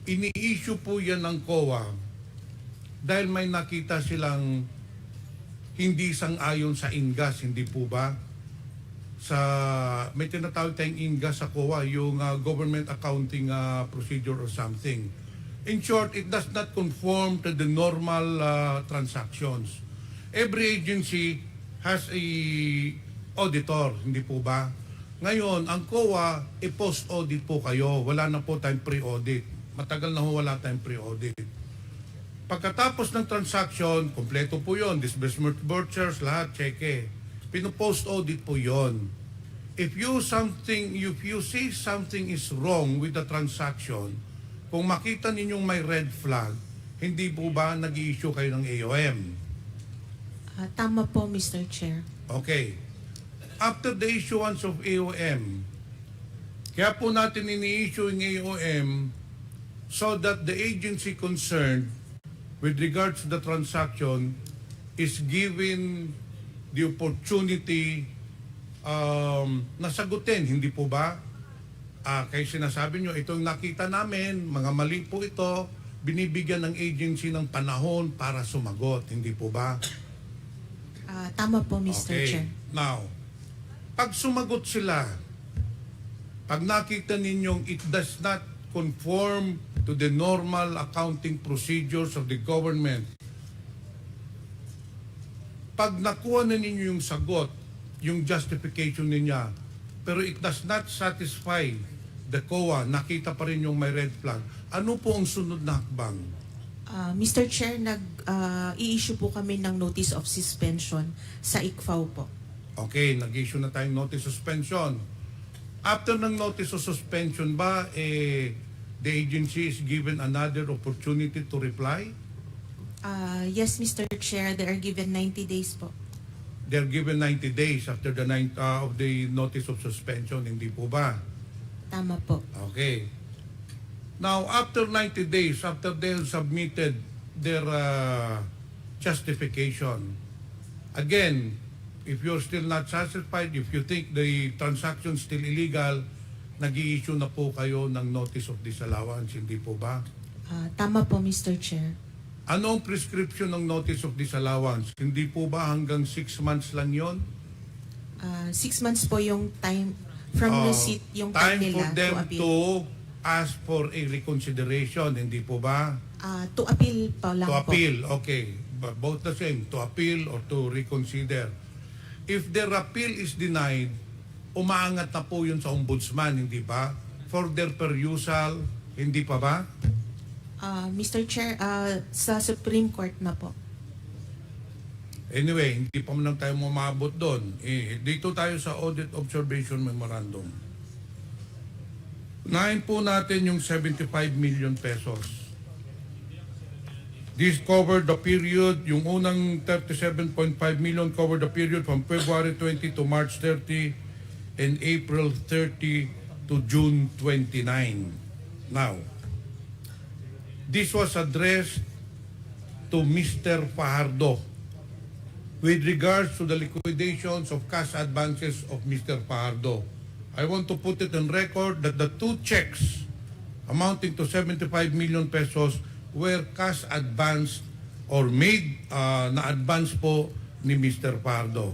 ini-issue po yan ng COA dahil may nakita silang hindi sang-ayon sa INGAS, hindi po ba? May tinatawag tayong INGAS sa COA, yung Government Accounting Procedure or something. In short, it does not conform to the normal transactions. Every agency has a auditor, hindi po ba? Ngayon, ang COA, post-audit po kayo. Wala na po tayong pre-audit. Matagal na ho wala tayong pre-audit. Pagkatapos ng transaction, kompleto po yon, disbursement vouchers, lahat, cheque. Pino-post-audit po yon. If you see something is wrong with the transaction, kung makita ninyong may red flag, hindi po ba nag-i-issue kayo ng AOM? Tama po, Mr. Chair. Okay. After the issuance of AOM, kaya po natin ini-issue yung AOM so that the agency concerned with regards to the transaction is given the opportunity na sagutin, hindi po ba? Kaya sinasabi nyo, itong nakita namin, mga mali po ito, binibigyan ng agency ng panahon para sumagot, hindi po ba? Tama po, Mr. Okay. Chair. Now, pag sumagot sila, pag nakita ninyong it does not conform to the normal accounting procedures of the government, pag nakuha na ninyo yung sagot, yung justification niya, pero it does not satisfy the COA, nakita pa rin yung may red flag, ano po ang sunod na hakbang? Mr. Chair, i-issue po kami ng notice of suspension sa ICFAO po. Okay, nag-issue na tayong notice of suspension. After ng notice of suspension ba, the agency is given another opportunity to reply? Yes, Mr. Chair, they are given 90 days po. They're given 90 days after the of the notice of suspension, hindi po ba? Tama po. Okay. Now, after 90 days, after they have submitted their justification, again, if you're still not satisfied, if you think the transaction is still illegal, nag-i-issue na po kayo ng notice of disallowance, hindi po ba? Tama po, Mr. Chair. Ano ang prescription ng notice of disallowance? Hindi po ba hanggang 6 months lang yon? 6 months po yung time from receipt, yung time time for nila them to appeal. to ask for a reconsideration, hindi po ba? To appeal pa lang To po. appeal, okay. But both the same, to appeal or to reconsider. If their appeal is denied, umaangat na po yun sa ombudsman, hindi ba? For their perusal, hindi pa ba? Mr. Chair, sa Supreme Court na po. Anyway, hindi pa man lang tayo mamabot doon. Dito tayo sa Audit Observation Memorandum. Unahin po natin yung 75 million pesos. This covered the period, yung unang 37.5 million covered the period from February 20 to March 30 and April 30 to June 29. Now, this was addressed to Mr. Fajardo with regards to the liquidations of cash advances of Mr. Fajardo. I want to put it on record that the two checks amounting to 75 million pesos were cash advance or made na advance po ni Mr. Fajardo.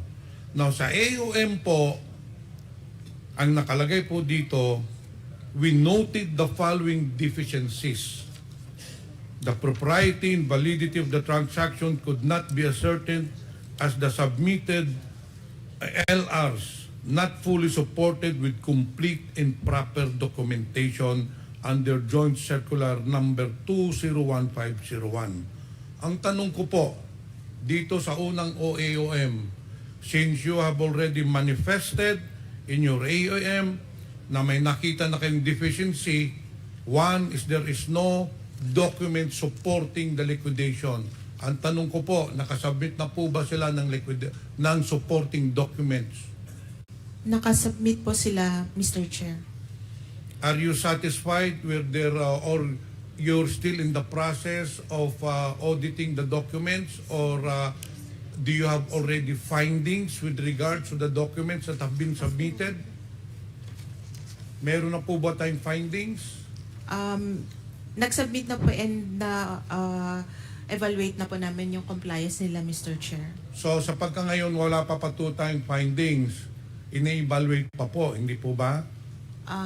Now sa AOM po, ang nakalagay po dito, we noted the following deficiencies. The propriety and validity of the transaction could not be ascertained as the submitted LRs not fully supported with complete and proper documentation under Joint Circular Number 201501. Ang tanong ko po, dito sa unang OAOM, since you have already manifested in your AOM na may nakita na kayong deficiency, one is there is no document supporting the liquidation. Ang tanong ko po, nakasubmit na po ba sila ng supporting documents? Nakasubmit po sila, Mr. Chair. Are you satisfied with their or you're still in the process of auditing the documents, or do you have already findings with regards to the documents that have been submitted? Meron na po ba tayong findings? Nagsubmit na po and evaluate na po namin yung compliance nila, Mr. Chair. So sa pagka ngayon wala pa tayong findings, ine-evaluate pa po, hindi po ba?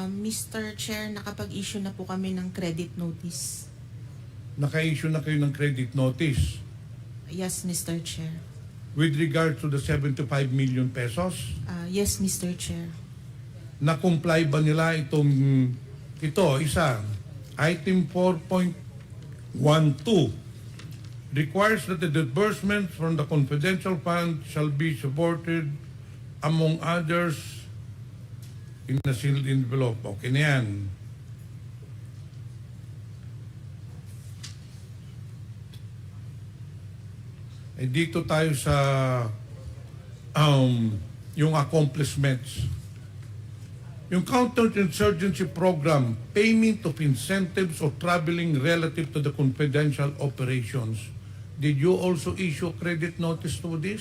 Mr. Chair, nakapag-issue na po kami ng credit notice. Naka-issue na kayo ng credit notice Yes, Mr. Chair. with regard to the 75 million pesos. Yes, Mr. Chair. Na-comply ba nila item 4.12 requires that the disbursement from the confidential fund shall be supported among others in a sealed envelope. Okay na yan. Dito tayo sa yung accomplishments. Yung counterinsurgency program, payment of incentives or traveling relative to the confidential operations. Did you also issue credit notice to this?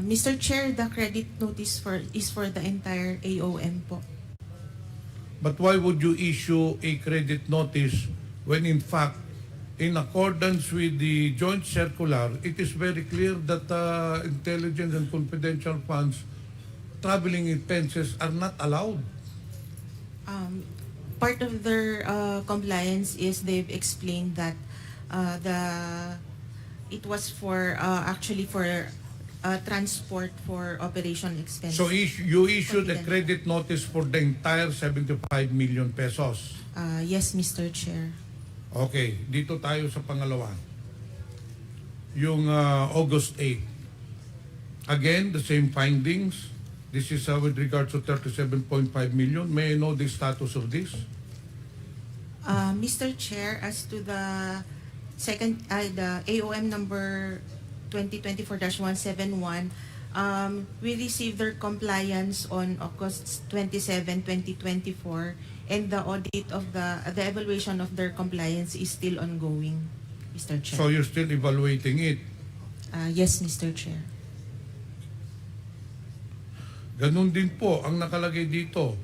Mr. Chair, the credit notice is for the entire AOM po. But why would you issue a credit notice when in fact, in accordance with the joint circular, it is very clear that intelligence and confidential funds traveling expenses are not allowed? Part of their compliance is they've explained that it was for actually for transport for operation expenses. So you issued a credit notice for the entire 75 million pesos? Yes, Mr. Chair. Okay, dito tayo sa pangalawa. Yung August 8. Again, the same findings. This is with regard to 37.5 million. May I know the status of this? Mr. Chair, as to the the AOM number 2024-171, we received their compliance on August 27, 2024, and the audit of the evaluation of their compliance is still ongoing, Mr. Chair. So you're still evaluating it? Yes, Mr. Chair. Ganun din po ang nakalagay dito.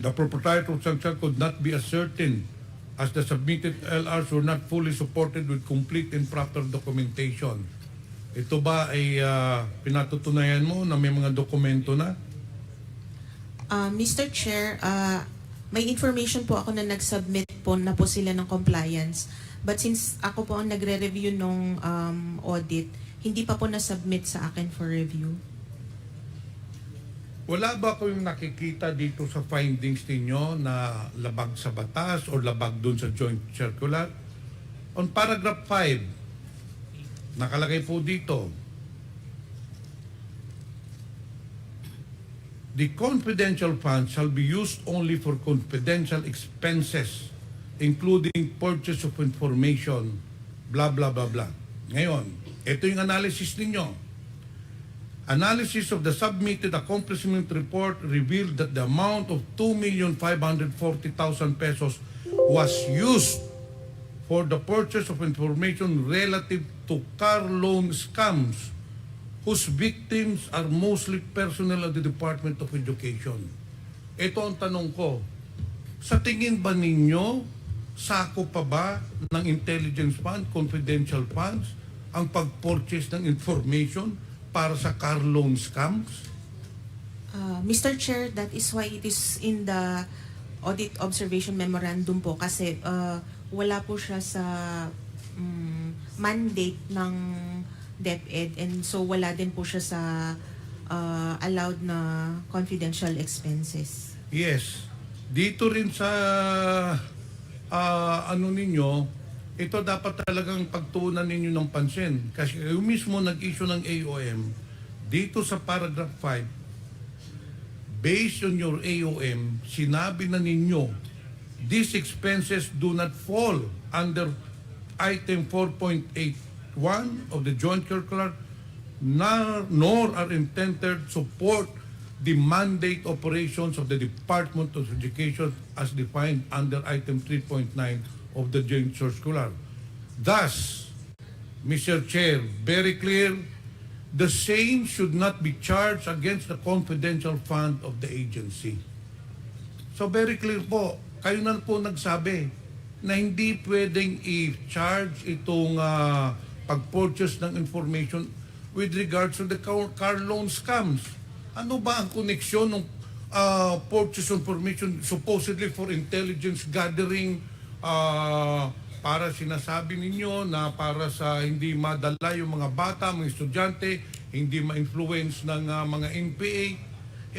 The proprietor sanction could not be ascertained as the submitted LRs were not fully supported with complete and proper documentation. Ito ba ay pinatutunayan mo na may mga dokumento na? Mr. Chair, may information po ako na nag-submit po na po sila ng compliance. But since ako po ang nagre-review ng audit, hindi pa po na-submit sa akin for review. Wala ba kayong nakikita dito sa findings ninyo na labag sa batas o labag dun sa joint circular? On paragraph 5, nakalagay po dito, the confidential funds shall be used only for confidential expenses, including purchase of information, blah, blah, blah, blah. Ngayon, ito yung analysis ninyo. Analysis of the submitted accomplishment report revealed that the amount of 2,540,000 pesos was used for the purchase of information relative to car loan scams whose victims are mostly personnel of the Department of Education. Ito ang tanong ko, sa tingin ba ninyo, sako pa ba ng intelligence fund, confidential funds, ang pag-purchase ng information para sa car loan scams? Mr. Chair, that is why it is in the audit observation memorandum po kasi wala po siya sa mandate ng DepEd and so wala din po siya sa allowed na confidential expenses. Yes. Dito rin sa ninyo, ito dapat talagang pagtuunan ninyo ng pansin. Kasi kayo mismo nag-issue ng AOM, dito sa paragraph 5, based on your AOM, sinabi na ninyo, these expenses do not fall under item 4.81 of the joint circular, nor are intended to support the mandate operations of the Department of Education as defined under item 3.9 of the joint circular. Thus, Mr. Chair, very clear, the same should not be charged against the confidential fund of the agency. So very clear po, kayo na po nagsabi na hindi pwedeng i-charge itong pag-purchase ng information with regards to the car loan scams. Ano ba ang koneksyon ng purchase information supposedly for intelligence gathering para sinasabi ninyo na para sa hindi madala yung mga bata, mga estudyante, hindi ma-influence ng mga NPA.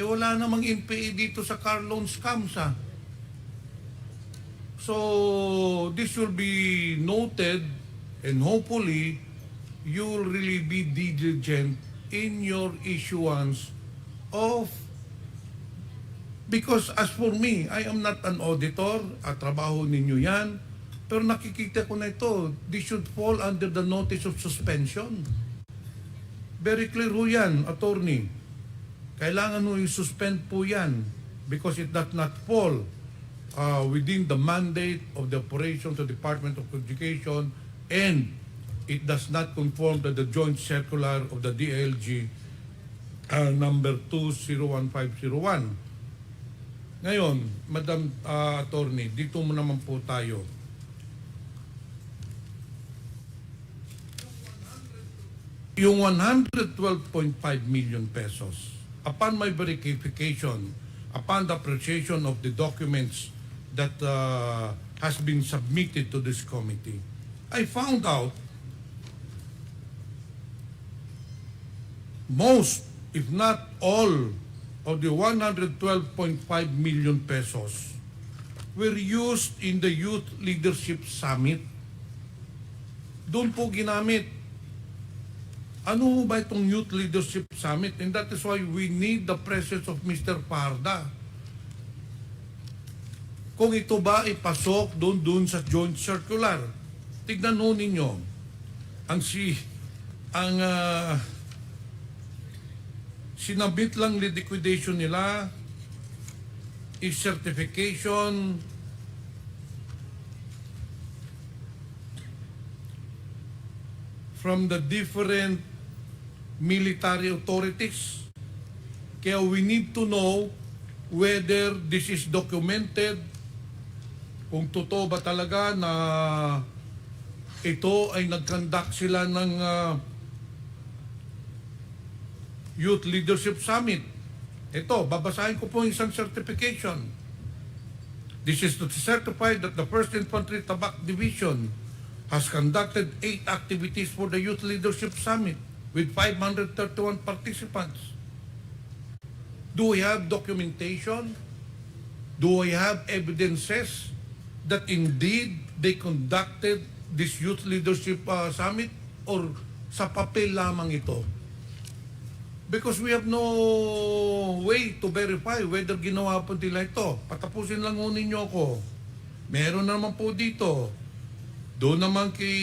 Wala namang NPA dito sa car loan scams So this will be noted and hopefully you will really be diligent in your issuance of, because as for me, I am not an auditor, at trabaho ninyo yan, pero nakikita ko na ito, this should fall under the notice of suspension. Very clear ho yan, attorney. Kailangan ho i-suspend po yan because it does not fall within the mandate of the operations of the Department of Education, and it does not conform to the joint circular of the DLG number 201501. Ngayon, Madam Attorney, dito mo naman po tayo. Yung 112.5 million pesos, upon my verification, upon the appreciation of the documents that has been submitted to this committee, I found out most, if not all, of the 112.5 million pesos were used in the Youth Leadership Summit. Doon po ginamit. Ano ba itong Youth Leadership Summit? And that is why we need the presence of Mr. Parda. Kung ito ba ipasok doon sa joint circular. Tignan ho ninyo. Sinabit lang liquidation nila is certification from the different military authorities. Kaya we need to know whether this is documented, kung totoo ba talaga na ito ay nag-conduct sila ng Youth Leadership Summit. Ito, babasahin ko po isang certification. This is to certify that the 1st Infantry Tabak Division has conducted 8 activities for the Youth Leadership Summit with 531 participants. Do we have documentation? Do we have evidences that indeed they conducted this Youth Leadership Summit, or sa papel lamang ito? Because we have no way to verify whether ginawa po nila ito. Patapusin lang ho ninyo ako. Meron naman po dito. Doon naman kay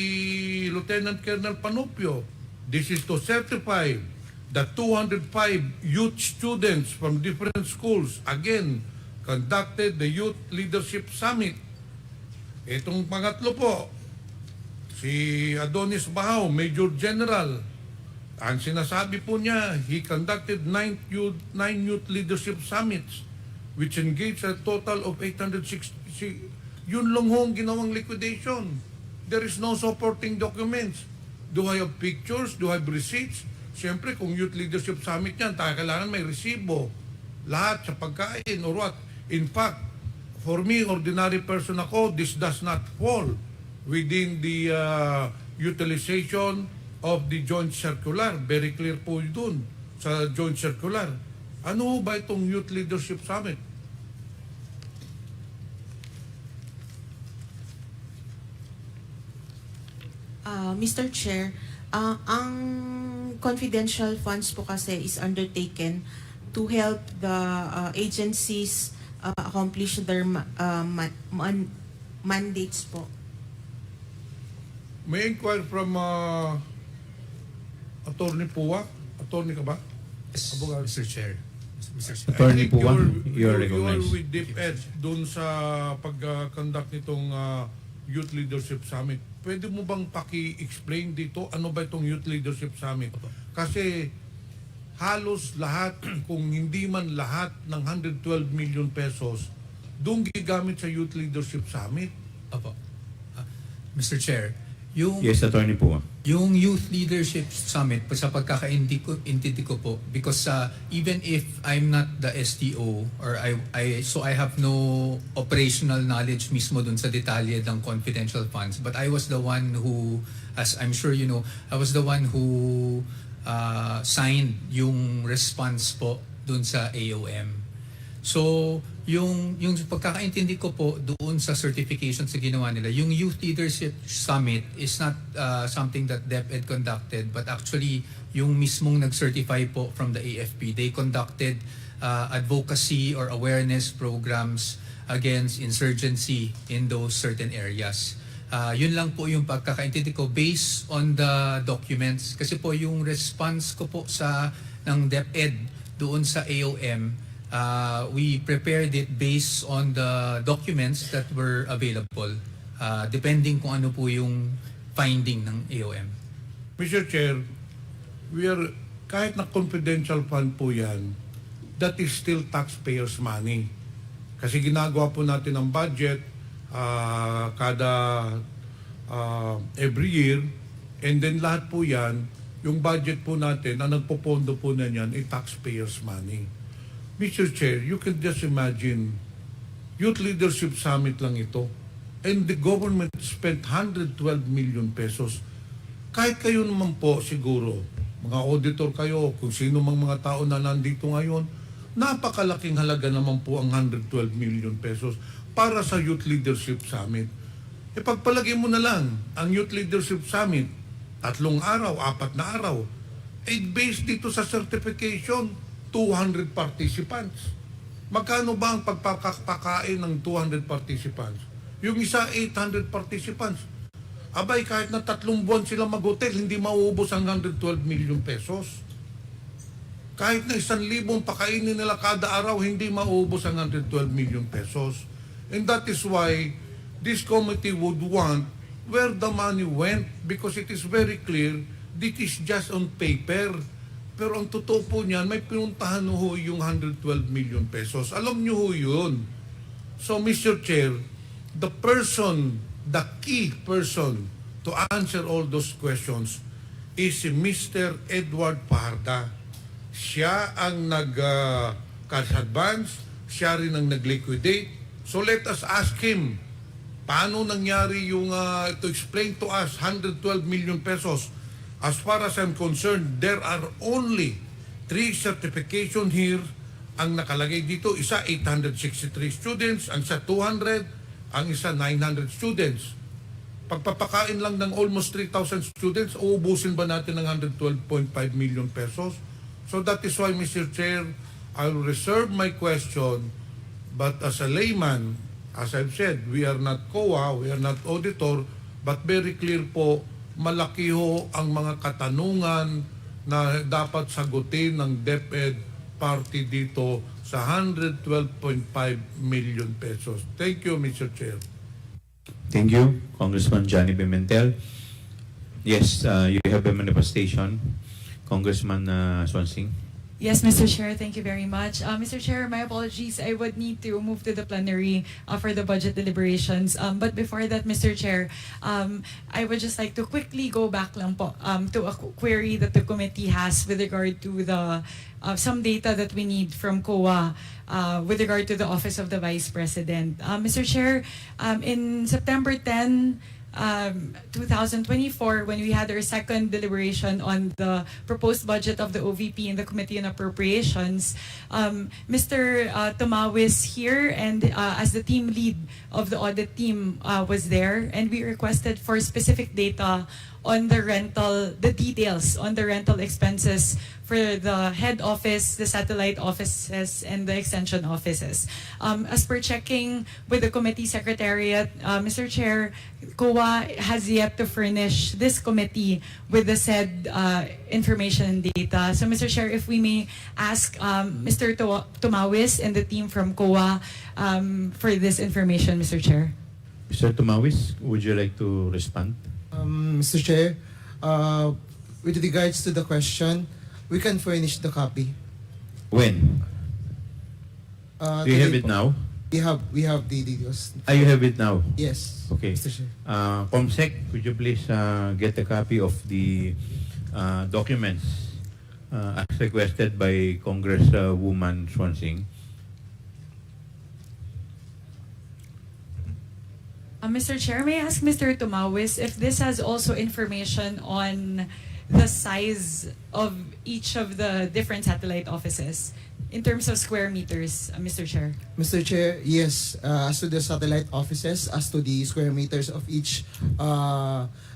Lieutenant Colonel Panupio, this is to certify that 205 youth students from different schools, again, conducted the Youth Leadership Summit. Itong pangatlo po, si Adonis Bahaw, Major General, ang sinasabi po niya, he conducted 9 youth leadership summits which engaged a total of 860. Yun lang hong ginawang liquidation. There is no supporting documents. Do I have pictures? Do I have receipts? Siyempre, kung youth leadership summit yan, kailangan may resibo. Lahat sa pagkain or what. In fact, for me, ordinary person ako, this does not fall within the utilization of the joint circular. Very clear po dun sa joint circular. Ano ba itong Youth Leadership Summit? Mr. Chair, ang confidential funds po kasi is undertaken to help the agencies accomplish their mandates po. May inquire from Attorney Puwa. Attorney ka ba? Abogado. Mr. Chair. Attorney Puwa, you are you are recognized. with DepEd doon sa pag-conduct nitong Youth Leadership Summit. Pwede mo bang paki-explain dito ano ba itong Youth Leadership Summit? Kasi halos lahat, kung hindi man lahat ng 112 million pesos, doon gigamit sa Youth Leadership Summit. Opo. Mr. Chair, yung Yes, Attorney Pua. Yung Youth Leadership Summit, sa pagkakaintindi ko po, because even if I'm not the STO, or so I have no operational knowledge mismo dun sa detalye ng confidential funds, but I was the one who, as I'm sure you know, I was the one who signed yung response po dun sa AOM. So, yung pagkakaintindi ko po doon sa certification sa ginawa nila, yung Youth Leadership Summit is not something that DepEd conducted, but actually yung mismong nag-certify po from the AFP. They conducted advocacy or awareness programs against insurgency in those certain areas. Yun lang po yung pagkakaintindi ko based on the documents. Kasi po yung response ko po ng DepEd doon sa AOM, we prepared it based on the documents that were available, depending kung ano po yung finding ng AOM. Mr. Chair, kahit na confidential fund po yan, that is still taxpayers' money. Kasi ginagawa po natin ang budget every year, and then lahat po yan, yung budget po natin, na nagpopondo po na yan, ay taxpayers' money. Mr. Chair, you can just imagine, Youth Leadership Summit lang ito, and the government spent 112 million pesos. Kahit kayo naman po siguro, mga auditor kayo, kung sino mang mga tao na nandito ngayon, napakalaking halaga naman po ang 112 million pesos para sa Youth Leadership Summit. E pagpalagay mo na lang, ang Youth Leadership Summit, 3 araw, 4 na araw, ay based dito sa certification, 200 participants. Magkano ba ang pagpapakain ng 200 participants? Yung isa, 800 participants. Abay, kahit na 3 buwan sila mag-hotel, hindi mauubos ang 112 million pesos. Kahit na 1,000 pakainin nila kada araw, hindi mauubos ang 112 million pesos. And that is why this committee would want where the money went, because it is very clear, this is just on paper. Pero ang totoo po niyan, may pinuntahan ho yung 112 million pesos. Alam niyo ho yun. So, Mr. Chair, the key person to answer all those questions is si Mr. Edward Parda. Siya ang nag-cash advance, siya rin ang nag-liquidate. So, let us ask him, paano nangyari yung, to explain to us, 112 million pesos. As far as I'm concerned, there are only 3 certifications here. Ang nakalagay dito, isa 863 students, ang isa 200, ang isa 900 students. Pagpapakain lang ng almost 3,000 students, uubusin ba natin ng 112.5 million pesos? So that is why, Mr. Chair, I will reserve my question, but as a layman, as I've said, we are not COA, we are not auditor, but very clear po, malaki ho ang mga katanungan na dapat sagutin ng DepEd party dito sa 112.5 million pesos. Thank you, Mr. Chair. Thank you, Congressman Johnny Pimentel. Yes, you have a manifestation, Congressman Swansing. Yes, Mr. Chair, thank you very much. Mr. Chair, my apologies. I would need to move to the plenary for the budget deliberations. But before that, Mr. Chair, I would just like to quickly go back lang po to a query that the committee has with regard to the some data that we need from COA with regard to the Office of the Vice President. Mr. Chair, in September 10, 2024, when we had our second deliberation on the proposed budget of the OVP in the Committee on Appropriations, Mr. Tomawis here and as the team lead of the audit team was there, and we requested for specific data on the details on the rental expenses for the head office, the satellite offices, and the extension offices. As per checking with the committee secretariat, Mr. Chair, COA has yet to furnish this committee with the said information and data. So, Mr. Chair, if we may ask Mr. Tomawis and the team from COA for this information, Mr. Chair. Mr. Tomawis, would you like to respond? Mr. Chair, with regards to the question, we can furnish the copy. When? Do you have it now? We have the details. You have it now? Yes. Okay. Mr. Chair. Comsec, could you please get a copy of the documents as requested by Congresswoman Swansing? Mr. Chair, may I ask Mr. Tumawis if this has also information on the size of each of the different satellite offices in terms of square meters, Mr. Chair? Mr. Chair, yes, as to the satellite offices, as to the square meters of each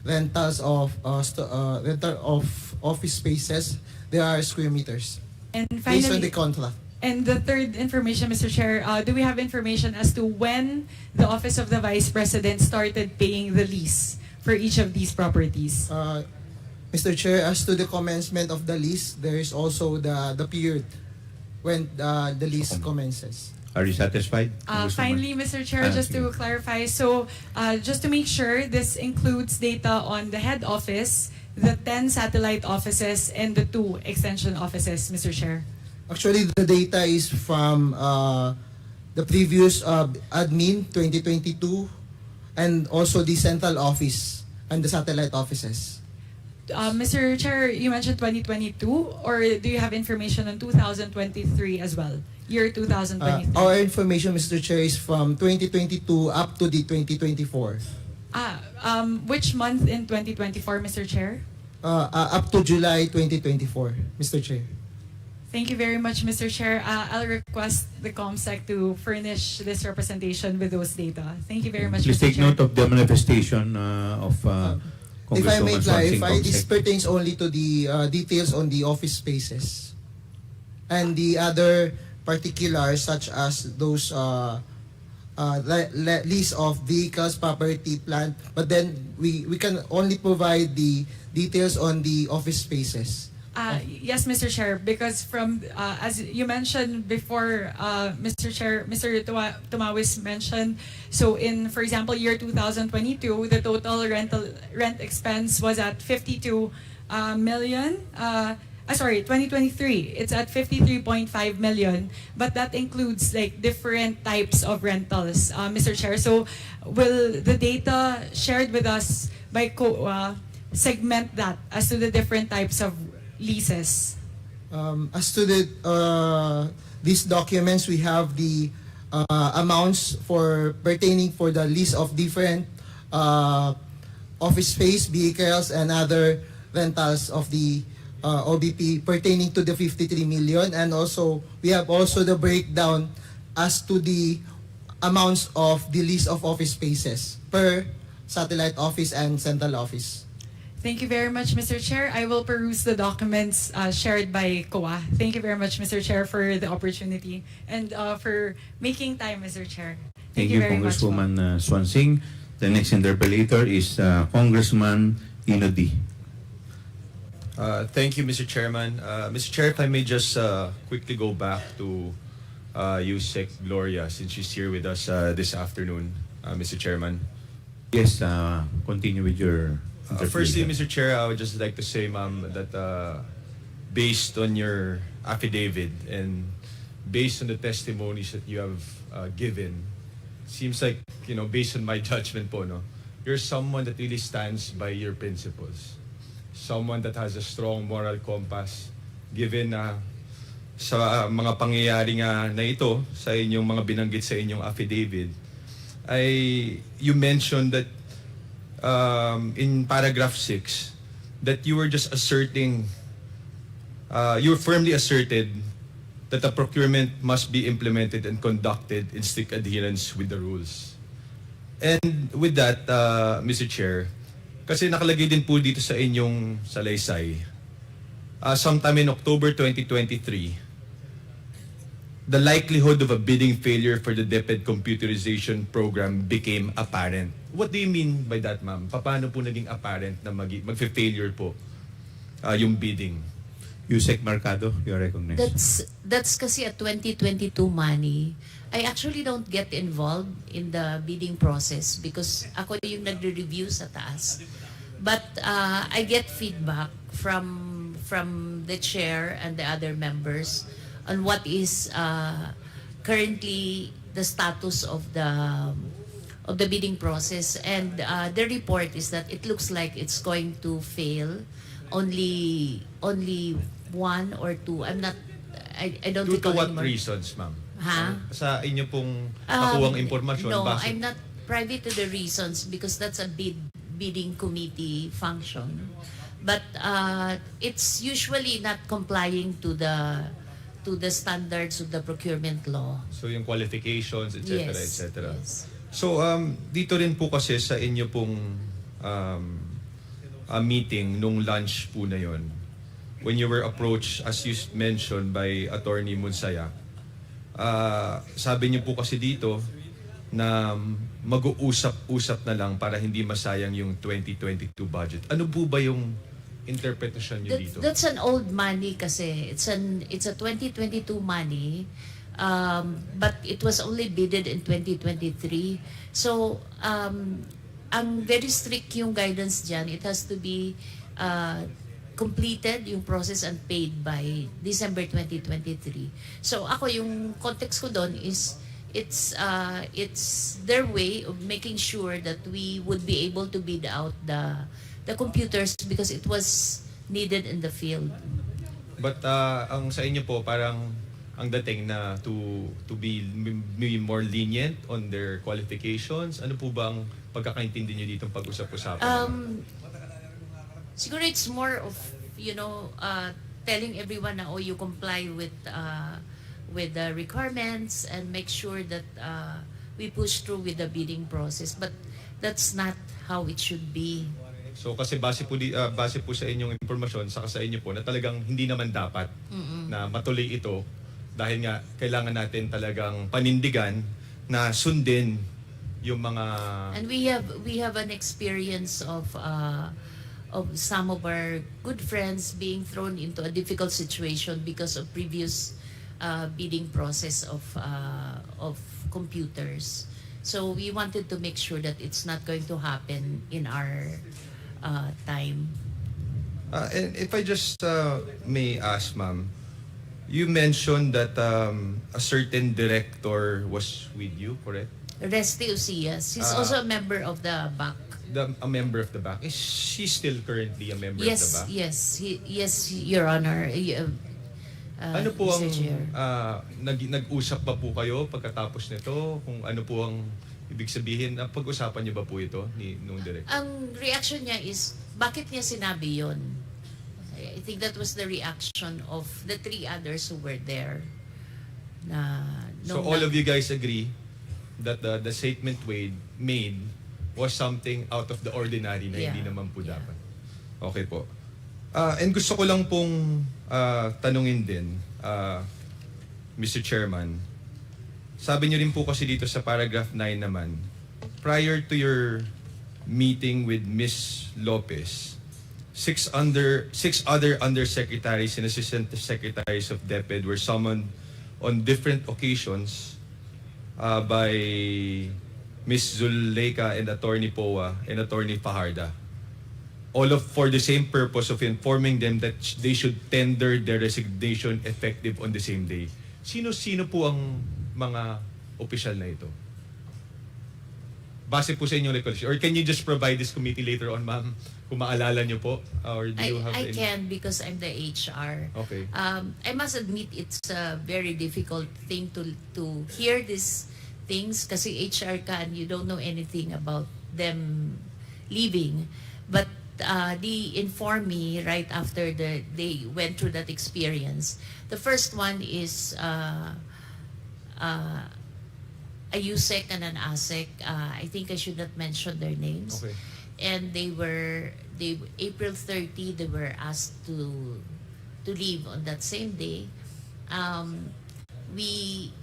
rentals of rental of office spaces, there are square meters And based on finally, the contract. and the third information, Mr. Chair, do we have information as to when the Office of the Vice President started paying the lease for each of these properties? Mr. Chair, as to the commencement of the lease, there is also the period when the lease commences. Are you satisfied? Finally, Mr. Chair, just to clarify, so just to make sure, this includes data on the head office, the 10 satellite offices, and the 2 extension offices, Mr. Chair. Actually, the data is from the previous admin 2022 and also the central office and the satellite offices. Mr. Chair, you mentioned 2022, or do you have information on 2023 as well? Year 2023? Our information, Mr. Chair, is from 2022 up to the 2024. Which month in 2024, Mr. Chair? Up to July 2024, Mr. Chair. Thank you very much, Mr. Chair. I'll request the ComSec to furnish this representation with those data. Thank you very much, Please Mr. take Chair. note of the manifestation of If I may Congresswoman Swansing, clarify, this ComSec. pertains only to the details on the office spaces. And the other particulars such as those lease of vehicles, property, plant, but then we can only provide the details on the office spaces. Yes, Mr. Chair, because from, as you mentioned before, Mr. Chair, Mr. Tumawis mentioned, so in, for example, year 2022, the total rent expense was at 52 million. 2023, it's at 53.5 million, but that includes like different types of rentals, Mr. Chair. So will the data shared with us by COA segment that as to the different types of leases? As to these documents, we have the amounts for pertaining for the lease of different office space, vehicles, and other rentals of the OBP pertaining to the 53 million. And also, we have also the breakdown as to the amounts of the lease of office spaces per satellite office and central office. Thank you very much, Mr. Chair. I will peruse the documents shared by COA. Thank you very much, Mr. Chair, for the opportunity and for making time, Mr. Chair. Thank you, very much. Congresswoman Swansing. The next interpellator is Congressman Inodi. Thank you, Mr. Chairman. Mr. Chair, if I may just quickly go back to USEC Gloria, since she's here with us this afternoon, Mr. Chairman. Yes, continue with your Firstly, Mr. Chair, I would just like to say, ma'am, that based on your affidavit and based on the testimonies that you have given, seems like, based on my judgment po, you're someone that really stands by your principles. Someone that has a strong moral compass, given sa mga pangyayari nga na ito, sa inyong mga binanggit sa inyong affidavit, you mentioned that in paragraph 6 that you were just asserting, you firmly asserted that the procurement must be implemented and conducted in strict adherence with the rules. And with that, Mr. Chair, kasi nakalagay din po dito sa inyong salaysay, sometime in October 2023, the likelihood of a bidding failure for the DepEd computerization program became apparent. What do you mean by that, ma'am? Paano po naging apparent na mag-failure po yung bidding? Yusek Mercado, you're recognized. That's kasi a 2022 money. I actually don't get involved in the bidding process because ako yung nagre-review sa taas. But I get feedback from the chair and the other members on what is currently the status of the bidding process, and the report is that it looks like it's going to fail. Only one or two. I don't Due to recall what anymore. reasons, ma'am? Ha? Sa inyo pong nakuwang impormasyon, No, base- I'm not privy to the reasons because that's a bidding committee function. But it's usually not complying to the standards of the procurement law. So yung qualifications, etc. Yes, etc. yes. So dito rin po kasi sa inyo pong meeting nung lunch po na yon, when you were approached, as you mentioned, by Attorney Munsaya, sabi niyo po kasi dito na mag-uusap-usap na lang para hindi masayang yung 2022 budget. Ano po ba yung interpretation niyo dito? That's an old money kasi. It's a 2022 money. But it was only bidded in 2023. So, ang very strict yung guidance dyan. It has to be completed yung process and paid by December 2023. So ako yung context ko doon is it's their way of making sure that we would be able to bid out the computers because it was needed in the field. But ang sa inyo po parang ang dating na to be more lenient on their qualifications. Ano po ba ang pagkakaintindi niyo dito pag-usap-usapan? Siguro it's more of, telling everyone na, you comply with the requirements and make sure that we push through with the bidding process. But that's not how it should be. So kasi base po sa inyong impormasyon, saka sa inyo po, na talagang hindi naman dapat na matuloy ito dahil nga kailangan natin talagang panindigan na sundin yung mga... And we have an experience of some of our good friends being thrown into a difficult situation because of previous bidding process of computers. So we wanted to make sure that it's not going to happen in our time. And if I just may ask, ma'am, you mentioned that a certain director was with you, correct? Resty Ucias. He's also a member of the BAC. A member of the BAC. Is she still currently a member of the BAC? Yes, Your Honor. Ano po ang Mr. Chair. nag-usap ba po kayo pagkatapos nito? Kung ano po ang ibig sabihin, pag-usapan niyo ba po ito nung director? Ang reaction niya is, bakit niya sinabi yon? I think that was the reaction of the three others who were there. So all of you guys agree that the statement made was something out of the ordinary na hindi naman po dapat. Okay po. And gusto ko lang pong tanungin din, Mr. Chairman, sabi niyo rin po kasi dito sa paragraph 9 naman, prior to your meeting with Ms. Lopez, six other undersecretaries and assistant secretaries of DepEd were summoned on different occasions by Ms. Zuleika and Attorney Poa and Attorney Fajarda. All for the same purpose of informing them that they should tender their resignation effective on the same day. Sino-sino po ang mga opisyal na ito? Base po sa inyong recollection. Or can you just provide this committee later on, ma'am? Kung maalala nyo po? Or do you have I can because I'm the HR. Okay. I must admit it's a very difficult thing to hear these things kasi HR ka and you don't know anything about them leaving. But they informed me right after they went through that experience. The first one is a USEC and an ASEC. I think I should not mention their names. Okay. And April 30, they were asked to leave on that same day. We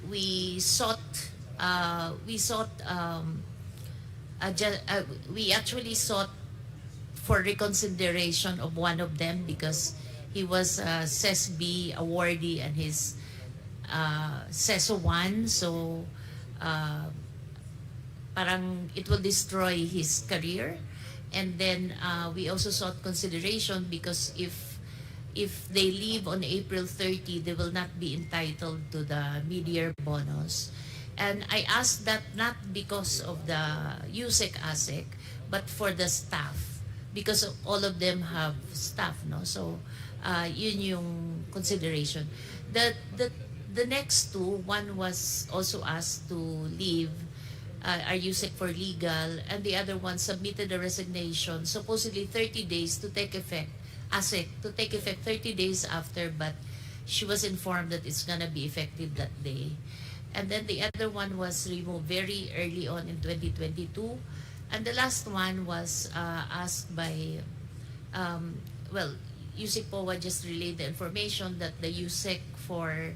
actually sought for reconsideration of one of them because he was a CESB awardee and his CESO 1, so parang it will destroy his career. And then we also sought consideration because if they leave on April 30, they will not be entitled to the mid-year bonus. And I asked that not because of the USEC ASEC, but for the staff. Because all of them have staff, no? So, yun yung consideration. The next two, one was also asked to leave, are USEC for legal, and the other one submitted a resignation, supposedly 30 days to take effect, ASEC, to take effect 30 days after, but she was informed that it's gonna be effective that day. And then the other one was removed very early on in 2022. And the last one was asked by, USEC POA just relayed the information that the USEC for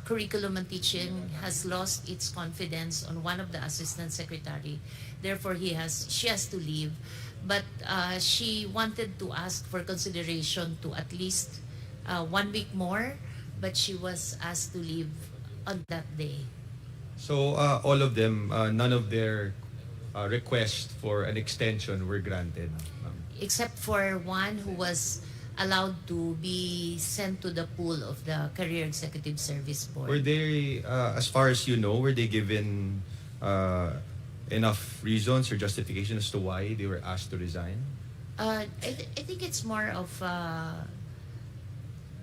curriculum and teaching has lost its confidence on one of the assistant secretary. Therefore, she has to leave. But she wanted to ask for consideration to at least 1 week more, but she was asked to leave on that day. So all of them, none of their requests for an extension were granted. Except for one who was allowed to be sent to the pool of the Career Executive Service Board. Were they, as far as you know, were they given enough reasons or justification as to why they were asked to resign? I think it's more of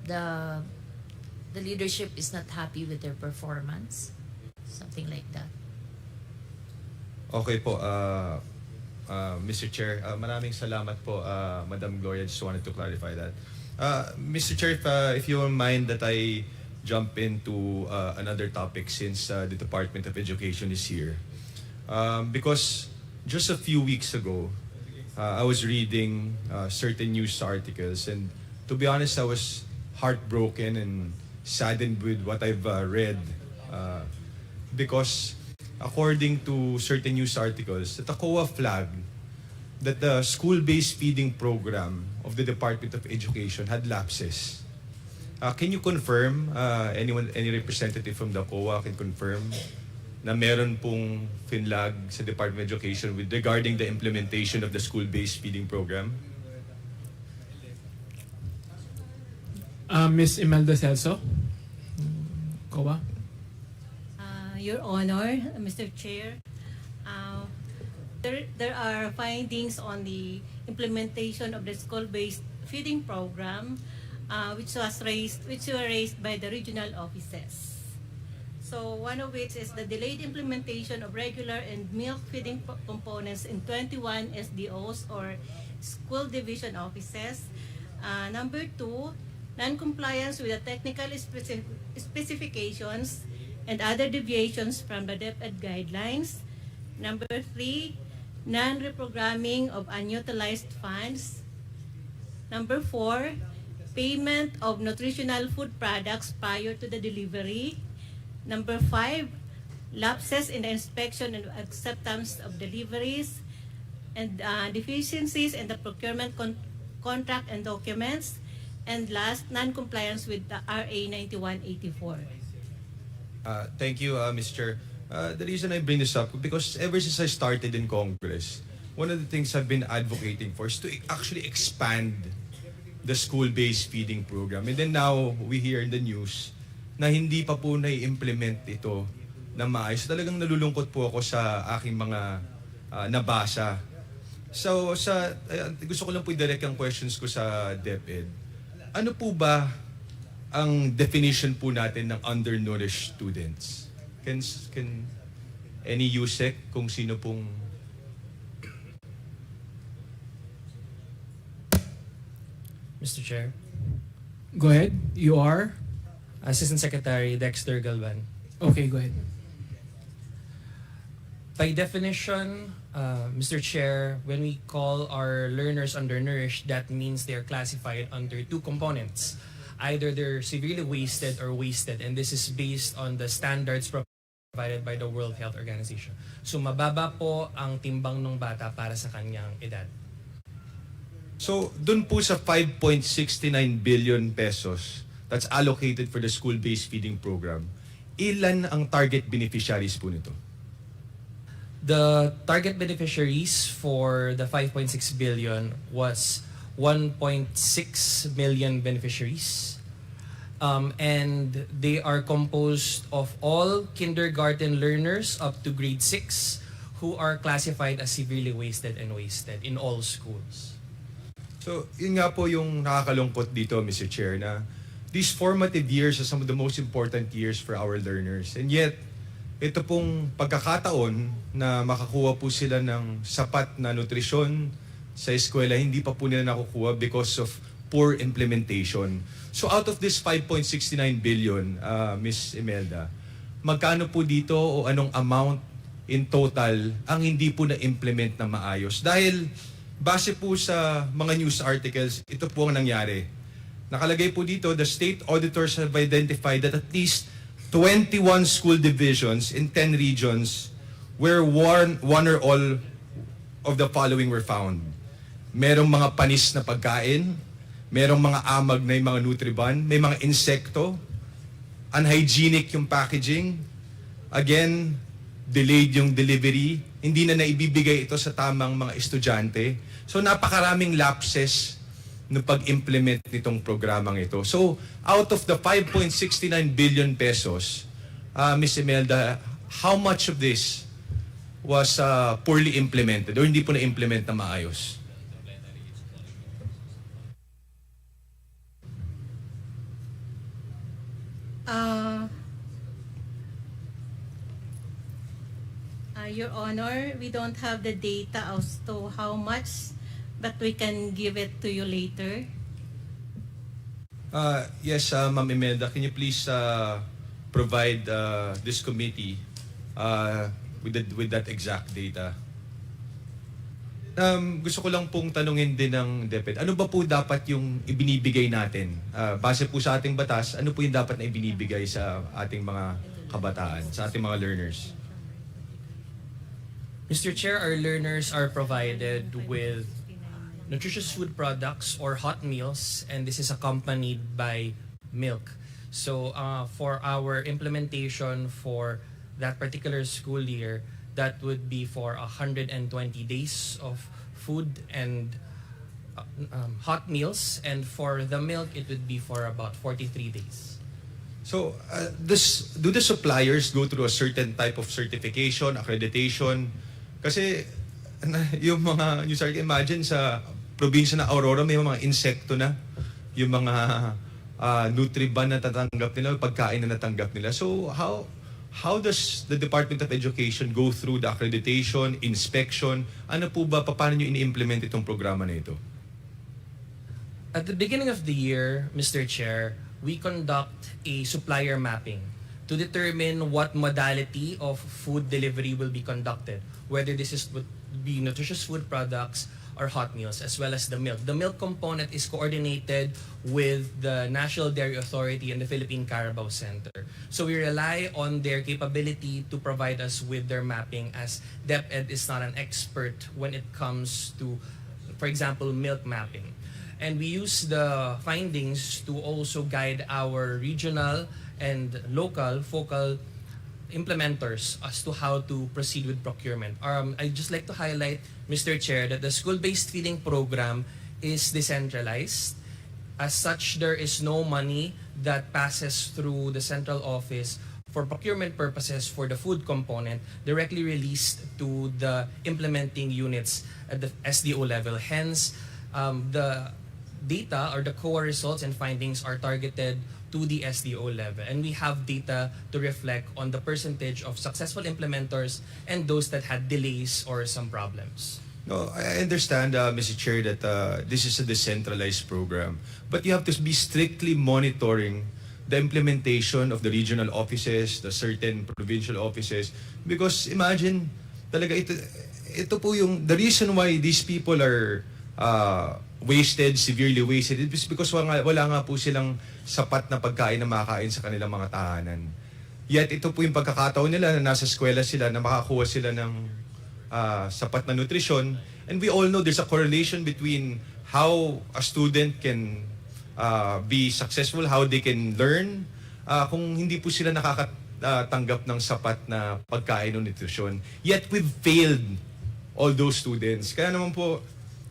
the leadership is not happy with their performance. Something like that. Okay po, Mr. Chair, maraming salamat po, Madam Gloria. Just wanted to clarify that. Mr. Chair, if you don't mind that I jump into another topic since the Department of Education is here. Because just a few weeks ago, I was reading certain news articles, and to be honest, I was heartbroken and saddened with what I've read. Because according to certain news articles, the COA flagged that the school-based feeding program of the Department of Education had lapses. Can you confirm, any representative from the COA can confirm na meron pong finlag sa Department of Education regarding the implementation of the school-based feeding program? Ms. Imelda Celso, COA. Your Honor, Mr. Chair, there are findings on the implementation of the school-based feeding program, which were raised by the regional offices. So one of which is the delayed implementation of regular and milk feeding components in 21 SDOs or school division offices. Number 2, non-compliance with the technical specifications and other deviations from the DepEd guidelines. Number 3, non-reprogramming of unutilized funds. Number 4, payment of nutritional food products prior to the delivery. Number 5, lapses in the inspection and acceptance of deliveries, and deficiencies in the procurement contract and documents. And last, non-compliance with the RA 9184. Thank you, Mr. Chair. The reason I bring this up, because ever since I started in Congress, one of the things I've been advocating for is to actually expand the school-based feeding program. And then now, we hear in the news na hindi pa po na-implement ito na maayos. Talagang nalulungkot po ako sa aking mga nabasa. So, gusto ko lang po i-direct ang questions ko sa DepEd. Ano po ba ang definition po natin ng undernourished students? Can any USEC kung sino pong... Mr. Chair. Go ahead. You are? Assistant Secretary Dexter Galvan. Okay, go ahead. By definition, Mr. Chair, when we call our learners undernourished, that means they are classified under two components. Either they're severely wasted or wasted, and this is based on the standards provided by the World Health Organization. So mababa po ang timbang ng bata para sa kanyang edad. So, dun po sa 5.69 billion pesos that's allocated for the school-based feeding program, ilan ang target beneficiaries po nito? The target beneficiaries for the 5.6 billion was 1.6 million beneficiaries. And they are composed of all kindergarten learners up to grade 6 who are classified as severely wasted and wasted in all schools. So, yun nga po yung nakakalungkot dito, Mr. Chair, na these formative years are some of the most important years for our learners. And yet, ito pong pagkakataon na makakuha po sila ng sapat na nutrisyon sa eskwela, hindi pa po nila nakukuha because of poor implementation. So out of this 5.69 billion, Ms. Imelda, magkano po dito o anong amount in total ang hindi po na-implement na maayos? Dahil base po sa mga news articles, ito po ang nangyari. Nakalagay po dito, the state auditors have identified that at least 21 school divisions in 10 regions where one or all of the following were found. Merong mga panis na pagkain, merong mga amag na yung mga Nutriban, may mga insekto, unhygienic yung packaging, again, delayed yung delivery, hindi na naibibigay ito sa tamang mga estudyante. So napakaraming lapses no pag-implement nitong programang ito. So out of the 5.69 billion pesos, Ms. Imelda, how much of this was poorly implemented o hindi po na-implement na maayos? Your Honor, we don't have the data as to how much, but we can give it to you later. Yes, Ma'am Imelda, can you please provide this committee with that exact data? Gusto ko lang pong tanungin din ng DepEd, ano ba po dapat yung ibinibigay natin? Base po sa ating batas, ano po yung dapat na ibinibigay sa ating mga kabataan, sa ating mga learners? Mr. Chair, our learners are provided with nutritious food products or hot meals, and this is accompanied by milk. So for our implementation for that particular school year, that would be for 120 days of food and hot meals, and for the milk, it would be for about 43 days. So, do the suppliers go through a certain type of certification, accreditation? Kasi yung mga, imagine sa probinsya na Aurora, may mga insekto na, yung mga Nutriban na tatanggap nila, pagkain na natanggap nila. So, how does the Department of Education go through the accreditation, inspection? Ano po ba, paano nyo ini-implement itong programa na ito? At the beginning of the year, Mr. Chair, we conduct a supplier mapping to determine what modality of food delivery will be conducted, whether this would be nutritious food products or hot meals, as well as the milk. The milk component is coordinated with the National Dairy Authority and the Philippine Carabao Center. So we rely on their capability to provide us with their mapping, as DepEd is not an expert when it comes to, for example, milk mapping. And we use the findings to also guide our regional and local focal implementers as to how to proceed with procurement. I'd just like to highlight, Mr. Chair, that the school-based feeding program is decentralized. As such, there is no money that passes through the central office for procurement purposes for the food component directly released to the implementing units at the SDO level. Hence, the data or the COA results and findings are targeted to the SDO level, and we have data to reflect on the percentage of successful implementers and those that had delays or some problems. No, I understand, Mr. Chair, that this is a decentralized program, but you have to be strictly monitoring the implementation of the regional offices, the certain provincial offices, because imagine, talaga ito po yung the reason why these people are wasted, severely wasted, is because wala nga po silang sapat na pagkain na makakain sa kanilang mga tahanan. Yet ito po yung pagkakataon nila na nasa eskwela sila, na makakuha sila ng sapat na nutrisyon. And we all know there's a correlation between how a student can be successful, how they can learn, kung hindi po sila nakakatanggap ng sapat na pagkain o nutrisyon. Yet we've failed all those students. Kaya naman po,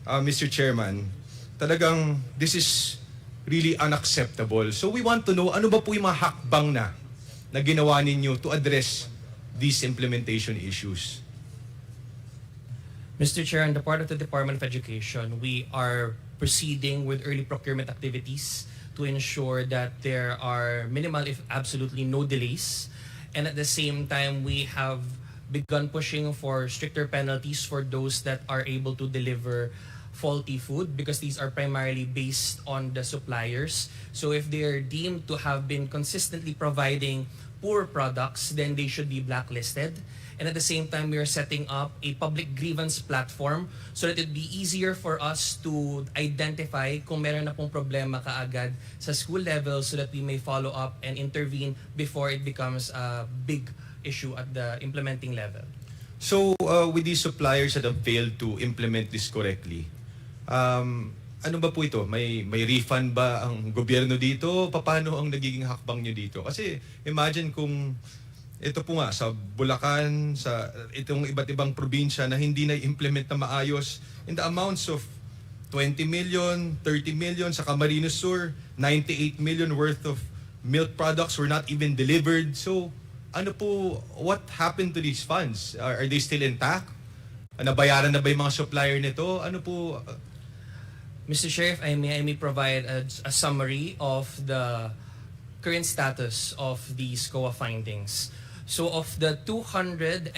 Mr. Chairman, talagang this is really unacceptable. So we want to know, ano ba po yung mga hakbang na ginawa ninyo to address these implementation issues? Mr. Chair, on the part of the Department of Education, we are proceeding with early procurement activities to ensure that there are minimal, if absolutely no delays. And at the same time, we have begun pushing for stricter penalties for those that are able to deliver faulty food, because these are primarily based on the suppliers. So if they are deemed to have been consistently providing poor products, then they should be blacklisted. And at the same time, we are setting up a public grievance platform so that it'd be easier for us to identify kung meron na pong problema kaagad sa school level, so that we may follow up and intervene before it becomes a big issue at the implementing level. So with these suppliers that have failed to implement this correctly, ano ba po ito? May refund ba ang gobyerno dito? Paano ang nagiging hakbang nyo dito? Kasi imagine kung ito po nga sa Bulacan, sa itong iba't ibang probinsya na hindi na implement na maayos, in the amounts of 20 million, 30 million, sa Camarines Sur, 98 million worth of milk products were not even delivered. So ano po, what happened to these funds? Are they still intact? Nabayaran na ba yung mga supplier nito? Ano po? Mr. Chair, if I may provide a summary of the current status of these COA findings. So of the 217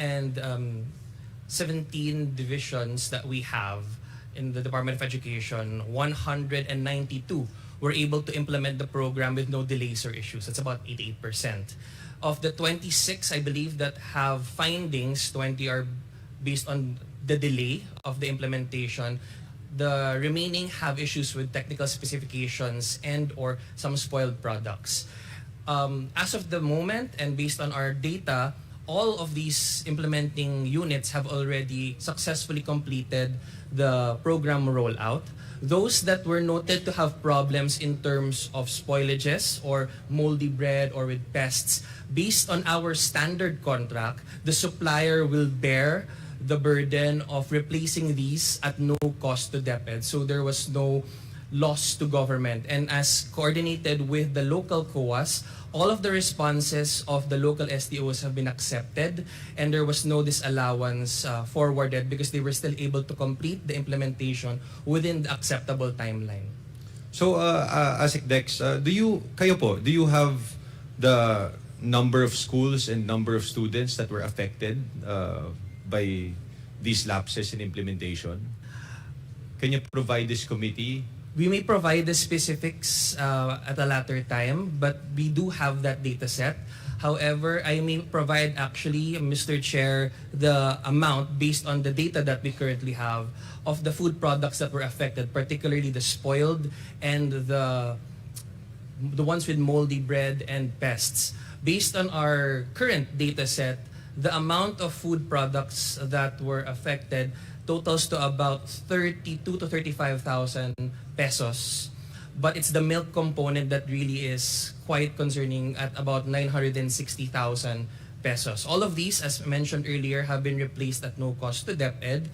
divisions that we have in the Department of Education, 192 were able to implement the program with no delays or issues. That's about 88%. Of the 26, I believe, that have findings, 20 are based on the delay of the implementation. The remaining have issues with technical specifications and or some spoiled products. As of the moment, and based on our data, all of these implementing units have already successfully completed the program rollout. Those that were noted to have problems in terms of spoilages or moldy bread or with pests, based on our standard contract, the supplier will bear the burden of replacing these at no cost to DepEd. So there was no loss to government. And as coordinated with the local COAs, all of the responses of the local STOs have been accepted, and there was no disallowance forwarded because they were still able to complete the implementation within the acceptable timeline. So, Dex, do you have the number of schools and number of students that were affected by these lapses in implementation? Can you provide this committee? We may provide the specifics at a later time, but we do have that data set. However, I may provide actually, Mr. Chair, the amount based on the data that we currently have of the food products that were affected, particularly the spoiled and the ones with moldy bread and pests. Based on our current data set, the amount of food products that were affected totals to about 32 to 35,000 pesos. But it's the milk component that really is quite concerning at about 960,000 pesos. All of these, as mentioned earlier, have been replaced at no cost to DepEd.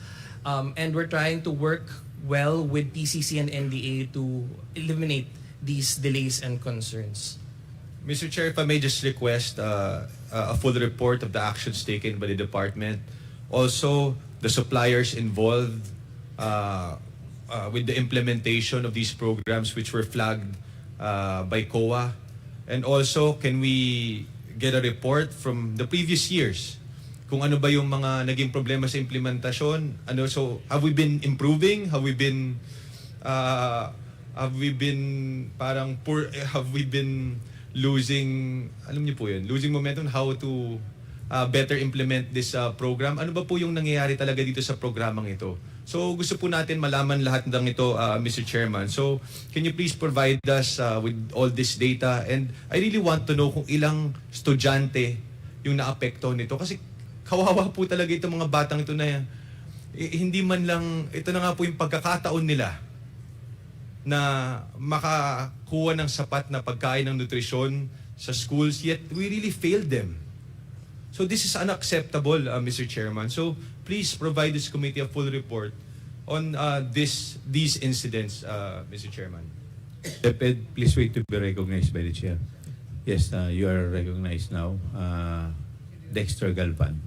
And we're trying to work well with PCC and NDA to eliminate these delays and concerns. Mr. Chair, if I may just request a full report of the actions taken by the department. Also, the suppliers involved with the implementation of these programs which were flagged by COA. And also, can we get a report from the previous years kung ano ba yung mga naging problema sa implementasyon? So, have we been improving? Have we been losing, alam niyo po yun, losing momentum, how to better implement this program? Ano ba po yung nangyayari talaga dito sa programang ito? So gusto po natin malaman lahat ng ito, Mr. Chairman. So can you please provide us with all this data? And I really want to know kung ilang estudyante yung naapekto nito. Kasi kawawa po talaga itong mga batang ito na hindi man lang, ito na nga po yung pagkakataon nila na makakuha ng sapat na pagkain ng nutrisyon sa schools, yet we really failed them. So this is unacceptable, Mr. Chairman. So please provide this committee a full report on these incidents, Mr. Chairman. DepEd, please wait to be recognized by the chair. Yes, you are recognized now. Dexter Galvan.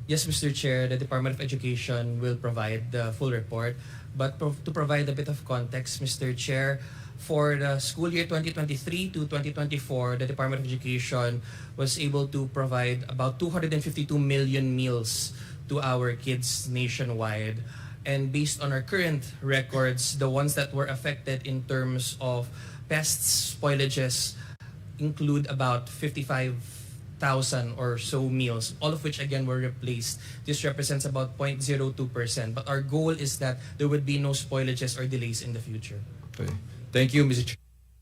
Yes, Mr. Chair, the Department of Education will provide the full report. But to provide a bit of context, Mr. Chair, for the school year 2023 to 2024, the Department of Education was able to provide about 252 million meals to our kids nationwide. And based on our current records, the ones that were affected in terms of pests, spoilages, include about 55,000 or so meals, all of which again were replaced. This represents about 0.02%. But our goal is that there would be no spoilages or delays in the future. Okay. Thank you, Mr. Chair.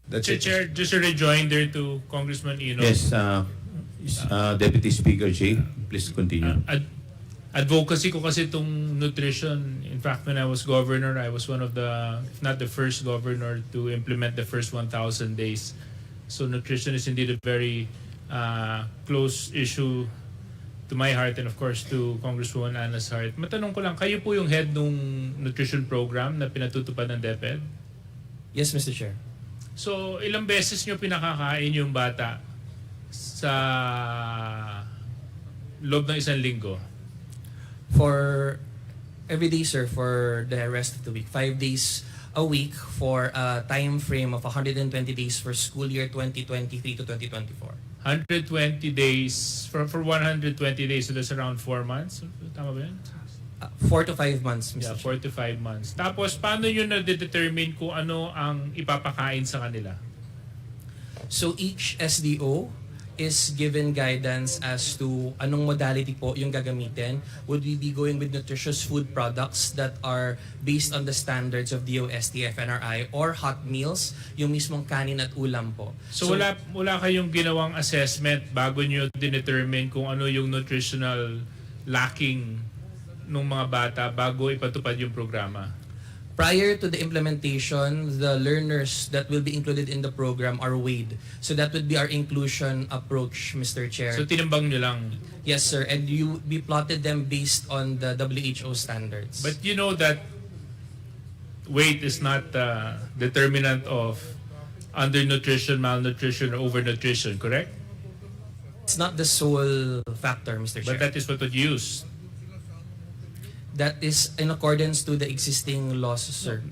That's Mr. it. Chair, just a rejoinder to Congressman Ino. Yes, Deputy Speaker Jay, please continue. Advocacy ko kasi itong nutrition. In fact, when I was governor, I was one of the, if not the first governor to implement the first 1,000 days. So nutrition is indeed a very close issue to my heart and of course to Congresswoman Anna's heart. Matanong ko lang, kayo po yung head ng nutrition program na pinatutupad ng DepEd? Yes, Mr. Chair. So, ilang beses nyo pinakakain yung bata sa loob ng isang linggo? For every day, sir, for the rest of the week. 5 days a week for a time frame of 120 days for school year 2023 to 2024. 120 days, for 120 days, so that's around 4 months? Tama ba yun? 4 to 5 months, Mr. Yeah, Chair. 4 to 5 months. Tapos, paano yun na-determine kung ano ang ipapakain sa kanila? So each SDO is given guidance as to anong modality po yung gagamitin. Would we be going with nutritious food products that are based on the standards of DOST, FNRI, or hot meals, yung mismong kanin at ulam po? So wala kayong ginawang assessment bago nyo dinetermine kung ano yung nutritional lacking ng mga bata bago ipatupad yung programa? Prior to the implementation, the learners that will be included in the program are weighed. So that would be our inclusion approach, Mr. Chair. So tinimbang nyo lang? Yes, sir. And we plotted them based on the WHO standards. But you know that weight is not determinant of undernutrition, malnutrition, or overnutrition, correct? It's not the sole factor, Mr. Chair. But that is what you use. That is in accordance to the existing laws, sir.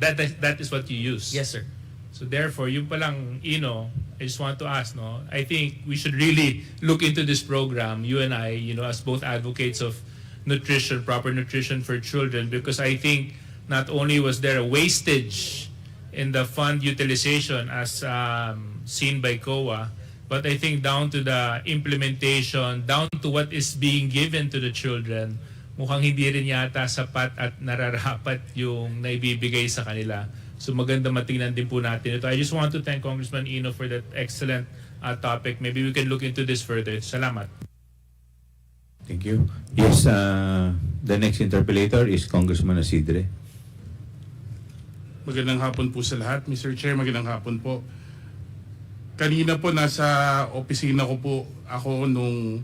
That is what you use. Yes, sir. So therefore, yung palang, I just want to ask, I think we should really look into this program, you and I, as both advocates of nutrition, proper nutrition for children, because I think not only was there a wastage in the fund utilization as seen by COA, but I think down to the implementation, down to what is being given to the children, mukhang hindi rin yata sapat at nararapat yung naibibigay sa kanila. So maganda matingnan din po natin ito. I just want to thank Congressman Ino for that excellent topic. Maybe we can look into this further. Salamat. Thank you. Yes, the next interpellator is Congressman Isidre. Magandang hapon po sa lahat, Mr. Chair. Magandang hapon po. Kanina po nasa opisina ko po ako nung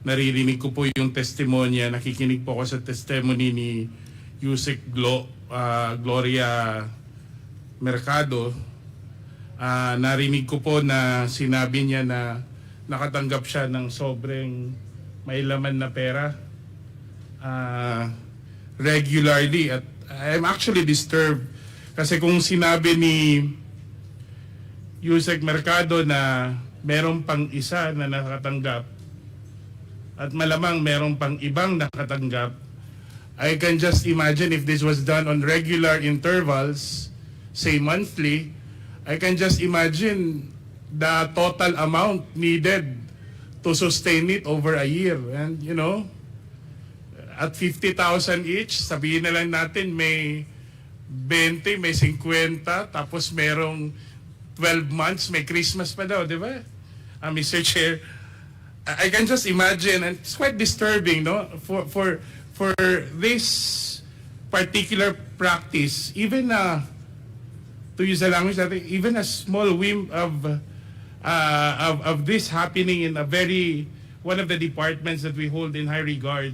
naririnig ko po yung testimonya, nakikinig po ako sa testimony ni Yusek Gloria Mercado. Narinig ko po na sinabi niya na nakatanggap siya ng sobrang may laman na pera regularly. At I'm actually disturbed kasi kung sinabi ni Yusek Mercado na meron pang isa na nakatanggap at malamang merong pang ibang nakatanggap, I can just imagine if this was done on regular intervals, say monthly, I can just imagine the total amount needed to sustain it over a year. And at 50,000 each, sabihin na lang natin may 20, may 50, tapos merong 12 months, may Christmas pa daw, di ba? Mr. Chair, I can just imagine, and it's quite disturbing, for this particular practice, even to use the language that even a small whim of this happening in one of the departments that we hold in high regard,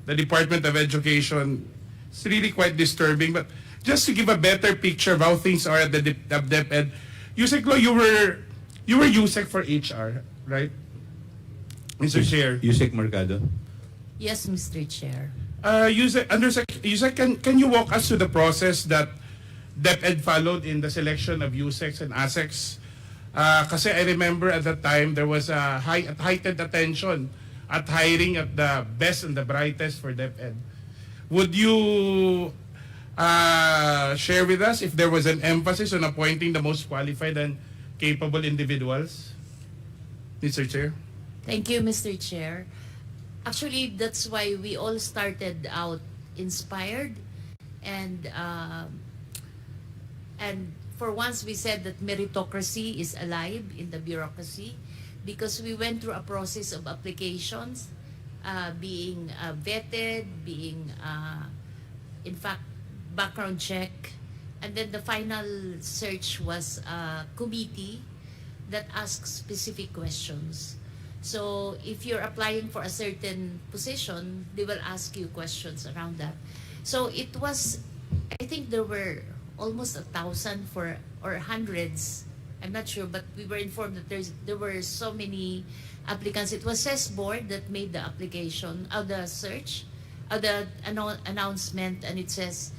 the Department of Education, it's really quite disturbing. But just to give a better picture of how things are at the DepEd, Yusek Lo, you were Yusek for HR, right? Mr. Chair. Yusek Mercado. Yes, Mr. Chair. Yusek, can you walk us through the process that DepEd followed in the selection of USECs and ASECs? Kasi I remember at that time there was a heightened attention at hiring at the best and the brightest for DepEd. Would you share with us if there was an emphasis on appointing the most qualified and capable individuals? Mr. Chair. Thank you, Mr. Chair. Actually, that's why we all started out inspired, and for once we said that meritocracy is alive in the bureaucracy, because we went through a process of applications, being vetted, being in fact background check, and then the final search was a committee that asks specific questions. So if you're applying for a certain position, they will ask you questions around that. So it was, I think there were almost 1,000 or hundreds, I'm not sure, but we were informed that there were so many applicants. It was CES board that made the application, the search, the announcement, and it says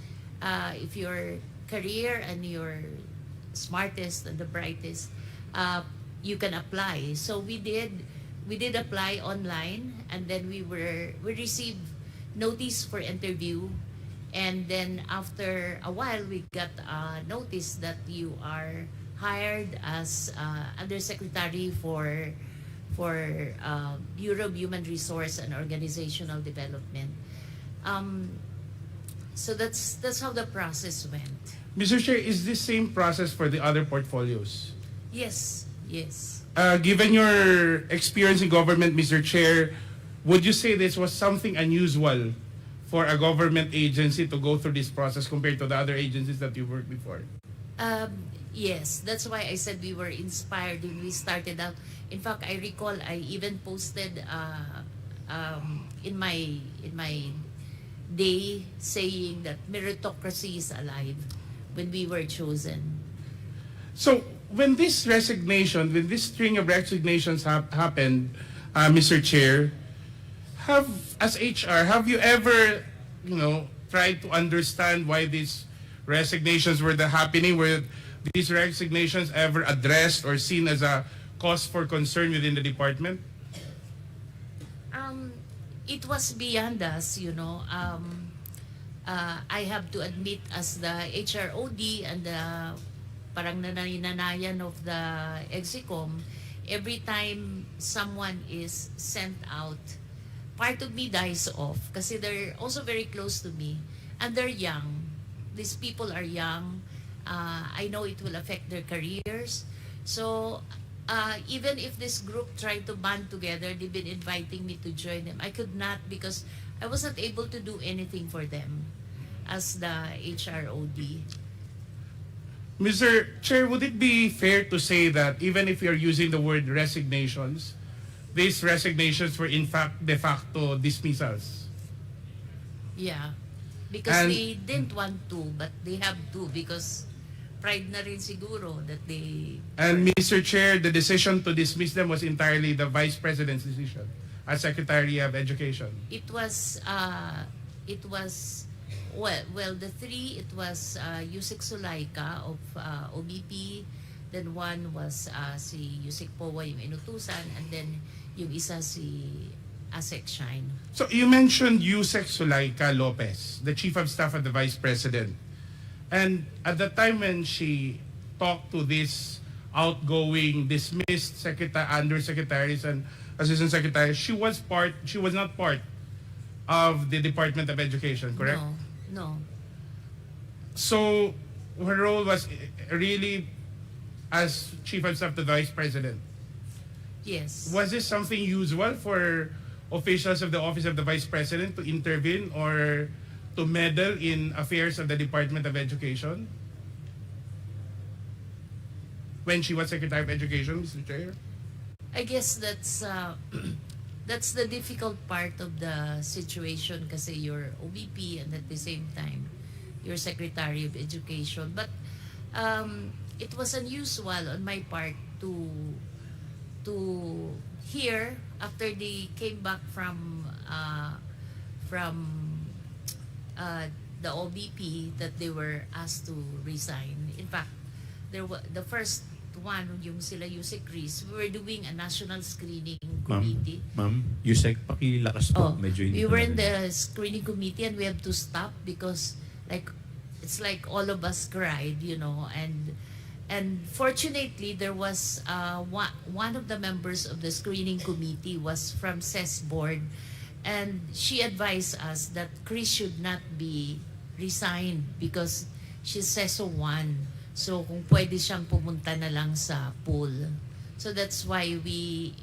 if your career and you're smartest and the brightest, you can apply. So we did apply online, and then we received notice for interview, and then after a while we got a notice that you are hired as undersecretary for Bureau of Human Resource and Organizational Development. So that's how the process went. Mr. Chair, is this same process for the other portfolios? Yes. Given your experience in government, Mr. Chair, would you say this was something unusual for a government agency to go through this process compared to the other agencies that you worked before? Yes, that's why I said we were inspired when we started out. In fact, I recall I even posted in my day saying that meritocracy is alive when we were chosen. So when this string of resignations happened, Mr. Chair, as HR, have you ever, tried to understand why these resignations were happening? Were these resignations ever addressed or seen as a cause for concern within the department? It was beyond us, I have to admit, as the HROD and the parang nanay-nanayan of the Execom, every time someone is sent out, part of me dies off kasi they're also very close to me and they're young. These people are young. I know it will affect their careers. So even if this group tried to band together, they've been inviting me to join them. I could not because I wasn't able to do anything for them as the HROD. Mr. Chair, would it be fair to say that even if you're using the word resignations, these resignations were in fact de facto dismissals? Yeah. Because they didn't want to, but they have to because pride na rin siguro that they... And Mr. Chair, the decision to dismiss them was entirely the Vice President's decision as Secretary of Education. It was the three, it was Yusek Sulaika of OBP, then one was si Yusek Powa, yung inutusan, and then yung isa si Asek Shine. So you mentioned Yusek Sulaika Lopez, the Chief of Staff of the Vice President. And at the time when she talked to this outgoing, dismissed undersecretaries and assistant secretaries, she was not part of the Department of Education, correct? No. So her role was really as Chief of Staff to the Vice President. Yes. Was this something usual for officials of the Office of the Vice President to intervene or to meddle in affairs of the Department of Education? When she was Secretary of Education, Mr. Chair? I guess that's the difficult part of the situation kasi you're OBP and at the same time your Secretary of Education. But it was unusual on my part to hear after they came back from the OBP that they were asked to resign. In fact, the first one, yung sila Yusek Chris, we were doing a national screening committee. Ma'am, Yusek, pakilakas po. Oh, Medyo hindi we ko were in narinig. the screening committee and we have to stop because it's like all of us cried, you know, and fortunately there was one of the members of the screening committee was from CES board, and she advised us that Chris should not be resigned because she's CESO 1. So kung pwede siyang pumunta na lang sa pool. So that's why we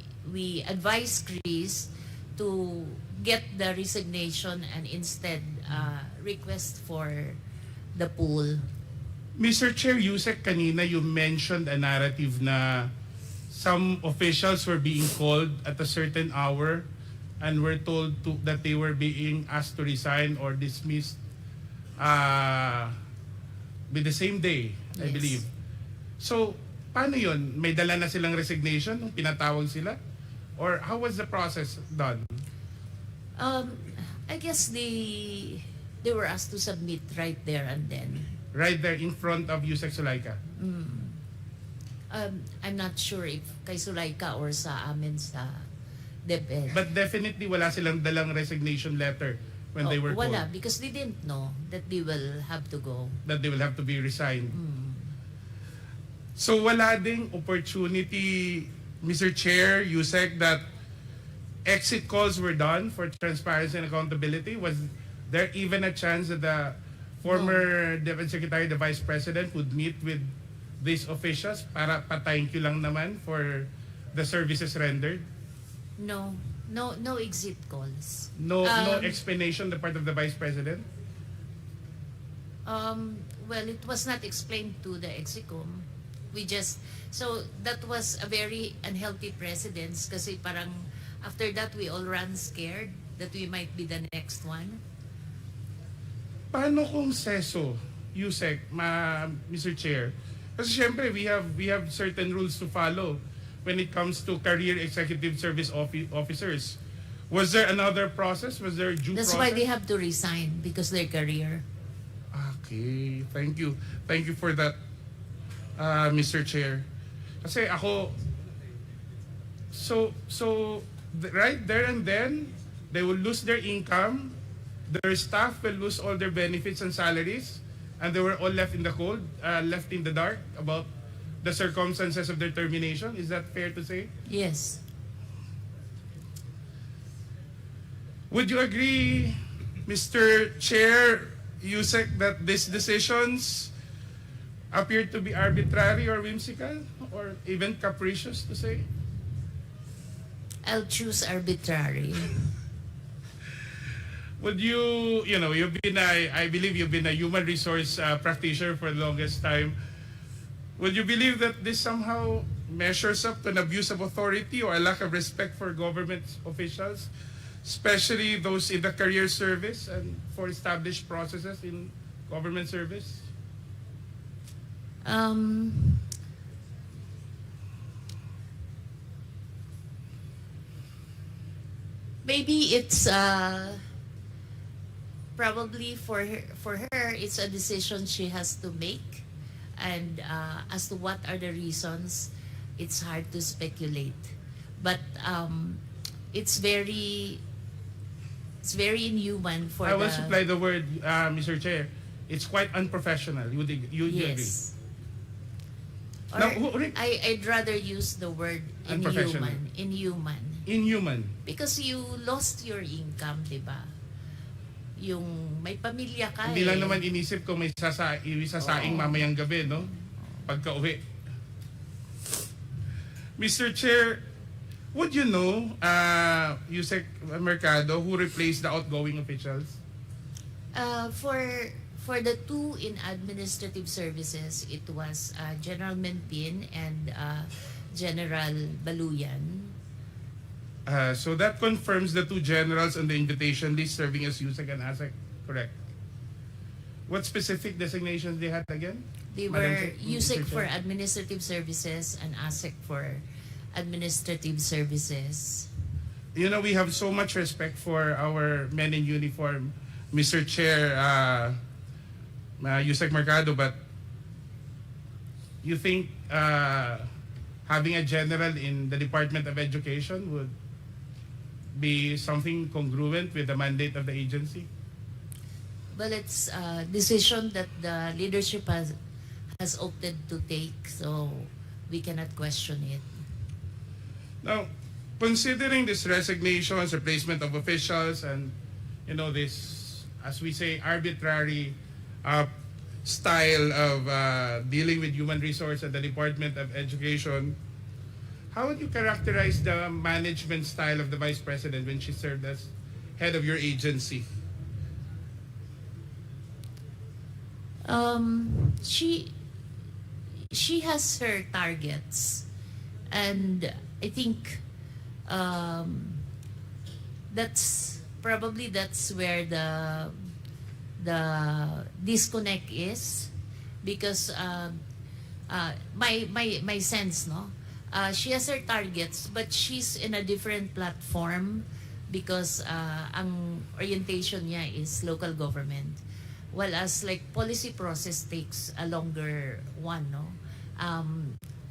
advise Chris to get the resignation and instead request for the pool. Mr. Chair, Yusek, kanina you mentioned a narrative na some officials were being called at a certain hour and were told that they were being asked to resign or dismissed with the same day, I Yes. believe. So, paano yun? May dala na silang resignation nung pinatawag sila? Or how was the process done? I guess they were asked to submit right there and then. Right there in front of Yusek Sulaika? I'm not sure if kay Sulaika or sa amin sa DepEd. But definitely wala silang dalang resignation letter when they were Wala, called. because they didn't know that they will have to go. That they will have to be resigned. So wala ding opportunity, Mr. Chair, Yusek, that exit calls were done for transparency and accountability? Was there even a chance that the former Deputy Secretary, the Vice President, would meet with these officials para pa-thank you lang naman for the services rendered? No exit calls. No explanation on the part of the Vice President? Well, it was not explained to the Execom. So that was a very unhealthy precedence kasi parang after that we all ran scared that we might be the next one. Paano kung CESO, Yusek, Mr. Chair? Kasi syempre, we have certain rules to follow when it comes to career executive service officers. Was there another process? Was there a due That's process? why they have to resign because their career. Okay, thank you. Thank you for that, Mr. Chair. Kasi ako, right there and then, they will lose their income, their staff will lose all their benefits and salaries, and they were all left in the cold, left in the dark about the circumstances of their termination. Is that fair to say? Yes. Would you agree, Mr. Chair, Yusek, that these decisions appear to be arbitrary or whimsical or even capricious to say? I'll choose arbitrary. Would you know, I believe you've been a human resource practitioner for the longest time. Would you believe that this somehow measures up to an abuse of authority or a lack of respect for government officials, especially those in the career service and for established processes in government service? Maybe it's probably for her it's a decision she has to make, and as to what are the reasons, it's hard to speculate. But it's very inhuman for I will supply the word, Mr. Chair. It's quite unprofessional. You agree? Yes. Or Now, I'd rather use the word Unprofessional. inhuman. Inhuman. Because you lost your income, di ba? Yung may pamilya ka Hindi lang naman inisip kung may sasaing Oo. mamayang gabi, no? Pagka uwi. Mr. Chair, would you know, Yusek Mercado, who replaced the outgoing officials? For the two in administrative services, it was General Menpin and General Baluyan. So that confirms the two generals on the invitation list serving as Yusek and Asek, correct? What specific designations they had again? They Madam were USEC Mr. for Chair? administrative services and ASEC for administrative services. You know, we have so much respect for our men in uniform, Mr. Chair, Yusek Mercado, but you think having a general in the Department of Education would be something congruent with the mandate of the agency? Well, it's a decision that the leadership has opted to take, so we cannot question it. Now, considering this resignations, replacement of officials, and you know this, as we say, arbitrary style of dealing with human resource at the Department of Education, how would you characterize the management style of the Vice President when she served as head of your agency? She has her targets, and I think that's where the disconnect is, because my sense, no, she has her targets, but she's in a different platform because ang orientation niya is local government, while as like policy process takes a longer one, no.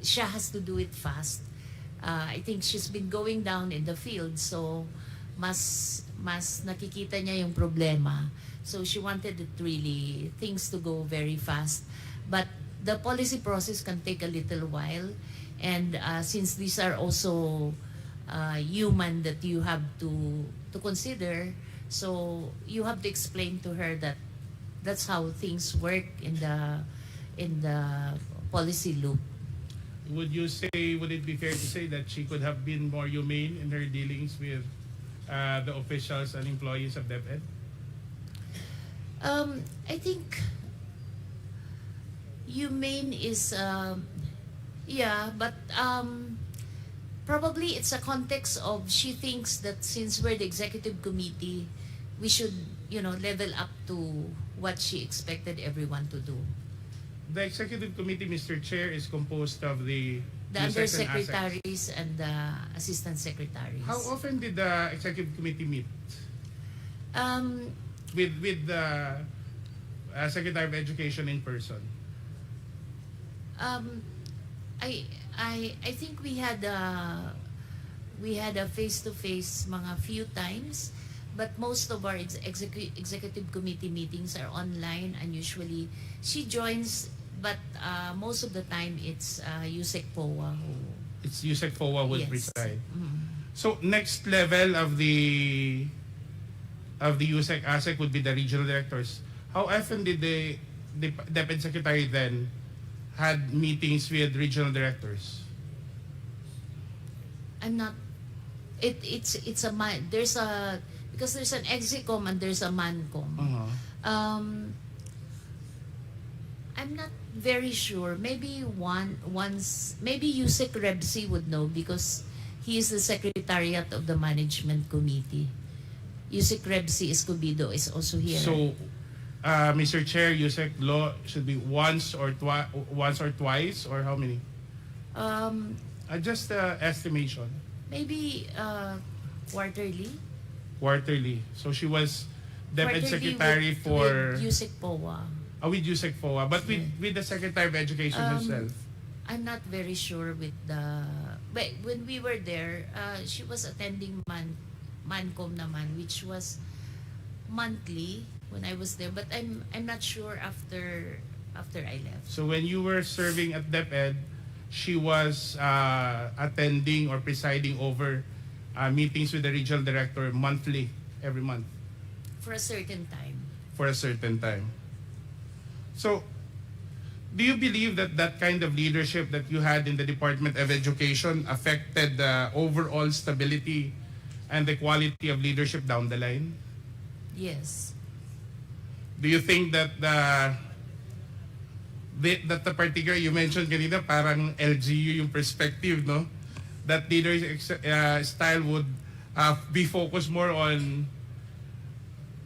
Siya has to do it fast. I think she's been going down in the field, so mas nakikita niya yung problema. So she wanted it really, things to go very fast. But the policy process can take a little while. And since these are also human that you have to consider, so you have to explain to her that that's how things work in the policy loop. Would it be fair to say that she could have been more humane in her dealings with the officials and employees of DepEd? I think humane is, yeah, but probably it's a context of she thinks that since we're the executive committee, we should, level up to what she expected everyone to do. The executive committee, Mr. Chair, is composed of the Undersecretaries and the assistant secretaries. How often did the executive committee meet with the Secretary of Education in person? I think we had a face-to-face mga few times, but most of our executive committee meetings are online, and usually she joins, but most of the time it's USEC POA who... It's USEC POA would Yes. preside. So next level of the USEC ASEC would be the regional directors. How often did the DepEd Secretary then had meetings with regional directors? I'm not... It's a man... Because there's an execom and there's a mancom. I'm not very sure. Maybe maybe Yusek Rebsi would know because he is the secretariat of the management committee. Yusek Rebsi Escobedo is also here. So, Mr. Chair, USEC law should be once or twice, or how many? Just estimation. Maybe quarterly. Quarterly. So she was DepEd Quarterly Secretary for... with USEC POA. With USEC POA, but with the Secretary of Education herself. I'm not very sure with the... But when we were there, she was attending Mancom naman, which was monthly when I was there. But I'm not sure after I left. So when you were serving at DepEd, she was attending or presiding over meetings with the regional director monthly, every month. For a certain time. For a certain time. So, do you believe that that kind of leadership that you had in the Department of Education affected the overall stability and the quality of leadership down the line? Yes. Do you think that the particular, you mentioned kanina, parang LGU yung perspective, no? That leadership style would be focused more on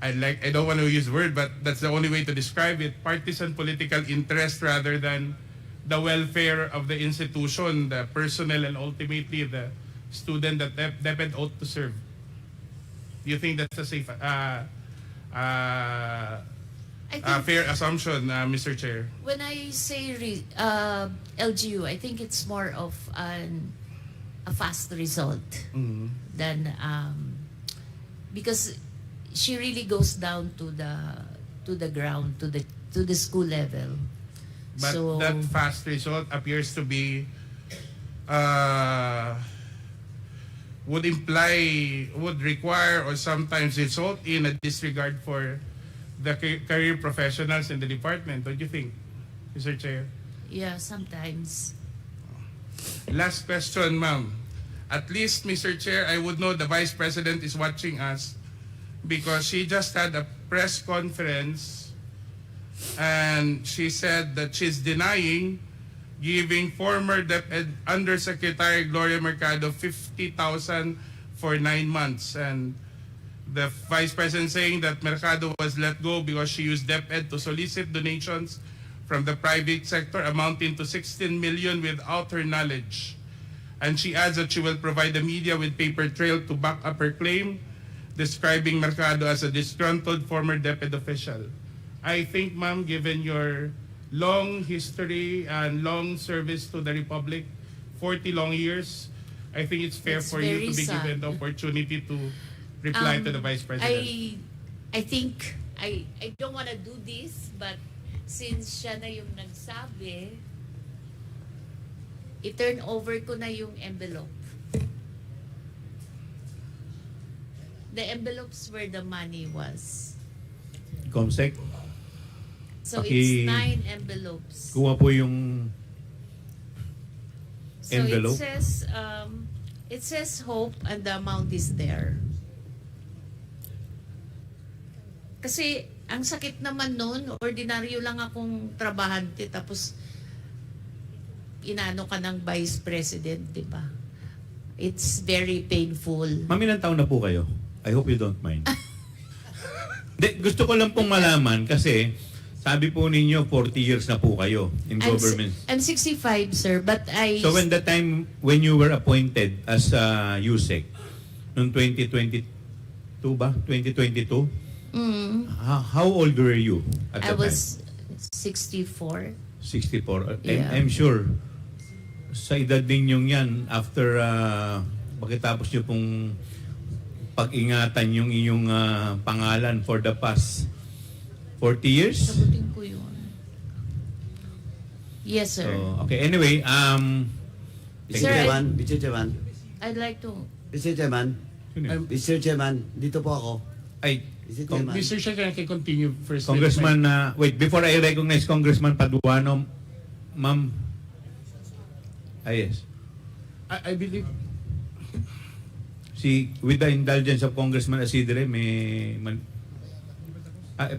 I don't want to use word, but that's the only way to describe it, partisan political interest rather than the welfare of the institution, the personnel, and ultimately the student that DepEd ought to serve. Do you think that's a safe, fair assumption, Mr. Chair? When I say LGU, I think it's more of a fast result than because she really goes down to the ground, to the school level. But So that fast result appears to be would require or sometimes result in a disregard for the career professionals in the department. Don't you think, Mr. Chair? yeah, sometimes. Last question, ma'am. At least, Mr. Chair, I would know the Vice President is watching us because she just had a press conference and she said that she's denying giving former DepEd Undersecretary Gloria Mercado 50,000 for 9 months. And the Vice President saying that Mercado was let go because she used DepEd to solicit donations from the private sector amounting to 16 million without her knowledge. And she adds that she will provide the media with paper trail to back up her claim, describing Mercado as a disgruntled former DepEd official. I think, ma'am, given your long history and long service to the Republic, 40 long years, I think it's fair It's for you very to be sad. given the opportunity to reply to the Vice President. I think I don't want to do this, but since siya na yung nagsabi, i-turn over ko na yung envelope. The envelopes where the money was. Comsec, So Paki- it's 9 envelopes. kuha po yung So envelope. it says hope and the amount is there. Kasi ang sakit naman nun, ordinaryo lang akong trabahante tapos inano ka ng Vice President, di ba? It's very painful. Ma'am, ilang taon na po kayo? I hope you don't mind. Gusto ko lang pong malaman kasi sabi po ninyo 40 years na po kayo in government. I'm 65, sir, but So when you were appointed as USEC noong 2022 ba? 2022? How old were you at I that time? was 64. 64. Yeah. I'm sure sa edad ninyong yan after pagkatapos nyo pong pag-ingatan yung iyong pangalan for the past 40 years? Sagutin ko yun. Yes, sir. So, okay, anyway, Sir, Mr. Chairman, I'd like to... Mr. Chairman, Mr. Chairman, dito po ako. Ay, Mr. Chairman. Mr. Chair, can I continue first? Congressman, wait, before I recognize Congressman Paduano, ma'am. Yes. I believe... With the indulgence of Congressman Asidre,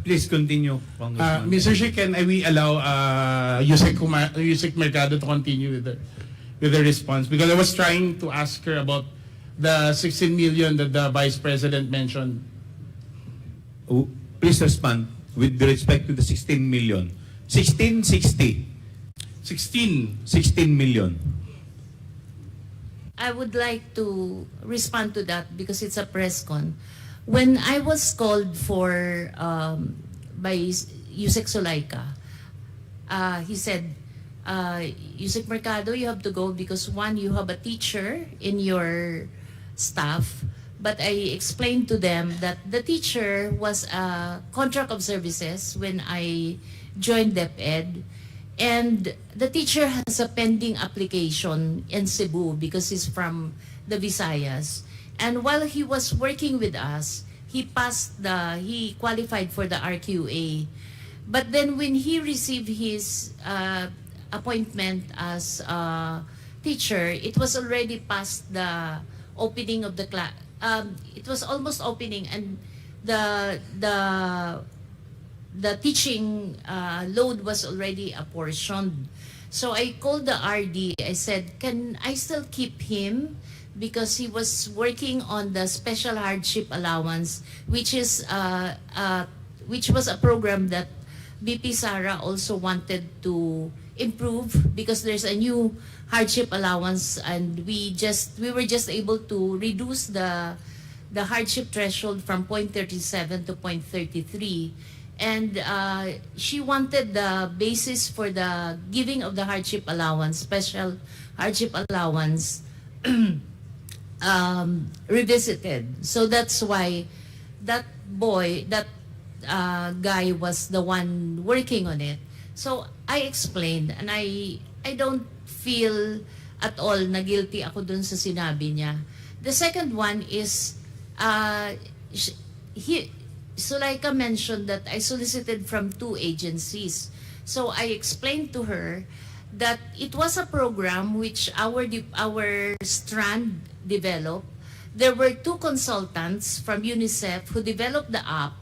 please continue, Congressman. Mr. Chair, can we allow Yusek Mercado to continue with the response? Because I was trying to ask her about the 16 million that the Vice President mentioned. Please respond with respect to the 16 million. 1660. 16 million. I would like to respond to that because it's a press con. When I was called for by Yusek Sulaika, he said, Yusek Mercado, you have to go because one, you have a teacher in your staff. But I explained to them that the teacher was a contract of services when I joined DepEd. And the teacher has a pending application in Cebu because he's from the Visayas. And while he was working with us, he qualified for the RQA. But then when he received his appointment as a teacher, it was already past the opening of the class. It was almost opening, and the teaching load was already apportioned. So I called the RD. I said, can I still keep him because he was working on the special hardship allowance, which was a program that BP Sara also wanted to improve, because there's a new hardship allowance, and we were just able to reduce the hardship threshold from 0.37 to 0.33. And she wanted the basis for the giving of the hardship allowance, special hardship allowance, revisited. So that's why that guy was the one working on it. So I explained, and I don't feel at all na guilty ako dun sa sinabi niya. The second one is, Sulaika mentioned that I solicited from 2 agencies. So I explained to her that it was a program which our strand developed. There were 2 consultants from UNICEF who developed the app,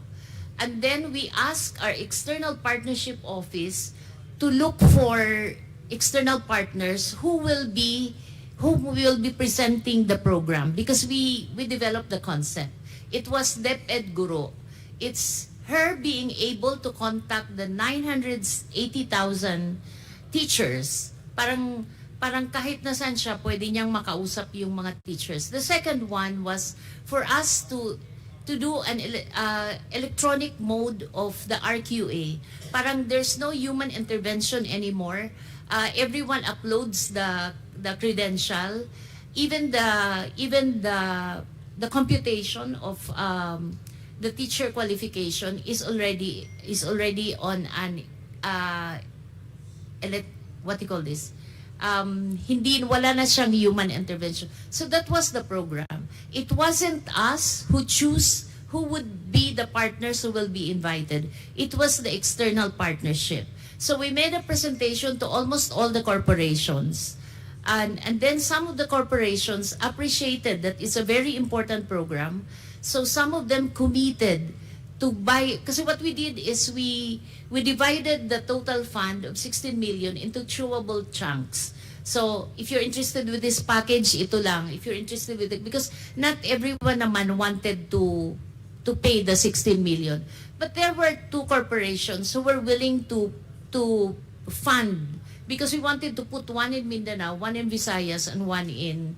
and then we asked our external partnership office to look for external partners who will be presenting the program, because we developed the concept. It was DepEd Guru. It's her being able to contact the 980,000 teachers. Parang kahit nasan siya, pwede niyang makausap yung mga teachers. The second one was for us to do an electronic mode of the RQA. Parang there's no human intervention anymore. Everyone uploads the credential. Even the computation of the teacher qualification is already on an what do you call this? Wala na siyang human intervention. So that was the program. It wasn't us who choose who would be the partners who will be invited. It was the external partnership. So we made a presentation to almost all the corporations. And then some of the corporations appreciated that it's a very important program. So some of them committed to buy, kasi what we did is we divided the total fund of 16 million into chewable chunks. So if you're interested with this package, ito lang. If you're interested with it, because not everyone naman wanted to pay the 16 million. But there were 2 corporations who were willing to fund, because we wanted to put one in Mindanao, one in Visayas, and one in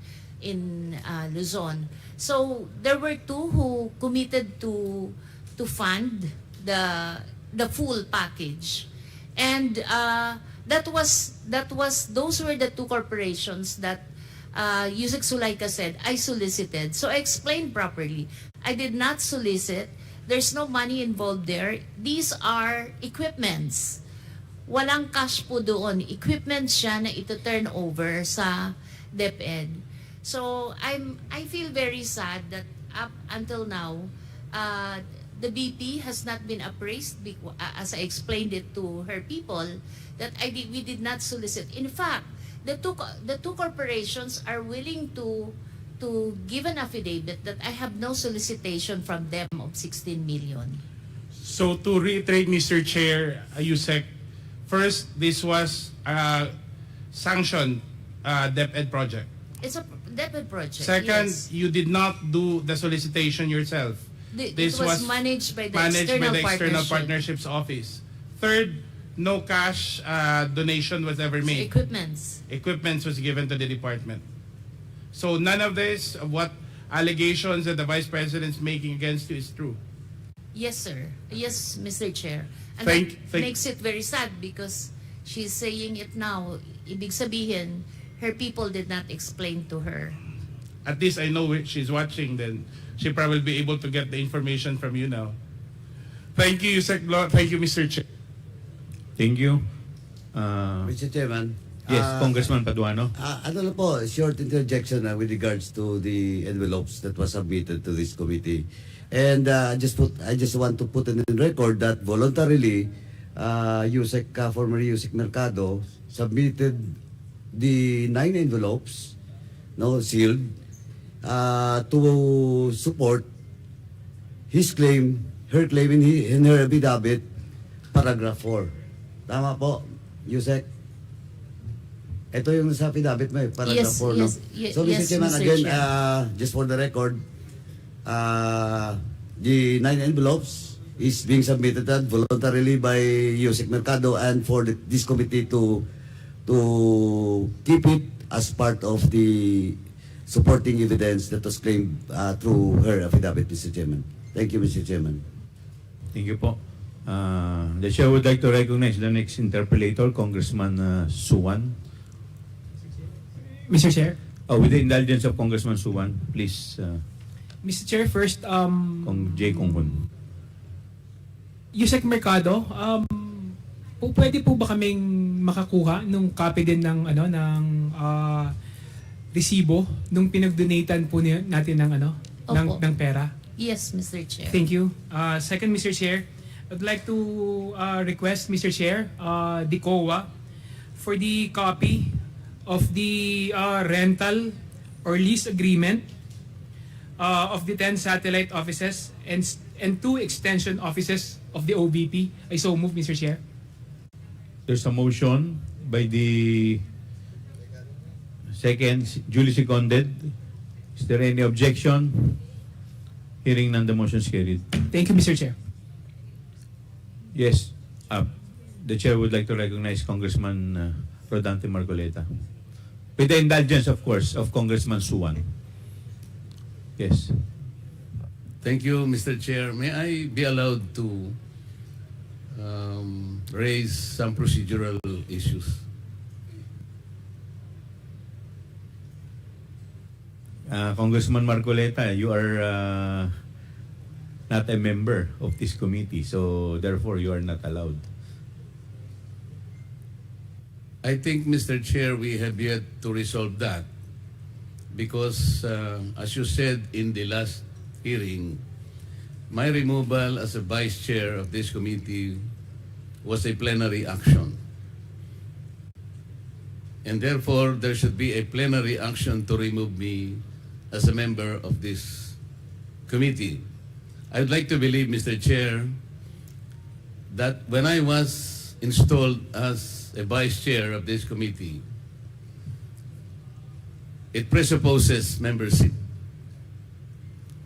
Luzon. So there were 2 who committed to fund the full package, and those were the 2 corporations that Yusek Sulaika said I solicited. So I explained properly. I did not solicit. There's no money involved there. These are equipments. Walang cash po doon. Equipment siya na ito turn over sa DepEd. So I feel very sad that up until now, the BP has not been appraised, as I explained it to her people, that we did not solicit. In fact, the two corporations are willing to give an affidavit that I have no solicitation from them of 16 million. So to reiterate, Mr. Chair, Yusek, first, this was a sanctioned DepEd project. It's a DepEd project. Second, yes. you did not do the solicitation yourself. This was managed by the External Partnerships Office. Third, no cash donation was ever made. Equipments was given to the department. So none of this, what allegations that the Vice President is making against you is true. Yes, sir. Yes, Mr. Chair. And Thank- that makes it very sad, because she's saying it now. Ibig sabihin, her people did not explain to her. At least I know she's watching, then she probably be able to get the information from you now. Thank you, Yusek Lo. Thank you, Mr. Chair. Thank you. Mr. Chairman. Yes, Congressman Paduano. Ano na po, short interjection with regards to the envelopes that was submitted to this committee. And I just want to put in record that voluntarily, former Yusek Mercado submitted the 9 envelopes, sealed, to support his claim, her claim in her affidavit, paragraph 4. Tama po, Yusek? Ito yung sa affidavit mo paragraph 4, no? So, Mr. yes, Chairman, Mr. again, Chair. just for the record, the 9 envelopes is being submitted voluntarily by Yusek Mercado and for this committee to keep it as part of the supporting evidence that was claimed through her affidavit, Mr. Chairman. Thank you, Mr. Chairman. Thank you po. The chair would like to recognize the next interpellator, Congressman Suwan. Mr. Chair. With the indulgence of Congressman Suwan, please, Mr. Chair, first, Kong J. Konghun. Yusek Mercado, pwede po ba kaming makakuha nung copy din ng resibo nung pinagdonatan po natin ng pera? Yes, Mr. Chair. Thank you. Second, Mr. Chair, I'd like to request, Mr. Chair, the COA for the copy of the rental or lease agreement of the 10 satellite offices and 2 extension offices of the OBP. I so move, Mr. Chair. There's a motion by the second, duly seconded. Is there any objection? Hearing none, the motion is carried. Thank you, Mr. Chair. Yes, the chair would like to recognize Congressman Rodante Marcoleta. With the indulgence, of course, of Congressman Suwan. Yes. Thank you, Mr. Chair. May I be allowed to raise some procedural issues? Congressman Marcoleta, you are not a member of this committee, so therefore you are not allowed. I think, Mr. Chair, we have yet to resolve that because, as you said in the last hearing, my removal as a vice chair of this committee was a plenary action. And therefore, there should be a plenary action to remove me as a member of this committee. I would like to believe, Mr. Chair, that when I was installed as a vice chair of this committee, it presupposes membership.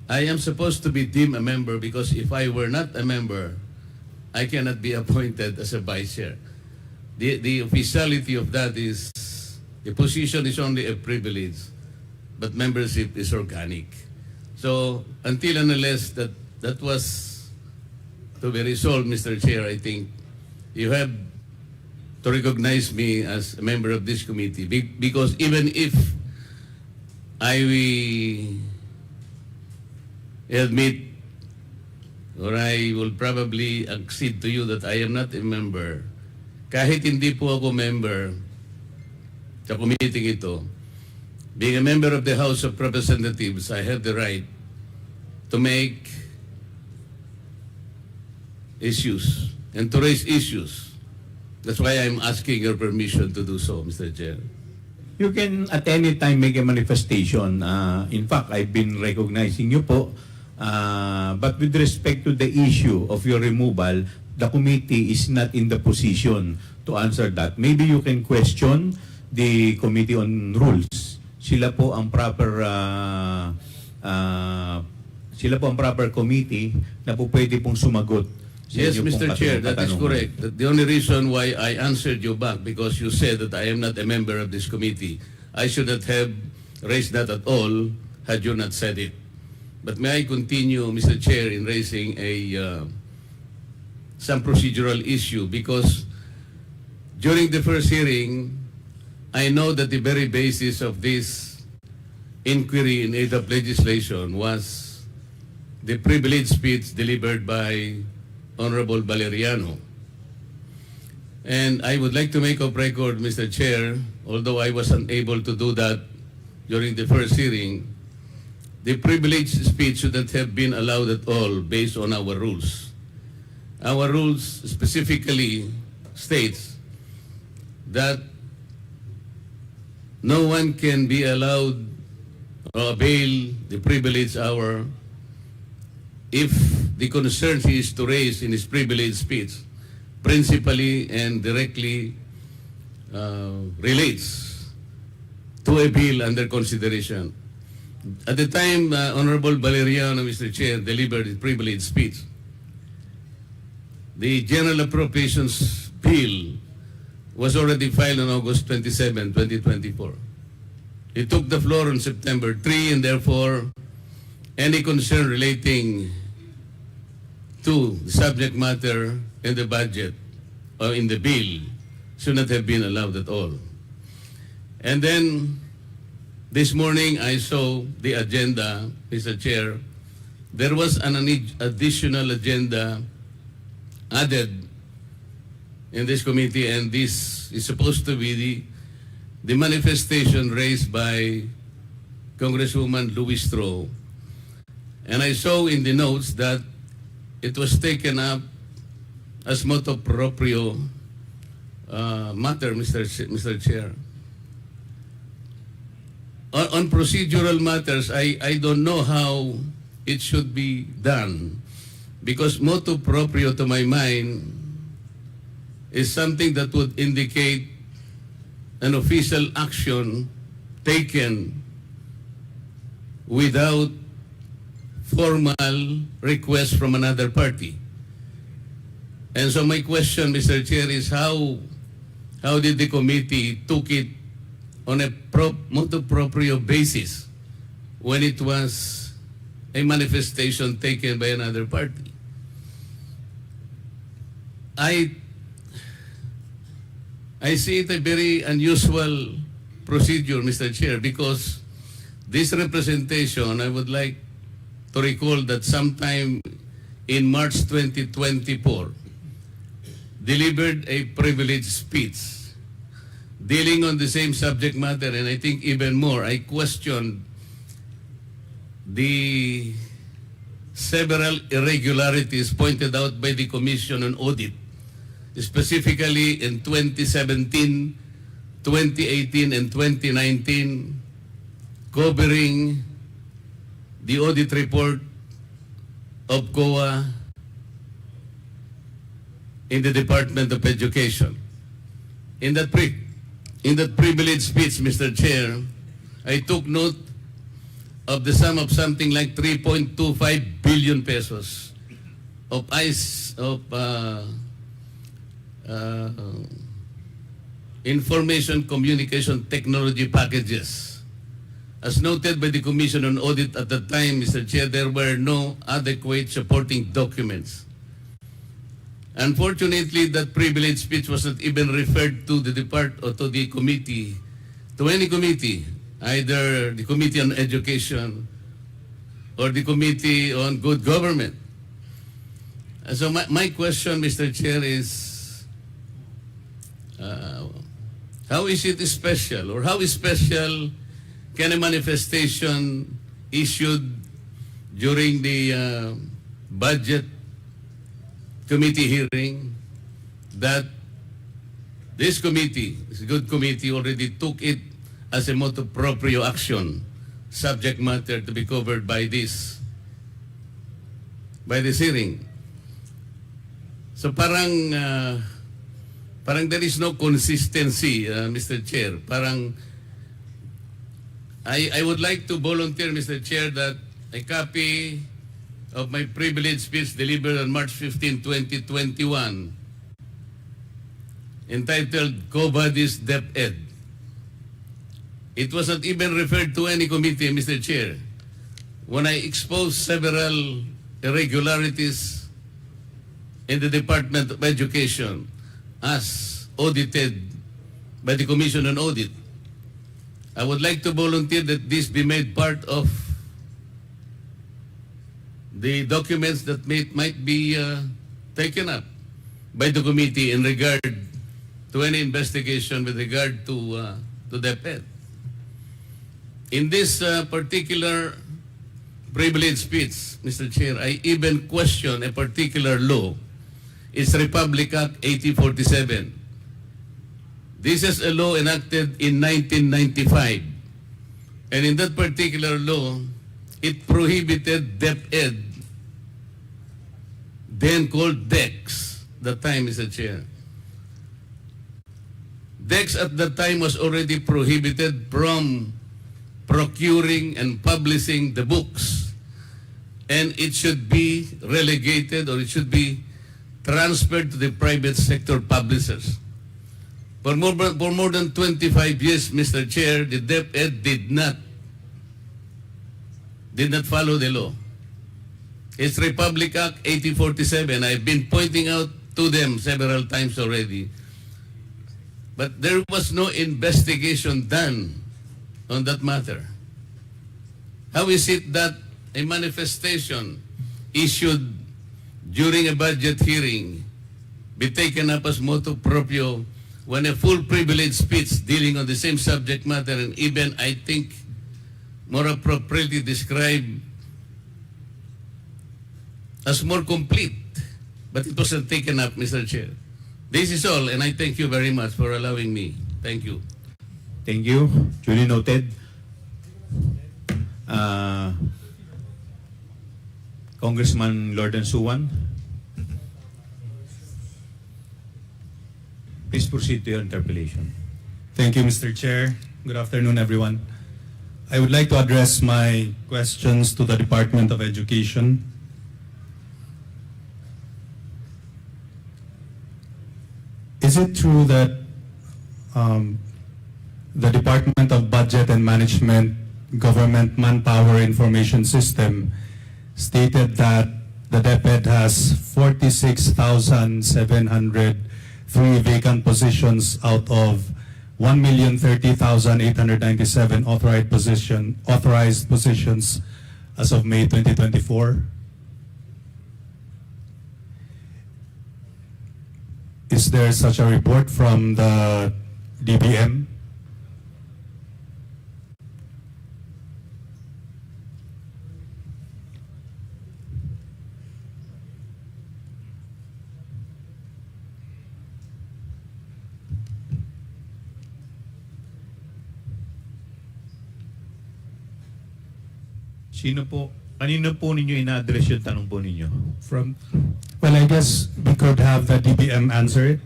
I am supposed to be deemed a member because if I were not a member, I cannot be appointed as a vice chair. The officiality of that is the position is only a privilege, but membership is organic. So until and unless that was to be resolved, Mr. Chair, I think you have to recognize me as a member of this committee because even if I admit or I will probably accede to you that I am not a member, kahit hindi po ako member sa committee ito, being a member of the House of Representatives, I have the right to make issues and to raise issues. That's why I'm asking your permission to do so, Mr. Chair. You can at any time make a manifestation. In fact, I've been recognizing you po. But with respect to the issue of your removal, the committee is not in the position to answer that. Maybe you can question the Committee on Rules. Sila po ang proper committee na po pwede pong sumagot. Yes, Mr. Chair, that is correct. The only reason why I answered you back because you said that I am not a member of this committee. I should not have raised that at all had you not said it. But may I continue, Mr. Chair, in raising some procedural issue because during the first hearing, I know that the very basis of this inquiry in aid of legislation was the privileged speech delivered by Honorable Valeriano. And I would like to make of record, Mr. Chair, although I was unable to do that during the first hearing, the privileged speech shouldn't have been allowed at all based on our rules. Our rules specifically states that no one can be allowed or avail the privilege hour if the concern he is to raise in his privileged speech principally and directly relates to a bill under consideration. At the time, Honorable Valeriano, Mr. Chair, delivered his privileged speech, the General Appropriations Bill was already filed on August 27, 2024. It took the floor on September 3, and therefore, any concern relating to the subject matter in the budget or in the bill should not have been allowed at all. And then, this morning, I saw the agenda, Mr. Chair. There was an additional agenda added in this committee, and this is supposed to be the manifestation raised by Congresswoman Luistro. And I saw in the notes that it was taken up as motu proprio matter, Mr. Chair. On procedural matters, I don't know how it should be done, because motu proprio, to my mind, is something that would indicate an official action taken without formal request from another party. And so my question, Mr. Chair, is how did the committee took it on a motu proprio basis when it was a manifestation taken by another party? I see it a very unusual procedure, Mr. Chair, because this representation, I would like to recall that sometime in March 2024, delivered a privileged speech dealing on the same subject matter, and I think even more, I questioned the several irregularities pointed out by the Commission on Audit, specifically in 2017, 2018, and 2019, covering the audit report of COA in the Department of Education. In that privileged speech, Mr. Chair, I took note of the sum of something like 3.25 billion pesos of information communication technology packages. As noted by the Commission on Audit at the time, Mr. Chair, there were no adequate supporting documents. Unfortunately, that privileged speech was not even referred to the or to the committee, to any committee, either the Committee on Education or the Committee on Good Government. And so my question, Mr. Chair, is how is it special, or how special can a manifestation issued during the budget committee hearing that this committee, this good committee, already took it as a motu proprio action, subject matter to be covered by this hearing. So parang there is no consistency, Mr. Chair. Parang I would like to volunteer, Mr. Chair, that a copy of my privileged speech delivered on March 15, 2021, entitled "Covadis DepEd." It was not even referred to any committee, Mr. Chair. When I exposed several irregularities in the Department of Education as audited by the Commission on Audit, I would like to volunteer that this be made part of the documents that might be taken up by the committee in regard to any investigation with regard to DepEd. In this particular privileged speech, Mr. Chair, I even question a particular law. It's Republic Act 8047. This is a law enacted in 1995. And in that particular law, it prohibited DepEd, then called DEX, the time, Mr. Chair. DEX at that time was already prohibited from procuring and publishing the books. And it should be relegated, or it should be transferred to the private sector publishers. For more than 25 years, Mr. Chair, the DepEd did not follow the law. It's Republic Act 8047. I've been pointing out to them several times already. But there was no investigation done on that matter. How is it that a manifestation issued during a budget hearing be taken up as motu proprio when a full privilege speech dealing on the same subject matter, and even, I think, more appropriately described as more complete, but it wasn't taken up, Mr. Chair. This is all, and I thank you very much for allowing me. Thank you. Thank you. Duly noted. Congressman Lorden Suwan. Please proceed to your interpellation. Thank you, Mr. Chair. Good afternoon, everyone. I would like to address my questions to the Department of Education. Is it true that the Department of Budget and Management Government Manpower Information System stated that the DepEd has 46,703 vacant positions out of 1,030,897 authorized positions as of May 2024? Is there such a report from the DBM? Kanino po ninyo ina-address yung tanong po ninyo? Well, I guess we could have the DBM answer it.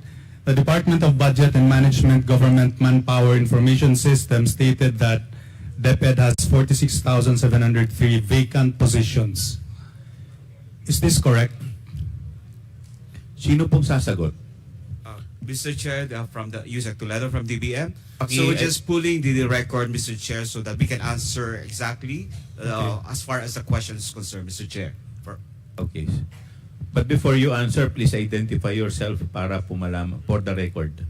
The Department of Budget and Management Government Manpower Information System stated that DepEd has 46,703 vacant positions. Is this correct? Sino pong sasagot? Mr. Chair, from the USEC letter from DBM. Okay, So we're just pulling the record, Mr. Chair, so that we can answer exactly as far as the question is concerned, Mr. Chair. Okay. But before you answer, please identify yourself para po malaman, for the record.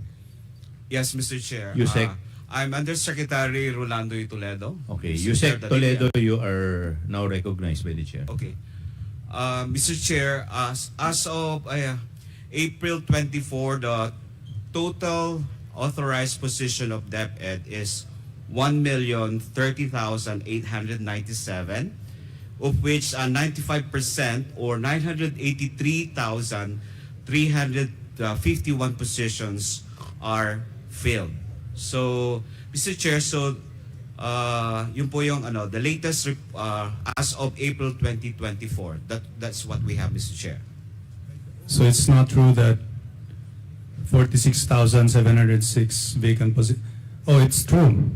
Yes, Mr. Chair. USEC. I'm Undersecretary Rolando Toledo. Okay. Mr. USEC Chair, Toledo, you are now recognized by the chair. Okay. Mr. Chair, as of April 24, the total authorized position of DepEd is 1,030,897, of which 95% or 983,351 positions are filled. So, Mr. Chair, yun po yung the latest as of April 2024. That's what we have, Mr. Chair. So it's not true that 46,706 vacant positions. Oh, it's true.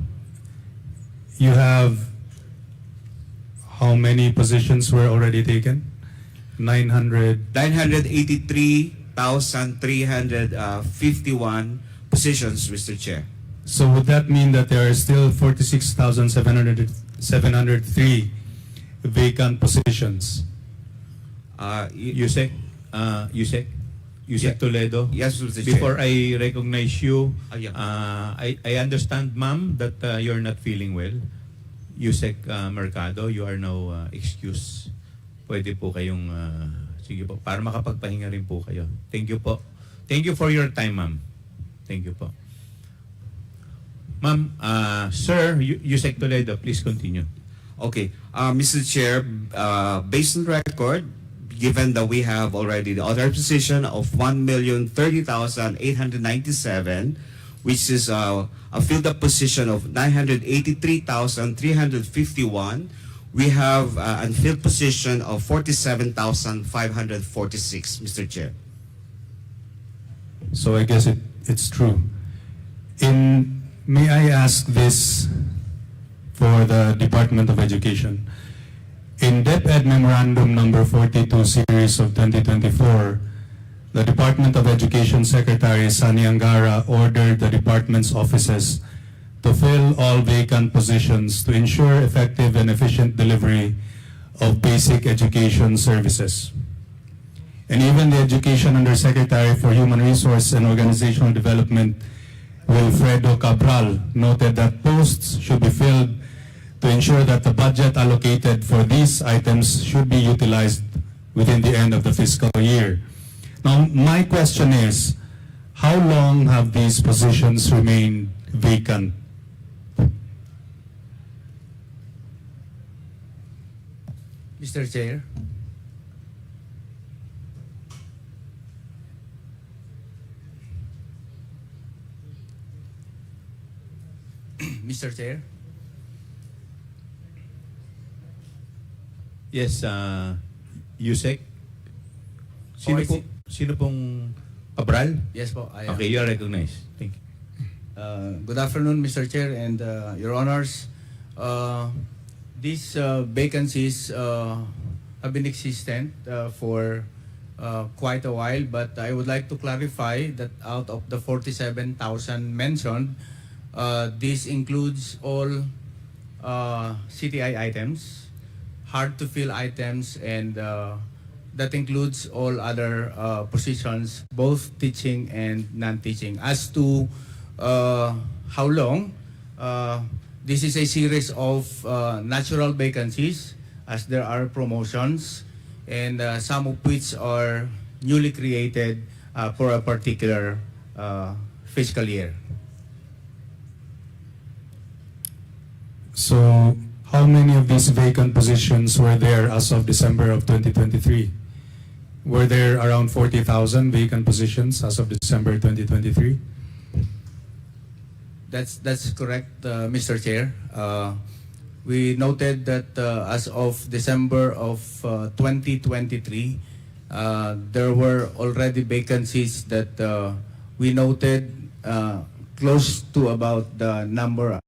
You have how many positions were already taken? 983,351 positions, Mr. Chair. So would that mean that there are still 46,703 vacant positions? USEC Toledo. Yes, Mr. Chair. Before I recognize you, yeah. I understand, ma'am, that you're not feeling well. USEC Mercado, you are now excused. Pwede po kayong, sige po, para makapagpahinga rin po kayo. Thank you po. Thank you for your time, ma'am. Thank you po. Ma'am, sir, USEC Toledo, please continue. Okay. Mr. Chair, based on record, given that we have already the other position of 1,030,897, which is a filled-up position of 983,351, we have an unfilled position of 47,546, Mr. Chair. So I guess it's true. May I ask this for the Department of Education? In DepEd Memorandum Number 42 Series of 2024, the Department of Education Secretary Sani Angara ordered the department's offices to fill all vacant positions to ensure effective and efficient delivery of basic education services. And even the Education Undersecretary for Human Resource and Organizational Development, Wilfredo Cabral, noted that posts should be filled to ensure that the budget allocated for these items should be utilized within the end of the fiscal year. Now, my question is, how long have these positions remained vacant? Mr. Chair. Mr. Chair. Yes, Yusek. Sino pong Cabral? Yes po. I am. Okay, you are recognized. Thank you. Good afternoon, Mr. Chair and Your Honors. These vacancies have been existent for quite a while, but I would like to clarify that out of the 47,000 mentioned, this includes all CTI items, hard-to-fill items, and that includes all other positions, both teaching and non-teaching. As to how long, this is a series of natural vacancies, as there are promotions, and some of which are newly created for a particular fiscal year. So, how many of these vacant positions were there as of December of 2023? Were there around 40,000 vacant positions as of December 2023? That's correct, Mr. Chair. We noted that as of December of 2023, there were already vacancies that we noted close to about the number.